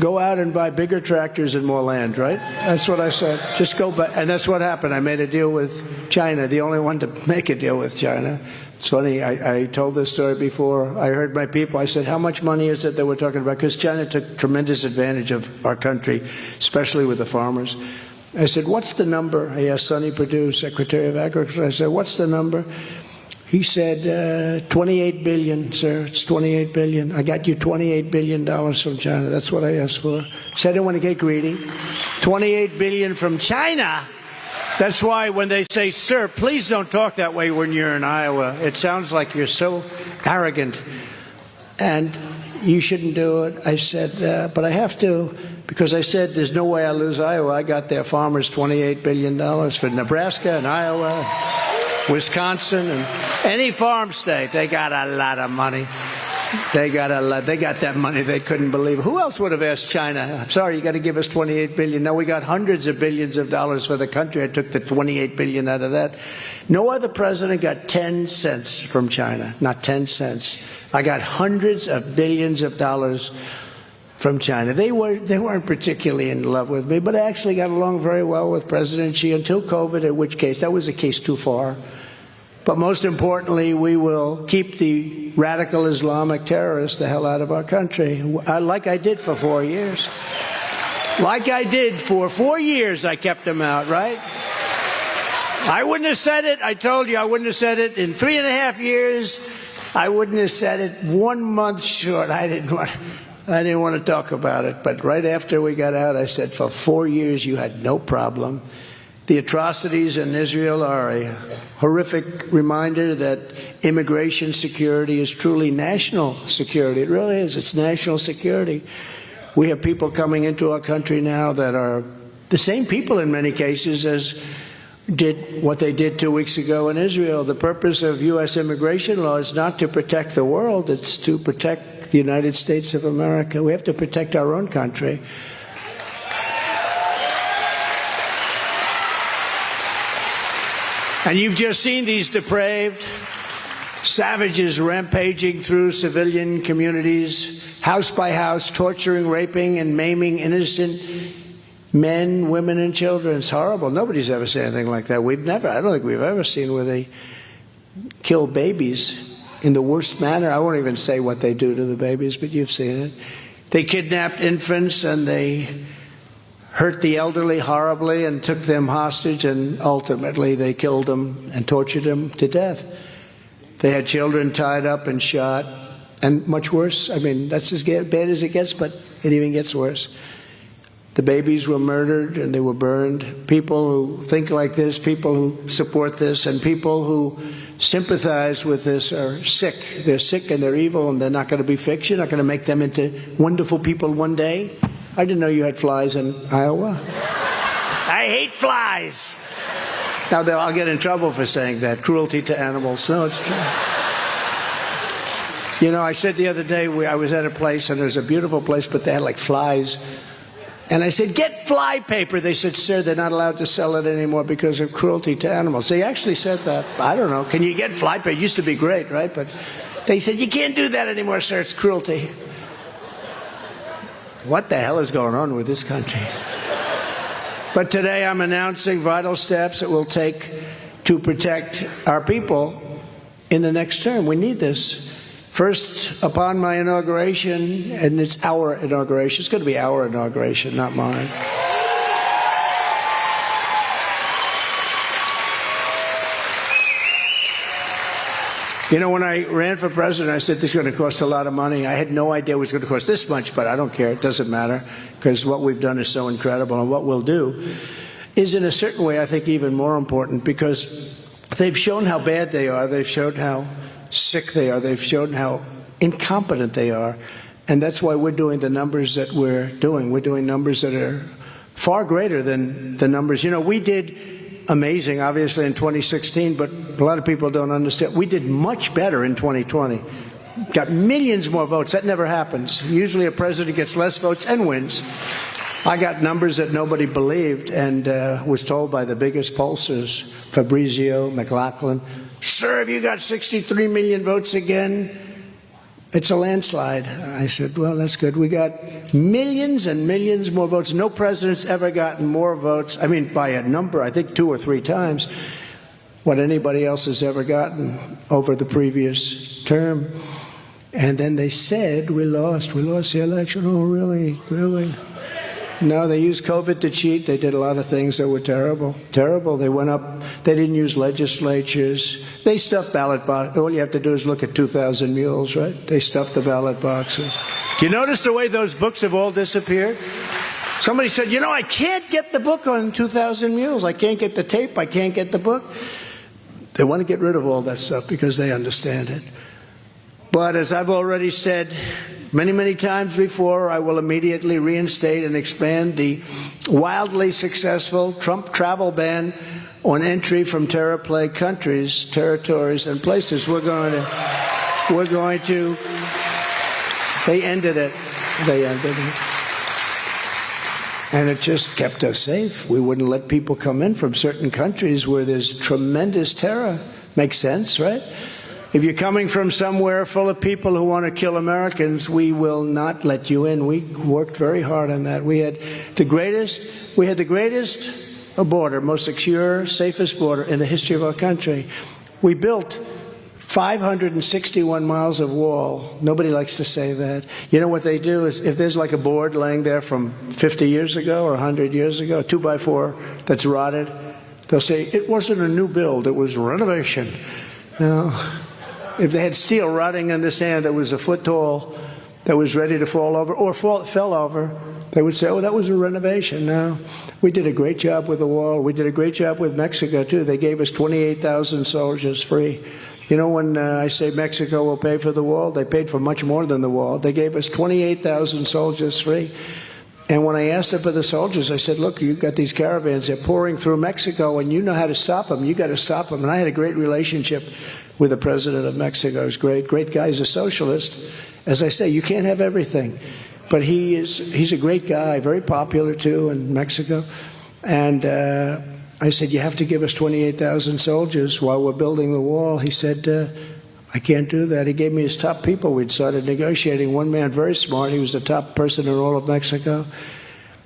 go out and buy bigger tractors and more land, right? That's what I said. Just go back. And that's what happened. I made a deal with China, the only one to make a deal with China. It's funny, I told this story before. I heard my people, I said, how much money is it that we're talking about? Because China took tremendous advantage of our country, especially with the farmers. I said, what's the number? I asked Sonny Perdue, Secretary of Agriculture. I said, what's the number? He said, 28 billion, sir. It's 28 billion. I got you $28 billion from China. That's what I asked for. So I didn't want to get greedy. 28 billion from China. That's why when they say, sir, please don't talk that way when you're in Iowa. It sounds like you're so arrogant. And you shouldn't do it. I said, but I have to. Because I said, there's no way I lose Iowa. I got their farmers $28 billion for Nebraska and Iowa, Wisconsin, and any farm state. They got a lot of money. They got that money they couldn't believe. Who else would have asked China? I'm sorry, you got to give us $28 billion. No, we got hundreds of billions of dollars for the country. I took the $28 billion out of that. No other president got 10 cents from China. Not 10 cents. I got hundreds of billions of dollars from China. They weren't particularly in love with me, but I actually got along very well with President Xi until COVID, in which case that was a case too far. But most importantly, we will keep the radical Islamic terrorists the hell out of our country, like I did for 4 years. Like I did for 4 years, I kept them out, right? I wouldn't have said it. I told you I wouldn't have said it. In 3.5 years, I wouldn't have said it. 1 month short, I didn't want to talk about it. But right after we got out, I said, for 4 years, you had no problem. The atrocities in Israel are a horrific reminder that immigration security is truly national security. It really is. It's national security. We have people coming into our country now that are the same people in many cases as did what they did 2 weeks ago in Israel. The purpose of U.S. immigration law is not to protect the world. It's to protect the United States of America. We have to protect our own country. And you've just seen these depraved savages rampaging through civilian communities, house by house, torturing, raping, and maiming innocent men, women, and children. It's horrible. Nobody's ever seen anything like that. I don't think we've ever seen where they kill babies in the worst manner. I won't even say what they do to the babies, but you've seen it. They kidnapped infants and they hurt the elderly horribly and took them hostage, and ultimately they killed them and tortured them to death. They had children tied up and shot, and much worse. I mean, that's as bad as it gets, but it even gets worse. The babies were murdered and they were burned. People who think like this, people who support this, and people who sympathize with this are sick. They're sick and they're evil, and they're not going to be fixed. You're not going to make them into wonderful people one day. I didn't know you had flies in Iowa. I hate flies. Now, I'll get in trouble for saying that. Cruelty to animals. No, it's true. You know, I said the other day, I was at a place, and it was a beautiful place, but they had like flies. And I said, get fly paper. They said, sir, they're not allowed to sell it anymore because of cruelty to animals. They actually said that. I don't know. Can you get fly paper? It used to be great, right? But they said, you can't do that anymore, sir. It's cruelty. What the hell is going on with this country? But today I'm announcing vital steps that we'll take to protect our people in the next term. We need this. First, upon my inauguration, and it's our inauguration. It's going to be our inauguration, not mine. You know, when I ran for president, I said this is going to cost a lot of money. I had no idea it was going to cost this much, but I don't care. It doesn't matter, because what we've done is so incredible, and what we'll do is, in a certain way, I think even more important, because they've shown how bad they are. They've shown how sick they are. They've shown how incompetent they are. And that's why we're doing the numbers that we're doing. We're doing numbers that are far greater than the numbers. You know, we did amazing, obviously, in 2016, but a lot of people don't understand. We did much better in 2020. Got millions more votes. That never happens. Usually a president gets less votes and wins. I got numbers that nobody believed, and was told by the biggest pollsters, Fabrizio, McLaughlin, sir, have you got 63 million votes again? It's a landslide. I said, well, that's good. We got millions and millions more votes. No president's ever gotten more votes, I mean, by a number, I think 2 or 3 times, what anybody else has ever gotten over the previous term. And then they said, we lost the election. Oh, really? Really? No, they used COVID to cheat. They did a lot of things that were terrible. Terrible. They went up. They didn't use legislatures. They stuffed ballot boxes. All you have to do is look at 2,000 Mules, right? They stuffed the ballot boxes. You notice the way those books have all disappeared? Somebody said, you know, I can't get the book on 2,000 Mules. I can't get the tape. I can't get the book. They want to get rid of all that stuff because they understand it. But as I've already said many, many times before, I will immediately reinstate and expand the wildly successful Trump travel ban on entry from terror-plagued countries, territories, and places. We're going to, they ended it. They ended it. And it just kept us safe. We wouldn't let people come in from certain countries where there's tremendous terror. Makes sense, right? If you're coming from somewhere full of people who want to kill Americans, we will not let you in. We worked very hard on that. We had the greatest border, most secure, safest border in the history of our country. We built 561 miles of wall. Nobody likes to say that. You know what they do is, if there's like a board laying there from 50 years ago or 100 years ago, a 2x4 that's rotted, they'll say, it wasn't a new build, it was renovation. No. If they had steel rotting in the sand that was a foot tall, that was ready to fall over or fell over, they would say, oh, that was a renovation. No, we did a great job with the wall. We did a great job with Mexico, too. They gave us 28,000 soldiers free. You know, when I say Mexico will pay for the wall, they paid for much more than the wall. They gave us 28,000 soldiers free. And when I asked them for the soldiers, I said, look, you've got these caravans, they're pouring through Mexico, and you know how to stop them. You got to stop them. And I had a great relationship with the president of Mexico. He's great guy. He's a socialist. As I say, you can't have everything. But he's a great guy, very popular, too, in Mexico. And I said, you have to give us 28,000 soldiers while we're building the wall. He said, I can't do that. He gave me his top people. We'd started negotiating. One man, very smart. He was the top person in all of Mexico.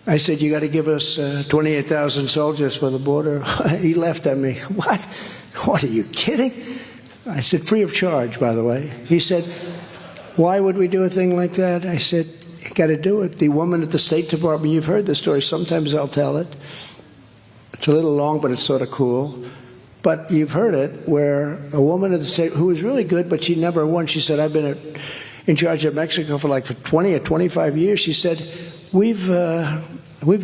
I said, you got to give us 28,000 soldiers for the border. He laughed at me. What? What, are you kidding? I said, free of charge, by the way. He said, why would we do a thing like that? I said, you got to do it. The woman at the State Department, you've heard the story. Sometimes I'll tell it. It's a little long, but it's sort of cool. But you've heard it, where a woman at the state who was really good, but she never won. She said, I've been in charge of Mexico for 20 or 25 years. She said, we've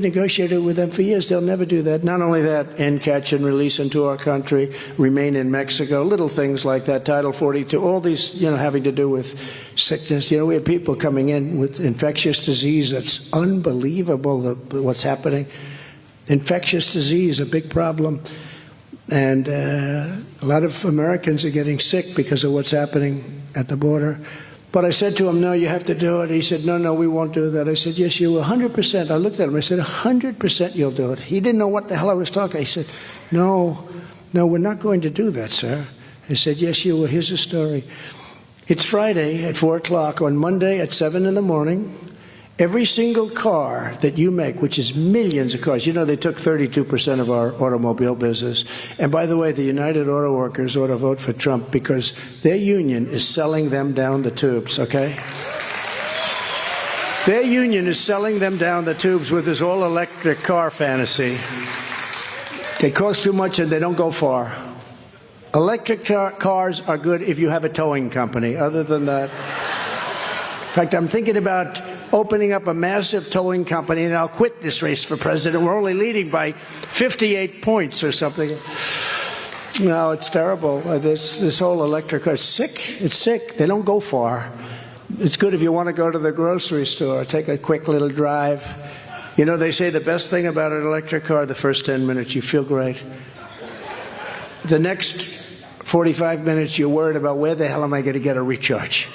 negotiated with them for years. They'll never do that. Not only that, end, catch, and release into our country, remain in Mexico, little things like that, Title 42, all these, having to do with sickness. We had people coming in with infectious disease. That's unbelievable, what's happening. Infectious disease, a big problem. And a lot of Americans are getting sick because of what's happening at the border. But I said to him, no, you have to do it. He said, no, we won't do that. I said, yes, you will, 100%. I looked at him. I said, 100% you'll do it. He didn't know what the hell I was talking. He said, no, we're not going to do that, sir. I said, yes, you will. Here's the story. It's Friday at 4 o'clock. On Monday at 7 in the morning, every single car that you make, which is millions of cars, they took 32% of our automobile business. And by the way, the United Auto Workers ought to vote for Trump because their union is selling them down the tubes, okay? Their union is selling them down the tubes with this all-electric car fantasy. They cost too much and they don't go far. Electric cars are good if you have a towing company. Other than that, in fact, I'm thinking about opening up a massive towing company, and I'll quit this race for president. We're only leading by 58 points or something. No, it's terrible. This whole electric car, it's sick. They don't go far. It's good if you want to go to the grocery store, take a quick little drive. They say the best thing about an electric car, the first 10 minutes, you feel great. The next 45 minutes, you're worried about where the hell am I going to get a recharge?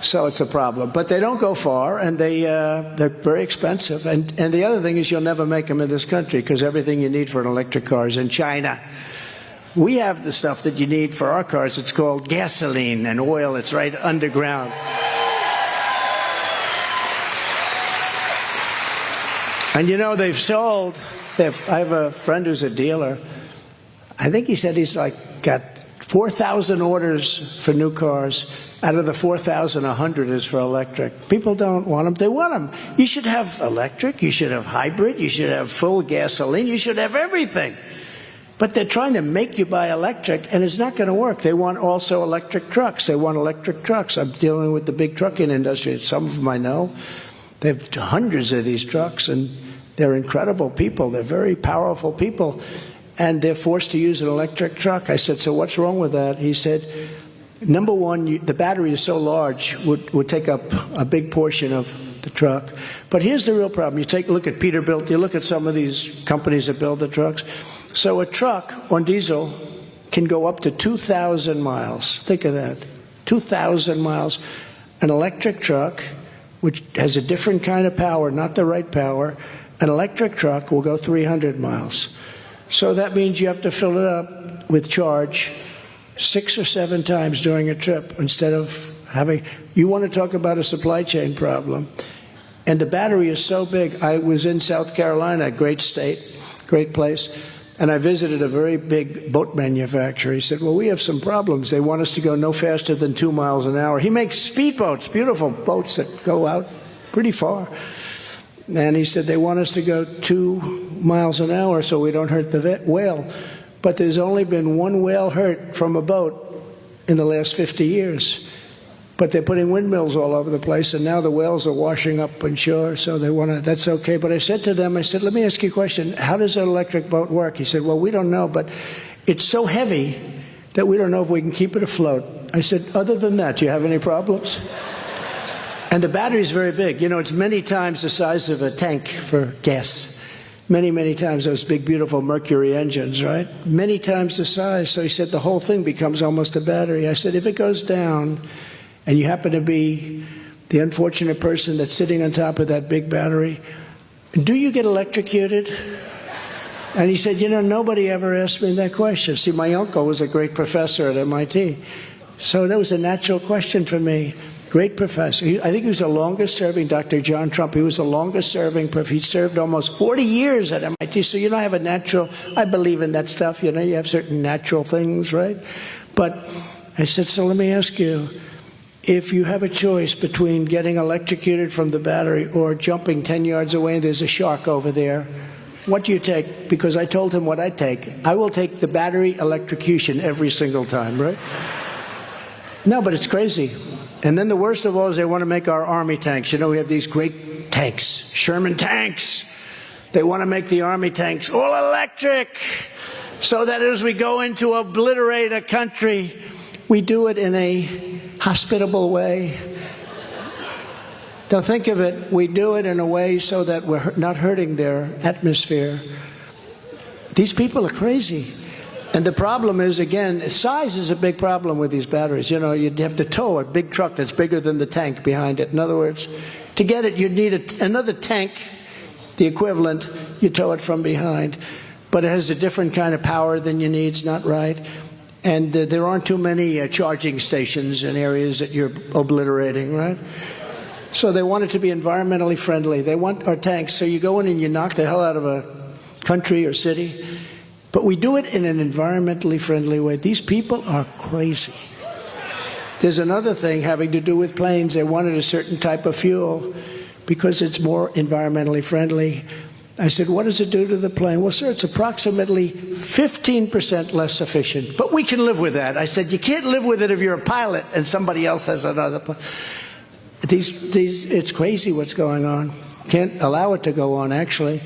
So it's a problem. But they don't go far, and they're very expensive. And the other thing is you'll never make them in this country because everything you need for an electric car is in China. We have the stuff that you need for our cars. It's called gasoline and oil. It's right underground. And they've sold. I have a friend who's a dealer. I think he said he's got 4,000 orders for new cars. Out of the 4,000, 100 is for electric. People don't want them. They want them. You should have electric. You should have hybrid. You should have full gasoline. You should have everything. But they're trying to make you buy electric, and it's not going to work. They want also electric trucks. They want electric trucks. I'm dealing with the big trucking industry. Some of them I know. They have hundreds of these trucks, and they're incredible people. They're very powerful people, and they're forced to use an electric truck. I said, so what's wrong with that? He said, number one, the battery is so large, would take up a big portion of the truck. But here's the real problem. You take a look at Peterbilt. You look at some of these companies that build the trucks. So a truck on diesel can go up to 2,000 miles. Think of that. 2,000 miles. An electric truck, which has a different kind of power, not the right power, an electric truck will go 300 miles. So that means you have to fill it up with charge 6 or 7 times during a trip instead of having. You want to talk about a supply chain problem. And the battery is so big. I was in South Carolina, a great state, great place, and I visited a very big boat manufacturer. He said, well, we have some problems. They want us to go no faster than 2 miles an hour. He makes speedboats, beautiful boats that go out pretty far. And he said they want us to go 2 miles an hour so we don't hurt the whale. But there's only been one whale hurt from a boat in the last 50 years. But they're putting windmills all over the place, and now the whales are washing up on shore, so they want to, that's okay. But I said to them, I said, let me ask you a question. How does an electric boat work? He said, well, we don't know, but it's so heavy that we don't know if we can keep it afloat. I said, other than that, do you have any problems? And the battery's very big. You know, it's many times the size of a tank for gas. Many, many times, those big, beautiful Mercury engines, right? Many times the size. So he said the whole thing becomes almost a battery. I said, if it goes down and you happen to be the unfortunate person that's sitting on top of that big battery, do you get electrocuted? And he said, you know, nobody ever asked me that question. See, my uncle was a great professor at MIT. So that was a natural question for me. Great professor. I think he was the longest serving, Dr. John Trump. He was the longest serving. He served almost 40 years at MIT. So, you know, I have a natural, I believe in that stuff. You know, you have certain natural things, right? But I said, so let me ask you, if you have a choice between getting electrocuted from the battery or jumping 10 yards away and there's a shark over there, what do you take? Because I told him what I'd take. I will take the battery electrocution every single time, right? No, but it's crazy. And then the worst of all is they want to make our army tanks. You know, we have these great tanks, Sherman tanks. They want to make the army tanks all electric so that as we go in to obliterate a country, we do it in a hospitable way. Now think of it, we do it in a way so that we're not hurting their atmosphere. These people are crazy. And the problem is, again, size is a big problem with these batteries. You know, you'd have to tow a big truck that's bigger than the tank behind it. In other words, to get it, you'd need another tank, the equivalent, you tow it from behind. But it has a different kind of power than you need. It's not right. And there aren't too many charging stations in areas that you're obliterating, right? So they want it to be environmentally friendly. They want our tanks. So you go in and you knock the hell out of a country or city. But we do it in an environmentally friendly way. These people are crazy. There's another thing having to do with planes. They wanted a certain type of fuel because it's more environmentally friendly. I said, what does it do to the plane? Well, sir, it's approximately 15% less efficient. But we can live with that. I said, you can't live with it if you're a pilot and somebody else has another plane. It's crazy what's going on. Can't allow it to go on, actually.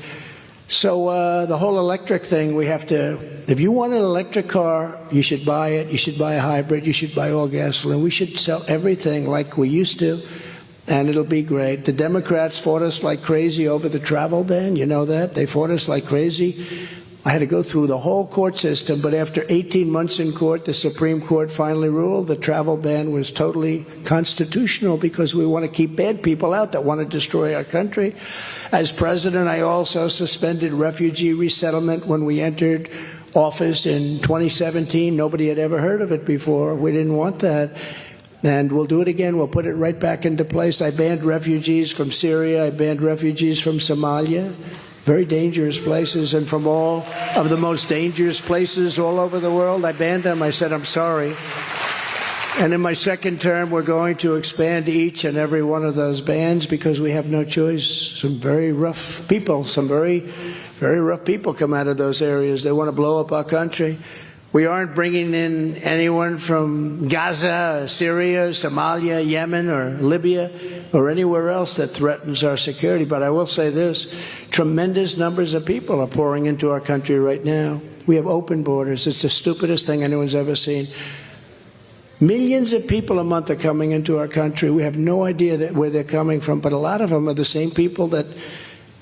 So the whole electric thing, we have to, if you want an electric car, you should buy it. You should buy a hybrid. You should buy all gasoline. We should sell everything like we used to, and it'll be great. The Democrats fought us like crazy over the travel ban. You know that? They fought us like crazy. I had to go through the whole court system, but after 18 months in court, the Supreme Court finally ruled the travel ban was totally constitutional because we want to keep bad people out that want to destroy our country. As president, I also suspended refugee resettlement when we entered office in 2017. Nobody had ever heard of it before. We didn't want that. And we'll do it again. We'll put it right back into place. I banned refugees from Syria. I banned refugees from Somalia. Very dangerous places, and from all of the most dangerous places all over the world, I banned them. I said, I'm sorry. And in my second term, we're going to expand each and every one of those bans because we have no choice. Some very rough people, some very, very rough people come out of those areas. They want to blow up our country. We aren't bringing in anyone from Gaza, Syria, Somalia, Yemen, or Libya, or anywhere else that threatens our security. But I will say this, tremendous numbers of people are pouring into our country right now. We have open borders. It's the stupidest thing anyone's ever seen. Millions of people a month are coming into our country. We have no idea where they're coming from, but a lot of them are the same people that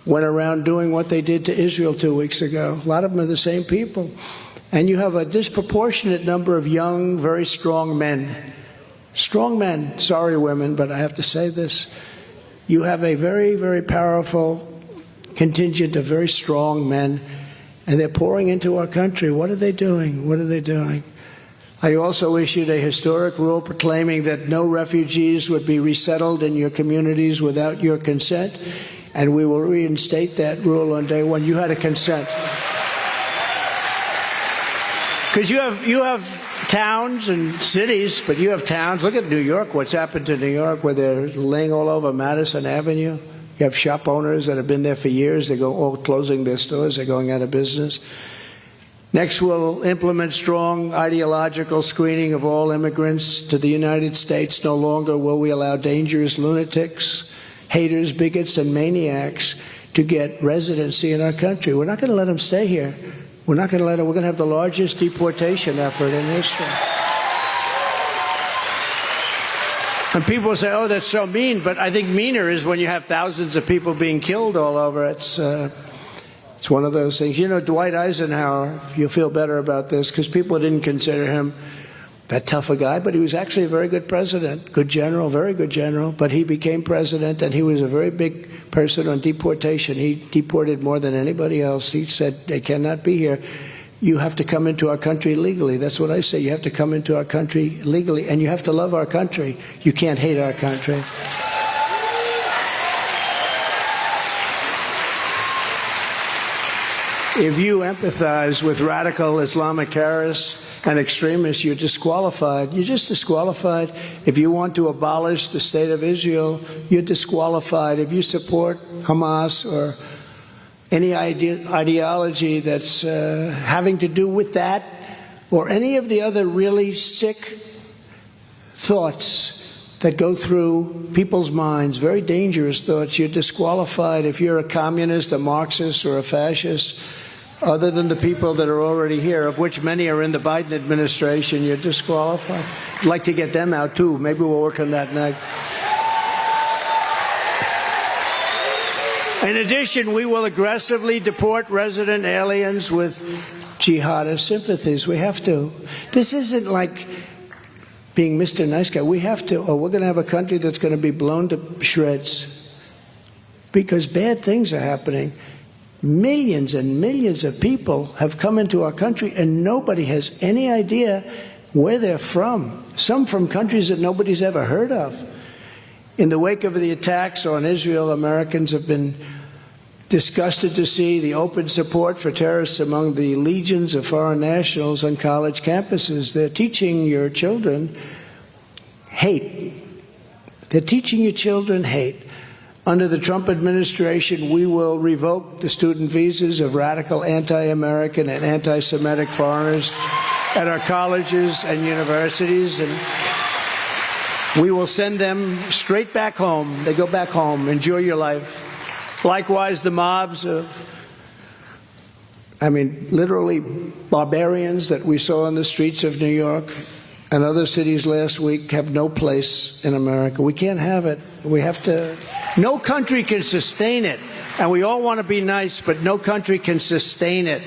went around doing what they did to Israel 2 weeks ago. A lot of them are the same people. And you have a disproportionate number of young, very strong men. Strong men. Sorry, women, but I have to say this. You have a very, very powerful contingent of very strong men, and they're pouring into our country. What are they doing? What are they doing? I also issued a historic rule proclaiming that no refugees would be resettled in your communities without your consent, and we will reinstate that rule on day one. You had to consent. Because you have towns and cities, but you have towns. Look at New York, what's happened to New York, where they're laying all over Madison Avenue. You have shop owners that have been there for years. They go all closing their stores. They're going out of business. Next, we'll implement strong ideological screening of all immigrants to the United States. No longer will we allow dangerous lunatics, haters, bigots, and maniacs to get residency in our country. We're not going to let them stay here. We're not going to let them. We're going to have the largest deportation effort in history. And people say, oh, that's so mean. But I think meaner is when you have thousands of people being killed all over. It's one of those things. You know, Dwight Eisenhower, you'll feel better about this, because people didn't consider him that tough a guy, but he was actually a very good president, good general, very good general. But he became president, and he was a very big person on deportation. He deported more than anybody else. He said, they cannot be here. You have to come into our country legally. That's what I say. You have to come into our country legally, and you have to love our country. You can't hate our country. If you empathize with radical Islamic terrorists and extremists, you're disqualified. You're just disqualified. If you want to abolish the state of Israel, you're disqualified. If you support Hamas or any ideology that's having to do with that, or any of the other really sick thoughts that go through people's minds, very dangerous thoughts, you're disqualified. If you're a communist, a Marxist, or a fascist, other than the people that are already here, of which many are in the Biden administration, you're disqualified. I'd like to get them out, too. Maybe we'll work on that next. In addition, we will aggressively deport resident aliens with jihadist sympathies. We have to. This isn't like being Mr. Nice Guy. We have to, or we're going to have a country that's going to be blown to shreds, because bad things are happening. Millions and millions of people have come into our country, and nobody has any idea where they're from. Some from countries that nobody's ever heard of. In the wake of the attacks on Israel, Americans have been disgusted to see the open support for terrorists among the legions of foreign nationals on college campuses. They're teaching your children hate. They're teaching your children hate. Under the Trump administration, we will revoke the student visas of radical anti-American and anti-Semitic foreigners at our colleges and universities, and we will send them straight back home. They go back home. Enjoy your life. Likewise, the mobs of, literally barbarians that we saw on the streets of New York and other cities last week have no place in America. We can't have it. We have to. No country can sustain it. And we all want to be nice, but no country can sustain it.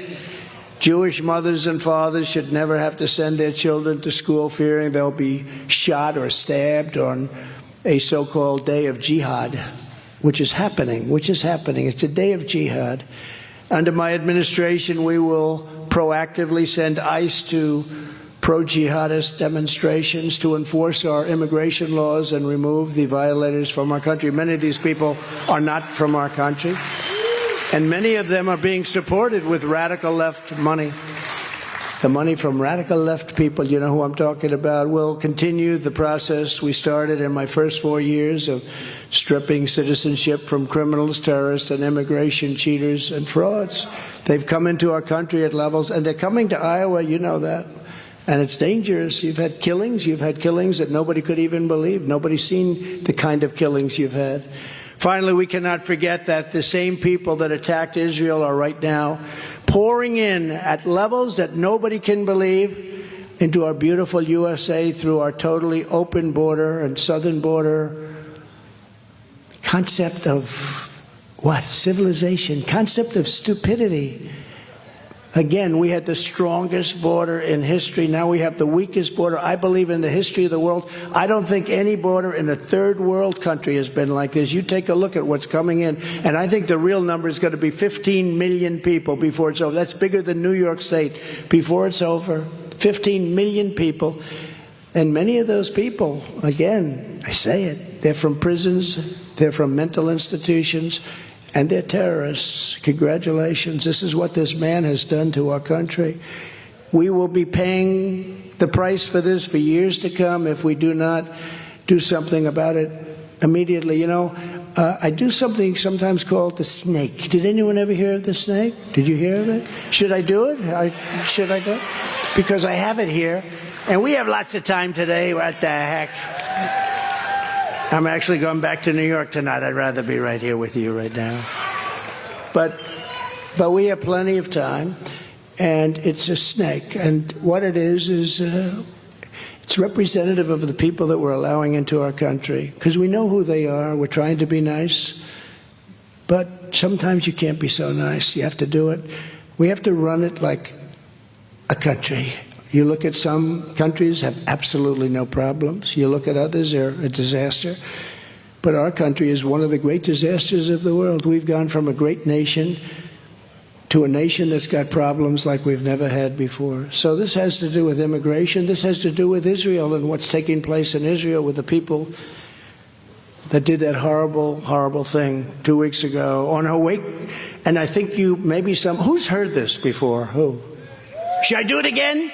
Jewish mothers and fathers should never have to send their children to school fearing they'll be shot or stabbed on a so-called day of jihad, which is happening. It's a day of jihad. Under my administration, we will proactively send ICE to pro-jihadist demonstrations to enforce our immigration laws and remove the violators from our country. Many of these people are not from our country, and many of them are being supported with radical left money. The money from radical left people, you know who I'm talking about. We'll continue the process we started in my first 4 years of stripping citizenship from criminals, terrorists, and immigration cheaters and frauds. They've come into our country at levels, and they're coming to Iowa, you know that. And it's dangerous. You've had killings that nobody could even believe. Nobody's seen the kind of killings you've had. Finally, we cannot forget that the same people that attacked Israel are right now pouring in at levels that nobody can believe into our beautiful USA through our totally open border and southern border. Concept of what? Civilization. Concept of stupidity. Again, we had the strongest border in history. Now we have the weakest border, I believe, in the history of the world. I don't think any border in a third world country has been like this. You take a look at what's coming in, and I think the real number is going to be 15 million people before it's over. That's bigger than New York State before it's over. 15 million people. And many of those people, again, I say it, they're from prisons, they're from mental institutions, and they're terrorists. Congratulations. This is what this man has done to our country. We will be paying the price for this for years to come if we do not do something about it immediately. You know, I do something sometimes called the snake. Did anyone ever hear of the snake? Did you hear of it? Should I do it? Should I do it? Because I have it here, and we have lots of time today. What the heck? I'm actually going back to New York tonight. I'd rather be right here with you right now. But we have plenty of time, and it's a snake. And what it is it's representative of the people that we're allowing into our country, because we know who they are. We're trying to be nice, but sometimes you can't be so nice. You have to do it. We have to run it like a country. You look at some countries have absolutely no problems. You look at others, they're a disaster. But our country is one of the great disasters of the world. We've gone from a great nation to a nation that's got problems like we've never had before. So this has to do with immigration. This has to do with Israel and what's taking place in Israel with the people that did that horrible, horrible thing 2 weeks ago on her way. And I think who's heard this before? Who? Should I do it again?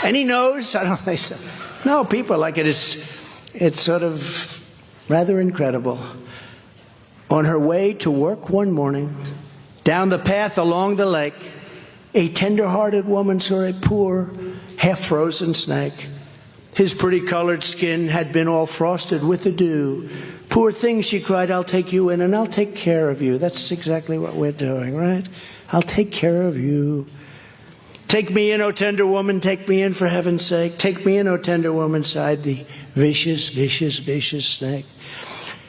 Any no's? I don't think so. No, people like it. It's sort of rather incredible. On her way to work one morning, down the path along the lake, a tender-hearted woman saw a poor, half-frozen snake. His pretty colored skin had been all frosted with the dew. Poor thing, she cried, I'll take you in and I'll take care of you. That's exactly what we're doing, right? I'll take care of you. Take me in, O tender woman, take me in for heaven's sake. Take me in, O tender woman, sighed the vicious, vicious, vicious snake.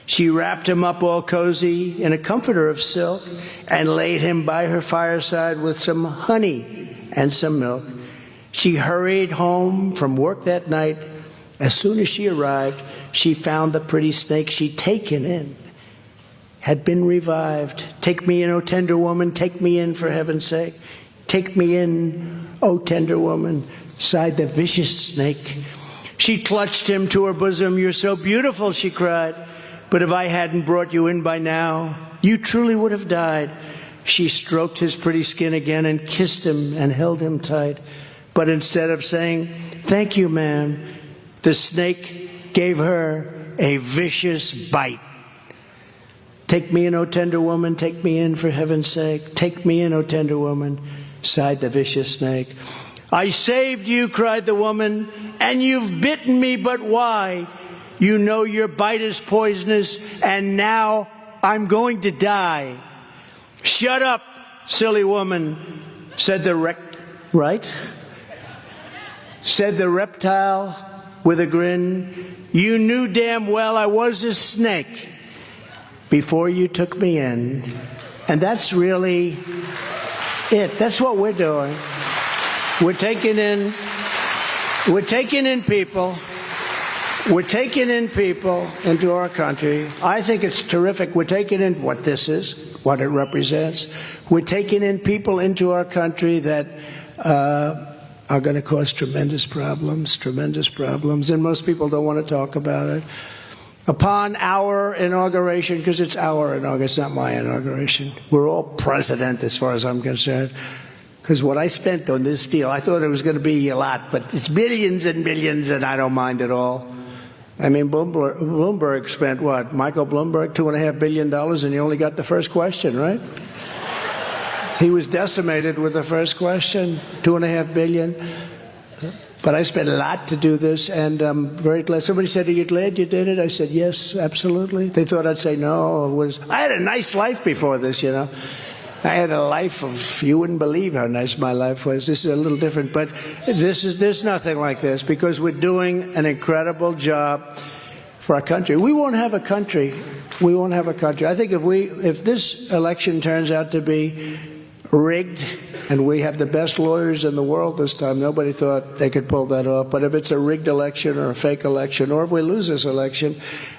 She wrapped him up all cozy in a comforter of silk and laid him by her fireside with some honey and some milk. She hurried home from work that night. As soon as she arrived, she found the pretty snake she'd taken in had been revived. Take me in, O tender woman, take me in for heaven's sake. Take me in, O tender woman, sighed the vicious snake. She clutched him to her bosom. You're so beautiful, she cried. But if I hadn't brought you in by now, you truly would have died. She stroked his pretty skin again and kissed him and held him tight. But instead of saying, thank you, ma'am, the snake gave her a vicious bite. Take me in, O tender woman, take me in for heaven's sake. Take me in, O tender woman, sighed the vicious snake. I saved you, cried the woman, and you've bitten me, but why? You know your bite is poisonous, and now I'm going to die. Shut up, silly woman, said the said the reptile with a grin. You knew damn well I was a snake before you took me in. And that's really it. That's what we're doing. We're taking in people. We're taking in people into our country. I think it's terrific. We're taking in what this is, what it represents. We're taking in people into our country that are going to cause tremendous problems, and most people don't want to talk about it. Upon our inauguration, because it's our inauguration, it's not my inauguration, we're all president as far as I'm concerned, because what I spent on this deal, I thought it was going to be a lot, but it's billions and billions, and I don't mind at all. I mean, Bloomberg spent what? Michael Bloomberg, $2.5 billion, and he only got the first question, right? He was decimated with the first question, $2.5 billion. But I spent a lot to do this, and I'm very glad. Somebody said, are you glad you did it? I said, yes, absolutely. They thought I'd say no. I had a nice life before this, you know. I had a life of, you wouldn't believe how nice my life was. This is a little different, but there's nothing like this, because we're doing an incredible job for our country. We won't have a country. We won't have a country. I think if this election turns out to be rigged, and we have the best lawyers in the world this time, nobody thought they could pull that off, but if it's a rigged election or a fake election, or if we lose this election,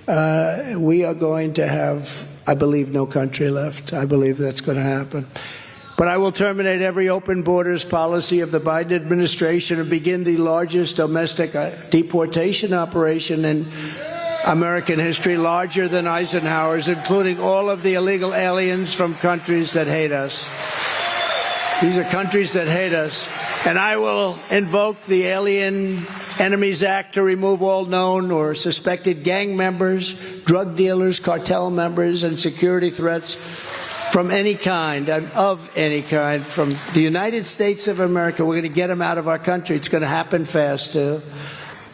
we are going to have, I believe, no country left. I believe that's going to happen. But I will terminate every open borders policy of the Biden administration and begin the largest domestic deportation operation in American history, larger than Eisenhower's, including all of the illegal aliens from countries that hate us. These are countries that hate us. And I will invoke the Alien Enemies Act to remove all known or suspected gang members, drug dealers, cartel members, and security threats from any kind and of any kind from the United States of America. We're going to get them out of our country. It's going to happen fast, too.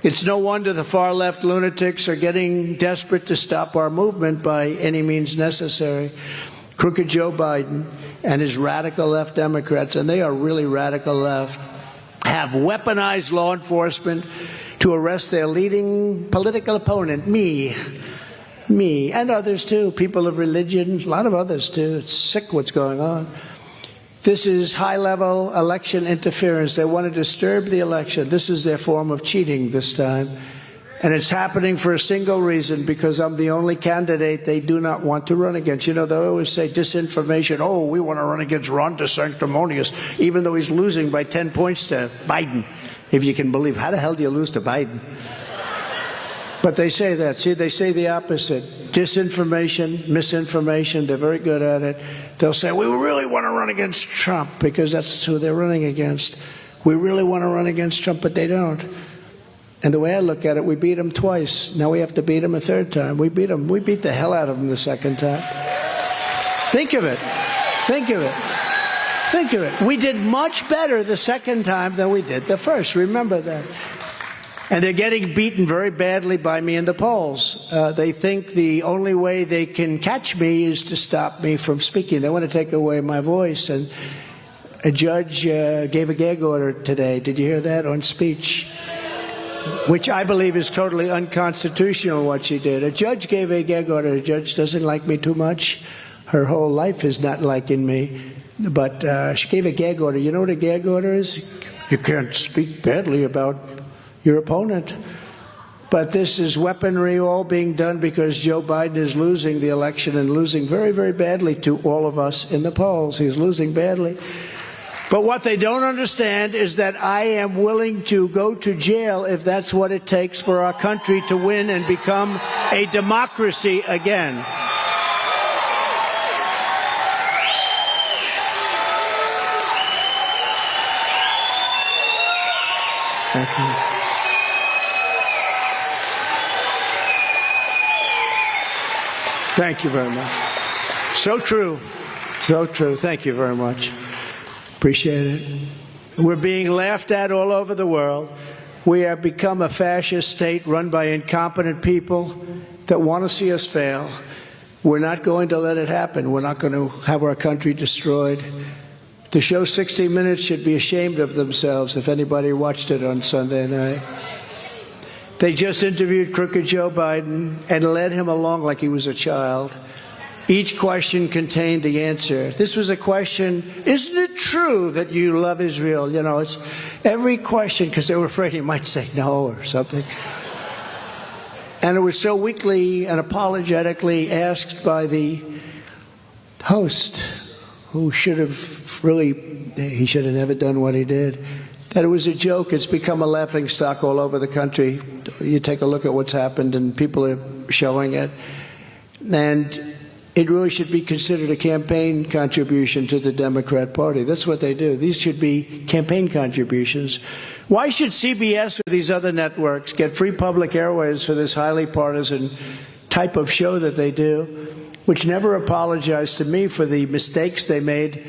It's no wonder the far-left lunatics are getting desperate to stop our movement by any means necessary. Crooked Joe Biden and his radical left Democrats, and they are really radical left, have weaponized law enforcement to arrest their leading political opponent, me, and others too, people of religion, a lot of others too. It's sick what's going on. This is high-level election interference. They want to disturb the election. This is their form of cheating this time. And it's happening for a single reason, because I'm the only candidate they do not want to run against. You know, they always say disinformation. Oh, we want to run against Ron DeSanctimonious, even though he's losing by 10 points to Biden, if you can believe. How the hell do you lose to Biden? But they say that. See, they say the opposite. Disinformation, misinformation, they're very good at it. They'll say, we really want to run against Trump, because that's who they're running against. We really want to run against Trump, but they don't. And the way I look at it, we beat him twice. Now we have to beat him a third time. We beat him. We beat the hell out of him the second time. Think of it. Think of it. Think of it. We did much better the second time than we did the first. Remember that. And they're getting beaten very badly by me in the polls. They think the only way they can catch me is to stop me from speaking. They want to take away my voice. And a judge gave a gag order today. Did you hear that on speech? Which I believe is totally unconstitutional, what she did. A judge gave a gag order. A judge doesn't like me too much. Her whole life is not liking me. But she gave a gag order. You know what a gag order is? You can't speak badly about your opponent. But this is weaponry all being done because Joe Biden is losing the election and losing very, very badly to all of us in the polls. He's losing badly. But what they don't understand is that I am willing to go to jail if that's what it takes for our country to win and become a democracy again. Thank you. Thank you very much. So true. So true. Thank you very much. Appreciate it. We're being laughed at all over the world. We have become a fascist state run by incompetent people that want to see us fail. We're not going to let it happen. We're not going to have our country destroyed. The show 60 Minutes should be ashamed of themselves if anybody watched it on Sunday night. They just interviewed Crooked Joe Biden and led him along like he was a child. Each question contained the answer. This was a question, isn't it true that you love Israel? You know, it's every question, because they were afraid he might say no or something. And it was so weakly and apologetically asked by the host, who should have he should have never done what he did, that it was a joke. It's become a laughingstock all over the country. You take a look at what's happened, and people are showing it. And it really should be considered a campaign contribution to the Democrat Party. That's what they do. These should be campaign contributions. Why should CBS or these other networks get free public airwaves for this highly partisan type of show that they do, which never apologized to me for the mistakes they made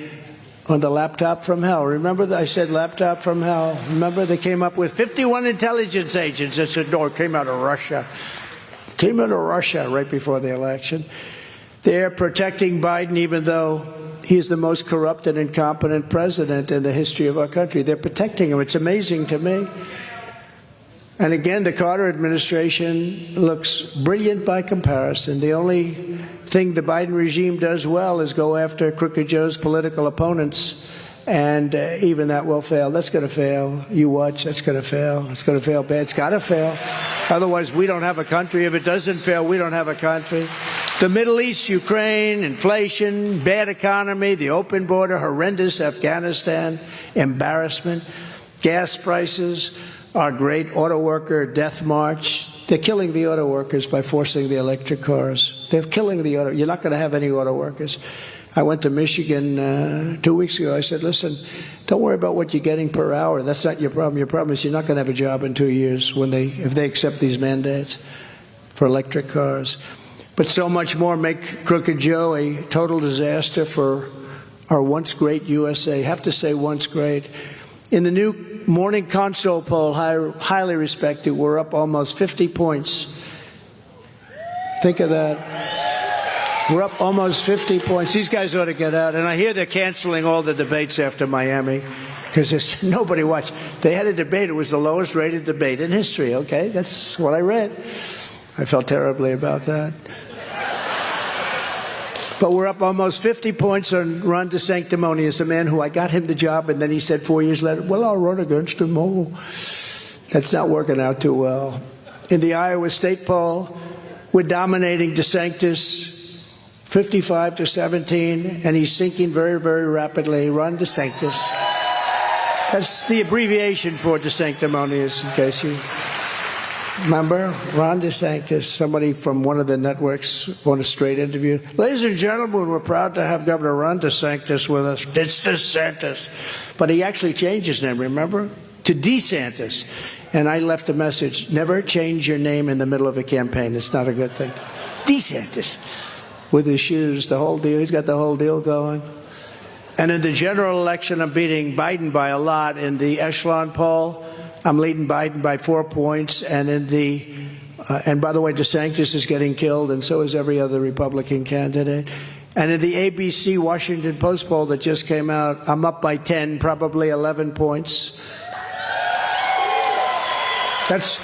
on the laptop from hell? Remember that I said laptop from hell? Remember they came up with 51 intelligence agents that said, no, it came out of Russia. It came out of Russia right before the election. They're protecting Biden even though he's the most corrupt and incompetent president in the history of our country. They're protecting him. It's amazing to me. And again, the Carter administration looks brilliant by comparison. The only thing the Biden regime does well is go after Crooked Joe's political opponents. And even that will fail. That's going to fail. You watch. That's going to fail. It's going to fail bad. It's got to fail. Otherwise, we don't have a country. If it doesn't fail, we don't have a country. The Middle East, Ukraine, inflation, bad economy, the open border, horrendous Afghanistan, embarrassment, gas prices, our great auto worker death march. They're killing the auto workers by forcing the electric cars. They're killing the auto. You're not going to have any auto workers. I went to Michigan 2 weeks ago. I said, listen, don't worry about what you're getting per hour. That's not your problem. Your problem is you're not going to have a job in 2 years if they accept these mandates for electric cars. But so much more make Crooked Joe a total disaster for our once great USA. Have to say once great. In the new Morning Consult poll, highly respected, we're up almost 50 points. Think of that. We're up almost 50 points. These guys ought to get out. And I hear they're canceling all the debates after Miami because nobody watched. They had a debate. It was the lowest rated debate in history. Okay, that's what I read. I felt terribly about that. But we're up almost 50 points on Ron DeSanctimonious, a man who I got him the job, and then he said 4 years later, well, I'll run against him. Oh, that's not working out too well. In the Iowa State poll, we're dominating DeSantis 55-17, and he's sinking very, very rapidly. Ron DeSantis. That's the abbreviation for DeSanctimonious, in case you remember. Ron DeSantis, somebody from one of the networks on a straight interview. Ladies and gentlemen, we're proud to have Governor Ron DeSantis with us. It's DeSantis. But he actually changed his name, remember? To DeSantis. And I left a message, never change your name in the middle of a campaign. It's not a good thing. DeSantis. With his shoes, the whole deal. He's got the whole deal going. And in the general election, I'm beating Biden by a lot. In the echelon poll, I'm leading Biden by 4 points. And and by the way, DeSantis is getting killed, and so is every other Republican candidate. And in the ABC Washington Post poll that just came out, I'm up by 10, probably 11 points. That's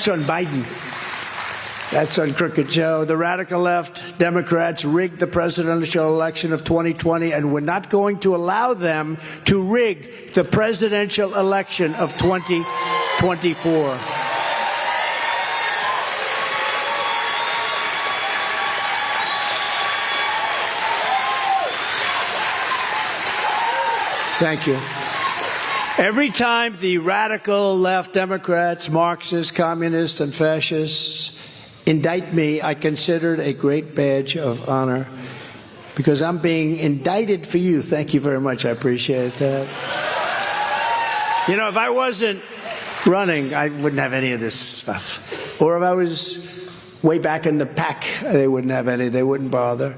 on Biden. That's on Crooked Joe. The radical left, Democrats, rigged the presidential election of 2020, and we're not going to allow them to rig the presidential election of 2024. Thank you. Every time the radical left Democrats, Marxists, communists, and fascists indict me, I consider it a great badge of honor because I'm being indicted for you. Thank you very much. I appreciate that. You know, if I wasn't running, I wouldn't have any of this stuff. Or if I was way back in the pack, they wouldn't have any. They wouldn't bother.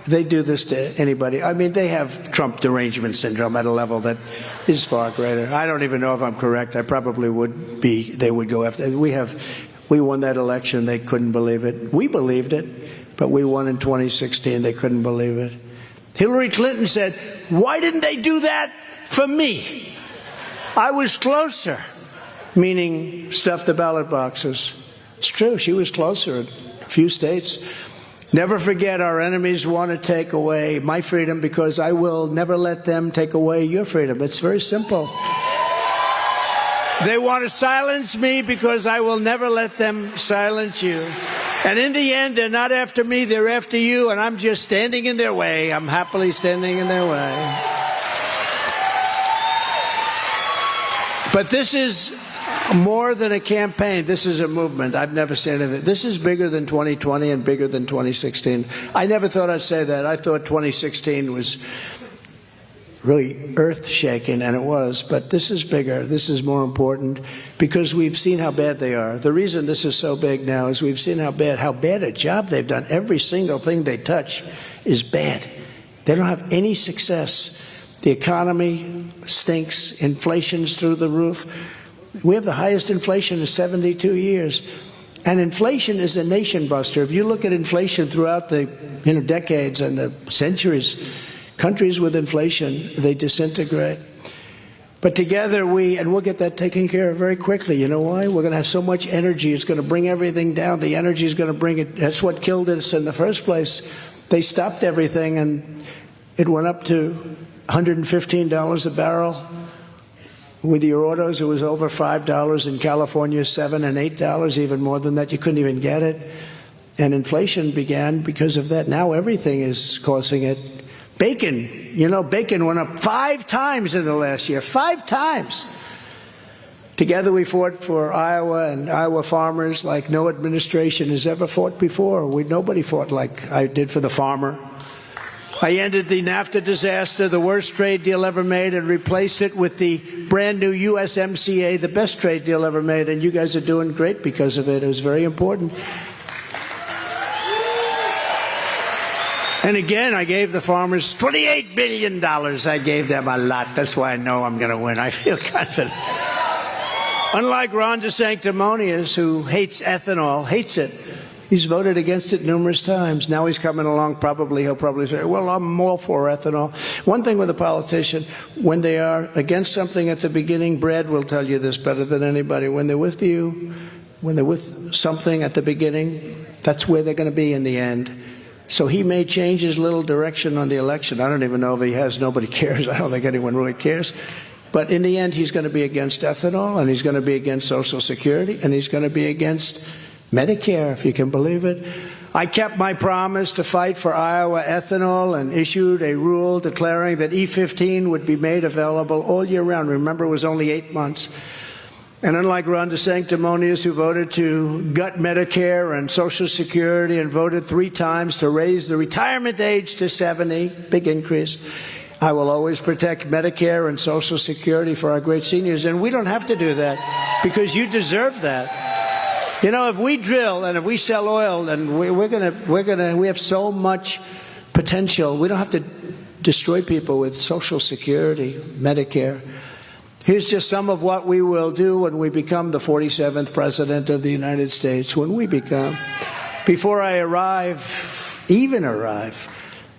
They do this to anybody. I mean, they have Trump derangement syndrome at a level that is far greater. I don't even know if I'm correct. I probably would be. They would go after. We won that election. They couldn't believe it. We believed it, but we won in 2016. They couldn't believe it. Hillary Clinton said, why didn't they do that for me? I was closer, meaning stuff the ballot boxes. It's true. She was closer in a few states. Never forget, our enemies want to take away my freedom because I will never let them take away your freedom. It's very simple. They want to silence me because I will never let them silence you. And in the end, they're not after me, they're after you, and I'm just standing in their way. I'm happily standing in their way. But this is more than a campaign. This is a movement. I've never said anything. This is bigger than 2020 and bigger than 2016. I never thought I'd say that. I thought 2016 was really earth-shaking, and it was. But this is bigger. This is more important because we've seen how bad they are. The reason this is so big now is we've seen how bad a job they've done. Every single thing they touch is bad. They don't have any success. The economy stinks. Inflation's through the roof. We have the highest inflation in 72 years. And inflation is a nation buster. If you look at inflation throughout the decades and the centuries, countries with inflation, they disintegrate. But together we'll get that taken care of very quickly. You know why? We're going to have so much energy. It's going to bring everything down. The energy is going to bring it. That's what killed us in the first place. They stopped everything, and it went up to $115 a barrel. With your autos, it was over $5. In California, $7 and $8, even more than that. You couldn't even get it. And inflation began because of that. Now everything is causing it. Bacon, bacon went up 5 times in the last year. 5 times. Together we fought for Iowa and Iowa farmers like no administration has ever fought before. Nobody fought like I did for the farmer. I ended the NAFTA disaster, the worst trade deal ever made, and replaced it with the brand new USMCA, the best trade deal ever made. And you guys are doing great because of it. It was very important. And again, I gave the farmers $28 billion. I gave them a lot. That's why I know I'm going to win. I feel confident. Unlike Ron DeSanctimonious, who hates ethanol, hates it. He's voted against it numerous times. Now he's coming along. He'll probably say, well, I'm all for ethanol. One thing with a politician, when they are against something at the beginning, Brad will tell you this better than anybody. When they're with you, when they're with something at the beginning, that's where they're going to be in the end. So he may change his little direction on the election. I don't even know if he has. Nobody cares. I don't think anyone really cares. But in the end, he's going to be against ethanol, and he's going to be against Social Security, and he's going to be against Medicare, if you can believe it. I kept my promise to fight for Iowa ethanol and issued a rule declaring that E15 would be made available all year round. Remember, it was only 8 months. And unlike Ron DeSanctimonious, who voted to gut Medicare and Social Security and voted 3 times to raise the retirement age to 70, big increase, I will always protect Medicare and Social Security for our great seniors. And we don't have to do that because you deserve that. You know, if we drill and if we sell oil, and we have so much potential. We don't have to destroy people with Social Security, Medicare. Here's just some of what we will do when we become the 47th President of the United States. When we become, before I even arrive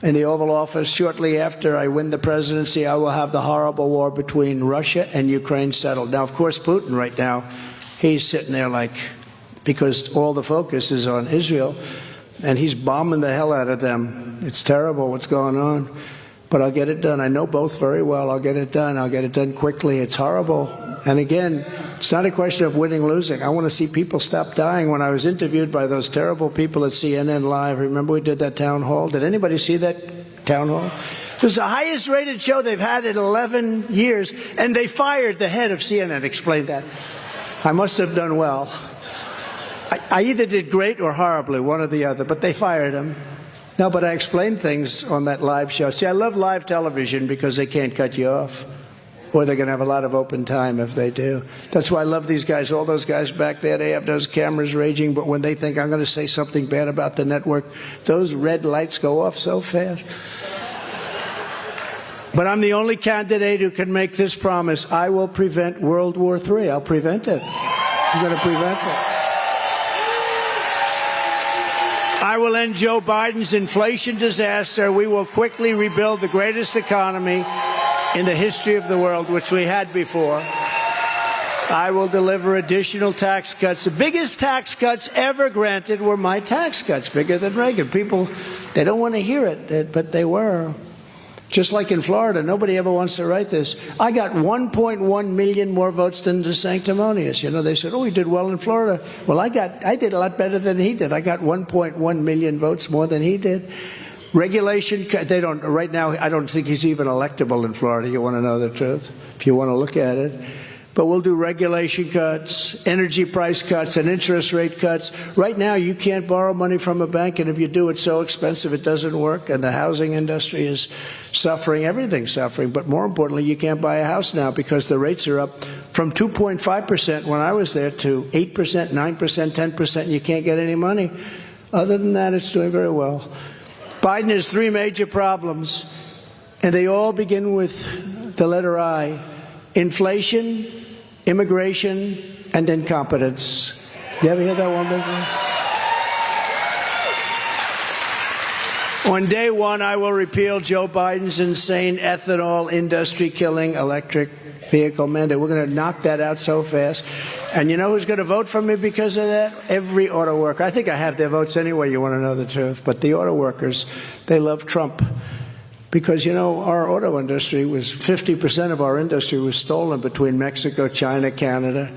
in the Oval Office, shortly after I win the presidency, I will have the horrible war between Russia and Ukraine settled. Now, of course, Putin right now, he's sitting there like, because all the focus is on Israel, and he's bombing the hell out of them. It's terrible what's going on. But I'll get it done. I know both very well. I'll get it done. I'll get it done quickly. It's horrible. And again, it's not a question of winning, losing. I want to see people stop dying. When I was interviewed by those terrible people at CNN Live, remember we did that town hall? Did anybody see that town hall? It was the highest rated show they've had in 11 years, and they fired the head of CNN. Explain that. I must have done well. I either did great or horribly, one or the other, but they fired him. No, but I explained things on that live show. See, I love live television because they can't cut you off, or they're going to have a lot of open time if they do. That's why I love these guys. All those guys back there, they have those cameras raging, but when they think I'm going to say something bad about the network, those red lights go off so fast. But I'm the only candidate who can make this promise. I will prevent World War III. I'll prevent it. I'm going to prevent it. I will end Joe Biden's inflation disaster. We will quickly rebuild the greatest economy in the history of the world, which we had before. I will deliver additional tax cuts. The biggest tax cuts ever granted were my tax cuts, bigger than Reagan. People, they don't want to hear it, but they were. Just like in Florida, nobody ever wants to write this. I got 1.1 million more votes than DeSanctimonious. You know, they said, oh, he did well in Florida. Well, I did a lot better than he did. I got 1.1 million votes more than he did. Regulation, they don't, right now, I don't think he's even electable in Florida. You want to know the truth, if you want to look at it. But we'll do regulation cuts, energy price cuts, and interest rate cuts. Right now, you can't borrow money from a bank, and if you do, it's so expensive it doesn't work, and the housing industry is suffering. Everything's suffering. But more importantly, you can't buy a house now because the rates are up from 2.5% when I was there to 8%, 9%, 10%, and you can't get any money. Other than that, it's doing very well. Biden has 3 major problems, and they all begin with the letter I. Inflation, immigration, and incompetence. You ever hear that one before? On day one, I will repeal Joe Biden's insane ethanol industry-killing electric vehicle mandate. We're going to knock that out so fast. And you know who's going to vote for me because of that? Every auto worker. I think I have their votes anyway, you want to know the truth. But the auto workers, they love Trump. Because, you know, our auto industry was 50% of our industry was stolen between Mexico, China, Canada.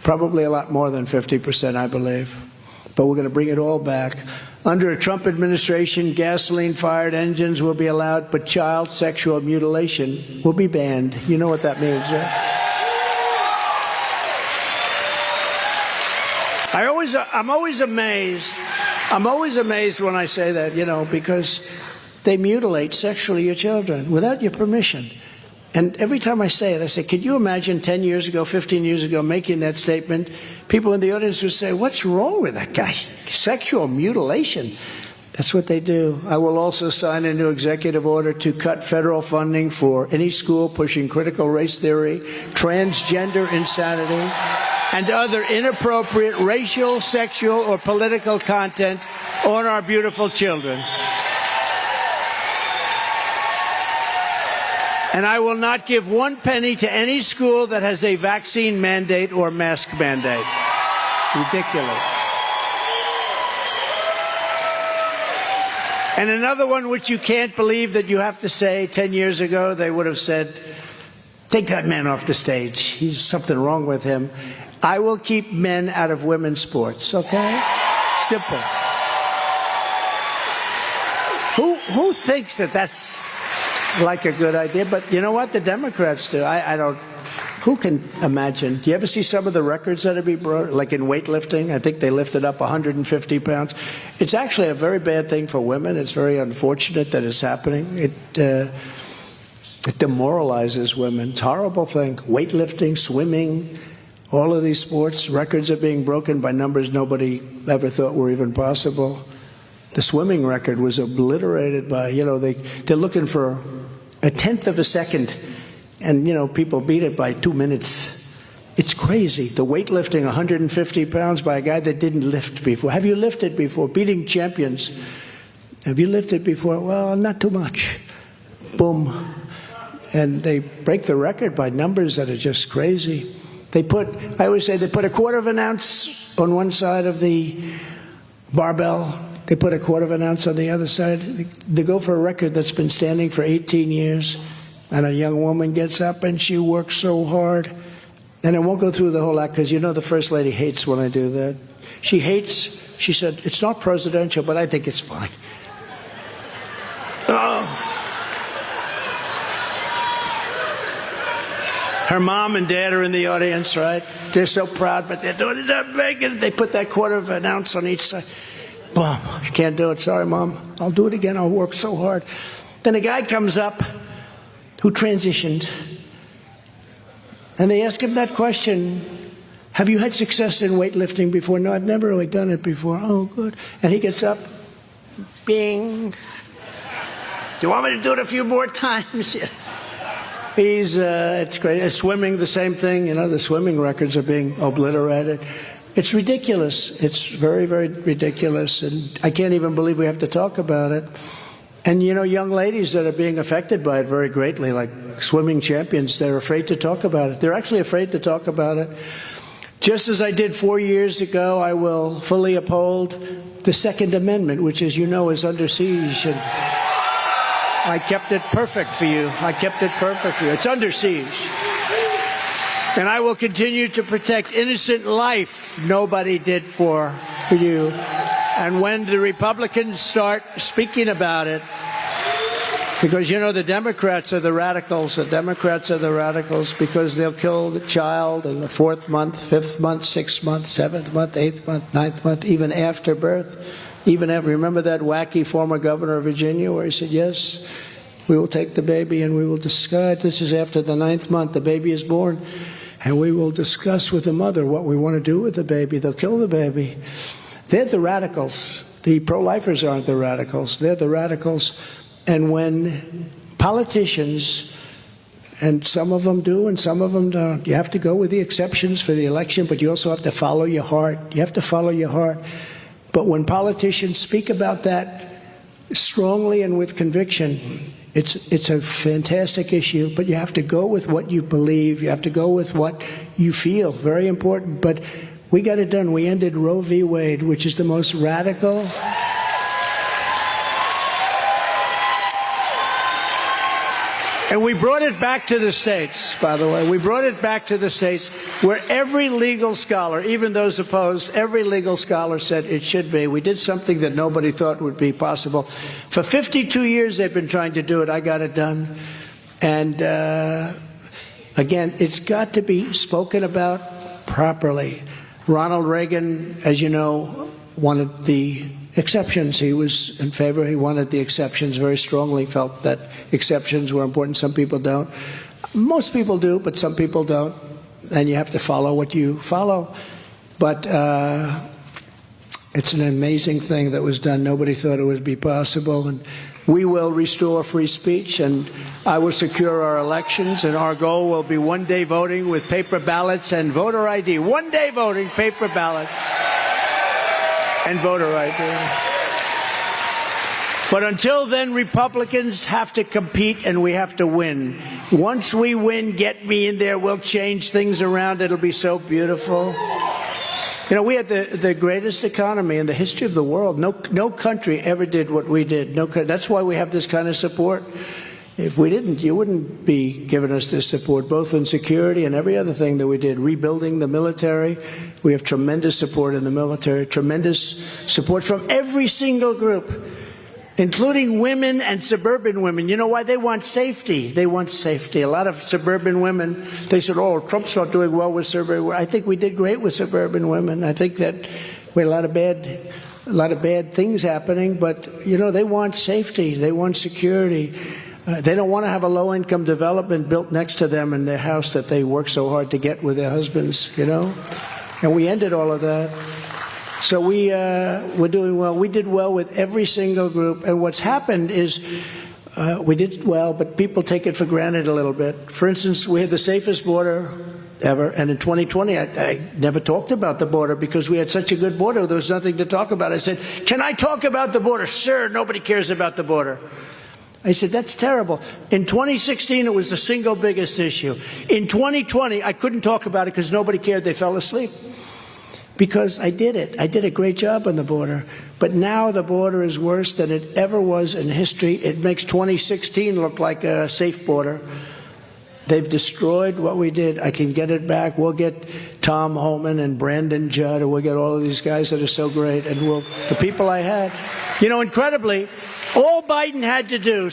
Probably a lot more than 50%, I believe. But we're going to bring it all back. Under a Trump administration, gasoline-fired engines will be allowed, but child sexual mutilation will be banned. You know what that means, right? I'm always amazed when I say that, you know, because they mutilate sexually your children without your permission. And every time I say it, I say, could you imagine 10 years ago, 15 years ago, making that statement? People in the audience would say, what's wrong with that guy? Sexual mutilation. That's what they do. I will also sign a new executive order to cut federal funding for any school pushing critical race theory, transgender insanity, and other inappropriate racial, sexual, or political content on our beautiful children. And I will not give one penny to any school that has a vaccine mandate or mask mandate. It's ridiculous. And another one which you can't believe that you have to say, 10 years ago they would have said, take that man off the stage. There's something wrong with him. I will keep men out of women's sports, okay? Simple. Who thinks that that's like a good idea? But you know what? The Democrats do. I don't. Who can imagine? Do you ever see some of the records that have been brought, like in weightlifting? I think they lifted up 150 pounds. It's actually a very bad thing for women. It's very unfortunate that it's happening. It demoralizes women. It's a horrible thing. Weightlifting, swimming, all of these sports, records are being broken by numbers nobody ever thought were even possible. The swimming record was obliterated by, they're looking for a tenth of a second, and, people beat it by 2 minutes. It's crazy. The weightlifting, 150 pounds by a guy that didn't lift before. Have you lifted before? Beating champions. Have you lifted before? Well, not too much. Boom. And they break the record by numbers that are just crazy. I always say they put a quarter of an ounce on one side of the barbell. They put a quarter of an ounce on the other side. They go for a record that's been standing for 18 years. And a young woman gets up and she works so hard. And I won't go through the whole act because the First Lady hates when I do that. She hates, she said, it's not presidential, but I think it's fine. Oh. Her mom and dad are in the audience, right? They're so proud, but they're doing it up big. They put that quarter of an ounce on each side. Boom. You can't do it. Sorry, Mom. I'll do it again. I'll work so hard. Then a guy comes up who transitioned, and they ask him that question, have you had success in weightlifting before? No, I've never really done it before. Oh, good. And he gets up, bing. Do you want me to do it a few more times? It's great. Swimming, the same thing. The swimming records are being obliterated. It's ridiculous. It's very, very ridiculous. And I can't even believe we have to talk about it. And, young ladies that are being affected by it very greatly, like swimming champions, they're afraid to talk about it. They're actually afraid to talk about it. Just as I did 4 years ago, I will fully uphold the Second Amendment, which, as you know, is under siege. And I kept it perfect for you. It's under siege. And I will continue to protect innocent life nobody did for you. And when the Republicans start speaking about it, because, the Democrats are the radicals. The Democrats are the radicals because they'll kill the child in the 4th month, 5th month, 6th month, 7th month, 8th month, 9th month, even after birth. Remember that wacky former governor of Virginia where he said, yes, we will take the baby and we will discuss. This is after the 9th month. The baby is born. And we will discuss with the mother what we want to do with the baby. They'll kill the baby. They're the radicals. The pro-lifers aren't the radicals. They're the radicals. And when politicians, and some of them do and some of them don't, you have to go with the exceptions for the election, but you also have to follow your heart. You have to follow your heart. But when politicians speak about that strongly and with conviction, it's a fantastic issue, but you have to go with what you believe. You have to go with what you feel. Very important. But we got it done. We ended Roe v. Wade, which is the most radical. And we brought it back to the states, by the way. We brought it back to the states where every legal scholar, even those opposed, every legal scholar said it should be. We did something that nobody thought would be possible. For 52 years they've been trying to do it. I got it done. And again, it's got to be spoken about properly. Ronald Reagan, as you know, wanted the exceptions. He was in favor. He wanted the exceptions very strongly, felt that exceptions were important. Some people don't. Most people do, but some people don't. And you have to follow what you follow. But it's an amazing thing that was done. Nobody thought it would be possible. And we will restore free speech, and I will secure our elections, and our goal will be one day voting with paper ballots and voter ID. One day voting, paper ballots, and voter ID. But until then, Republicans have to compete, and we have to win. Once we win, get me in there, we'll change things around. It'll be so beautiful. You know, we had the greatest economy in the history of the world. No country ever did what we did. That's why we have this kind of support. If we didn't, you wouldn't be giving us this support, both in security and every other thing that we did. Rebuilding the military. We have tremendous support in the military, tremendous support from every single group, including women and suburban women. You know why? They want safety. They want safety. A lot of suburban women, they said, oh, Trump's not doing well with suburban women. I think we did great with suburban women. I think that we had a lot of bad things happening, but, you know, they want safety. They want security. They don't want to have a low-income development built next to them in their house that they work so hard to get with their husbands, you know? And we ended all of that. So we're doing well. We did well with every single group. And what's happened is we did well, but people take it for granted a little bit. For instance, we had the safest border ever. And in 2020, I never talked about the border because we had such a good border. There was nothing to talk about. I said, can I talk about the border? Sir, nobody cares about the border. I said, that's terrible. In 2016, it was the single biggest issue. In 2020, I couldn't talk about it because nobody cared. They fell asleep. Because I did it. I did a great job on the border. But now the border is worse than it ever was in history. It makes 2016 look like a safe border. They've destroyed what we did. I can get it back. We'll get Tom Homan and Brandon Judd, and we'll get all of these guys that are so great. And the people I had. You know, incredibly, all Biden had to do,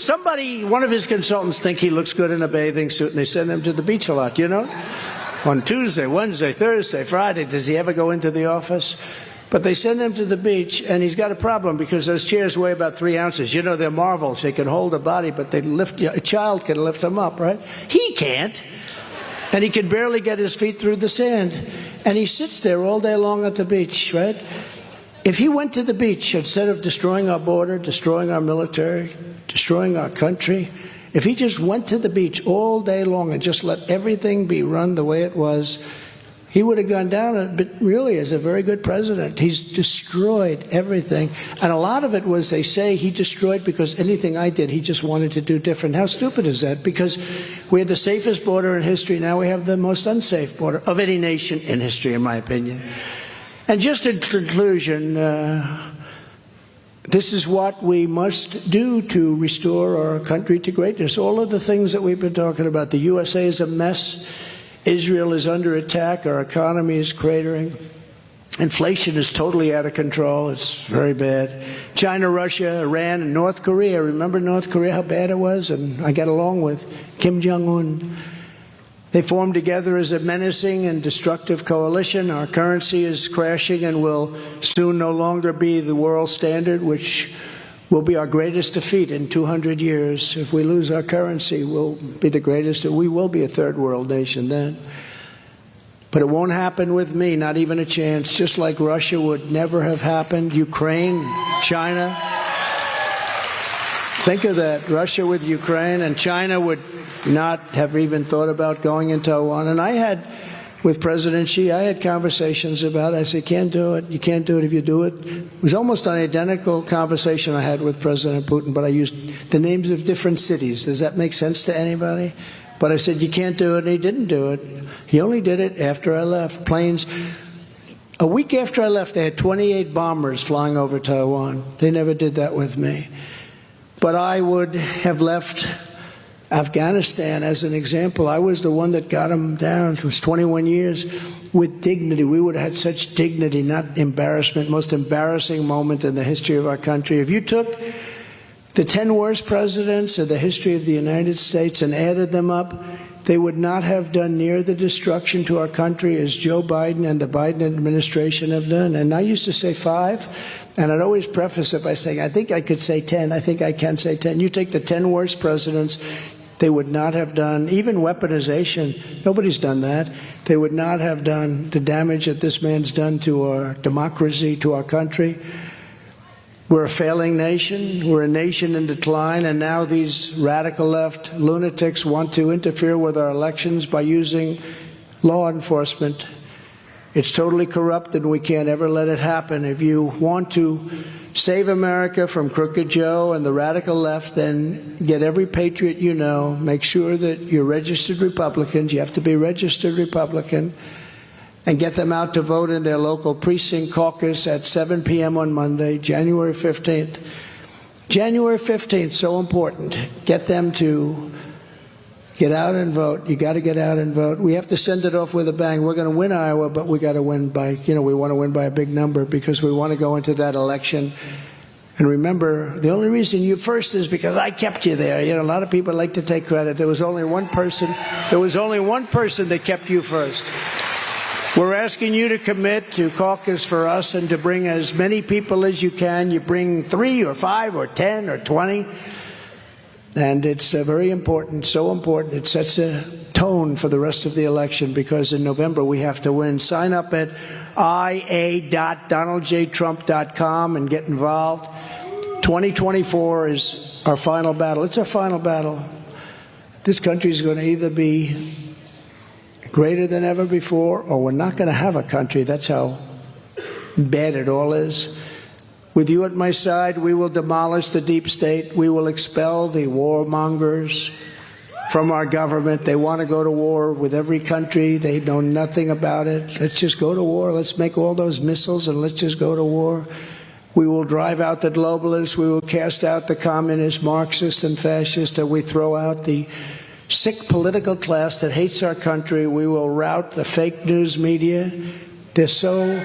one of his consultants think he looks good in a bathing suit, and they send him to the beach a lot, you know? On Tuesday, Wednesday, Thursday, Friday, does he ever go into the office? But they send him to the beach, and he's got a problem because those chairs weigh about 3 ounces. You know, they're marvels. They can hold a body, but they a child can lift them up, right? He can't. And he can barely get his feet through the sand. And he sits there all day long at the beach, right? If he went to the beach, instead of destroying our border, destroying our military, destroying our country, if he just went to the beach all day long and just let everything be run the way it was, he would have gone down, but really as a very good president. He's destroyed everything. And a lot of it was, they say he destroyed because anything I did, he just wanted to do different. How stupid is that? Because we had the safest border in history. Now we have the most unsafe border of any nation in history, in my opinion. And just in conclusion, this is what we must do to restore our country to greatness. All of the things that we've been talking about. The USA is a mess. Israel is under attack. Our economy is cratering. Inflation is totally out of control. It's very bad. China, Russia, Iran, and North Korea. Remember North Korea, how bad it was? And I got along with Kim Jong-un. They formed together as a menacing and destructive coalition. Our currency is crashing and will soon no longer be the world standard, which will be our greatest defeat in 200 years. If we lose our currency, we'll be the greatest. We will be a third world nation then. But it won't happen with me, not even a chance. Just like Russia would never have happened. Ukraine, China. Think of that. Russia with Ukraine, and China would not have even thought about going into Taiwan. And I had, with President Xi, I had conversations about it. I said, can't do it. You can't do it if you do it. It was almost an identical conversation I had with President Putin, but I used the names of different cities. Does that make sense to anybody? But I said, you can't do it, and he didn't do it. He only did it after I left. Planes. A week after I left, they had 28 bombers flying over Taiwan. They never did that with me. But I would have left Afghanistan as an example. I was the one that got them down. It was 21 years with dignity. We would have had such dignity, not embarrassment. Most embarrassing moment in the history of our country. If you took the 10 worst presidents of the history of the United States and added them up, they would not have done near the destruction to our country as Joe Biden and the Biden administration have done. And I used to say 5, and I'd always preface it by saying, I think I could say 10. I think I can say 10. You take the 10 worst presidents, they would not have done, even weaponization, nobody's done that. They would not have done the damage that this man's done to our democracy, to our country. We're a failing nation. We're a nation in decline, and now these radical left lunatics want to interfere with our elections by using law enforcement. It's totally corrupt, and we can't ever let it happen. If you want to save America from Crooked Joe and the radical left, then get every patriot you know. Make sure that you're registered Republicans. You have to be registered Republican. And get them out to vote in their local precinct caucus at 7 p.m. on Monday, January 15th. January 15th, so important. Get them to get out and vote. You got to get out and vote. We have to send it off with a bang. We're going to win Iowa, but we got to win by, we want to win by a big number because we want to go into that election. And remember, the only reason you first is because I kept you there. A lot of people like to take credit. There was only one person that kept you first. We're asking you to commit to caucus for us and to bring as many people as you can. You bring 3 or 5 or 10 or 20. And it's very important, so important. It sets a tone for the rest of the election because in November we have to win. Sign up at ia.donaldjtrump.com and get involved. 2024 is our final battle. It's our final battle. This country is going to either be greater than ever before, or we're not going to have a country. That's how bad it all is. With you at my side, we will demolish the deep state. We will expel the warmongers from our government. They want to go to war with every country. They know nothing about it. Let's just go to war. Let's make all those missiles and let's just go to war. We will drive out the globalists. We will cast out the communists, Marxists, and fascists, and we throw out the sick political class that hates our country. We will rout the fake news media. They're so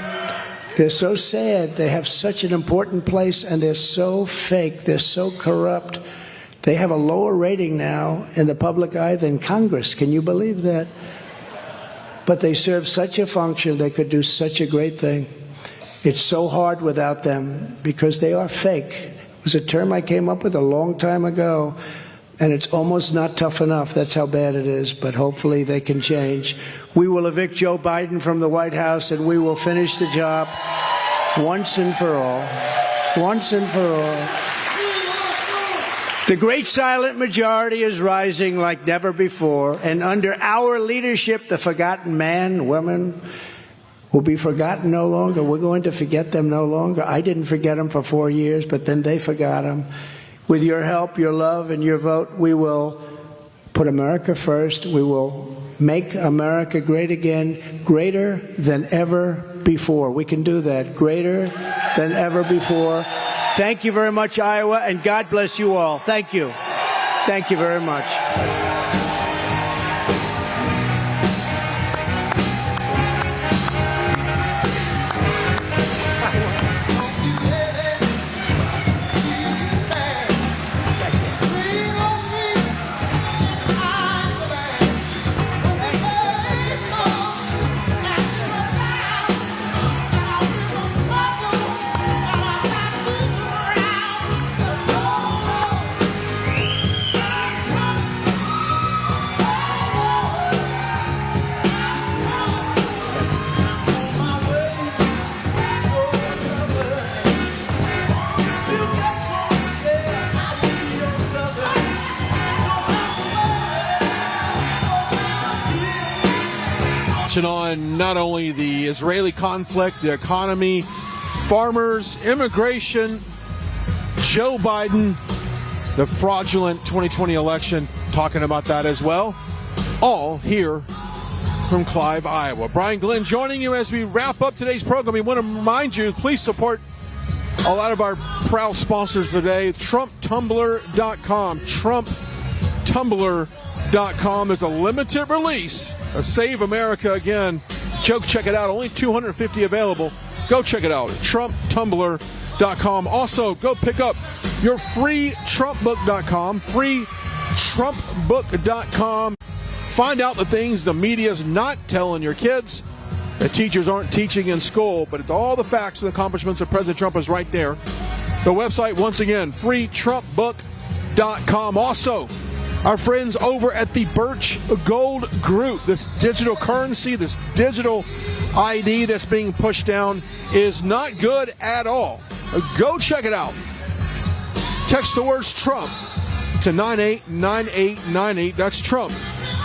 sad. They have such an important place, and they're so fake. They're so corrupt. They have a lower rating now in the public eye than Congress. Can you believe that? But they serve such a function. They could do such a great thing. It's so hard without them because they are fake. It was a term I came up with a long time ago. And it's almost not tough enough. That's how bad it is. But hopefully they can change. We will evict Joe Biden from the White House, and we will finish the job once and for all. Once and for all. The great silent majority is rising like never before. And under our leadership, the forgotten man, woman, will be forgotten no longer. We're going to forget them no longer. I didn't forget them for 4 years, but then they forgot them. With your help, your love, and your vote, we will put America first. We will make America great again, greater than ever before. We can do that, greater than ever before. Thank you very much, Iowa, and God bless you all. Thank you. Thank you very much. On not only the Israeli conflict, the economy, farmers, immigration, Joe Biden, the fraudulent 2020 election, talking about that as well, all here from Clive, Iowa. Brian Glenn joining you as we wrap up today's program. We want to remind you, please support a lot of our proud sponsors today. TrumpTumbler.com. TrumpTumbler.com is a limited release. Save America again. Check it out. Only 250 available. Go check it out. TrumpTumbler.com. Also, go pick up your free TrumpBook.com. Free TrumpBook.com. Find out the things the media's not telling your kids, that teachers aren't teaching in school, but all the facts and accomplishments of President Trump is right there. The website, once again, freetrumpbook.com. Also, our friends over at the Birch Gold Group, this digital currency, this digital ID that's being pushed down is not good at all. Go check it out. Text the words Trump to 989898. That's Trump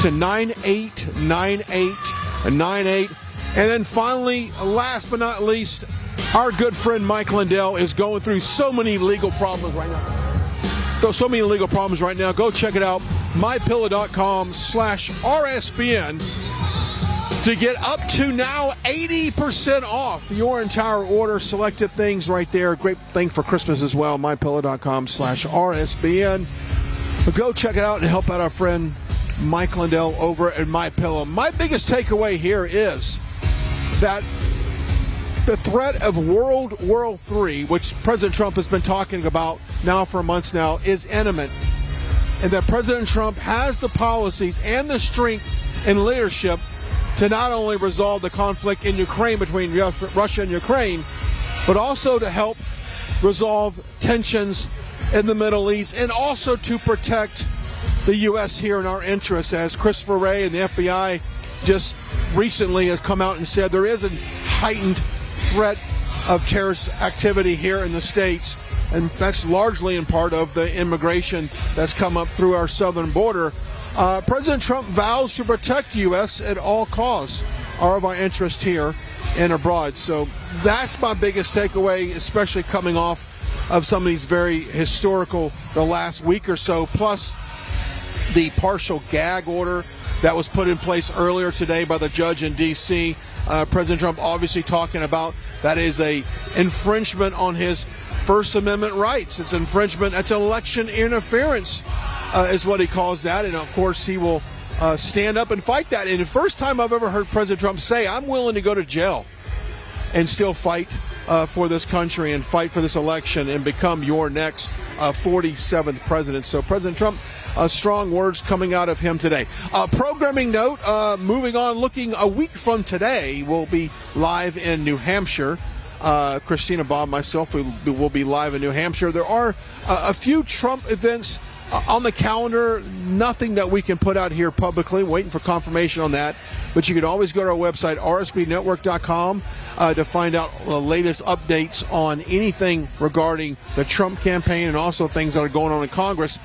to 989898. And then finally, last but not least, our good friend Mike Lindell is going through so many legal problems right now. Go check it out. mypillow.com/RSBN to get up to now 80% off your entire order. Selected things right there. Great thing for Christmas as well. mypillow.com/RSBN. Go check it out and help out our friend Mike Lindell over at MyPillow. My biggest takeaway here is that the threat of World War III, which President Trump has been talking about now for months now, is imminent. And that President Trump has the policies and the strength and leadership to not only resolve the conflict in Ukraine between Russia and Ukraine, but also to help resolve tensions in the Middle East and also to protect the U.S. here in our interests, as Christopher Wray and the FBI just recently has come out and said there is a heightened threat of terrorist activity here in the States, and that's largely in part of the immigration that's come up through our southern border. President Trump vows to protect the U.S. at all costs, are of our interest here and abroad. So that's my biggest takeaway, especially coming off of some of these very historical, the last week or so, plus the partial gag order that was put in place earlier today by the judge in D.C. President Trump obviously talking about that is a infringement on his First Amendment rights. It's infringement. That's election interference is what he calls that. And, of course, he will stand up and fight that. And the first time I've ever heard President Trump say, I'm willing to go to jail and still fight for this country and fight for this election and become your next 47th president. So President Trump, strong words coming out of him today. Programming note, moving on, looking a week from today, we'll be live in New Hampshire. Christina, Bob, myself, we will be live in New Hampshire. There are a few Trump events on the calendar, nothing that we can put out here publicly, waiting for confirmation on that. But you can always go to our website, rsbnetwork.com, to find out the latest updates on anything regarding the Trump campaign and also things that are going on in Congress.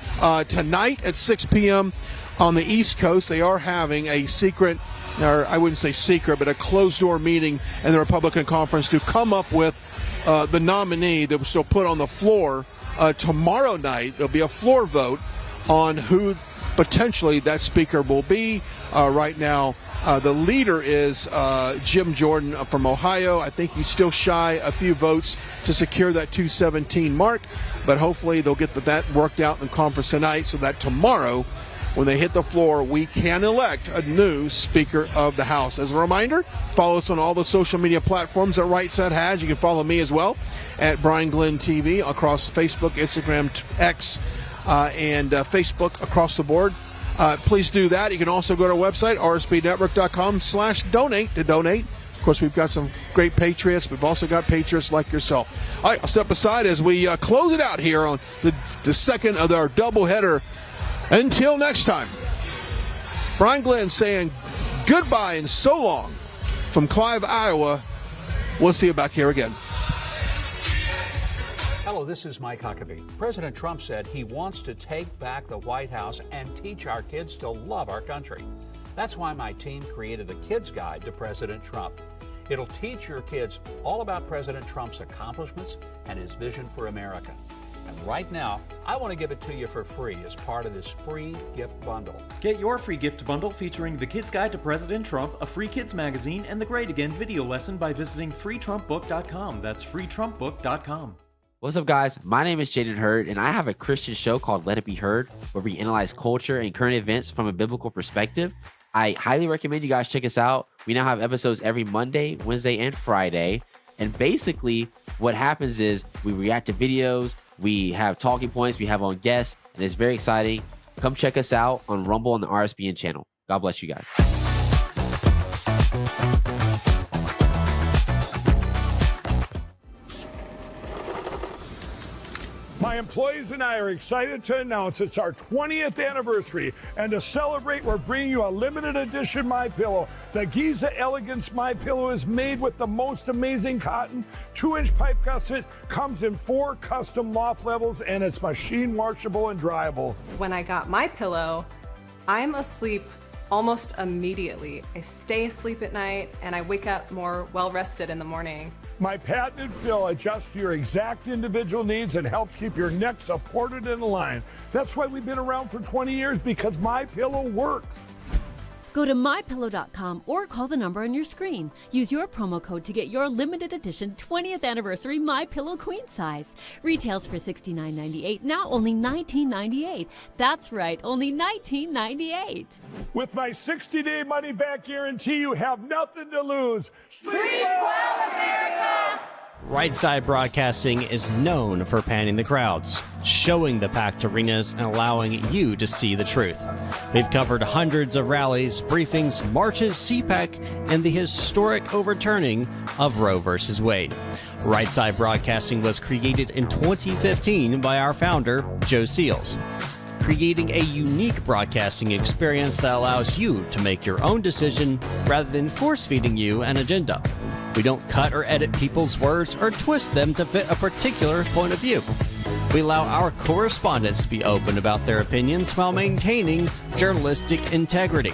Tonight at 6 p.m. on the East Coast, they are having a secret, or I wouldn't say secret, but a closed-door meeting in the Republican conference to come up with the nominee that was still put on the floor. Tomorrow night, there'll be a floor vote on who potentially that speaker will be. Right now, the leader is Jim Jordan from Ohio. I think he's still shy a few votes to secure that 217 mark, but hopefully they'll get that worked out in the conference tonight so that tomorrow, when they hit the floor, we can elect a new Speaker of the House. As a reminder, follow us on all the social media platforms that Right Side has. You can follow me as well at Brian Glenn TV across Facebook, Instagram, X, and Facebook across the board. Please do that. You can also go to our website, rsbnetwork.com/donate to donate. Of course, we've got some great patriots. We've also got patriots like yourself. All right, I'll step aside as we close it out here on the second of our doubleheader. Until next time, Brian Glenn saying goodbye and so long from Clive, Iowa. We'll see you back here again. Hello, this is Mike Huckabee. President Trump said he wants to take back the White House and teach our kids to love our country. That's why my team created a kids guide to President Trump. It'll teach your kids all about President Trump's accomplishments and his vision for America. And right now, I want to give it to you for free as part of this free gift bundle. Get your free gift bundle featuring the Kids Guide to President Trump, a free kids magazine, and the Great Again video lesson by visiting freetrumpbook.com. That's freetrumpbook.com. What's up, guys? My name is Jaden Hurd, and I have a Christian show called Let It Be Heard, where we analyze culture and current events from a biblical perspective. I highly recommend you guys check us out. We now have episodes every Monday, Wednesday, and Friday. And basically, what happens is we react to videos, we have talking points, we have on guests, and it's very exciting. Come check us out on Rumble on the RSBN channel. God bless you guys. My employees and I are excited to announce it's our 20th anniversary, and to celebrate, we're bringing you a limited edition MyPillow. The Giza Elegance MyPillow is made with the most amazing cotton, 2-inch pipe gusset, comes in 4 custom loft levels, and it's machine washable and dryable. When I got my pillow, I'm asleep almost immediately. I stay asleep at night and I wake up more well rested in the morning. My patented fill adjusts to your exact individual needs and helps keep your neck supported and aligned. That's why we've been around for 20 years, because MyPillow works. Go to mypillow.com or call the number on your screen. Use your promo code to get your limited edition 20th anniversary MyPillow queen size. Retails for $69.98, now only $19.98. That's right, only $19.98. With my 60-day money-back guarantee, you have nothing to lose. Sleep well, America! Right Side Broadcasting is known for panning the crowds, showing the packed arenas, and allowing you to see the truth. We've covered hundreds of rallies, briefings, marches, CPAC, and the historic overturning of Roe v. Wade. Right Side Broadcasting was created in 2015 by our founder, Joe Seals, creating a unique broadcasting experience that allows you to make your own decision rather than force-feeding you an agenda. We don't cut or edit people's words or twist them to fit a particular point of view. We allow our correspondents to be open about their opinions while maintaining journalistic integrity.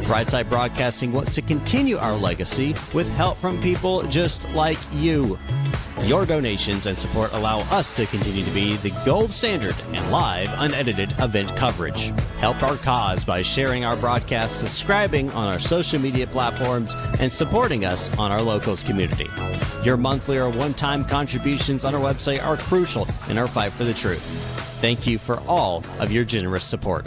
Right Side Broadcasting wants to continue our legacy with help from people just like you. Your donations and support allow us to continue to be the gold standard in live, unedited event coverage. Help our cause by sharing our broadcasts, subscribing on our social media platforms, and supporting us on our locals community. Your monthly or one-time contributions on our website are crucial in our fight for the truth. Thank you for all of your generous support.